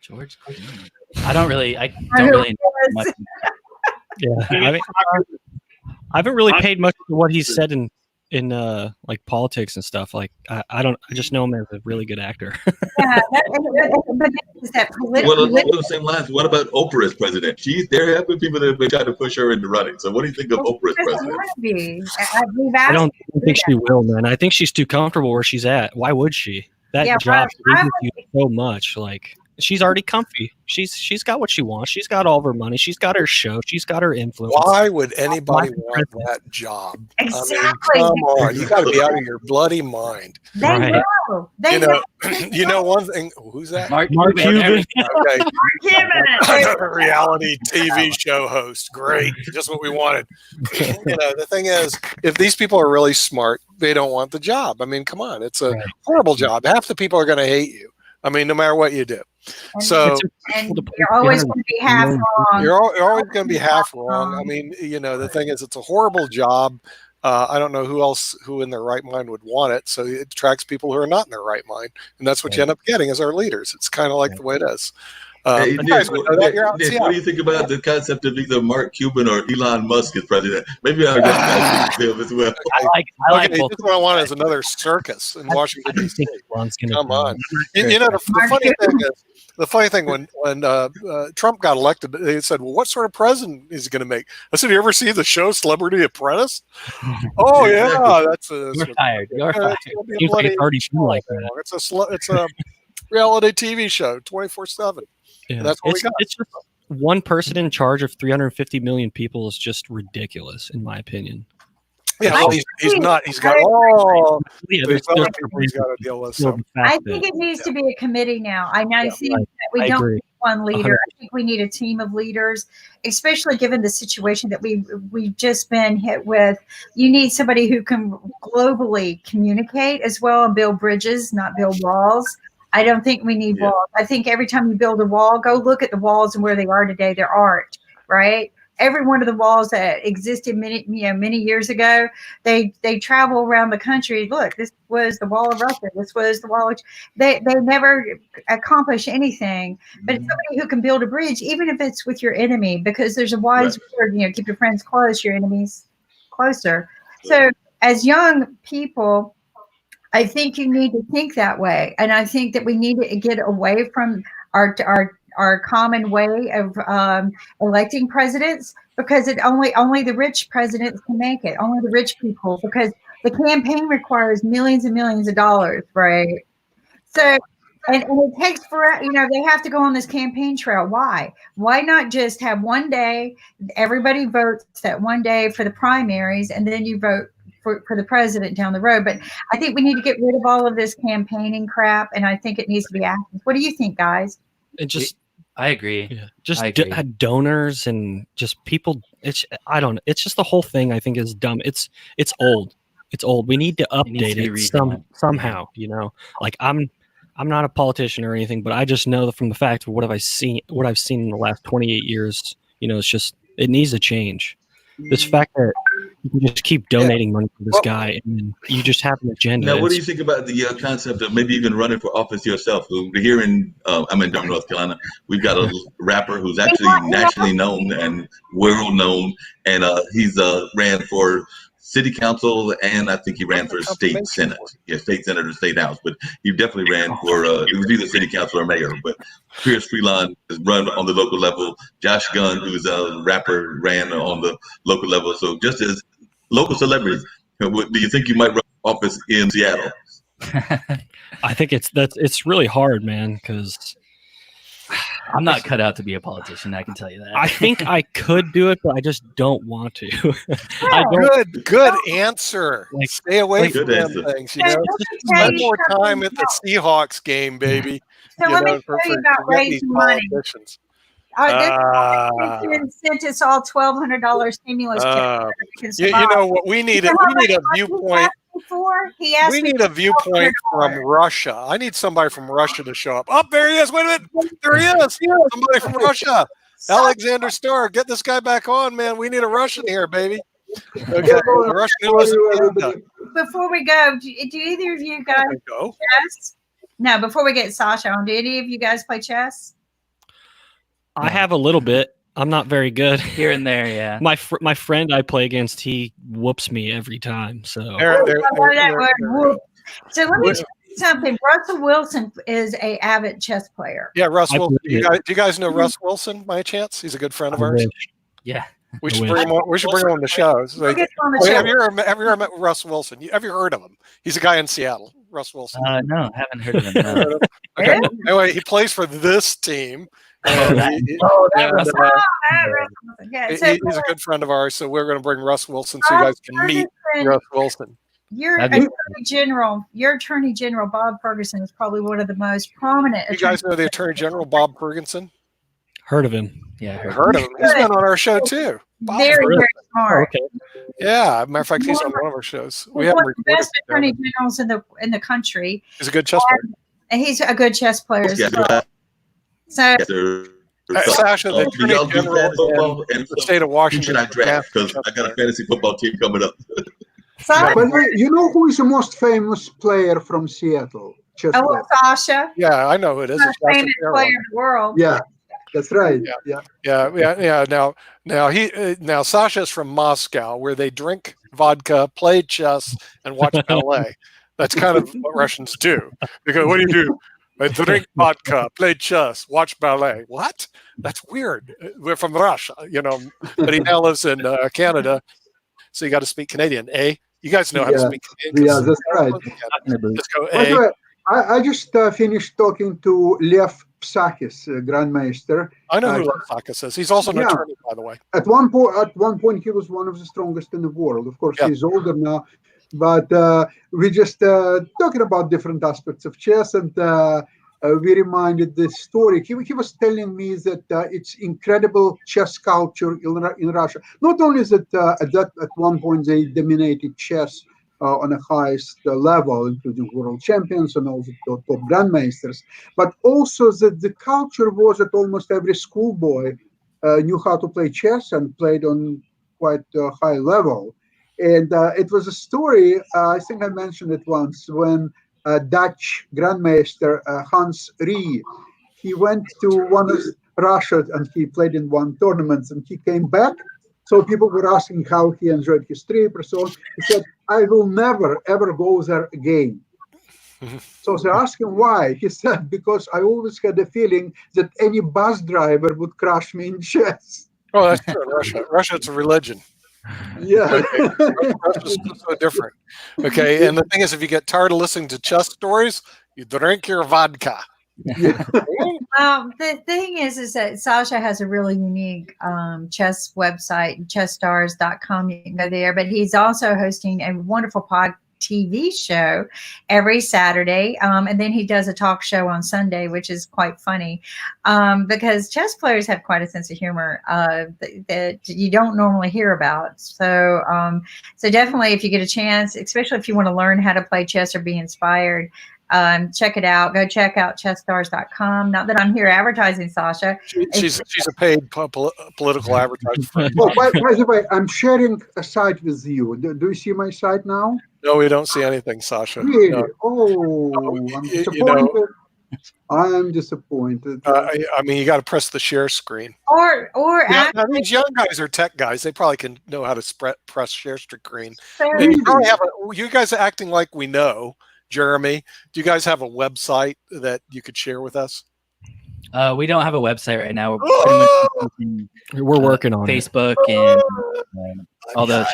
Speaker 12: George Clooney. I don't really know much.
Speaker 13: Yeah, I mean, I haven't really paid much to what he's said in like politics and stuff. Like I just know him as a really good actor.
Speaker 2: Yeah, but is that
Speaker 11: well, along the same lines, what about Oprah as president? There have been people that have been trying to push her into running. So what do you think of Oprah as president?
Speaker 13: I don't think she will, man. I think she's too comfortable where she's at. Why would she? That job gives you so much. Like, she's already comfy. She's got what she wants. She's got all of her money. She's got her show. She's got her influence.
Speaker 6: Why would anybody want that job?
Speaker 2: Exactly.
Speaker 6: I mean, come on, you got to be out of your bloody mind.
Speaker 2: They know. They know.
Speaker 6: You know one thing. Who's that?
Speaker 13: Mark Cuban.
Speaker 6: Okay.
Speaker 2: Cuban.
Speaker 6: Reality TV show host. Great, just what we wanted. The thing is, if these people are really smart, they don't want the job. I mean, come on, it's a horrible job. Half the people are going to hate you. I mean, no matter what you do. So
Speaker 2: and you're always going to be half wrong.
Speaker 6: You're always going to be half wrong. I mean, the thing is, it's a horrible job. I don't know who in their right mind would want it. So it attracts people who are not in their right mind, and that's what you end up getting as our leaders. It's kind of like the way it is.
Speaker 11: Hey, Nick, what do you think about the concept of either Mark Cuban or Elon Musk as president? Maybe I'll get them as well.
Speaker 12: I like both.
Speaker 6: This is what I want is another circus in Washington, D.C. Come on. The funny thing when Trump got elected, they said, well, what sort of president is he going to make? I said, you ever see the show Celebrity Apprentice? Oh, yeah. That's
Speaker 12: You're fired. You're fired.
Speaker 13: Seems like it's already been like that.
Speaker 6: It's a reality TV show, 24/7.
Speaker 13: Yeah.
Speaker 6: That's what we got.
Speaker 13: It's just one person in charge of 350 million people is just ridiculous, in my opinion.
Speaker 6: Yeah, well, he's not. He's got all.
Speaker 13: There's
Speaker 6: he's got to deal with. So.
Speaker 2: I think it needs to be a committee now. I think that we don't need one leader. 100%. I think we need a team of leaders, especially given the situation that we've just been hit with. You need somebody who can globally communicate as well and build bridges, not build walls. I don't think we need walls. I think every time you build a wall, go look at the walls and where they are today. There aren't, right? Every one of the walls that existed many years ago, they travel around the country. Look, this was the wall of Russia. This was the wall. They never accomplish anything. But it's somebody who can build a bridge, even if it's with your enemy, because there's a wise word, keep your friends close, your enemies closer. So as young people, I think you need to think that way. And I think that we need to get away from our common way of electing presidents, because only the rich presidents can make it, only the rich people, because the campaign requires millions and millions of dollars, right? So, and it takes forever, they have to go on this campaign trail. Why? Why not just have one day, everybody votes that one day for the primaries, and then you vote for the president down the road? But I think we need to get rid of all of this campaigning crap, and I think it needs to be active. What do you think, guys?
Speaker 12: I agree.
Speaker 13: Yeah. Just
Speaker 12: I agree.
Speaker 13: Donors and just people. It's just the whole thing. I think is dumb. It's old. It's old. We need to update it somehow. Like I'm not a politician or anything, but I just know that from the fact of what I've seen in the last 28 years. It's just it needs to change. This fact that You can just keep donating money to this guy, and then you just have an agenda.
Speaker 11: Now, what do you think about the concept of maybe even running for office yourself? Here I'm in Durham, North Carolina. We've got a rapper who's actually nationally known and world known, and he's ran for city council, and I think he ran for state senate. Yeah, state senate or state house, but he definitely ran for it was either city council or mayor. But Pierce Freelon has run on the local level. Josh Gunn, who's a rapper, ran on the local level. So just as local celebrities, do you think you might run for office in Seattle?
Speaker 13: I think it's really hard, man, because
Speaker 12: I'm not cut out to be a politician. I can tell you that.
Speaker 13: I think I could do it, but I just don't want to.
Speaker 6: Good answer. Stay away from them things. You know, spend more time at the Seahawks game, baby.
Speaker 2: So let me tell you about raising money. This sent us all $1,200 stimulus checks.
Speaker 6: You know what we need? We need a viewpoint. We need a viewpoint from Russia. I need somebody from Russia to show up. Oh, there he is. Wait a minute. There he is. Somebody from Russia. Alexander Starr. Get this guy back on, man. We need a Russian here, baby. Okay. A Russian who lives in Canada.
Speaker 2: Before we go, do either of you guys play chess? No, before we get Sasha on, do any of you guys play chess?
Speaker 13: I have a little bit. I'm not very good.
Speaker 12: Here and there, yeah.
Speaker 13: My friend I play against, he whoops me every time. So
Speaker 2: So let me tell you something. Russell Wilson is an avid chess player.
Speaker 6: Yeah, Russ Wilson. Do you guys know Russ Wilson by chance? He's a good friend of ours.
Speaker 12: Yeah.
Speaker 6: We should bring him on. We should bring him on the show. Have you ever met Russ Wilson? Have you heard of him? He's a guy in Seattle. Russ Wilson.
Speaker 12: No, haven't heard of him. No.
Speaker 6: Okay. Anyway, he plays for this team. He's a good friend of ours, so we're going to bring Russ Wilson so you guys can meet Russ Wilson.
Speaker 2: Your attorney general, Bob Ferguson, is probably one of the most prominent.
Speaker 6: You guys know the Attorney General, Bob Ferguson?
Speaker 13: Heard of him.
Speaker 12: Yeah,
Speaker 6: heard of him. He's been on our show too.
Speaker 2: Very smart.
Speaker 13: Okay.
Speaker 6: Yeah, matter of fact, he's on one of our shows. We have
Speaker 2: one of the best attorney generals in the country.
Speaker 6: He's a good chess player.
Speaker 2: And he's a good chess player as well. So,
Speaker 6: Sasha, the Attorney General in the state of Washington.
Speaker 11: I draft because I got a fantasy football team coming up.
Speaker 14: You know who is the most famous player from Seattle?
Speaker 2: Sasha.
Speaker 6: Yeah, I know who it is.
Speaker 2: Most famous player in the world.
Speaker 14: Yeah. That's right.
Speaker 6: Yeah. Now Sasha's from Moscow, where they drink vodka, play chess, and watch ballet. That's kind of what Russians do. Because what do? I drink vodka, play chess, watch ballet. What? That's weird. We're from Russia, but he now lives in Canada, so you got to speak Canadian. You guys know how to speak Canadian.
Speaker 14: Yeah, that's right.
Speaker 6: Let's go.
Speaker 14: By the way, I just finished talking to Lev Psakis, Grandmaster.
Speaker 6: I know who Lev Psakis is. He's also an attorney, by the way.
Speaker 14: At one point, he was one of the strongest in the world. Of course, he's older now, but we just talking about different aspects of chess, and we reminded this story. He was telling me that it's incredible chess culture in Russia. Not only that at one point they dominated chess on the highest level, including world champions and all the top grandmasters, but also that the culture was that almost every schoolboy knew how to play chess and played on quite a high level. And it was a story, I think I mentioned it once, when Dutch grandmaster Hans Rie, he went to one of Russia and he played in one tournament and he came back. So people were asking how he enjoyed his trip or so on. He said, I will never, ever go there again. So they asked him why. He said, because I always had a feeling that any bus driver would crush me in chess.
Speaker 6: Oh, that's true in Russia. Russia, it's a religion.
Speaker 14: Yeah.
Speaker 6: Russia's so different. Okay, and the thing is, if you get tired of listening to chess stories, you drink your vodka.
Speaker 2: Well, the thing is that Sasha has a really unique chess website, chessstars.com. You can go there, but he's also hosting a wonderful TV show every Saturday. And then he does a talk show on Sunday, which is quite funny because chess players have quite a sense of humor that you don't normally hear about. So, so definitely if you get a chance, especially if you want to learn how to play chess or be inspired, Check it out. Go check out chessstars.com. Not that I'm here advertising, Sasha.
Speaker 6: She's a paid political advertiser.
Speaker 14: Oh, by the way, I'm sharing a site with you. Do you see my site now?
Speaker 6: No, we don't see anything, Sasha.
Speaker 14: Really?
Speaker 6: No.
Speaker 14: Oh, I'm disappointed. I am disappointed.
Speaker 6: I mean, you got to press the share screen.
Speaker 2: Or
Speaker 6: now these young guys are tech guys. They probably can know how to press share screen.
Speaker 2: Fair
Speaker 6: And you guys are acting like we know. Jeremy, do you guys have a website that you could share with us?
Speaker 12: We don't have a website right now. We're pretty much using,
Speaker 13: We're working on
Speaker 12: Facebook and all those.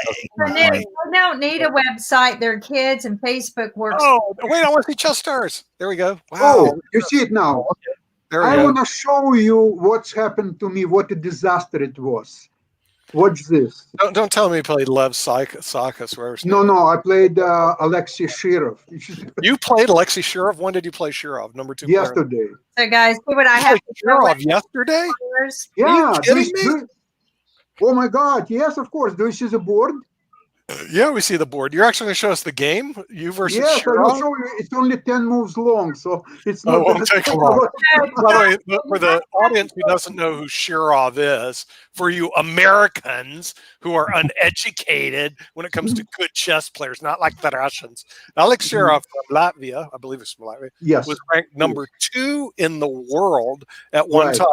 Speaker 2: They don't need a website. Their kids and Facebook works.
Speaker 6: Oh, wait, I want to see Chess Stars. There we go. Wow.
Speaker 14: Oh, you see it now.
Speaker 6: There
Speaker 14: I
Speaker 6: we
Speaker 14: want
Speaker 6: go.
Speaker 14: to show you what's happened to me, what a disaster it was. Watch this.
Speaker 6: Don't tell me you played Lev Sakas.
Speaker 14: No, I played Alexei Shirov.
Speaker 6: You played Alexei Shirov? When did you play Shirov? Number 2 player?
Speaker 14: Yesterday.
Speaker 2: So, guys, see what I
Speaker 6: You
Speaker 2: have
Speaker 6: played
Speaker 2: to show
Speaker 6: Shirov yesterday?
Speaker 14: Yeah.
Speaker 6: Are you kidding me?
Speaker 14: Oh my God! Yes, of course. Do you see the board?
Speaker 6: Yeah, we see the board. You're actually going to show us the game? You versus
Speaker 14: Yes, I will
Speaker 6: Shirov?
Speaker 14: show you. It's only 10 moves long, so it's
Speaker 6: Oh,
Speaker 14: not.
Speaker 6: it won't take long. By the way, for the audience who doesn't know who Shirov is, for you Americans who are uneducated when it comes to good chess players, not like the Russians, Alex Shirov from Latvia, I believe it's from Latvia,
Speaker 14: Yes.
Speaker 6: was ranked number 2 in the world at one
Speaker 14: Right.
Speaker 6: time,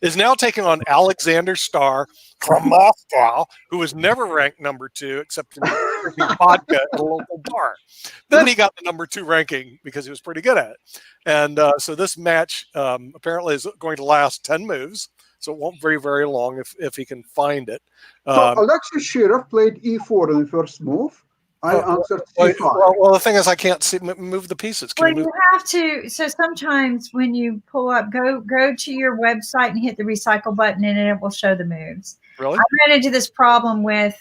Speaker 6: is now taking on Alexander Starr from Moscow, who was never ranked number 2 except in drinking vodka at a local bar. Then he got the number 2 ranking because he was pretty good at it. And so this match apparently is going to last 10 moves, so it won't be very, very long if he can find it.
Speaker 14: So Alexei Shirov played e4 in the first move. I answered c5.
Speaker 6: Well, the thing is, I can't see move the pieces. Can
Speaker 2: Well,
Speaker 6: you move?
Speaker 2: you have to. So sometimes when you pull up, go to your website and hit the recycle button, and it will show the moves.
Speaker 6: Really?
Speaker 2: I ran into this problem with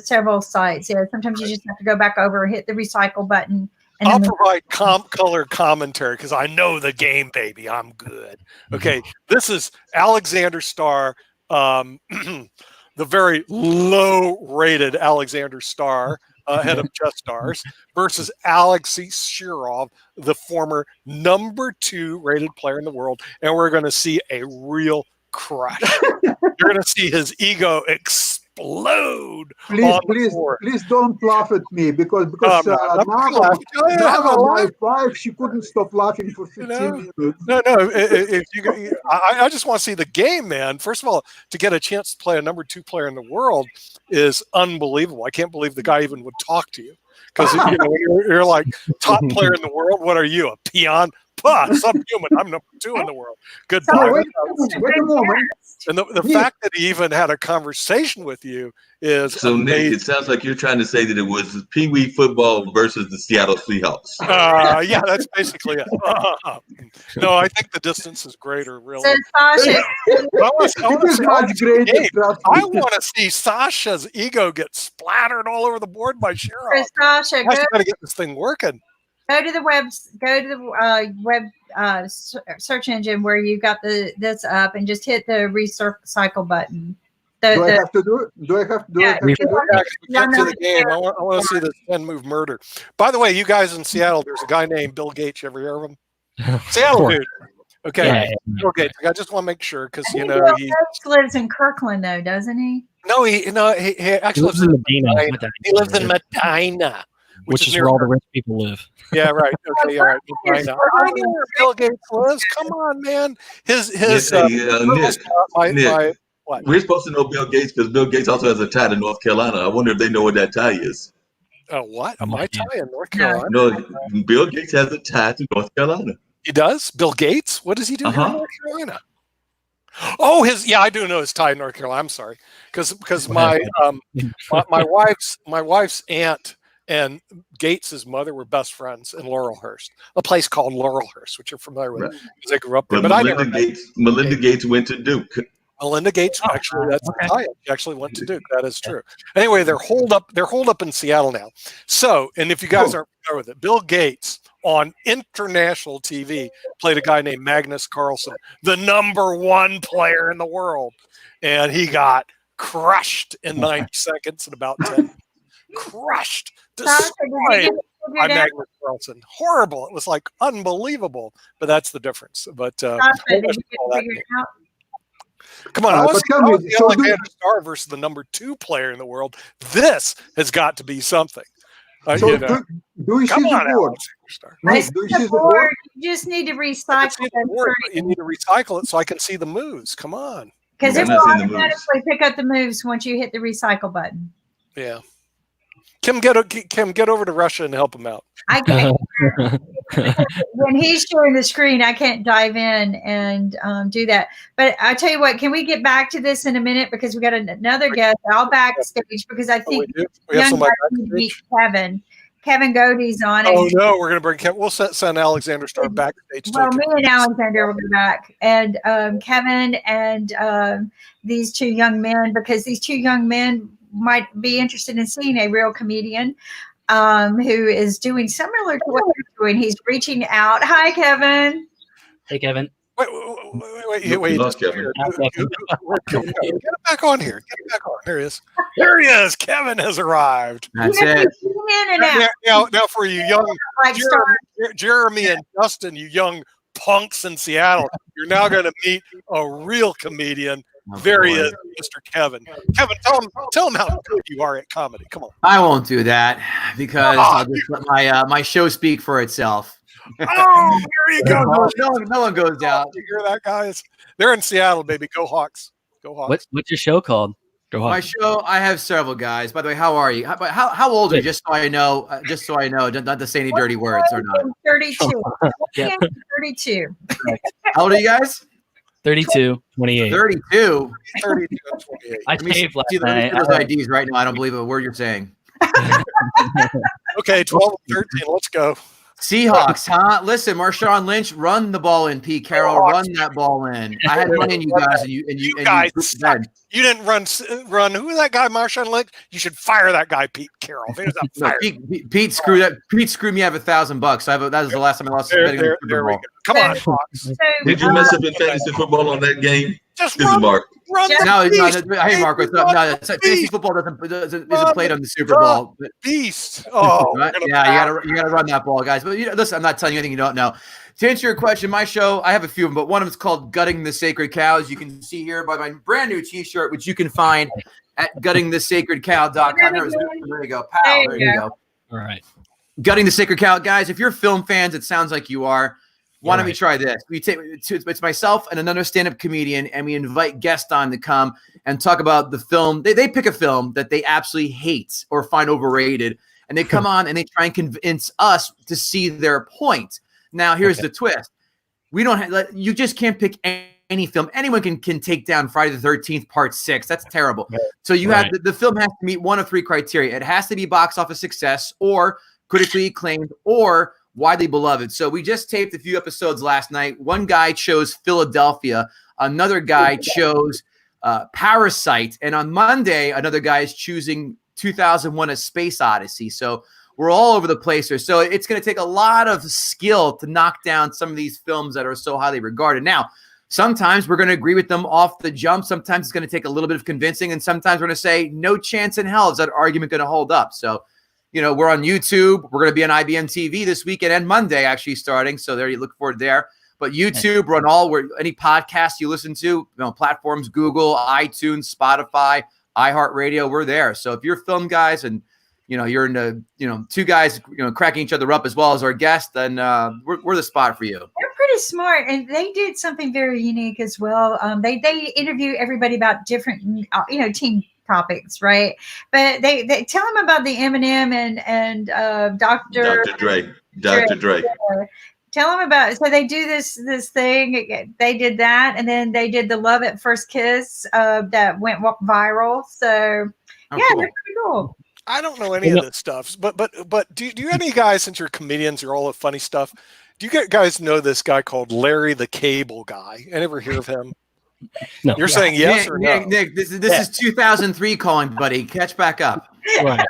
Speaker 2: several sites. Yeah, sometimes you just have to go back over, hit the recycle button. And
Speaker 6: I'll
Speaker 2: then
Speaker 6: provide color commentary because I know the game, baby. I'm good. Okay, this is Alexander Starr, the very low-rated Alexander Starr, head of Chess Stars, versus Alexei Shirov, the former number 2 rated player in the world, and we're going to see a real crush. You're going to see his ego explode.
Speaker 14: Please don't laugh at me because now my wife, she couldn't stop laughing for 15 minutes.
Speaker 6: No. I just want to see the game, man. First of all, to get a chance to play a number 2 player in the world is unbelievable. I can't believe the guy even would talk to you because you're like top player in the world. What are you, a peon? Subhuman. I'm number 2 in the world. Goodbye.
Speaker 14: Wait a moment.
Speaker 6: And the fact that he even had a conversation with you is
Speaker 11: so.
Speaker 6: amazing.
Speaker 11: Nick, it sounds like you're trying to say that it was Pee Wee football versus the Seattle Seahawks.
Speaker 6: Yeah, that's basically it. No, I think the distance is greater, really.
Speaker 2: So Sasha,
Speaker 6: I want to see Sasha's ego get splattered all over the board by Shirov.
Speaker 2: Sasha,
Speaker 6: I got to get this thing working.
Speaker 2: Go to the web search engine where you got this up, and just hit the recycle button.
Speaker 14: Do I have to do it? Do I have to do it?
Speaker 6: Get to the game. I want to see this 10-move murder. By the way, you guys in Seattle, there's a guy named Bill Gates. You ever hear of him? Seattle dude. Okay,
Speaker 12: Yeah.
Speaker 6: Bill Gates. I just want to make sure because
Speaker 2: Bill Gates lives in Kirkland, though, doesn't he?
Speaker 6: No, he actually lives in Medina. He lives in Medina.
Speaker 13: Which is where all the rich people live.
Speaker 6: Yeah, right. Okay, all right. I know where Bill Gates lives. Come on, man.
Speaker 11: Nick, we're supposed to know Bill Gates because Bill Gates also has a tie to North Carolina. I wonder if they know what that tie is.
Speaker 6: What? A Mai Tai in North Carolina?
Speaker 11: No, Bill Gates has a tie to North Carolina.
Speaker 6: He does? Bill Gates? What does he do here in North Carolina? Oh, I do know his tie in North Carolina. I'm sorry, because my wife's aunt and Gates's mother were best friends in Laurelhurst, a place called Laurelhurst, which you're familiar with because they grew up there. But
Speaker 11: Melinda Gates went to Duke.
Speaker 6: Melinda Gates, actually, that's Italian. She actually went to Duke. That is true. Anyway, they're holed up in Seattle now. So, and if you guys aren't familiar with it, Bill Gates on international TV played a guy named Magnus Carlsen, the number 1 player in the world, and he got crushed in 90 seconds in about 10. Crushed.
Speaker 2: Sasha, did you
Speaker 6: I'm Magnus Carlson. Horrible. It was like unbelievable, but that's the difference. But
Speaker 2: Did you figure it out?
Speaker 6: come on, I was
Speaker 14: tell me,
Speaker 6: the
Speaker 14: so
Speaker 6: Alexander Star versus the number 2 player in the world. This has got to be something.
Speaker 14: So
Speaker 6: You know.
Speaker 14: do you see
Speaker 6: Come
Speaker 14: the
Speaker 6: on,
Speaker 14: board?
Speaker 6: Alexander Star.
Speaker 2: I
Speaker 14: No,
Speaker 2: see
Speaker 14: do you
Speaker 2: the
Speaker 14: see the
Speaker 2: board.
Speaker 14: board?
Speaker 2: You just need to
Speaker 6: I can
Speaker 2: recycle
Speaker 6: see the board, but you need to recycle it so I can see the moves. Come on.
Speaker 2: because
Speaker 11: Yeah,
Speaker 2: it
Speaker 11: I'm
Speaker 2: will
Speaker 11: not seeing the moves.
Speaker 2: automatically pick up the moves once you hit the recycle button.
Speaker 6: Yeah. Kim, get over to Russia and help him out.
Speaker 2: I can't. When he's showing the screen, I can't dive in and do that. But I tell you what, can we get back to this in a minute because we got another guest all backstage because I think
Speaker 6: We have
Speaker 2: young
Speaker 6: somebody
Speaker 2: guys need to meet Kevin. Kevin Godey's on it.
Speaker 6: Oh no, we're gonna bring Kevin. We'll send Alexander Star backstage.
Speaker 2: Well, me and Alexander will go back, and Kevin and these 2 young men, because these 2 young men might be interested in seeing a real comedian who is doing similar to what you're doing. He's reaching out. Hi, Kevin.
Speaker 12: Hey, Kevin.
Speaker 6: Wait.
Speaker 11: Lost Kevin.
Speaker 6: Get him back on here. Get him back on. There he is. There he is. Kevin has arrived.
Speaker 10: That's
Speaker 2: You have
Speaker 10: it.
Speaker 2: to tune in and out.
Speaker 6: Now for you young
Speaker 2: Like
Speaker 6: Jeremy and Justin, you young punks in Seattle, you're now going to meet a real comedian. There he is, Mr. Kevin. Kevin, tell him how good you are at comedy. Come on.
Speaker 15: I won't do that because I'll just let my show speak for itself.
Speaker 6: Oh, here you go.
Speaker 15: No one goes down.
Speaker 6: You hear that, guys? They're in Seattle, baby. Go Hawks. Go Hawks.
Speaker 12: What's your show called? Go
Speaker 15: My
Speaker 12: Hawks.
Speaker 15: show, I have several guys. By the way, how are you? How old are you? Just so I know, not to say any dirty words or not.
Speaker 2: 32.
Speaker 12: Yeah.
Speaker 2: 32.
Speaker 15: How old are you guys?
Speaker 12: 32, 28.
Speaker 15: 32.
Speaker 6: 32 and 28.
Speaker 12: I
Speaker 15: Let me
Speaker 12: shaved last
Speaker 15: see
Speaker 12: night.
Speaker 15: those IDs right now. I don't believe a word you're saying.
Speaker 6: Okay, 12 and 13. Let's go.
Speaker 15: Seahawks, huh? Listen, Marshawn Lynch, run the ball in. Pete Carroll, run that ball in. I had money in you guys, and you
Speaker 6: guys
Speaker 15: suck.
Speaker 6: You didn't run. Who is that guy, Marshawn Lynch? You should fire that guy, Pete Carroll. He was not
Speaker 15: No,
Speaker 6: fired.
Speaker 15: Pete screwed up. Pete screwed me out of $1,000. That was the last time I lost betting on the Super
Speaker 6: There we
Speaker 15: Bowl.
Speaker 6: go. Come on, Fox.
Speaker 11: Did you mess up in fantasy football on that game?
Speaker 6: Just
Speaker 11: This is Mark.
Speaker 6: Run
Speaker 15: No,
Speaker 6: the beast.
Speaker 15: hey Mark, what's up? No, fantasy football isn't played on the Super Bowl. But,
Speaker 6: beast. Oh,
Speaker 15: right? Yeah, you gotta run that ball, guys. But listen, I'm not telling you anything you don't know. To answer your question, my show, I have a few of them, but one of them is called Gutting the Sacred Cows. You can see here by my brand new T-shirt, which you can find at guttingthesacredcow.com. There you go, pal. There you go.
Speaker 13: All right.
Speaker 15: Gutting the Sacred Cow, guys. If you're film fans, it sounds like you are. Why don't we try this? It's myself and another stand-up comedian, and we invite guests on to come and talk about the film. They pick a film that they absolutely hate or find overrated, and they come on and they try and convince us to see their point. Now, here's the twist: we don't have, you just can't pick any film. Anyone can take down Friday the 13th Part 6. That's terrible. So you have the film has to meet one of 3 criteria. It has to be box office success, or critically acclaimed, or widely beloved. So we just taped a few episodes last night. One guy chose Philadelphia. Another guy chose Parasite. And on Monday, another guy is choosing 2001: A Space Odyssey. So we're all over the place here. So it's going to take a lot of skill to knock down some of these films that are so highly regarded. Now, sometimes we're going to agree with them off the jump. Sometimes it's going to take a little bit of convincing. And sometimes we're going to say, no chance in hell is that argument going to hold up. So, we're on YouTube. We're going to be on IBM TV this weekend and Monday actually starting. So there, you look forward there. But YouTube, we're on any podcast you listen to, platforms, Google, iTunes, Spotify, iHeartRadio, we're there. So if you're film guys and, you're into, 2 guys, cracking each other up as well as our guest, then we're the spot for you.
Speaker 2: They're pretty smart, and they did something very unique as well. They interview everybody about different, team topics, right? But they tell them about the Eminem and Dr.
Speaker 11: Dre.
Speaker 2: Tell them about it. So they do this thing. They did that, and then they did the Love at First Kiss that went viral. So
Speaker 15: cool.
Speaker 2: they're pretty cool.
Speaker 6: I don't know any of this stuff, but do you any guys, since you're comedians, you're all at funny stuff, do you guys know this guy called Larry the Cable Guy? I never hear of him.
Speaker 13: No.
Speaker 6: You're saying yes or no?
Speaker 15: Nick, this is 2003 calling, buddy. Catch back up.
Speaker 13: Right.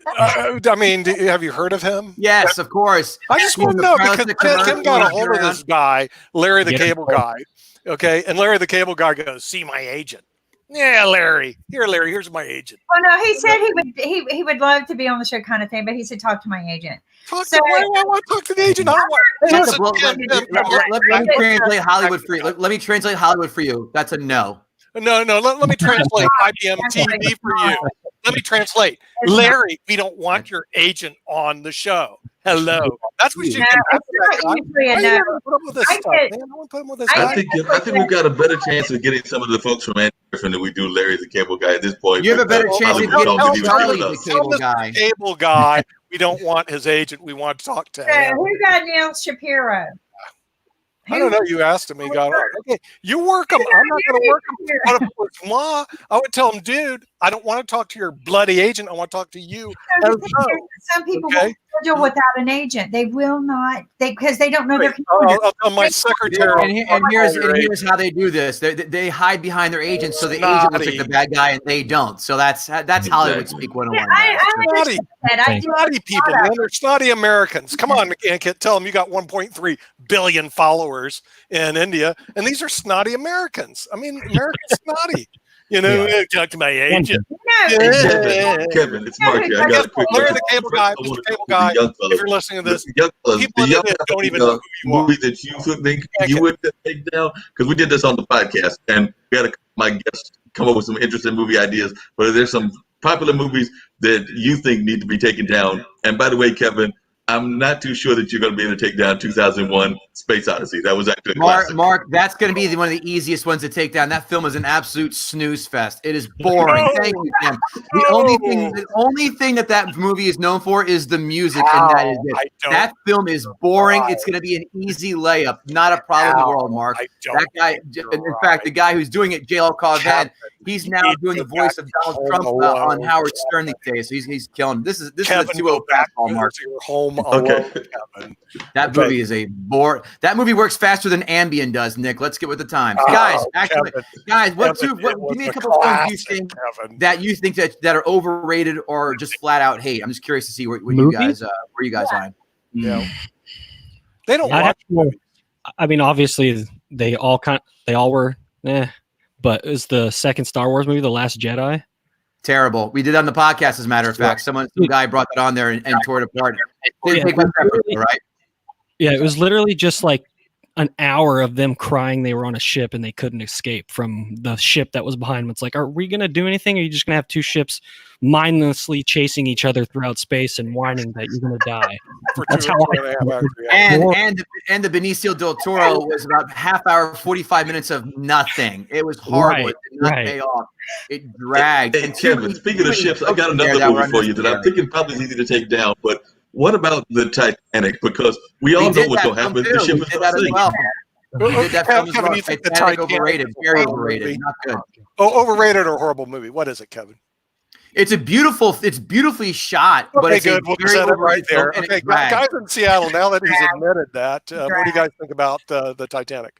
Speaker 6: I mean, have you heard of him?
Speaker 15: Yes, of course.
Speaker 6: I just want to know because Tim got a hold of this guy, Larry the Cable Guy. Okay, and Larry the Cable Guy goes, "See my agent." Yeah, Larry. Here, Larry. Here's my agent.
Speaker 2: Well, no, he said he would love to be on the show, kind of thing. But he said talk to my agent.
Speaker 6: Why do I want to talk to the agent? I don't want.
Speaker 15: Let me translate Hollywood for you. Let me translate Hollywood for you. That's a no.
Speaker 6: No. Let me translate IBM TV for you. Let me translate. Larry, we don't want your agent on the show. Hello. That's what you can
Speaker 11: I think we've got a better chance of getting some of the folks from Andy Griffin than we do Larry the Cable Guy at this point.
Speaker 15: You have a better chance of getting Charlie the
Speaker 6: Cable Guy. Cable Guy. We don't want his agent. We want to talk to him.
Speaker 2: Who got Neil Shapiro?
Speaker 6: I don't know. You asked him. He got okay. You work him. I'm not going to work him. But if it was law, I would tell him, dude, I don't want to talk to your bloody agent. I want to talk to you.
Speaker 2: Some people won't schedule without an agent. They will not. Because they don't know their
Speaker 6: computer. I'll tell my secretary.
Speaker 15: And here's how they do this. They hide behind their agent, so the agent looks like the bad guy, and they don't. So that's Hollywood speak 101.
Speaker 6: Snotty people, man. They're snotty Americans. Come on, McCann, tell them you got 1.3 billion followers in India, and these are snotty Americans. I mean, America's snotty. You know, talk to my agent.
Speaker 11: Kevin, it's Mark here. I got a quick
Speaker 6: Larry the Cable Guy, Mr. Cable Guy, if you're listening to this, people in India don't even know who you are.
Speaker 11: Movie that you think you would take down? Because we did this on the podcast, and we had my guests come up with some interesting movie ideas, but there's some popular movies that you think need to be taken down. And by the way, Kevin, I'm not too sure that you're going to be able to take down 2001 Space Odyssey. That was actually a classic.
Speaker 15: Mark, that's going to be one of the easiest ones to take down. That film is an absolute snooze fest. It is boring. Thank you, Tim. The only thing that movie is known for is the music, and that is it. That film is boring. It's going to be an easy layup. Not a problem in the world, Mark. That guy, in fact, the guy who's doing it, J.L. Cauvin, he's now doing the voice of Donald Trump on Howard Stern these days. So he's killing. This is a 2-0 fastball, Mark.
Speaker 6: Home
Speaker 11: okay.
Speaker 15: That movie is a bore. That movie works faster than Ambien does, Nick. Let's get with the times, guys. Actually, guys, give me a couple of things you think that are overrated or just flat out hate. I'm just curious to see where you guys on.
Speaker 6: Yeah, they don't watch movies.
Speaker 13: I mean, obviously they all were, but is the second Star Wars movie, The Last Jedi?
Speaker 15: Terrible. We did it on the podcast, as a matter of fact. Some guy brought that on there and tore it apart. Right?
Speaker 13: Yeah, it was literally just like an hour of them crying they were on a ship and they couldn't escape from the ship that was behind them. It's like, are we going to do anything? Or are you just going to have two ships mindlessly chasing each other throughout space and whining that you're going to die? That's how
Speaker 15: and the Benicio del Toro was about half hour, 45 minutes of nothing. It was horrible. It did not pay off. It dragged.
Speaker 11: Hey, Kevin, speaking of ships, I got another movie for you that I'm thinking probably is easy to take down, but what about the Titanic? Because we all know what's going to happen. The ship is going to sink.
Speaker 15: We did that film as well. Titanic overrated. Very overrated. Not good.
Speaker 6: Oh, overrated or horrible movie? What is it, Kevin?
Speaker 15: It's beautifully shot, but it's
Speaker 6: good. We'll set it right there. Okay, guys in Seattle. Now that he's admitted that, what do you guys think about the Titanic?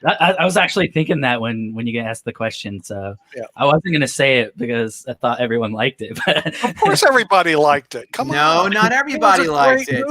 Speaker 12: I was actually thinking that when you get asked the question, so I wasn't going to say it because I thought everyone liked it. But
Speaker 6: of course, everybody liked it. Come on,
Speaker 15: no, not everybody liked it.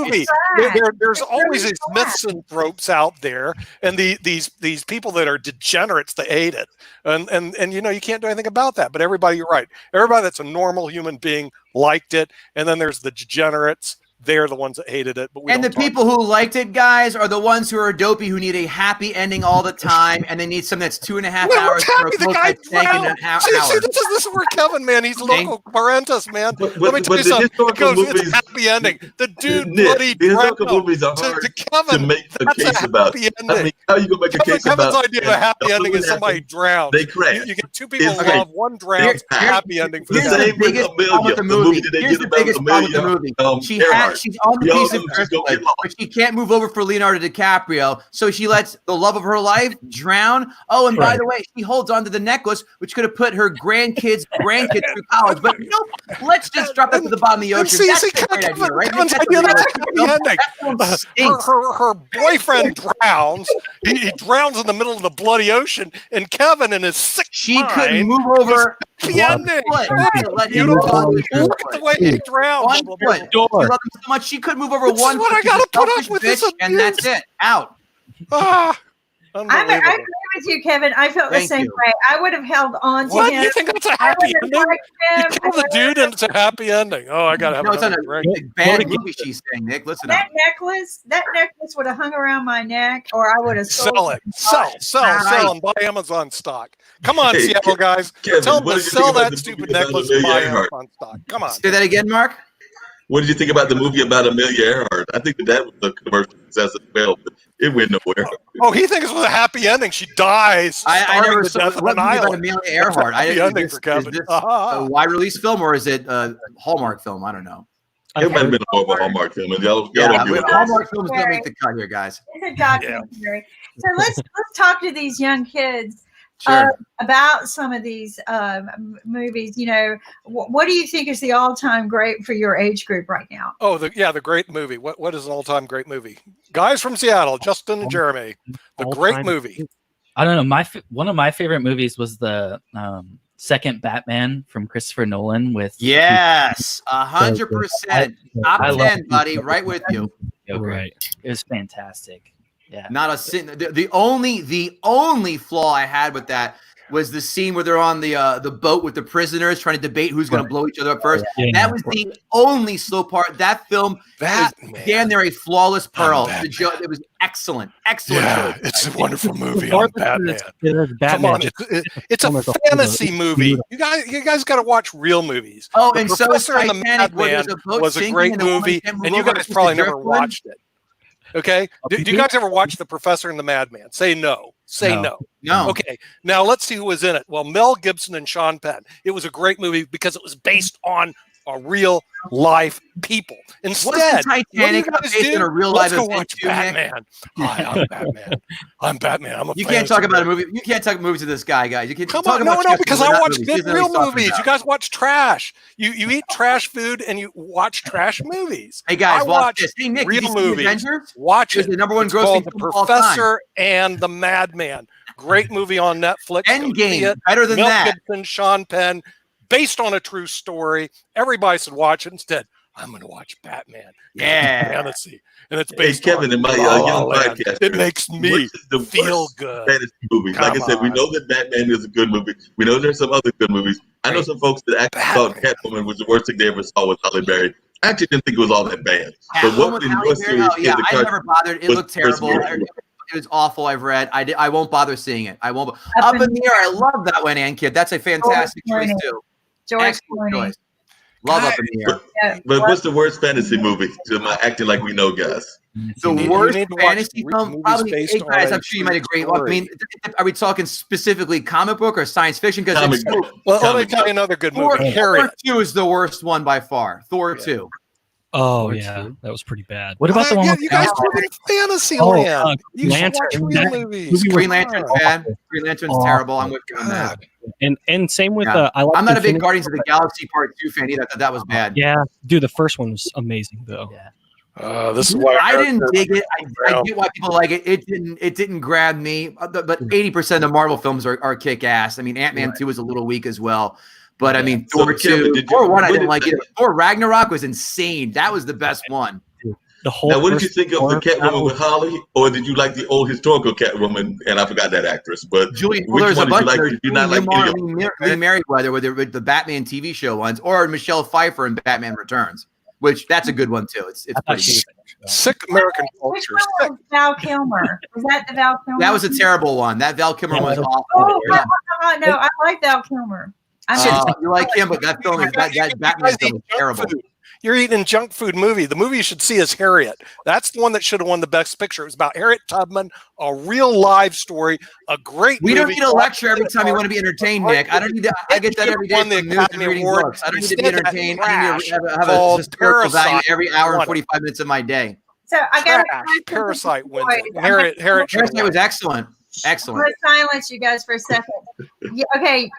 Speaker 6: There's always these misanthropes out there, and these people that are degenerates that hate it, and you know you can't do anything about that. But everybody, you're right. Everybody that's a normal human being liked it, and then there's the degenerates. They're the ones that hated it. But
Speaker 15: the people who liked it, guys, are the ones who are dopey, who need a happy ending all the time, and they need something that's 2.5 hours for a full tank in an hour.
Speaker 6: See, this is where Kevin, man, he's local parentis, man. Let me tell you something. It's a happy ending. The dude bloody drowned.
Speaker 11: Movies are hard to make a case about. I mean, how are you going to make a case about?
Speaker 6: Kevin's idea of a happy ending is somebody drowns.
Speaker 11: They crash.
Speaker 6: You get two people who love, one drowns, happy ending for the
Speaker 15: Here's the biggest problem with the movie. Here's the biggest problem with the movie. She's on the piece of earth, but she can't move over for Leonardo DiCaprio, so she lets the love of her life drown. Oh, and by the way, she holds on to the necklace, which could have put her grandkids through college. But nope, let's just drop it to the bottom of the ocean. That's a great idea, right?
Speaker 6: Her boyfriend drowns. He drowns in the middle of the bloody ocetion, and Kevin and his sick
Speaker 15: She couldn't move over.
Speaker 6: The ending. The way he drowned.
Speaker 15: One foot. She loved him so much she couldn't move over
Speaker 6: this
Speaker 15: one
Speaker 6: foot. What I gotta put up with this,
Speaker 15: and that's it. Out.
Speaker 2: I agree with you, Kevin. I felt the
Speaker 15: Thank
Speaker 2: same
Speaker 15: you.
Speaker 2: way. I would have held on to
Speaker 6: What?
Speaker 2: him.
Speaker 6: You think that's a
Speaker 2: I
Speaker 6: happy
Speaker 2: would have
Speaker 6: ending?
Speaker 2: liked
Speaker 6: You
Speaker 2: him.
Speaker 6: kill the dude and it's a happy ending. Oh, I gotta have
Speaker 15: No, it's on
Speaker 6: another
Speaker 15: a
Speaker 6: drink.
Speaker 15: bad movie. She's saying, Nick, listen
Speaker 2: That
Speaker 15: up.
Speaker 2: necklace would have hung around my neck, or I would have sold
Speaker 6: Sell it. Sell, and buy Amazon stock. Come on,
Speaker 11: Hey,
Speaker 6: Seattle guys.
Speaker 11: Kevin,
Speaker 6: Tell them
Speaker 11: what
Speaker 6: to
Speaker 11: did you
Speaker 6: sell
Speaker 11: think about
Speaker 6: that
Speaker 11: the
Speaker 6: stupid
Speaker 11: movie about
Speaker 6: necklace and
Speaker 11: Amelia
Speaker 6: buy
Speaker 11: Earhart?
Speaker 6: Amazon stock. Come on.
Speaker 15: Say that again, Mark.
Speaker 11: What did you think about the movie about Amelia Earhart? I think that was a commercial success as well, but it went nowhere.
Speaker 6: Oh, he thinks it was a happy ending. She dies.
Speaker 15: I never
Speaker 6: starving to
Speaker 15: saw
Speaker 6: death on
Speaker 15: what
Speaker 6: an
Speaker 15: movie about
Speaker 6: island.
Speaker 15: Amelia
Speaker 6: That's a
Speaker 15: Earhart.
Speaker 6: happy
Speaker 15: Is
Speaker 6: ending
Speaker 15: this
Speaker 6: for Kevin.
Speaker 15: a wide release film or is it a Hallmark film? I don't know.
Speaker 11: It might have been more of a Hallmark film, and y'all
Speaker 15: Yeah,
Speaker 11: don't do it.
Speaker 15: Hallmark films don't make the cut here, guys.
Speaker 2: It's a documentary. So let's talk to these young kids
Speaker 15: Sure.
Speaker 2: about some of these movies. You know, what do you think is the all-time great for your age group right now?
Speaker 6: Oh, the great movie. What is an all-time great movie? Guys from Seattle, Justin and Jeremy. The great
Speaker 12: All-time-
Speaker 6: movie.
Speaker 12: I don't know. One of my favorite movies was the second Batman from Christopher Nolan with
Speaker 15: Yes, 100%. Top
Speaker 12: I love
Speaker 15: 10, buddy. Right with you.
Speaker 12: Right. It was fantastic. Yeah.
Speaker 15: Not a sin. The only flaw I had with that was the scene where they're on the boat with the prisoners trying to debate who's going to blow each other up first.
Speaker 12: Yeah.
Speaker 15: That was the only slow part. That film is damn near a flawless pearl. It was excellent. Excellent.
Speaker 6: Yeah,
Speaker 15: choice.
Speaker 6: it's a wonderful movie
Speaker 12: Or
Speaker 6: on Batman.
Speaker 12: Batman.
Speaker 6: Come on, it's a fantasy movie. You guys got to watch real movies.
Speaker 15: Oh,
Speaker 6: The
Speaker 15: and so is
Speaker 6: Professor and the
Speaker 15: Titanic, where
Speaker 6: Madman
Speaker 15: there's a boat
Speaker 6: was a
Speaker 15: sinking
Speaker 6: great
Speaker 15: and the woman
Speaker 6: movie,
Speaker 15: can't move
Speaker 6: and you
Speaker 15: over
Speaker 6: guys
Speaker 15: to
Speaker 6: probably
Speaker 15: the
Speaker 6: never
Speaker 15: driftwood.
Speaker 6: watched it. Okay, do you guys ever watch The Professor and the Madman? Say no. Say no.
Speaker 15: No.
Speaker 6: Okay, now let's see who was in it. Well, Mel Gibson and Sean Penn. It was a great movie because it was based on a real life people. Instead,
Speaker 15: Wasn't
Speaker 6: what do you
Speaker 15: Titanic
Speaker 6: guys
Speaker 15: based
Speaker 6: do?
Speaker 15: on a real
Speaker 6: Let's
Speaker 15: life
Speaker 6: go
Speaker 15: event
Speaker 6: watch
Speaker 15: too, Nick?
Speaker 6: Batman. Hi, I'm Batman. I'm Batman. I'm a
Speaker 15: You can't
Speaker 6: fantasy
Speaker 15: talk about a
Speaker 6: man.
Speaker 15: movie. You can't talk movies to this guy, guys. You can
Speaker 6: Come
Speaker 15: talk
Speaker 6: on,
Speaker 15: about
Speaker 6: no,
Speaker 15: Chester,
Speaker 6: because
Speaker 15: but
Speaker 6: I
Speaker 15: not
Speaker 6: watch
Speaker 15: movies.
Speaker 6: good
Speaker 15: He doesn't know
Speaker 6: real
Speaker 15: what he's talking
Speaker 6: movies.
Speaker 15: about.
Speaker 6: You guys watch trash. You eat trash food and you watch trash movies.
Speaker 15: Hey guys,
Speaker 6: I
Speaker 15: watch
Speaker 6: watch
Speaker 15: this. Hey Nick,
Speaker 6: real
Speaker 15: did you see
Speaker 6: movies.
Speaker 15: Avengers?
Speaker 6: Watch
Speaker 15: It's
Speaker 6: it.
Speaker 15: the number one
Speaker 6: It's
Speaker 15: grossing
Speaker 6: called The
Speaker 15: film of all time.
Speaker 6: Professor and the Madman. Great movie on Netflix. Go see
Speaker 15: Endgame,
Speaker 6: it.
Speaker 15: better than
Speaker 6: Mel
Speaker 15: that.
Speaker 6: Gibson, Sean Penn, based on a true story. Everybody should watch it. Instead, I'm going to watch Batman.
Speaker 15: Yeah.
Speaker 6: Fantasy. And it's
Speaker 11: Hey,
Speaker 6: based
Speaker 11: Kevin,
Speaker 6: on
Speaker 11: in my
Speaker 6: La La
Speaker 11: young
Speaker 6: Land.
Speaker 11: podcast,
Speaker 6: It makes me
Speaker 11: what is the
Speaker 6: feel
Speaker 11: worst
Speaker 6: good.
Speaker 11: fantasy movie? Like I
Speaker 6: Come
Speaker 11: said, we
Speaker 6: on.
Speaker 11: know that Batman is a good movie. We know there's some other good movies. I know some folks that actually thought Catwoman was the worst thing they ever saw with Halle Berry. I actually didn't think it was all that bad. But what in your series is
Speaker 15: yeah,
Speaker 11: the
Speaker 15: I
Speaker 11: cut
Speaker 15: never bothered. It
Speaker 11: was
Speaker 15: looked terrible.
Speaker 11: worse?
Speaker 15: It was awful. I've read. I won't bother seeing it. I won't. Up in the Air. I love that one, Ann Kid. That's a fantastic choice
Speaker 2: Clooney.
Speaker 15: too.
Speaker 2: George
Speaker 15: Excellent
Speaker 2: Clooney.
Speaker 15: choice. Love Up in the Air.
Speaker 2: Yeah.
Speaker 11: But what's the worst fantasy movie? Am I acting like we know, guys?
Speaker 15: The
Speaker 6: need-
Speaker 15: worst
Speaker 6: you need to watch
Speaker 15: fantasy
Speaker 6: movies
Speaker 15: film, probably.
Speaker 6: based
Speaker 15: Hey guys,
Speaker 6: on
Speaker 15: I'm
Speaker 6: a
Speaker 15: sure you might
Speaker 6: true
Speaker 15: agree. Well, I mean, are we talking specifically comic book or science fiction? Because
Speaker 11: Comic book.
Speaker 6: Well, let me
Speaker 11: Comic
Speaker 6: tell you
Speaker 11: book.
Speaker 6: another good
Speaker 15: Thor,
Speaker 6: movie.
Speaker 15: Thor
Speaker 6: Harriet.
Speaker 15: 2 is the worst one by far. Thor 2.
Speaker 13: Oh
Speaker 12: Or
Speaker 13: yeah,
Speaker 12: two.
Speaker 13: that was pretty bad.
Speaker 12: What about the one
Speaker 6: Yeah,
Speaker 12: with
Speaker 6: you guys
Speaker 12: Al-
Speaker 6: live in fantasy
Speaker 13: Oh,
Speaker 6: land. You should
Speaker 13: Lantern.
Speaker 6: watch real
Speaker 13: That
Speaker 6: movies.
Speaker 13: movie was
Speaker 15: Green Lantern's
Speaker 13: awful.
Speaker 15: bad. Green Lantern's
Speaker 13: Awful.
Speaker 15: terrible. I'm with you on that.
Speaker 13: And same with
Speaker 15: Yeah.
Speaker 13: I like
Speaker 15: I'm not a big
Speaker 13: Infinity-
Speaker 15: Guardians of the Galaxy Part 2 fan either. I thought that was bad.
Speaker 13: Yeah, dude, the first one was amazing though.
Speaker 12: Yeah.
Speaker 6: This is why
Speaker 15: I didn't dig it. I get why people like it. It didn't grab me. But 80% of Marvel films are kick ass. I mean, Ant-Man 2 was a little weak as well. But I mean,
Speaker 11: So,
Speaker 15: Thor
Speaker 11: Kevin,
Speaker 15: 2,
Speaker 11: did you-
Speaker 15: Thor 1, I
Speaker 11: what
Speaker 15: didn't
Speaker 11: did-
Speaker 15: like it. Thor Ragnarok was insane. That was the best one.
Speaker 13: The whole.
Speaker 11: Now, what did you
Speaker 13: first
Speaker 11: think of the
Speaker 13: Thor
Speaker 11: Catwoman
Speaker 13: battle-
Speaker 11: with Holly, or did you like the old historical Catwoman? And I forgot that actress, but
Speaker 15: Julian,
Speaker 11: which
Speaker 15: there's a
Speaker 11: one did you
Speaker 15: bunch.
Speaker 11: like?
Speaker 15: There's
Speaker 11: Did you not
Speaker 15: Julian
Speaker 11: like any of
Speaker 15: Moore,
Speaker 11: them?
Speaker 15: Lee Merriweather with the Batman TV show ones, or Michelle Pfeiffer in Batman Returns, which that's a good one too. It's
Speaker 12: I thought
Speaker 15: pretty
Speaker 12: she
Speaker 15: good.
Speaker 12: was
Speaker 6: Sick American
Speaker 2: Which
Speaker 6: culture.
Speaker 2: one was Val Kilmer? Was that the Val Kilmer?
Speaker 15: That was a terrible one. That Val Kilmer was awful.
Speaker 2: Oh,
Speaker 15: Yeah.
Speaker 2: no, I like Val Kilmer.
Speaker 15: You like him, but that film is that Batman film is terrible.
Speaker 6: You're eating junk food movie. The movie you should see is Harriet. That's the one that should have won the best picture. It was about Harriet Tubman, a real live story, a great
Speaker 15: We
Speaker 6: movie.
Speaker 15: don't need a lecture every time you want to be entertained, Nick. I don't need that. I get that every day
Speaker 6: Won
Speaker 15: from
Speaker 6: the
Speaker 15: news and
Speaker 6: Academy
Speaker 15: reading
Speaker 6: Award.
Speaker 15: books. I don't need to be
Speaker 6: Instead, that
Speaker 15: entertained. I need to
Speaker 6: trash
Speaker 15: have a
Speaker 6: called
Speaker 15: historical value
Speaker 6: Parasite
Speaker 15: every hour
Speaker 6: won
Speaker 15: and
Speaker 6: it.
Speaker 15: 45 minutes of my day.
Speaker 2: So I got
Speaker 6: Trash. Parasite wins it. Harriet should have
Speaker 15: Parasite
Speaker 6: won.
Speaker 15: was excellent.
Speaker 2: I'm
Speaker 15: Excellent.
Speaker 2: going to silence you guys for a second. Yeah, okay,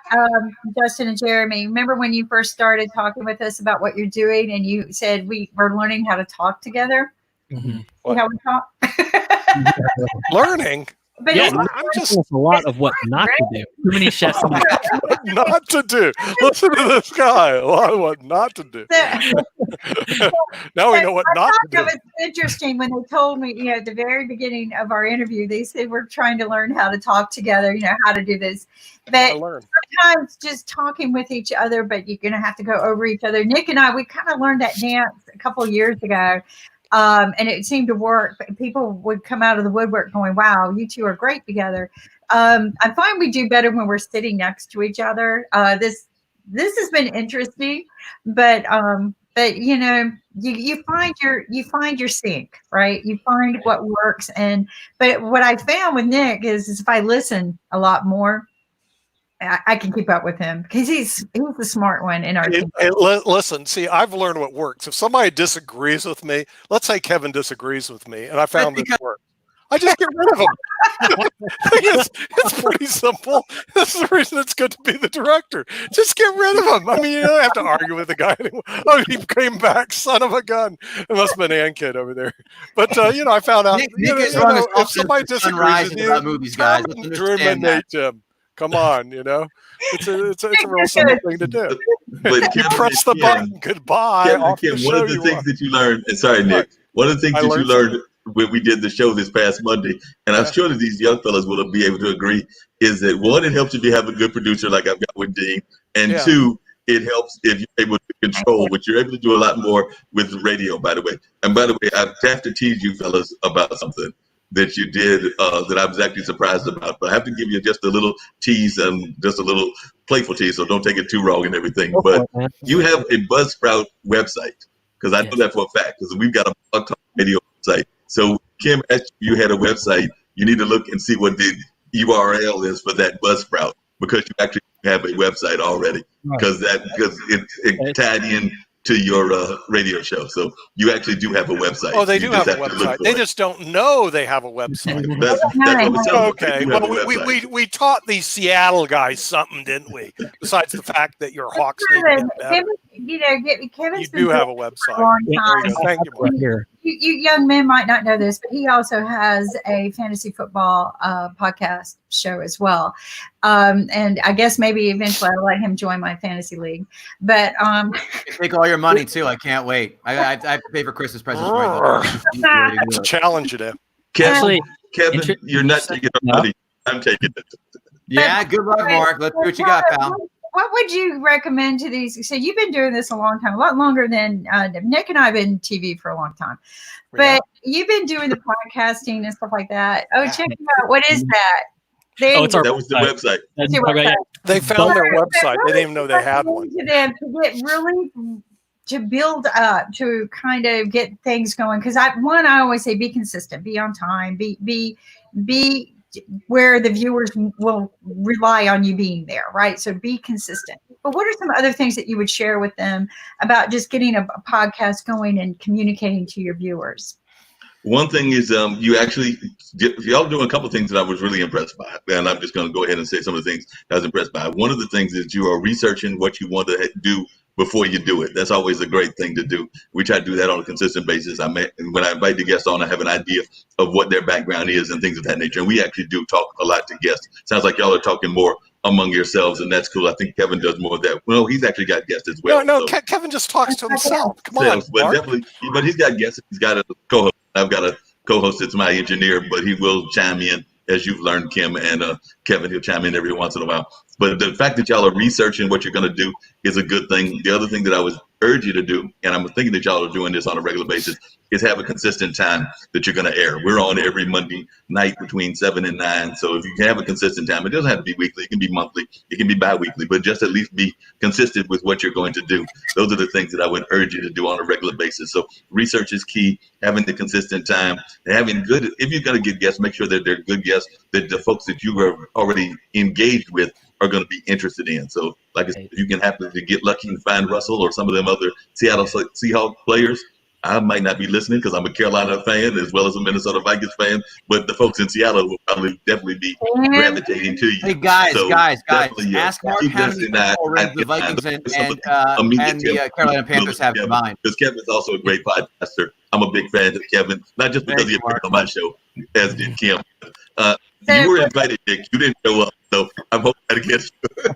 Speaker 2: Justin and Jeremy, remember when you first started talking with us about what you're doing and you said we were learning how to talk together?
Speaker 13: Mhm.
Speaker 2: See how we talk?
Speaker 6: Learning.
Speaker 2: But
Speaker 13: Yeah,
Speaker 2: it's
Speaker 13: I'm just a lot of what not to do.
Speaker 12: Too many chefs.
Speaker 6: What not to do. Listen to this guy. A lot of what not to do. Now we know what not to do.
Speaker 2: It was interesting when they told me, you know, at the very beginning of our interview, they said we're trying to learn how to talk together, you know, how to do this. But sometimes just talking with each other, but you're going to have to go over each other. Nick and I, we kind of learned that dance a couple of years ago. And it seemed to work. People would come out of the woodwork going, wow, you two are great together. I find we do better when we're sitting next to each other. This has been interesting, but you know, you find your sync, right? You find what works. But what I found with Nick is if I listen a lot more, I can keep up with him because he's the smart one in our team.
Speaker 6: Listen, see, I've learned what works. If somebody disagrees with me, let's say Kevin disagrees with me, and I found this works. I just get rid of him. It's pretty simple. That's the reason it's good to be the director. Just get rid of him. I mean, you don't have to argue with the guy anymore. Oh, he came back, son of a gun. It must have been Ann Kid over there. But you know, I found out if somebody disagrees with you,
Speaker 15: movies, guys.
Speaker 6: Truman, Nate, Tim. Come on, you know, it's a real simple thing to do.
Speaker 11: But
Speaker 6: you press the button. Goodbye.
Speaker 11: Kevin, one of the things that you learned, and sorry, Nick, one of the things that you learned when we did the show this past Monday, and I'm sure that these young fellas will be able to agree, is that one, it helps if you have a good producer like I've got with Dean, and two, it helps if you're able to control, which you're able to do a lot more with radio, by the way. And by the way, I have to tease you fellas about something that you did that I was actually surprised about. But I have to give you just a little tease and just a little playful tease, so don't take it too wrong and everything. But you have a Buzzsprout website, because I know that for a fact, because we've got a Blog Talk Radio website. So Kim asked you had a website. You need to look and see what the URL is for that Buzzsprout, because you actually have a website already, because it tied in to your radio show. So you actually do have a website.
Speaker 6: Oh, they do have a website. They just don't know they have a website. Okay. Well, we taught these Seattle guys something, didn't we? Besides the fact that your Hawks
Speaker 2: Kevin's
Speaker 6: do have a website.
Speaker 2: For a long time.
Speaker 6: Thank you, Mark.
Speaker 2: You young men might not know this, but he also has a fantasy football podcast show as well. And I guess maybe eventually I'll let him join my fantasy league. But
Speaker 15: take all your money too. I can't wait. I have to pay for Christmas presents right now.
Speaker 6: It's a challenge, you know.
Speaker 11: Kevin, you're not taking our money. I'm taking it.
Speaker 15: Yeah, good luck, Mark. Let's see what you got, pal.
Speaker 2: What would you recommend to these? So you've been doing this a long time, a lot longer than Nick and I have been in TV for a long time. But you've been doing the podcasting and stuff like that. Oh, check it out. What is that?
Speaker 11: That was the website.
Speaker 6: They found their website. They didn't even know they had one.
Speaker 2: To them to get really to build up, to kind of get things going. Because I always say be consistent, be on time, be where the viewers will rely on you being there, right? So be consistent. But what are some other things that you would share with them about just getting a podcast going and communicating to your viewers?
Speaker 11: One thing is y'all doing a couple of things that I was really impressed by. And I'm just going to go ahead and say some of the things I was impressed by. One of the things is you are researching what you want to do before you do it. That's always a great thing to do. We try to do that on a consistent basis. When I invite the guests on, I have an idea of what their background is and things of that nature. And we actually do talk a lot to guests. Sounds like y'all are talking more among yourselves, and that's cool. I think Kevin does more of that. Well, he's actually got guests as well.
Speaker 6: No, Kevin just talks to himself. Come on,
Speaker 11: but he's got guests. He's got a co-host. I've got a co-host that's my engineer, but he will chime in, as you've learned, Kim, and Kevin, he'll chime in every once in a while. But the fact that y'all are researching what you're going to do is a good thing. The other thing that I would urge you to do, and I'm thinking that y'all are doing this on a regular basis, is have a consistent time that you're going to air. We're on every Monday night between 7 and 9. So if you can have a consistent time, it doesn't have to be weekly. It can be monthly. It can be bi-weekly, but just at least be consistent with what you're going to do. Those are the things that I would urge you to do on a regular basis. So research is key, having the consistent time, and having good, if you're going to get guests, make sure that they're good guests, that the folks that you are already engaged with are going to be interested in. So like I said, if you can happen to get lucky and find Russell or some of them other Seattle Seahawks players, I might not be listening because I'm a Carolina fan as well as a Minnesota Vikings fan, but the folks in Seattle will probably definitely be gravitating to you.
Speaker 15: Hey guys,
Speaker 11: so
Speaker 15: guys, ask Mark how many the Vikings and the Carolina Panthers have combined.
Speaker 11: Because Kevin's also a great podcaster I'm a big fan of Kevin, not just because he appeared on my show, as did Kim. You were invited, Nick. You didn't show up, so I'm hoping that against you.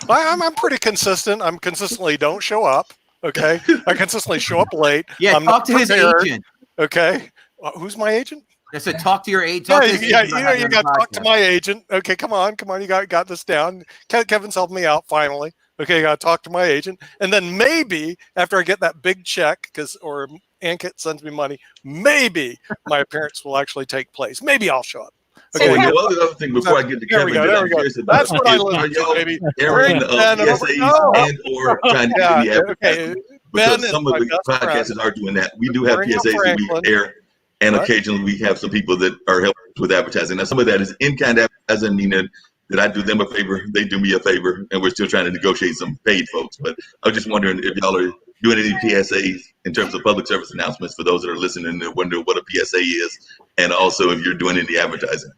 Speaker 6: I'm pretty consistent. I'm consistently don't show up. Okay, I consistently show up late.
Speaker 15: Yeah,
Speaker 6: I'm
Speaker 15: talk to his agent.
Speaker 6: Okay, who's my agent?
Speaker 15: I said, talk to your agent.
Speaker 6: Yeah, you got to talk to my agent. Okay, come on. You got this down. Kevin's helping me out finally. Okay, you got to talk to my agent, and then maybe after I get that big check, or Ankit sends me money, maybe my appearance will actually take place. Maybe I'll show up. Okay.
Speaker 11: The other thing before I get to Kevin,
Speaker 6: there we go. That's what I love. Baby.
Speaker 11: Airing PSAs and or trying to get the advertising. Because some of the podcasters are doing that. We do have PSAs that we air, and occasionally we have some people that are helping with advertising. Now, some of that is in-kind advertising, meaning that I do them a favor, they do me a favor, and we're still trying to negotiate some paid folks. But I was just wondering if y'all are doing any PSAs in terms of public service announcements for those that are listening and wonder what a PSA is, and also if you're doing any advertising.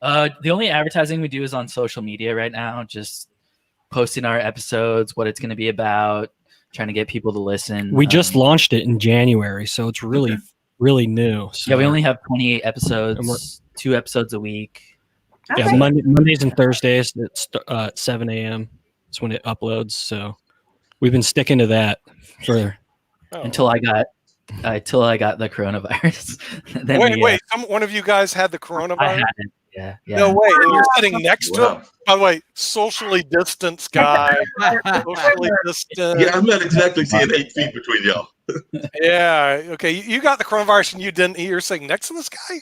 Speaker 12: The only advertising we do is on social media right now, just posting our episodes, what it's going to be about, trying to get people to listen.
Speaker 13: We just launched it in January, so it's really, really new. So.
Speaker 12: Yeah, we only have 28 episodes, 2 episodes a week.
Speaker 13: Yeah, Mondays and Thursdays at 7 a.m. is when it uploads. So we've been sticking to that for
Speaker 12: until I got the coronavirus.
Speaker 6: Wait! One of you guys had the coronavirus?
Speaker 12: I had it. Yeah.
Speaker 6: No way. And you're sitting next to him. By the way, socially distanced guy. Socially distant.
Speaker 11: Yeah, I'm not exactly seeing 8 feet between y'all.
Speaker 6: Yeah. Okay. You got the coronavirus and you didn't. You're sitting next to this guy.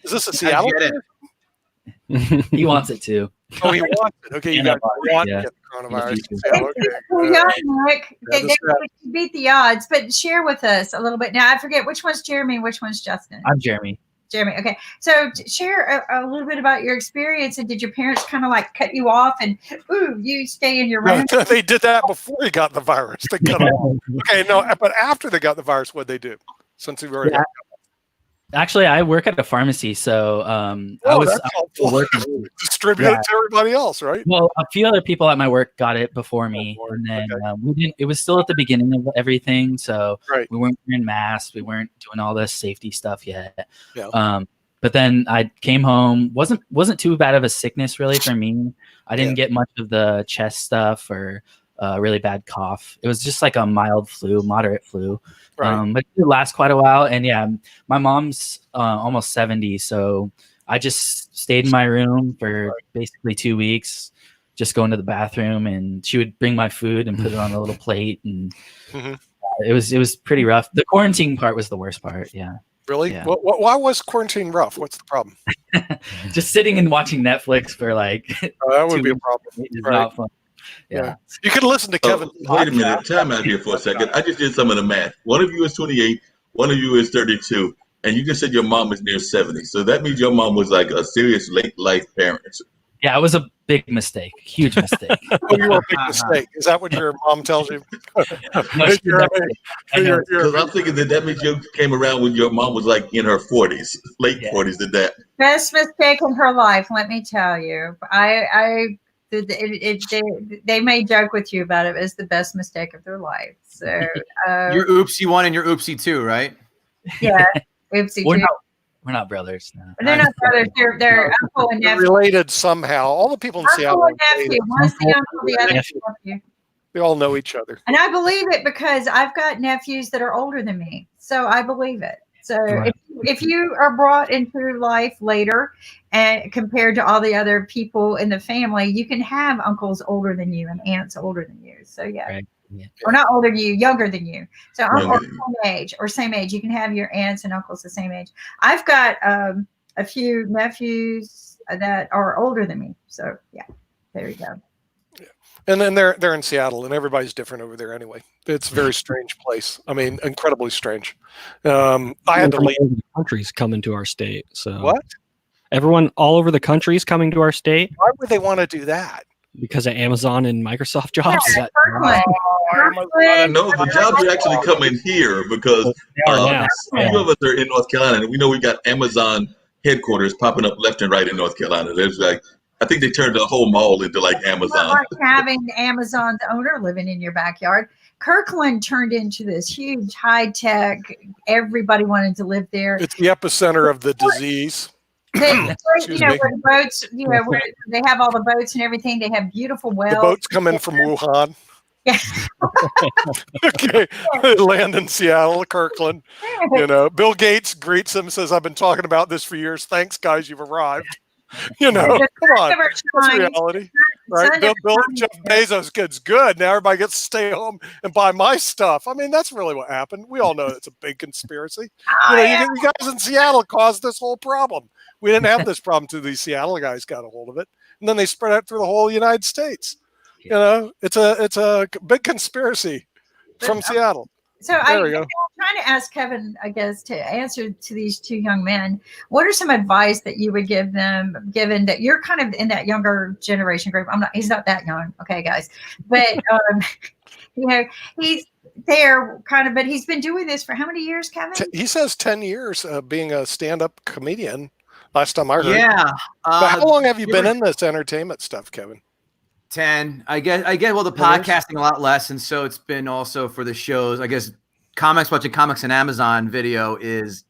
Speaker 6: Is this a Seattle?
Speaker 12: He wants it too.
Speaker 6: Oh, he wants it. Okay, you got to get the coronavirus.
Speaker 2: Nick, they beat the odds, but share with us a little bit. Now, I forget which one's Jeremy and which one's Justin.
Speaker 12: I'm Jeremy.
Speaker 2: Jeremy. Okay. So share a little bit about your experience. And did your parents kind of like cut you off and, you stay in your room?
Speaker 6: No, they did that before he got the virus. They cut him off. Okay, no, but after they got the virus, what'd they do? Since he already
Speaker 12: Actually, I work at a pharmacy, so I was
Speaker 6: working. Distribute it to everybody else, right?
Speaker 12: Well, a few other people at my work got it before me, and then we didn't. It was still at the beginning of everything, so we weren't wearing masks, we weren't doing all this safety stuff yet.
Speaker 6: Yeah.
Speaker 12: But then I came home. wasn't too bad of a sickness really for me. I didn't get much of the chest stuff or really bad cough. It was just like a mild flu, moderate flu. But it did last quite a while. And my mom's almost 70, so I just stayed in my room for basically 2 weeks, just going to the bathroom, and she would bring my food and put it on a little plate, and it was pretty rough. The quarantine part was the worst part. Yeah.
Speaker 6: Really?
Speaker 12: Yeah.
Speaker 6: Why was quarantine rough? What's the problem?
Speaker 12: Just sitting and watching Netflix for like
Speaker 6: that would be a problem.
Speaker 12: It's not fun. Yeah.
Speaker 6: You could listen to Kevin.
Speaker 11: Wait a minute. Time out here for a second. I just did some of the math. One of you is 28. One of you is 32. And you just said your mom is near 70. So that means your mom was like a serious late life parent.
Speaker 12: Yeah, it was a big mistake. Huge mistake.
Speaker 6: Oh, you were a big mistake. Is that what your mom tells you?
Speaker 11: Because I'm thinking that means you came around when your mom was like in her 40s, late 40s to that.
Speaker 2: Best mistake in her life, let me tell you. They may joke with you about it. It was the best mistake of their life. So
Speaker 15: you're oopsie 1 and you're oopsie 2, right?
Speaker 2: Yeah, oopsie 2.
Speaker 12: We're not brothers. No.
Speaker 2: They're not brothers. They're uncle and nephew.
Speaker 6: Related somehow. All the people in Seattle.
Speaker 2: Uncle and nephew. One's the uncle, the other nephew.
Speaker 6: They all know each other.
Speaker 2: And I believe it because I've got nephews that are older than me, so I believe it. So if you are brought into life later and compared to all the other people in the family, you can have uncles older than you and aunts older than you. So or not older than you, younger than you. So same age. You can have your aunts and uncles the same age. I've got a few nephews that are older than me. So there you go.
Speaker 6: And then they're in Seattle, and everybody's different over there anyway. It's a very strange place. I mean, incredibly strange. I had to leave.
Speaker 13: Countries coming to our state. So
Speaker 6: what?
Speaker 13: Everyone all over the country is coming to our state.
Speaker 6: Why would they want to do that?
Speaker 13: Because of Amazon and Microsoft jobs.
Speaker 11: No, the jobs are actually coming here because a few of us are in North Carolina, and we know we got Amazon headquarters popping up left and right in North Carolina. There's like I think they turned the whole mall into like Amazon.
Speaker 2: Like having Amazon's owner living in your backyard. Kirkland turned into this huge high tech. Everybody wanted to live there.
Speaker 6: It's the epicenter of the disease.
Speaker 2: Where the boats, where they have all the boats and everything. They have beautiful wells.
Speaker 6: The boats come in from Wuhan.
Speaker 2: Yeah.
Speaker 6: Okay. They land in Seattle, Kirkland. Bill Gates greets them, says, "I've been talking about this for years. Thanks, guys, you've arrived." Come on. That's reality. Right? Jeff Bezos gets good. Now everybody gets to stay home and buy my stuff. I mean, that's really what happened. We all know it's a big conspiracy. You guys in Seattle caused this whole problem. We didn't have this problem until these Seattle guys got a hold of it. And then they spread out through the whole United States. It's a big conspiracy from Seattle.
Speaker 2: So I'm trying to ask Kevin, I guess, to answer to these two young men. What are some advice that you would give them, given that you're kind of in that younger generation group? He's not that young, okay, guys, but he's there kind of. But he's been doing this for how many years, Kevin?
Speaker 6: He says 10 years being a stand-up comedian. Last time I heard.
Speaker 15: Yeah.
Speaker 6: But how long have you been in this entertainment stuff, Kevin?
Speaker 15: 10. I guess. Well, the podcasting a lot less, and so it's been also for the shows. I guess watching comics and Amazon video is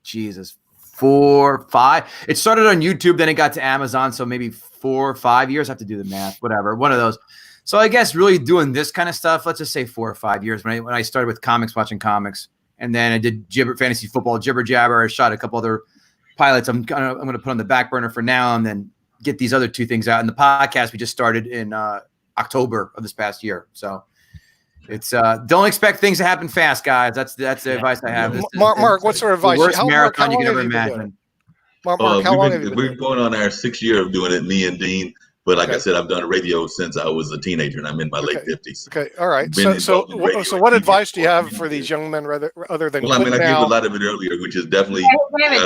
Speaker 15: 4, 5. It started on YouTube, then it got to Amazon, so maybe 4 or 5 years. I have to do the math, whatever, one of those. So I guess really doing this kind of stuff, let's just say 4 or 5 years. When I started with watching comics, and then I did fantasy football, Jibber Jabber. I shot a couple other pilots. I'm going to put on the back burner for now, and then get these other 2 things out. And the podcast we just started in October of this past year. So it's don't expect things to happen fast, guys. That's the advice I have.
Speaker 6: Mark, what sort of advice?
Speaker 15: The worst marathon you can ever imagine.
Speaker 6: Mark, how long have you been
Speaker 11: We're going on our 6th year of doing it, me and Dean. But like I said, I've done radio since I was a teenager, and I'm in my late 50s.
Speaker 6: Okay, all right. So what advice do you have for these young men other than?
Speaker 11: Well, I gave a lot of it earlier, which is definitely,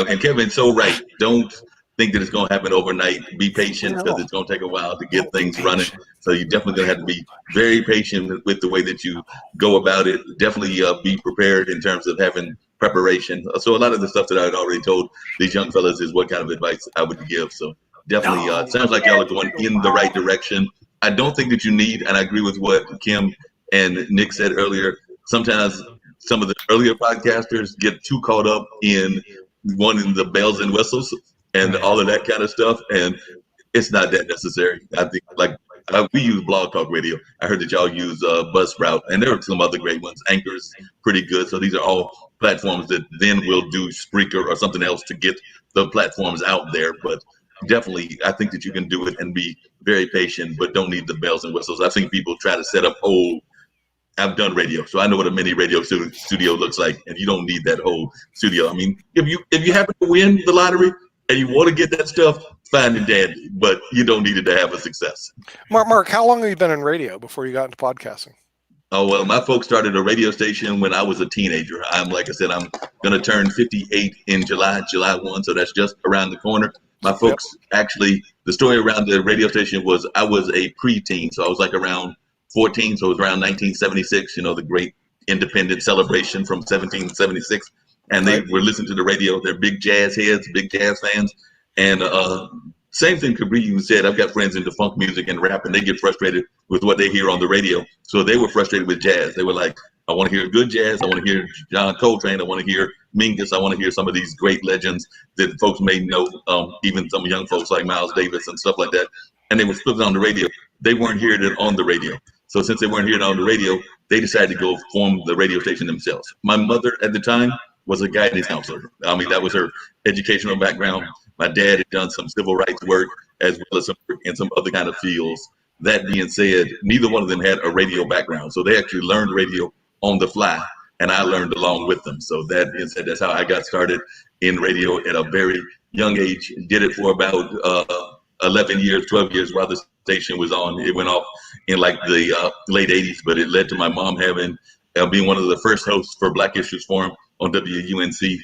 Speaker 11: and Kevin's so right. Don't think that it's going to happen overnight. Be patient, because it's going to take a while to get things running. So you're definitely going to have to be very patient with the way that you go about it. Definitely be prepared in terms of having preparation. So a lot of the stuff that I had already told these young fellas is what kind of advice I would give. So definitely, it sounds like y'all are going in the right direction. I don't think that you need, and I agree with what Kim and Nick said earlier, sometimes some of the earlier podcasters get too caught up in wanting the bells and whistles and all of that kind of stuff, and it's not that necessary. I think we use Blog Talk Radio. I heard that y'all use Buzzsprout, and there are some other great ones. Anchor's pretty good. So these are all platforms that then will do Spreaker or something else to get the platforms out there. But definitely, I think that you can do it and be very patient, but don't need the bells and whistles. I've seen people try to set up I've done radio, so I know what a mini radio studio looks like, and you don't need that whole studio. I mean, if you happen to win the lottery and you want to get that stuff, fine and dandy, but you don't need it to have a success.
Speaker 6: Mark, how long have you been in radio before you got into podcasting?
Speaker 11: Oh, well, my folks started a radio station when I was a teenager. Like I said, I'm going to turn 58 in July 1, so that's just around the corner. My folks, actually, the story around the radio station was I was a preteen, so I was like around 14, so it was around 1976, the great independent celebration from 1776. And they were listening to the radio. They're big jazz heads, big jazz fans. And same thing Cabri even said, I've got friends into funk music and rap, and they get frustrated with what they hear on the radio. So they were frustrated with jazz. They were like, I want to hear good jazz. I want to hear John Coltrane. I want to hear Mingus. I want to hear some of these great legends that folks may know, even some young folks like Miles Davis and stuff like that. And they were flipping on the radio. They weren't hearing it on the radio. So since they weren't hearing it on the radio, they decided to go form the radio station themselves. My mother at the time was a guidance counselor. I mean, that was her educational background. My dad had done some civil rights work as well as some work in some other kind of fields. That being said, neither one of them had a radio background. So they actually learned radio on the fly, and I learned along with them. So that being said, that's how I got started in radio at a very young age. Did it for about 11 years, 12 years while the station was on. It went off in like the late 80s, but it led to my mom being one of the first hosts for Black Issues Forum on WUNC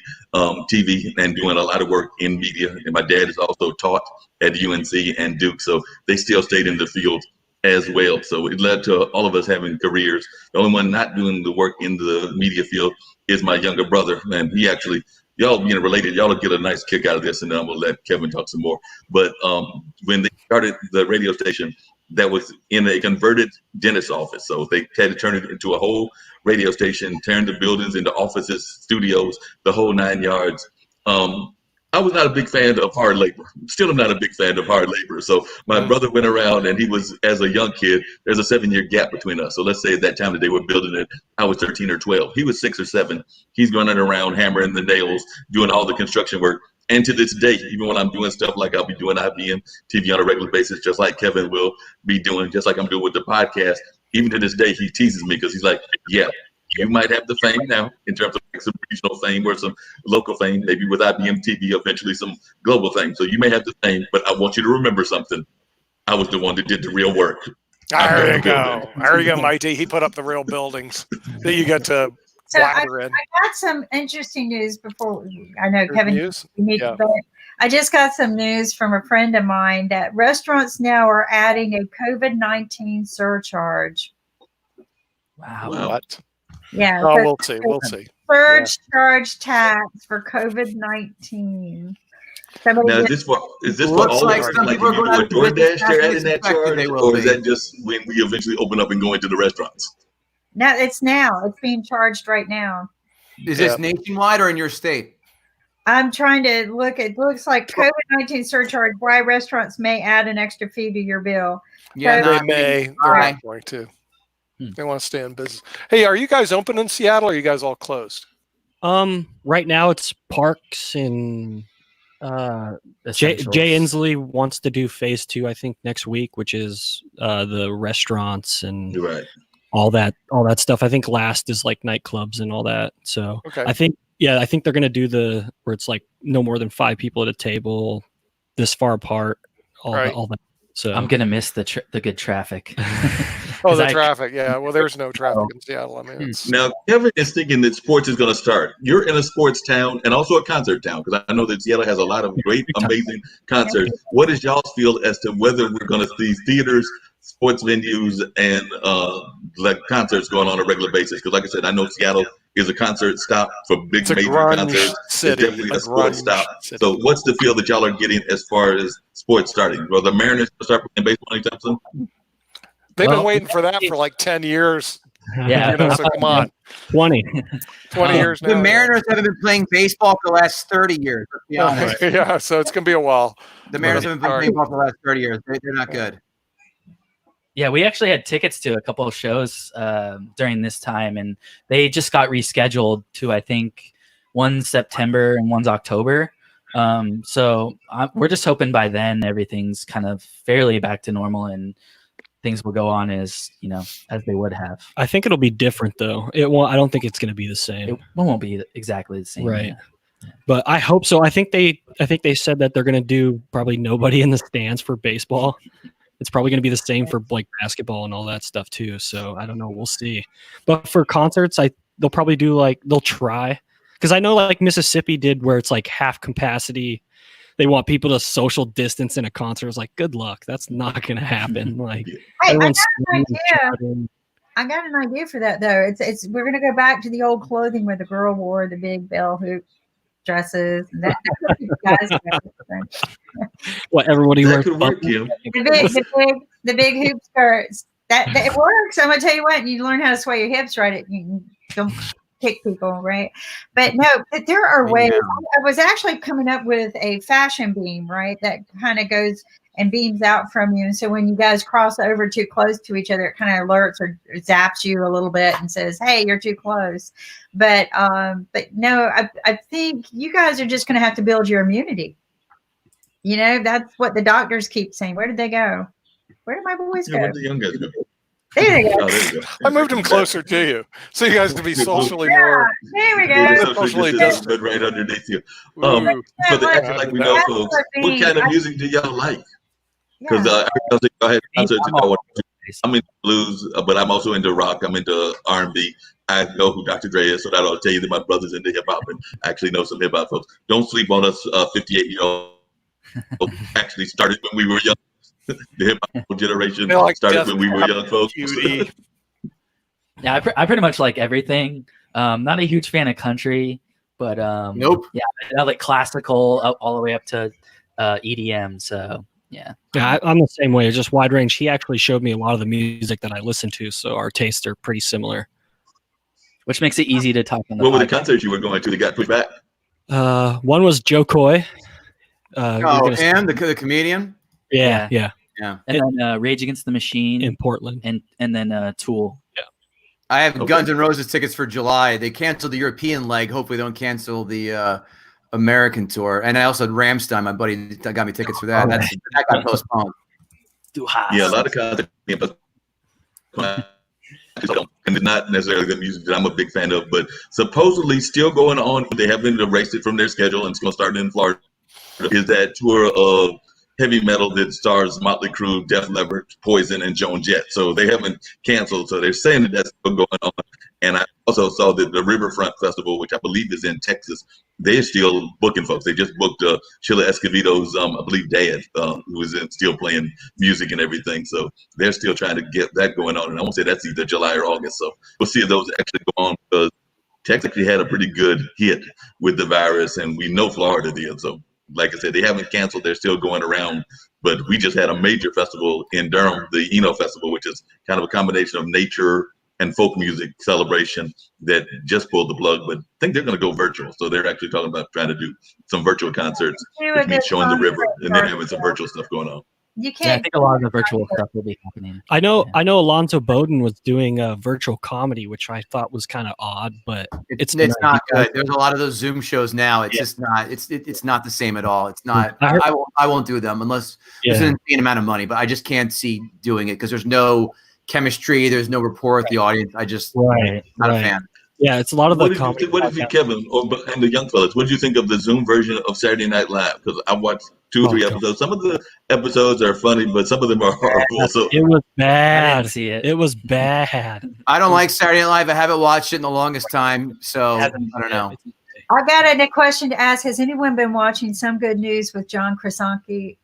Speaker 11: TV and doing a lot of work in media. And my dad is also taught at UNC and Duke, so they still stayed in the field as well. So it led to all of us having careers. The only one not doing the work in the media field is my younger brother, and he actually y'all being related, y'all will get a nice kick out of this, and then I'm gonna let Kevin talk some more. But when they started the radio station, that was in a converted dentist office, so they had to turn it into a whole radio station, turn the buildings into offices, studios, the whole 9 yards. I was not a big fan of hard labor. Still am not a big fan of hard labor. So my brother went around, and he was, as a young kid, there's a 7-year gap between us. So let's say at that time that they were building it, I was 13 or 12. He was 6 or 7. He's running around hammering the nails, doing all the construction work. And to this day, even when I'm doing stuff like I'll be doing IBM TV on a regular basis, just like Kevin will be doing, just like I'm doing with the podcast, even to this day, he teases me because he's like, yeah, you might have the fame now in terms of like some regional fame or some local fame, maybe with IBM TV, eventually some global fame. So you may have the fame, but I want you to remember something. I was the one that did the real work.
Speaker 6: There you go. There you go, Mighty. He put up the real buildings that you get to blather in.
Speaker 2: I got some interesting news before. I know, Kevin,
Speaker 6: news?
Speaker 2: you need to, but I just got some news from a friend of mine that restaurants now are adding a COVID-19 surcharge.
Speaker 6: Wow. What?
Speaker 2: Yeah.
Speaker 6: Oh, we'll see. We'll see.
Speaker 2: Surge charge tax for COVID-19.
Speaker 11: Now, is this for all
Speaker 15: like
Speaker 11: of us?
Speaker 15: some
Speaker 11: Like
Speaker 15: people
Speaker 11: if you
Speaker 15: are
Speaker 11: do a
Speaker 15: going
Speaker 11: DoorDash,
Speaker 15: to
Speaker 11: they're adding that charge,
Speaker 15: they will
Speaker 11: or is
Speaker 15: be.
Speaker 11: that just when we eventually open up and go into the restaurants?
Speaker 2: No, it's being charged right now.
Speaker 15: Is this nationwide or in your state?
Speaker 2: I'm trying to look. It looks like COVID-19 surcharge. Why restaurants may add an extra fee to your bill.
Speaker 15: Yeah,
Speaker 2: So-
Speaker 6: They may. They're not going to. They want to stay in business. Hey, are you guys open in Seattle, or are you guys all closed?
Speaker 13: Right now it's parks and Jay Inslee wants to do phase 2, I think, next week, which is the restaurants and all that stuff. I think last is like nightclubs and all that. So
Speaker 6: Okay.
Speaker 13: I think they're gonna do where it's like no more than 5 people at a table, this far apart, all that. So
Speaker 12: I'm gonna miss the good traffic.
Speaker 6: Oh, the traffic. Yeah. Well, there's no traffic in Seattle. I mean, it's,
Speaker 11: Now, Kevin is thinking that sports is going to start. You're in a sports town and also a concert town, because I know that Seattle has a lot of great, amazing concerts. What is y'all's feel as to whether we're going to see theaters, sports venues, and like concerts going on a regular basis? Because like I said, I know Seattle is a concert stop for big major concerts.
Speaker 6: city,
Speaker 11: it's definitely a sports
Speaker 6: grunge
Speaker 11: stop.
Speaker 6: city.
Speaker 11: So what's the feel that y'all are getting as far as sports starting? Will the Mariners start playing baseball anytime soon?
Speaker 6: they've been waiting for that for like 10 years.
Speaker 12: Yeah.
Speaker 6: You know, so come on.
Speaker 13: 20
Speaker 6: years now.
Speaker 15: The Mariners haven't been playing baseball for the last 30 years. Let's be honest.
Speaker 6: Yeah, so it's going to be a while.
Speaker 15: The Mariners haven't been playing baseball for the last 30 years. They're not good.
Speaker 12: Yeah, we actually had tickets to a couple of shows during this time, and they just got rescheduled to, I think, one's September and one's October. So we're just hoping by then everything's kind of fairly back to normal and things will go on as they would have.
Speaker 13: I think it'll be different though. It won't. I don't think it's going to be the same.
Speaker 12: It won't be exactly the same,
Speaker 13: right?
Speaker 12: Yeah.
Speaker 13: But I hope so. I think they said that they're going to do probably nobody in the stands for baseball. It's probably going to be the same for like basketball and all that stuff too. So I don't know. We'll see. But for concerts, they'll probably do they'll try, because I know like Mississippi did where it's like half capacity. They want people to social distance in a concert. It's like, good luck. That's not going to happen. Like,
Speaker 2: Hey, I got an idea for that though. It's we're gonna go back to the old clothing where the girl wore the big bell hoop dresses. And that's what you guys do.
Speaker 13: What everybody
Speaker 11: That
Speaker 13: wears.
Speaker 11: could work, Kim.
Speaker 2: the big hoop skirts. That it works. I'm gonna tell you what. You learn how to sway your hips right. You don't kick people, right? But no, but there are ways. I was actually coming up with a fashion beam, right? That kind of goes and beams out from you. And so when you guys cross over too close to each other, it kind of alerts or zaps you a little bit and says, hey, you're too close. But no, I think you guys are just going to have to build your immunity. You know, that's what the doctors keep saying. Where did they go? Where did my boys go?
Speaker 11: Where did the young guys go?
Speaker 2: There you go.
Speaker 11: Oh, there you go.
Speaker 6: I moved them closer to you, so you guys to be socially more.
Speaker 2: There we
Speaker 11: It is
Speaker 2: go.
Speaker 6: Socially
Speaker 11: socially distant, right underneath you.
Speaker 6: Ooh.
Speaker 11: For the actual, like we know, folks, what kind of music do y'all like? Because y'all had concerts that y'all want to do. I'm into blues, but I'm also into rock. I'm into R&B. I know who Dr. Dre is, so that'll tell you that my brother's into hip hop and actually know some hip hop folks. Don't sleep on us, 58-year-old. Actually started when we were young. The hip hop generation started when we were young folks.
Speaker 12: Yeah, I pretty much like everything. Not a huge fan of country. But
Speaker 15: nope.
Speaker 12: Yeah, I like classical all the way up to EDM. So yeah.
Speaker 13: Yeah, I'm the same way. It's just wide range. He actually showed me a lot of the music that I listen to, so our tastes are pretty similar.
Speaker 12: Which makes it easy to talk on the
Speaker 11: What were the
Speaker 12: podcast.
Speaker 11: concerts you were going to that got pushed back?
Speaker 13: One was Joe Coy.
Speaker 15: And the comedian.
Speaker 13: Yeah.
Speaker 12: And then Rage Against the Machine
Speaker 13: in Portland,
Speaker 12: and then Tool.
Speaker 13: Yeah.
Speaker 15: I have Guns N' Roses tickets for July. They canceled the European leg. Hopefully, they don't cancel the American tour. And I also had Rammstein. My buddy got me tickets for that. That got postponed.
Speaker 11: Yeah, a lot of concerts. And it's not necessarily the music that I'm a big fan of, but supposedly still going on. They haven't erased it from their schedule, and it's going to start in Florida. Is that tour of heavy metal that stars Motley Crue, Def Leppard, Poison, and Joan Jett. So they haven't canceled. So they're saying that that's still going on. And I also saw that the Riverfront Festival, which I believe is in Texas, they're still booking folks. They just booked Sheila Escovedo's, I believe, dad, who is still playing music and everything. So they're still trying to get that going on. And I won't say that's either July or August. So we'll see if those actually go on, because Texas actually had a pretty good hit with the virus, and we know Florida did. So like I said, they haven't canceled. They're still going around. But we just had a major festival in Durham, the Eno Festival, which is kind of a combination of nature and folk music celebration, that just pulled the plug. But I think they're going to go virtual. So they're actually talking about trying to do some virtual concerts, which means showing the river and then having some virtual stuff going on.
Speaker 2: You
Speaker 12: Yeah, I
Speaker 2: can't.
Speaker 12: think a lot of the virtual stuff will be happening.
Speaker 13: I know Alonzo Bowden was doing a virtual comedy, which I thought was kind of odd, but it's
Speaker 15: not good. There's a lot of those Zoom shows now. It's just not. It's not the same at all. It's not. I won't do them unless there's an insane amount of money. But I just can't see doing it because there's no chemistry. There's no rapport with the audience. I just not a fan.
Speaker 13: Yeah, it's a lot of the comedy.
Speaker 11: What did you, Kevin, and the young fellas, what did you think of the Zoom version of Saturday Night Live? Because I watched 2 or 3 episodes. Some of the episodes are funny, but some of them are horrible. So
Speaker 13: it was bad.
Speaker 12: I didn't see it.
Speaker 13: It was bad.
Speaker 15: I don't like Saturday Night Live. I haven't watched it in the longest time, so I don't know.
Speaker 2: I got a question to ask. Has anyone been watching Some Good News with John Krasinski,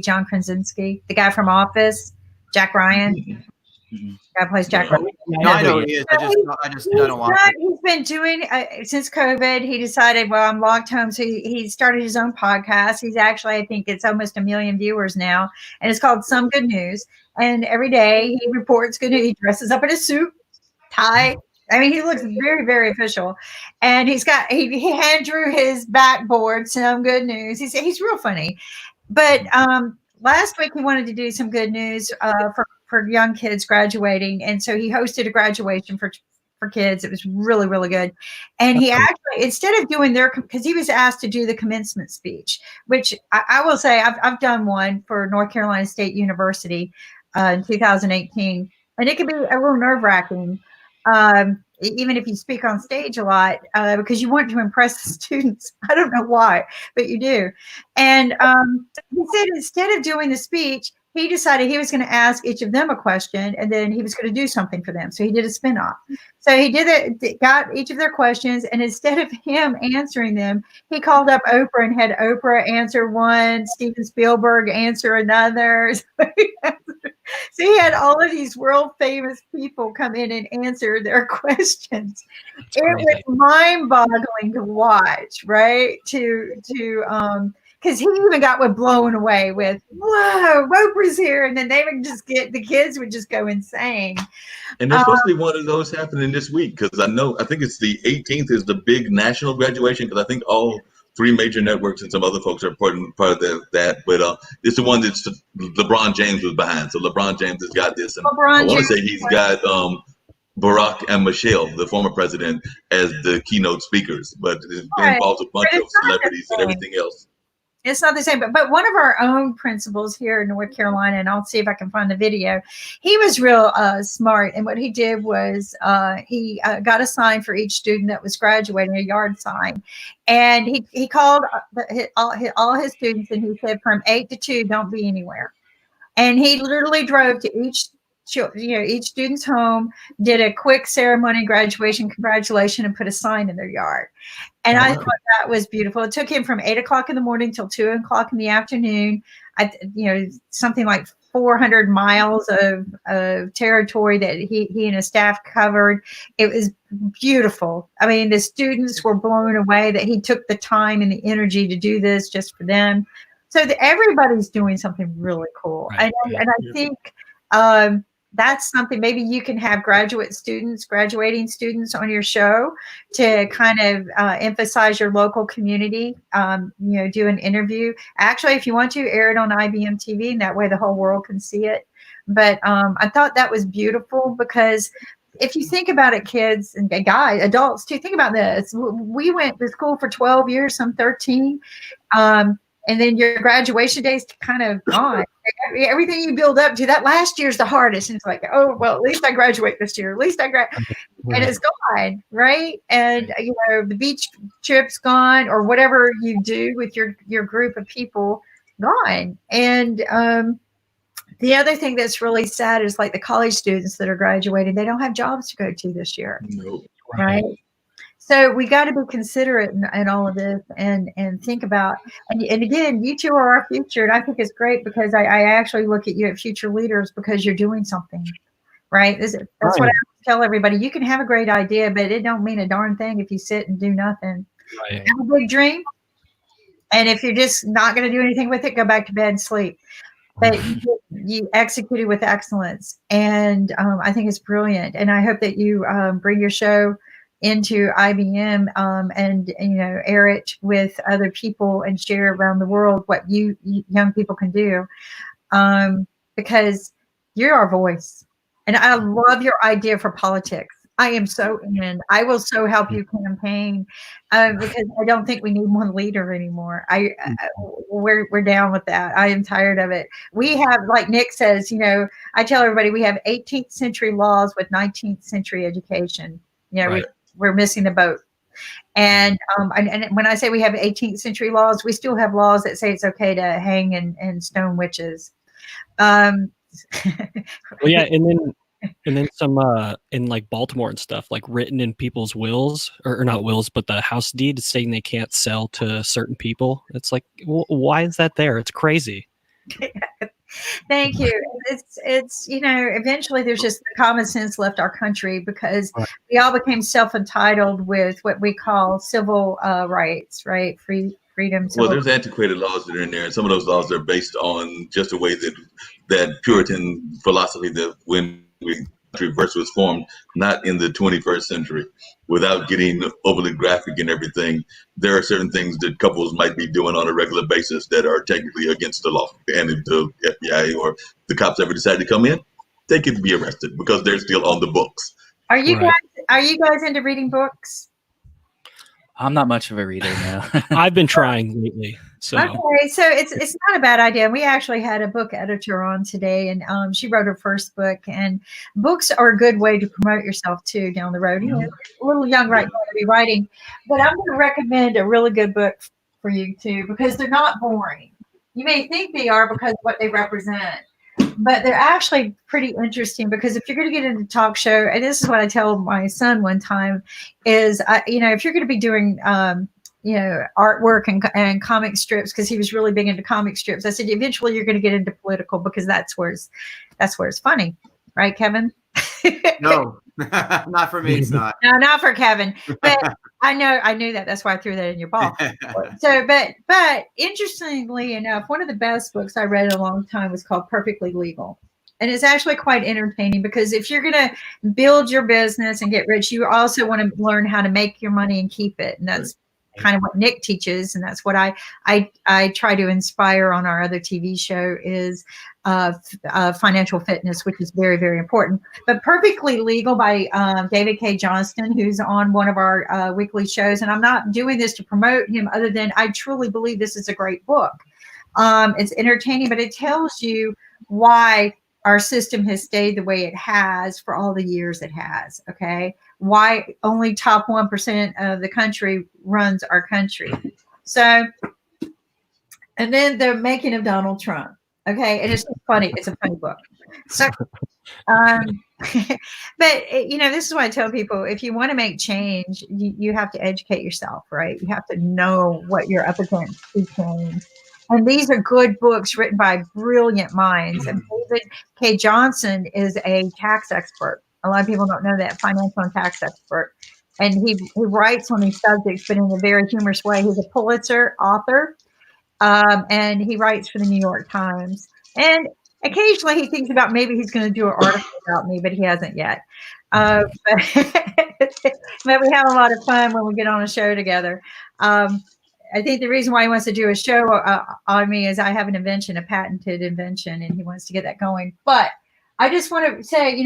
Speaker 2: John Krasinski, the guy from Office, Jack Ryan? Guy plays Jack Ryan.
Speaker 15: No, I know who he is. I don't watch it.
Speaker 2: He's been doing since COVID. He decided, well, I'm locked home, so he started his own podcast. He's actually, I think it's almost 1 million viewers now, and it's called Some Good News. And every day he reports good news. He dresses up in a suit, tie. I mean, he looks very, very official, and he hand drew his backboard. Some good news. He's real funny, but last week he wanted to do some good news for young kids graduating, and so he hosted a graduation for kids. It was really, really good, and he actually, instead of doing because he was asked to do the commencement speech, which I will say I've done one for North Carolina State University in 2018, and it can be a little nerve-wracking. Even if you speak on stage a lot, because you want to impress the students. I don't know why, but you do. And he said instead of doing the speech, he decided he was going to ask each of them a question, and then he was going to do something for them. So he did a spinoff. So he got each of their questions, and instead of him answering them, he called up Oprah and had Oprah answer one, Steven Spielberg answer another. So he had all of these world famous people come in and answer their questions. It was mind-boggling to watch, right? Because he even got blown away with, whoa, Oprah's here. And then the kids would just go insane.
Speaker 11: And there's supposed to be one of those happening this week, because I think it's the 18th is the big national graduation, because I think all 3 major networks and some other folks are part of that. But it's the one that LeBron James was behind. So LeBron James has got this. And I want to say he's got Barack and Michelle, the former president, as the keynote speakers. But it involves a bunch of celebrities and everything else.
Speaker 2: It's not the same, but one of our own principals here in North Carolina, and I'll see if I can find the video. He was real smart, and what he did was he got a sign for each student that was graduating, a yard sign, and he called all his students, and he said, from 8 to 2, don't be anywhere. And he literally drove to each student's home, did a quick ceremony, graduation, congratulation, and put a sign in their yard. And I thought that was beautiful. It took him from 8 o'clock in the morning till 2 o'clock in the afternoon. Something like 400 miles of territory that he and his staff covered. It was beautiful. I mean, the students were blown away that he took the time and the energy to do this just for them. So everybody's doing something really cool.
Speaker 13: Right.
Speaker 2: And I think that's something maybe you can have graduating students on your show to kind of emphasize your local community, do an interview. Actually, if you want to, air it on IBM TV, and that way the whole world can see it. But I thought that was beautiful because if you think about it, kids and guys, adults too, think about this. We went to school for 12 years, some 13. And then your graduation day is kind of gone. Everything you build up to, that last year's the hardest. And it's like, oh, well, at least I graduate this year. At least I graduate. And it's gone, right? And, the beach trip's gone, or whatever you do with your group of people, gone. And the other thing that's really sad is like the college students that are graduating, they don't have jobs to go to this year.
Speaker 11: No.
Speaker 2: Right? So we got to be considerate in all of this and think about, and again, you two are our future. And I think it's great because I actually look at you at future leaders because you're doing something, right? That's what I tell everybody. You can have a great idea, but it don't mean a darn thing if you sit and do nothing.
Speaker 13: Right.
Speaker 2: Have a big dream. And if you're just not going to do anything with it, go back to bed and sleep. But you execute it with excellence. And I think it's brilliant. And I hope that you bring your show into IBM and air it with other people and share around the world what you young people can do, because you're our voice. And I love your idea for politics. I am so in. I will so help you campaign because I don't think we need one leader anymore. We're down with that. I am tired of it. We have, like Nick says, I tell everybody we have 18th century laws with 19th century education.
Speaker 13: Right.
Speaker 2: We're missing the boat. And when I say we have 18th century laws, we still have laws that say it's okay to hang and stone witches.
Speaker 13: Well, yeah, and then some in like Baltimore and stuff, like written in people's wills or not wills, but the house deed saying they can't sell to certain people. It's like, why is that there? It's crazy.
Speaker 2: Thank you. It's eventually there's just the common sense left our country because we all became self-entitled with what we call civil rights, right? Freedom.
Speaker 11: Well, there's antiquated laws that are in there, and some of those laws are based on just the way that Puritan philosophy that when country first was formed, not in the 21st century. Without getting overly graphic and everything, there are certain things that couples might be doing on a regular basis that are technically against the law. And if the FBI or the cops ever decide to come in, they can be arrested because they're still on the books.
Speaker 2: Are you guys into reading books?
Speaker 12: I'm not much of a reader now.
Speaker 13: I've been trying lately. So
Speaker 2: Okay, so it's not a bad idea. We actually had a book editor on today, and she wrote her first book. And books are a good way to promote yourself too down the road. A little young right now to be writing, but I'm going to recommend a really good book for you too because they're not boring. You may think they are because of what they represent, but they're actually pretty interesting because if you're going to get into talk show, and this is what I tell my son one time, is if you're going to be doing artwork and comic strips, because he was really big into comic strips, I said eventually you're going to get into political because that's where it's funny, right, Kevin?
Speaker 15: No, not for me. It's not.
Speaker 2: No, not for Kevin. But I knew that. That's why I threw that in your ball. So, but interestingly enough, one of the best books I read in a long time was called Perfectly Legal. And it's actually quite entertaining because if you're going to build your business and get rich, you also want to learn how to make your money and keep it. And that's kind of what Nick teaches. And that's what I try to inspire on our other TV show is financial fitness, which is very, very important. But Perfectly Legal by David K. Johnston, who's on one of our weekly shows. And I'm not doing this to promote him other than I truly believe this is a great book. It's entertaining, but it tells you why our system has stayed the way it has for all the years it has. Okay. Why only top 1% of the country runs our country. So, and then the making of Donald Trump. Okay. And it's just funny. It's a funny book. So, but this is why I tell people, if you want to make change, you have to educate yourself, right? You have to know what you're up against to change. And these are good books written by brilliant minds. And David K. Johnson is a tax expert. A lot of people don't know that, financial and tax expert. And he writes on these subjects, but in a very humorous way. He's a Pulitzer author, and he writes for the New York Times. And occasionally he thinks about maybe he's going to do an article about me, but he hasn't yet. But we have a lot of fun when we get on a show together. I think the reason why he wants to do a show on me is I have an invention, a patented invention, and he wants to get that going. But I just want to say,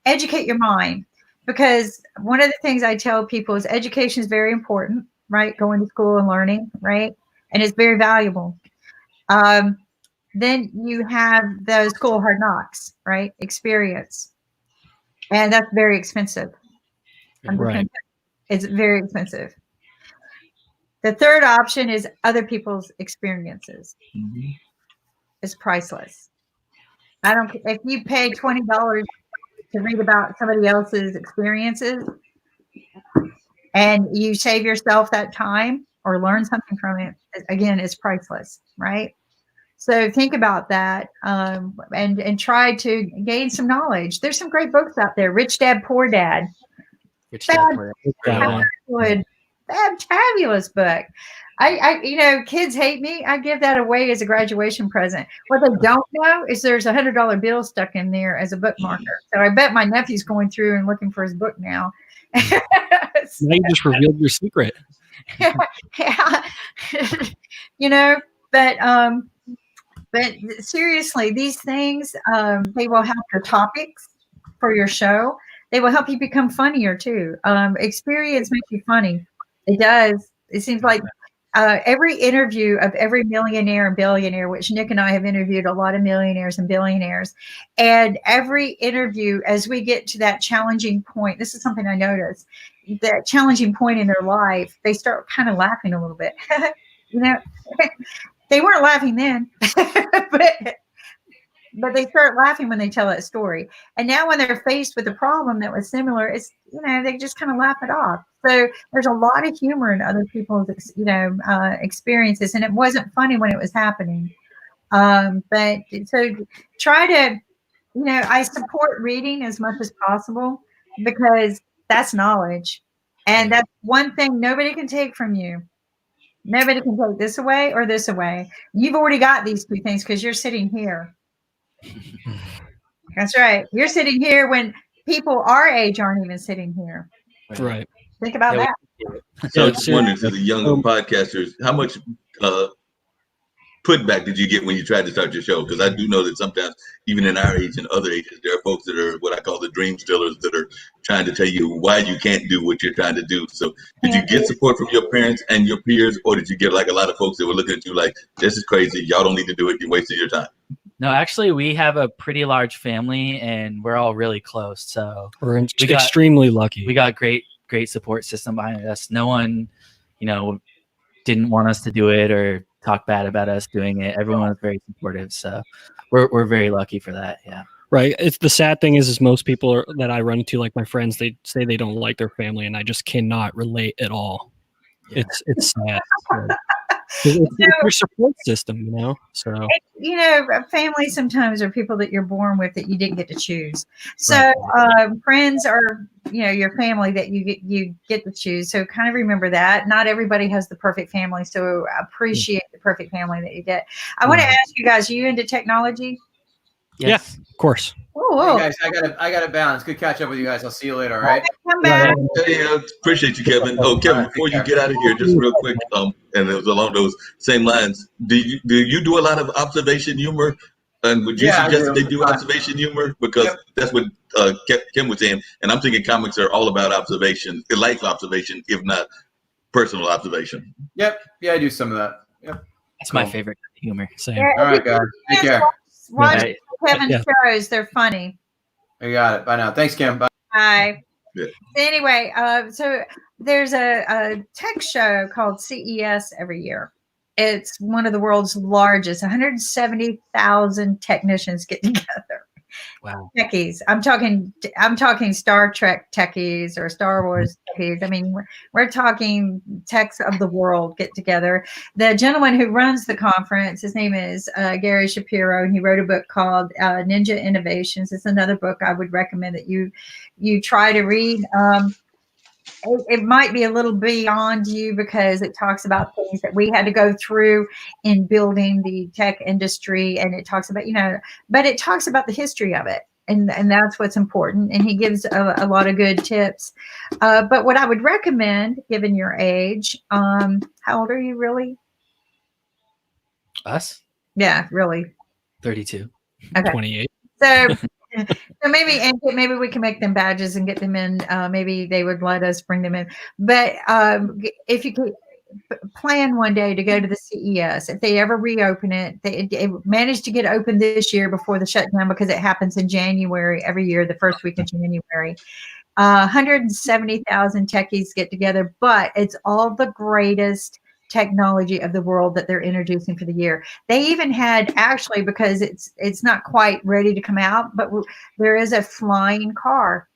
Speaker 2: educate your mind, because one of the things I tell people is education is very important, right? Going to school and learning, right? And it's very valuable. Then you have the school of hard knocks, right? Experience. And that's very expensive.
Speaker 13: Right.
Speaker 2: It's very expensive. The third option is other people's experiences.
Speaker 11: Mm-hmm.
Speaker 2: It's priceless. If you pay $20 to read about somebody else's experiences and you save yourself that time or learn something from it, again, it's priceless, right? So think about that, and try to gain some knowledge. There's some great books out there. Rich Dad, Poor Dad. Fabulous book. I kids hate me. I give that away as a graduation present. What they don't know is there's a $100 bill stuck in there as a bookmarker. So I bet my nephew's going through and looking for his book now.
Speaker 13: Now you just revealed your secret.
Speaker 2: But seriously, these things, they will help your topics for your show. They will help you become funnier too. Experience makes you funny. It does. It seems like every interview of every millionaire and billionaire, which Nick and I have interviewed a lot of millionaires and billionaires, and every interview, as we get to that challenging point, this is something I noticed, that challenging point in their life, they start kind of laughing a little bit. They weren't laughing then, but they start laughing when they tell that story. And now when they're faced with a problem that was similar, it's, they just kind of laugh it off. So there's a lot of humor in other people's, experiences. And it wasn't funny when it was happening. But so try to, I support reading as much as possible, because that's knowledge. And that's one thing nobody can take from you. Nobody can take this away or this away. You've already got these two things because you're sitting here. That's right. You're sitting here when people our age aren't even sitting here.
Speaker 13: Right.
Speaker 2: Think about that.
Speaker 11: So I was just wondering, to the younger podcasters, how much putback did you get when you tried to start your show? Because I do know that sometimes, even in our age and other ages, there are folks that are what I call the dream stealers that are trying to tell you why you can't do what you're trying to do. So did you get support from your parents and your peers, or did you get like a lot of folks that were looking at you like, this is crazy, y'all don't need to do it, you're wasting your time?
Speaker 12: No, actually, we have a pretty large family, and we're all really close. So
Speaker 13: we're extremely lucky.
Speaker 12: We got great support system behind us. No one, didn't want us to do it or talk bad about us doing it. Everyone was very supportive. So we're very lucky for that. Yeah.
Speaker 13: Right. It's the sad thing is most people that I run into, like my friends, they say they don't like their family, and I just cannot relate at all. Yeah. It's sad. It's your support system, So
Speaker 2: family sometimes are people that you're born with that you didn't get to choose. So friends are your family that you get to choose. So kind of remember that not everybody has the perfect family. So appreciate the perfect family that you get. I want to ask you guys: are you into technology?
Speaker 13: Yes. Yeah, of course.
Speaker 2: Oh,
Speaker 15: hey guys, I got to bounce. Good catch up with you guys. I'll see you later. All right.
Speaker 2: Come back.
Speaker 11: Hey, appreciate you, Kevin. Oh, Kevin, before you get out of here, just real quick, and it was along those same lines. Do you do a lot of observation humor? And would you suggest that they do observation humor? Because that's what Kim was saying. And I'm thinking comics are all about observation, life observation, if not personal observation.
Speaker 15: Yep. Yeah, I do some of that. Yep.
Speaker 12: That's my favorite humor.
Speaker 13: Same.
Speaker 15: All right, guys. Take care.
Speaker 2: Watch Kevin shows. They're funny.
Speaker 15: I got it. Bye now. Thanks, Kim. Bye.
Speaker 2: Bye.
Speaker 11: Yeah.
Speaker 2: Anyway, so there's a tech show called CES every year. It's one of the world's largest. 170,000 technicians get together.
Speaker 12: Wow.
Speaker 2: Techies. I'm talking Star Trek techies or Star Wars techies. I mean, we're talking techs of the world get together. The gentleman who runs the conference, his name is Gary Shapiro, and he wrote a book called Ninja Innovations. It's another book I would recommend that you try to read. It might be a little beyond you because it talks about things that we had to go through in building the tech industry, and it talks about, but it talks about the history of it, and that's what's important. And he gives a lot of good tips. But what I would recommend, given your age, how old are you really?
Speaker 12: Us?
Speaker 2: Yeah, really.
Speaker 12: 32.
Speaker 2: Okay.
Speaker 13: 28.
Speaker 2: So maybe we can make them badges and get them in. Maybe they would let us bring them in. But if you could plan one day to go to the CES, if they ever reopen it, it managed to get open this year before the shutdown because it happens in January every year, the first week of January. 170,000 techies get together, but it's all the greatest technology of the world that they're introducing for the year. They even had, actually, because it's not quite ready to come out, but there is a flying car.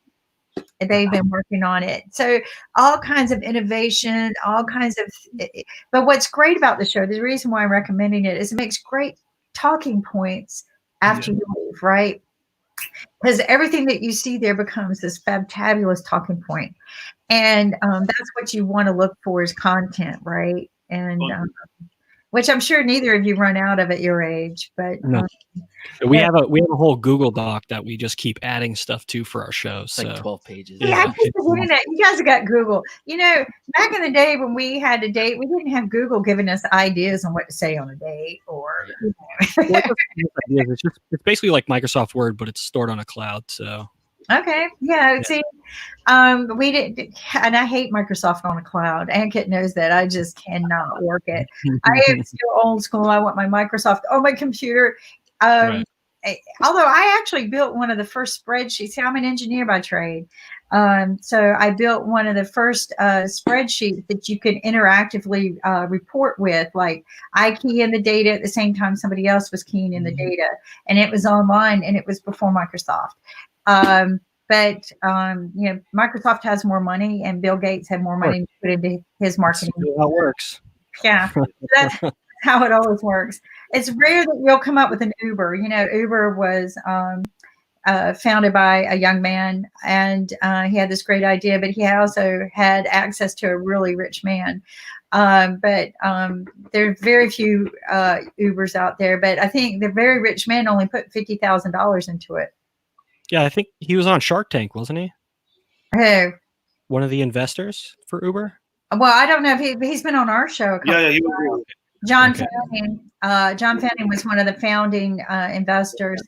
Speaker 2: They've been working on it. So all kinds of innovation, all kinds of, but what's great about the show, the reason why I'm recommending it is it makes great talking points after you leave, right? Because everything that you see there becomes this fabulous talking point. And that's what you want to look for is content, right? And which I'm sure neither of you run out of at your age, but
Speaker 13: no. We have a whole Google Doc that we just keep adding stuff to for our show.
Speaker 12: It's
Speaker 13: so
Speaker 12: like 12 pages.
Speaker 2: Yeah, I keep forgetting that. You guys have got Google. Back in the day when we had a date, we didn't have Google giving us ideas on what to say on a date or.
Speaker 13: It's basically like Microsoft Word, but it's stored on a cloud. So.
Speaker 2: Okay. Yeah. See, we didn't, and I hate Microsoft on a cloud. Ankit knows that. I just cannot work it. I am still old school. I want my Microsoft on my computer. Right. Although I actually built one of the first spreadsheets. See, I'm an engineer by trade. So I built one of the first spreadsheets that you can interactively report with. Like I key in the data at the same time somebody else was keying in the data, and it was online, and it was before Microsoft. But Microsoft has more money, and Bill Gates had more money to put into his marketing.
Speaker 13: That's how it works.
Speaker 2: Yeah, that's how it always works. It's rare that you'll come up with an Uber. Uber was founded by a young man, and he had this great idea, but he also had access to a really rich man. But there are very few Ubers out there. But I think the very rich man only put $50,000 into it.
Speaker 13: Yeah, I think he was on Shark Tank, wasn't he?
Speaker 2: Who?
Speaker 13: One of the investors for Uber?
Speaker 2: Well, I don't know if he's been on our show.
Speaker 1: Yeah, he was.
Speaker 2: John Fanning. John Fanning was one of the founding investors.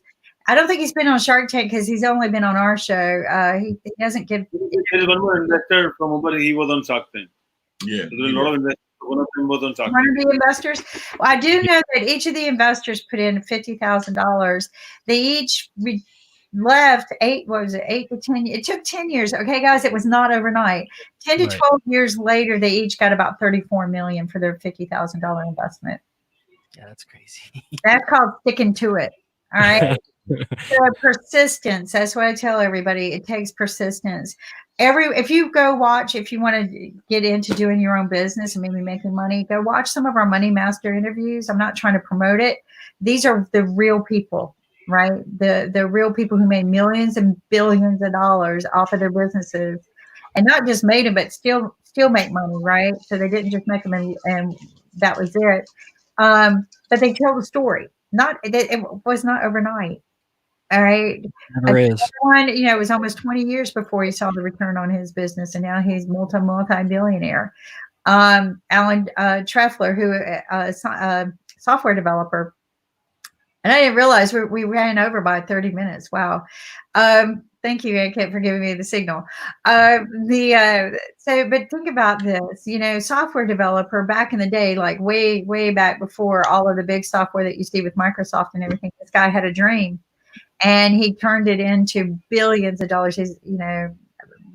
Speaker 2: I don't think he's been on Shark Tank because he's only been on our show. He doesn't give.
Speaker 1: There is one more investor from Uber. He was on Shark Tank.
Speaker 11: Yeah.
Speaker 1: There are a lot of investors. One of them was on Shark Tank.
Speaker 2: One of the investors. Well, I do know that each of the investors put in $50,000. They each left 8 to 10 years. It took 10 years. Okay, guys, it was not overnight. 10 to 12 years later, they each got about $34 million for their $50,000 investment.
Speaker 12: Yeah, that's crazy.
Speaker 2: That's called sticking to it. All right. So persistence. That's what I tell everybody. It takes persistence. If you want to get into doing your own business and maybe making money, go watch some of our Money Master interviews. I'm not trying to promote it. These are the real people. Right, the real people who made millions and billions of dollars off of their businesses, and not just made them, but still make money. Right, so they didn't just make them and that was it. But they tell the story. It was not overnight. All right,
Speaker 13: never is.
Speaker 2: One, it was almost 20 years before he saw the return on his business, and now he's multi-billionaire. Alan Trefler, who is a software developer. And I didn't realize we ran over by 30 minutes. Wow. Thank you, Ankit, for giving me the signal. But think about this, software developer back in the day, like way, way back before all of the big software that you see with Microsoft and everything, this guy had a dream and he turned it into billions of dollars.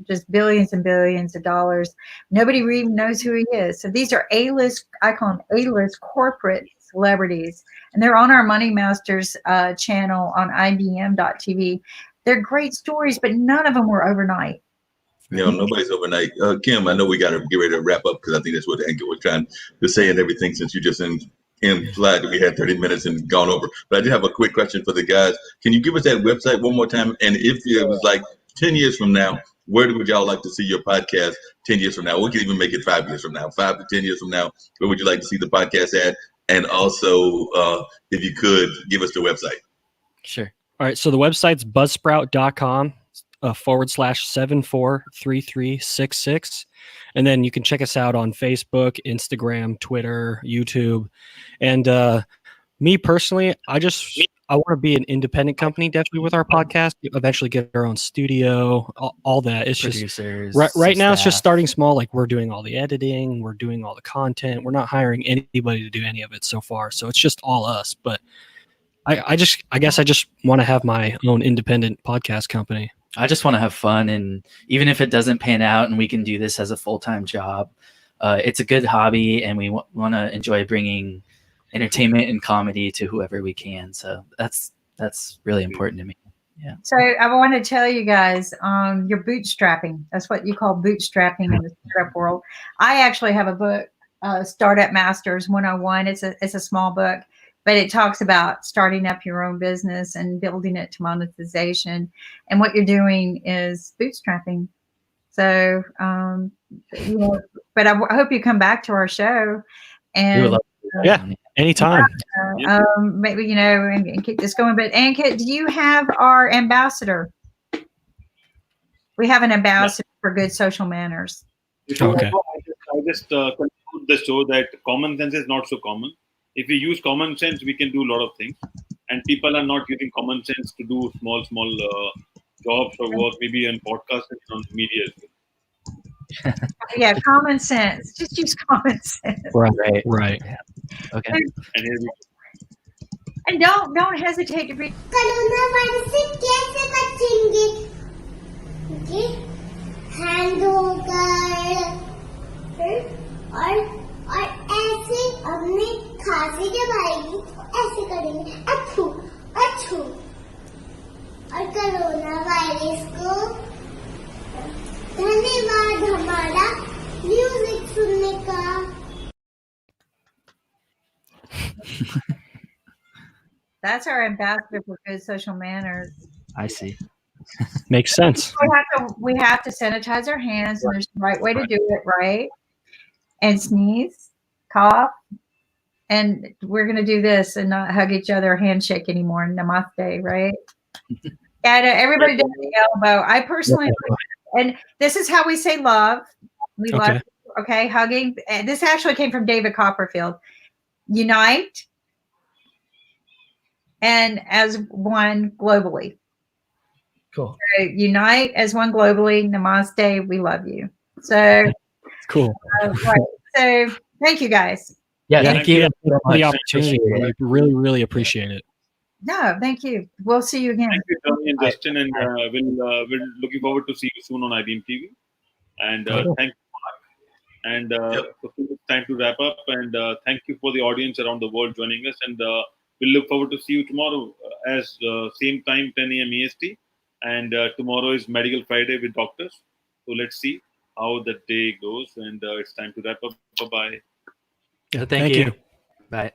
Speaker 2: Just billions and billions of dollars. Nobody even knows who he is. So these are A-list, I call them A-list corporate celebrities, and they're on our Money Masters channel on IBM.tv. They're great stories, but none of them were overnight.
Speaker 11: Nobody's overnight. Kim, I know we got to get ready to wrap up because I think that's what Anka was trying to say and everything, since you just implied that we had 30 minutes and gone over. But I did have a quick question for the guys. Can you give us that website one more time? And if it was like 10 years from now, where would y'all like to see your podcast 10 years from now? We can even make it 5 years from now, 5 to 10 years from now. Where would you like to see the podcast at? And also, if you could, give us the website.
Speaker 13: Sure. All right. So the website's buzzsprout.com /743366. And then you can check us out on Facebook, Instagram, Twitter, YouTube. And me personally, I want to be an independent company, definitely, with our podcast. Eventually get our own studio, all that. It's
Speaker 12: Producers,
Speaker 13: just right now. It's just
Speaker 12: staff.
Speaker 13: starting small. Like, we're doing all the editing, we're doing all the content. We're not hiring anybody to do any of it so far. So it's just all us. But I guess I just want to have my own independent podcast company.
Speaker 12: I just want to have fun, and even if it doesn't pan out and we can do this as a full-time job, it's a good hobby, and we want to enjoy bringing entertainment and comedy to whoever we can. So that's really important to me. Yeah.
Speaker 2: So I want to tell you guys, you're bootstrapping. That's what you call bootstrapping in the startup world. I actually have a book, Startup Masters 101. It's a small book, but it talks about starting up your own business and building it to monetization. And what you're doing is bootstrapping. So, but I hope you come back to our show. And
Speaker 13: yeah, anytime.
Speaker 2: Maybe, and keep this going. But Anka, do you have our ambassador? We have an ambassador for good social manners.
Speaker 1: Okay. I just conclude the show that common sense is not so common. If we use common sense, we can do a lot of things. And people are not using common sense to do small jobs or work, maybe on podcasts and on media as well.
Speaker 2: Yeah, common sense. Just use common sense.
Speaker 13: Right.
Speaker 12: Okay.
Speaker 2: And don't hesitate to read.
Speaker 16: coronavirus से कैसे बचेंगे? Hand होकर और ऐसे अपने खांसी जब आएगी तो ऐसे करेंगे अच्छू अच्छू और कोरोना वायरस को धन्यवाद हमारा म्यूजिक सुनने का.
Speaker 2: That's our ambassador for good social manners.
Speaker 12: I see.
Speaker 13: Makes sense.
Speaker 2: We have to sanitize our hands, and there's the right way to do it, right? And sneeze, cough, and we're going to do this and not hug each other, handshake anymore. Namaste, right? Yeah, everybody does the elbow. I personally, and this is how we say love. We love, okay, hugging. And this actually came from David Copperfield. Unite and as one globally.
Speaker 12: Cool.
Speaker 2: So unite as one globally. Namaste. We love you. So
Speaker 13: cool.
Speaker 2: Right. So thank you guys.
Speaker 12: Yeah, thank you
Speaker 13: for the opportunity. We really, really appreciate it.
Speaker 2: No, thank you. We'll see you again.
Speaker 1: Thank you, Tony and Justin, and we're looking forward to see you soon on IBM TV. And thank you, Mark. And so it's time to wrap up. And thank you for the audience around the world joining us. And we'll look forward to see you tomorrow as same time, 10 a.m. EST. And tomorrow is Medical Friday with doctors. So let's see how the day goes. And it's time to wrap up. Bye-bye.
Speaker 12: Thank you. Bye.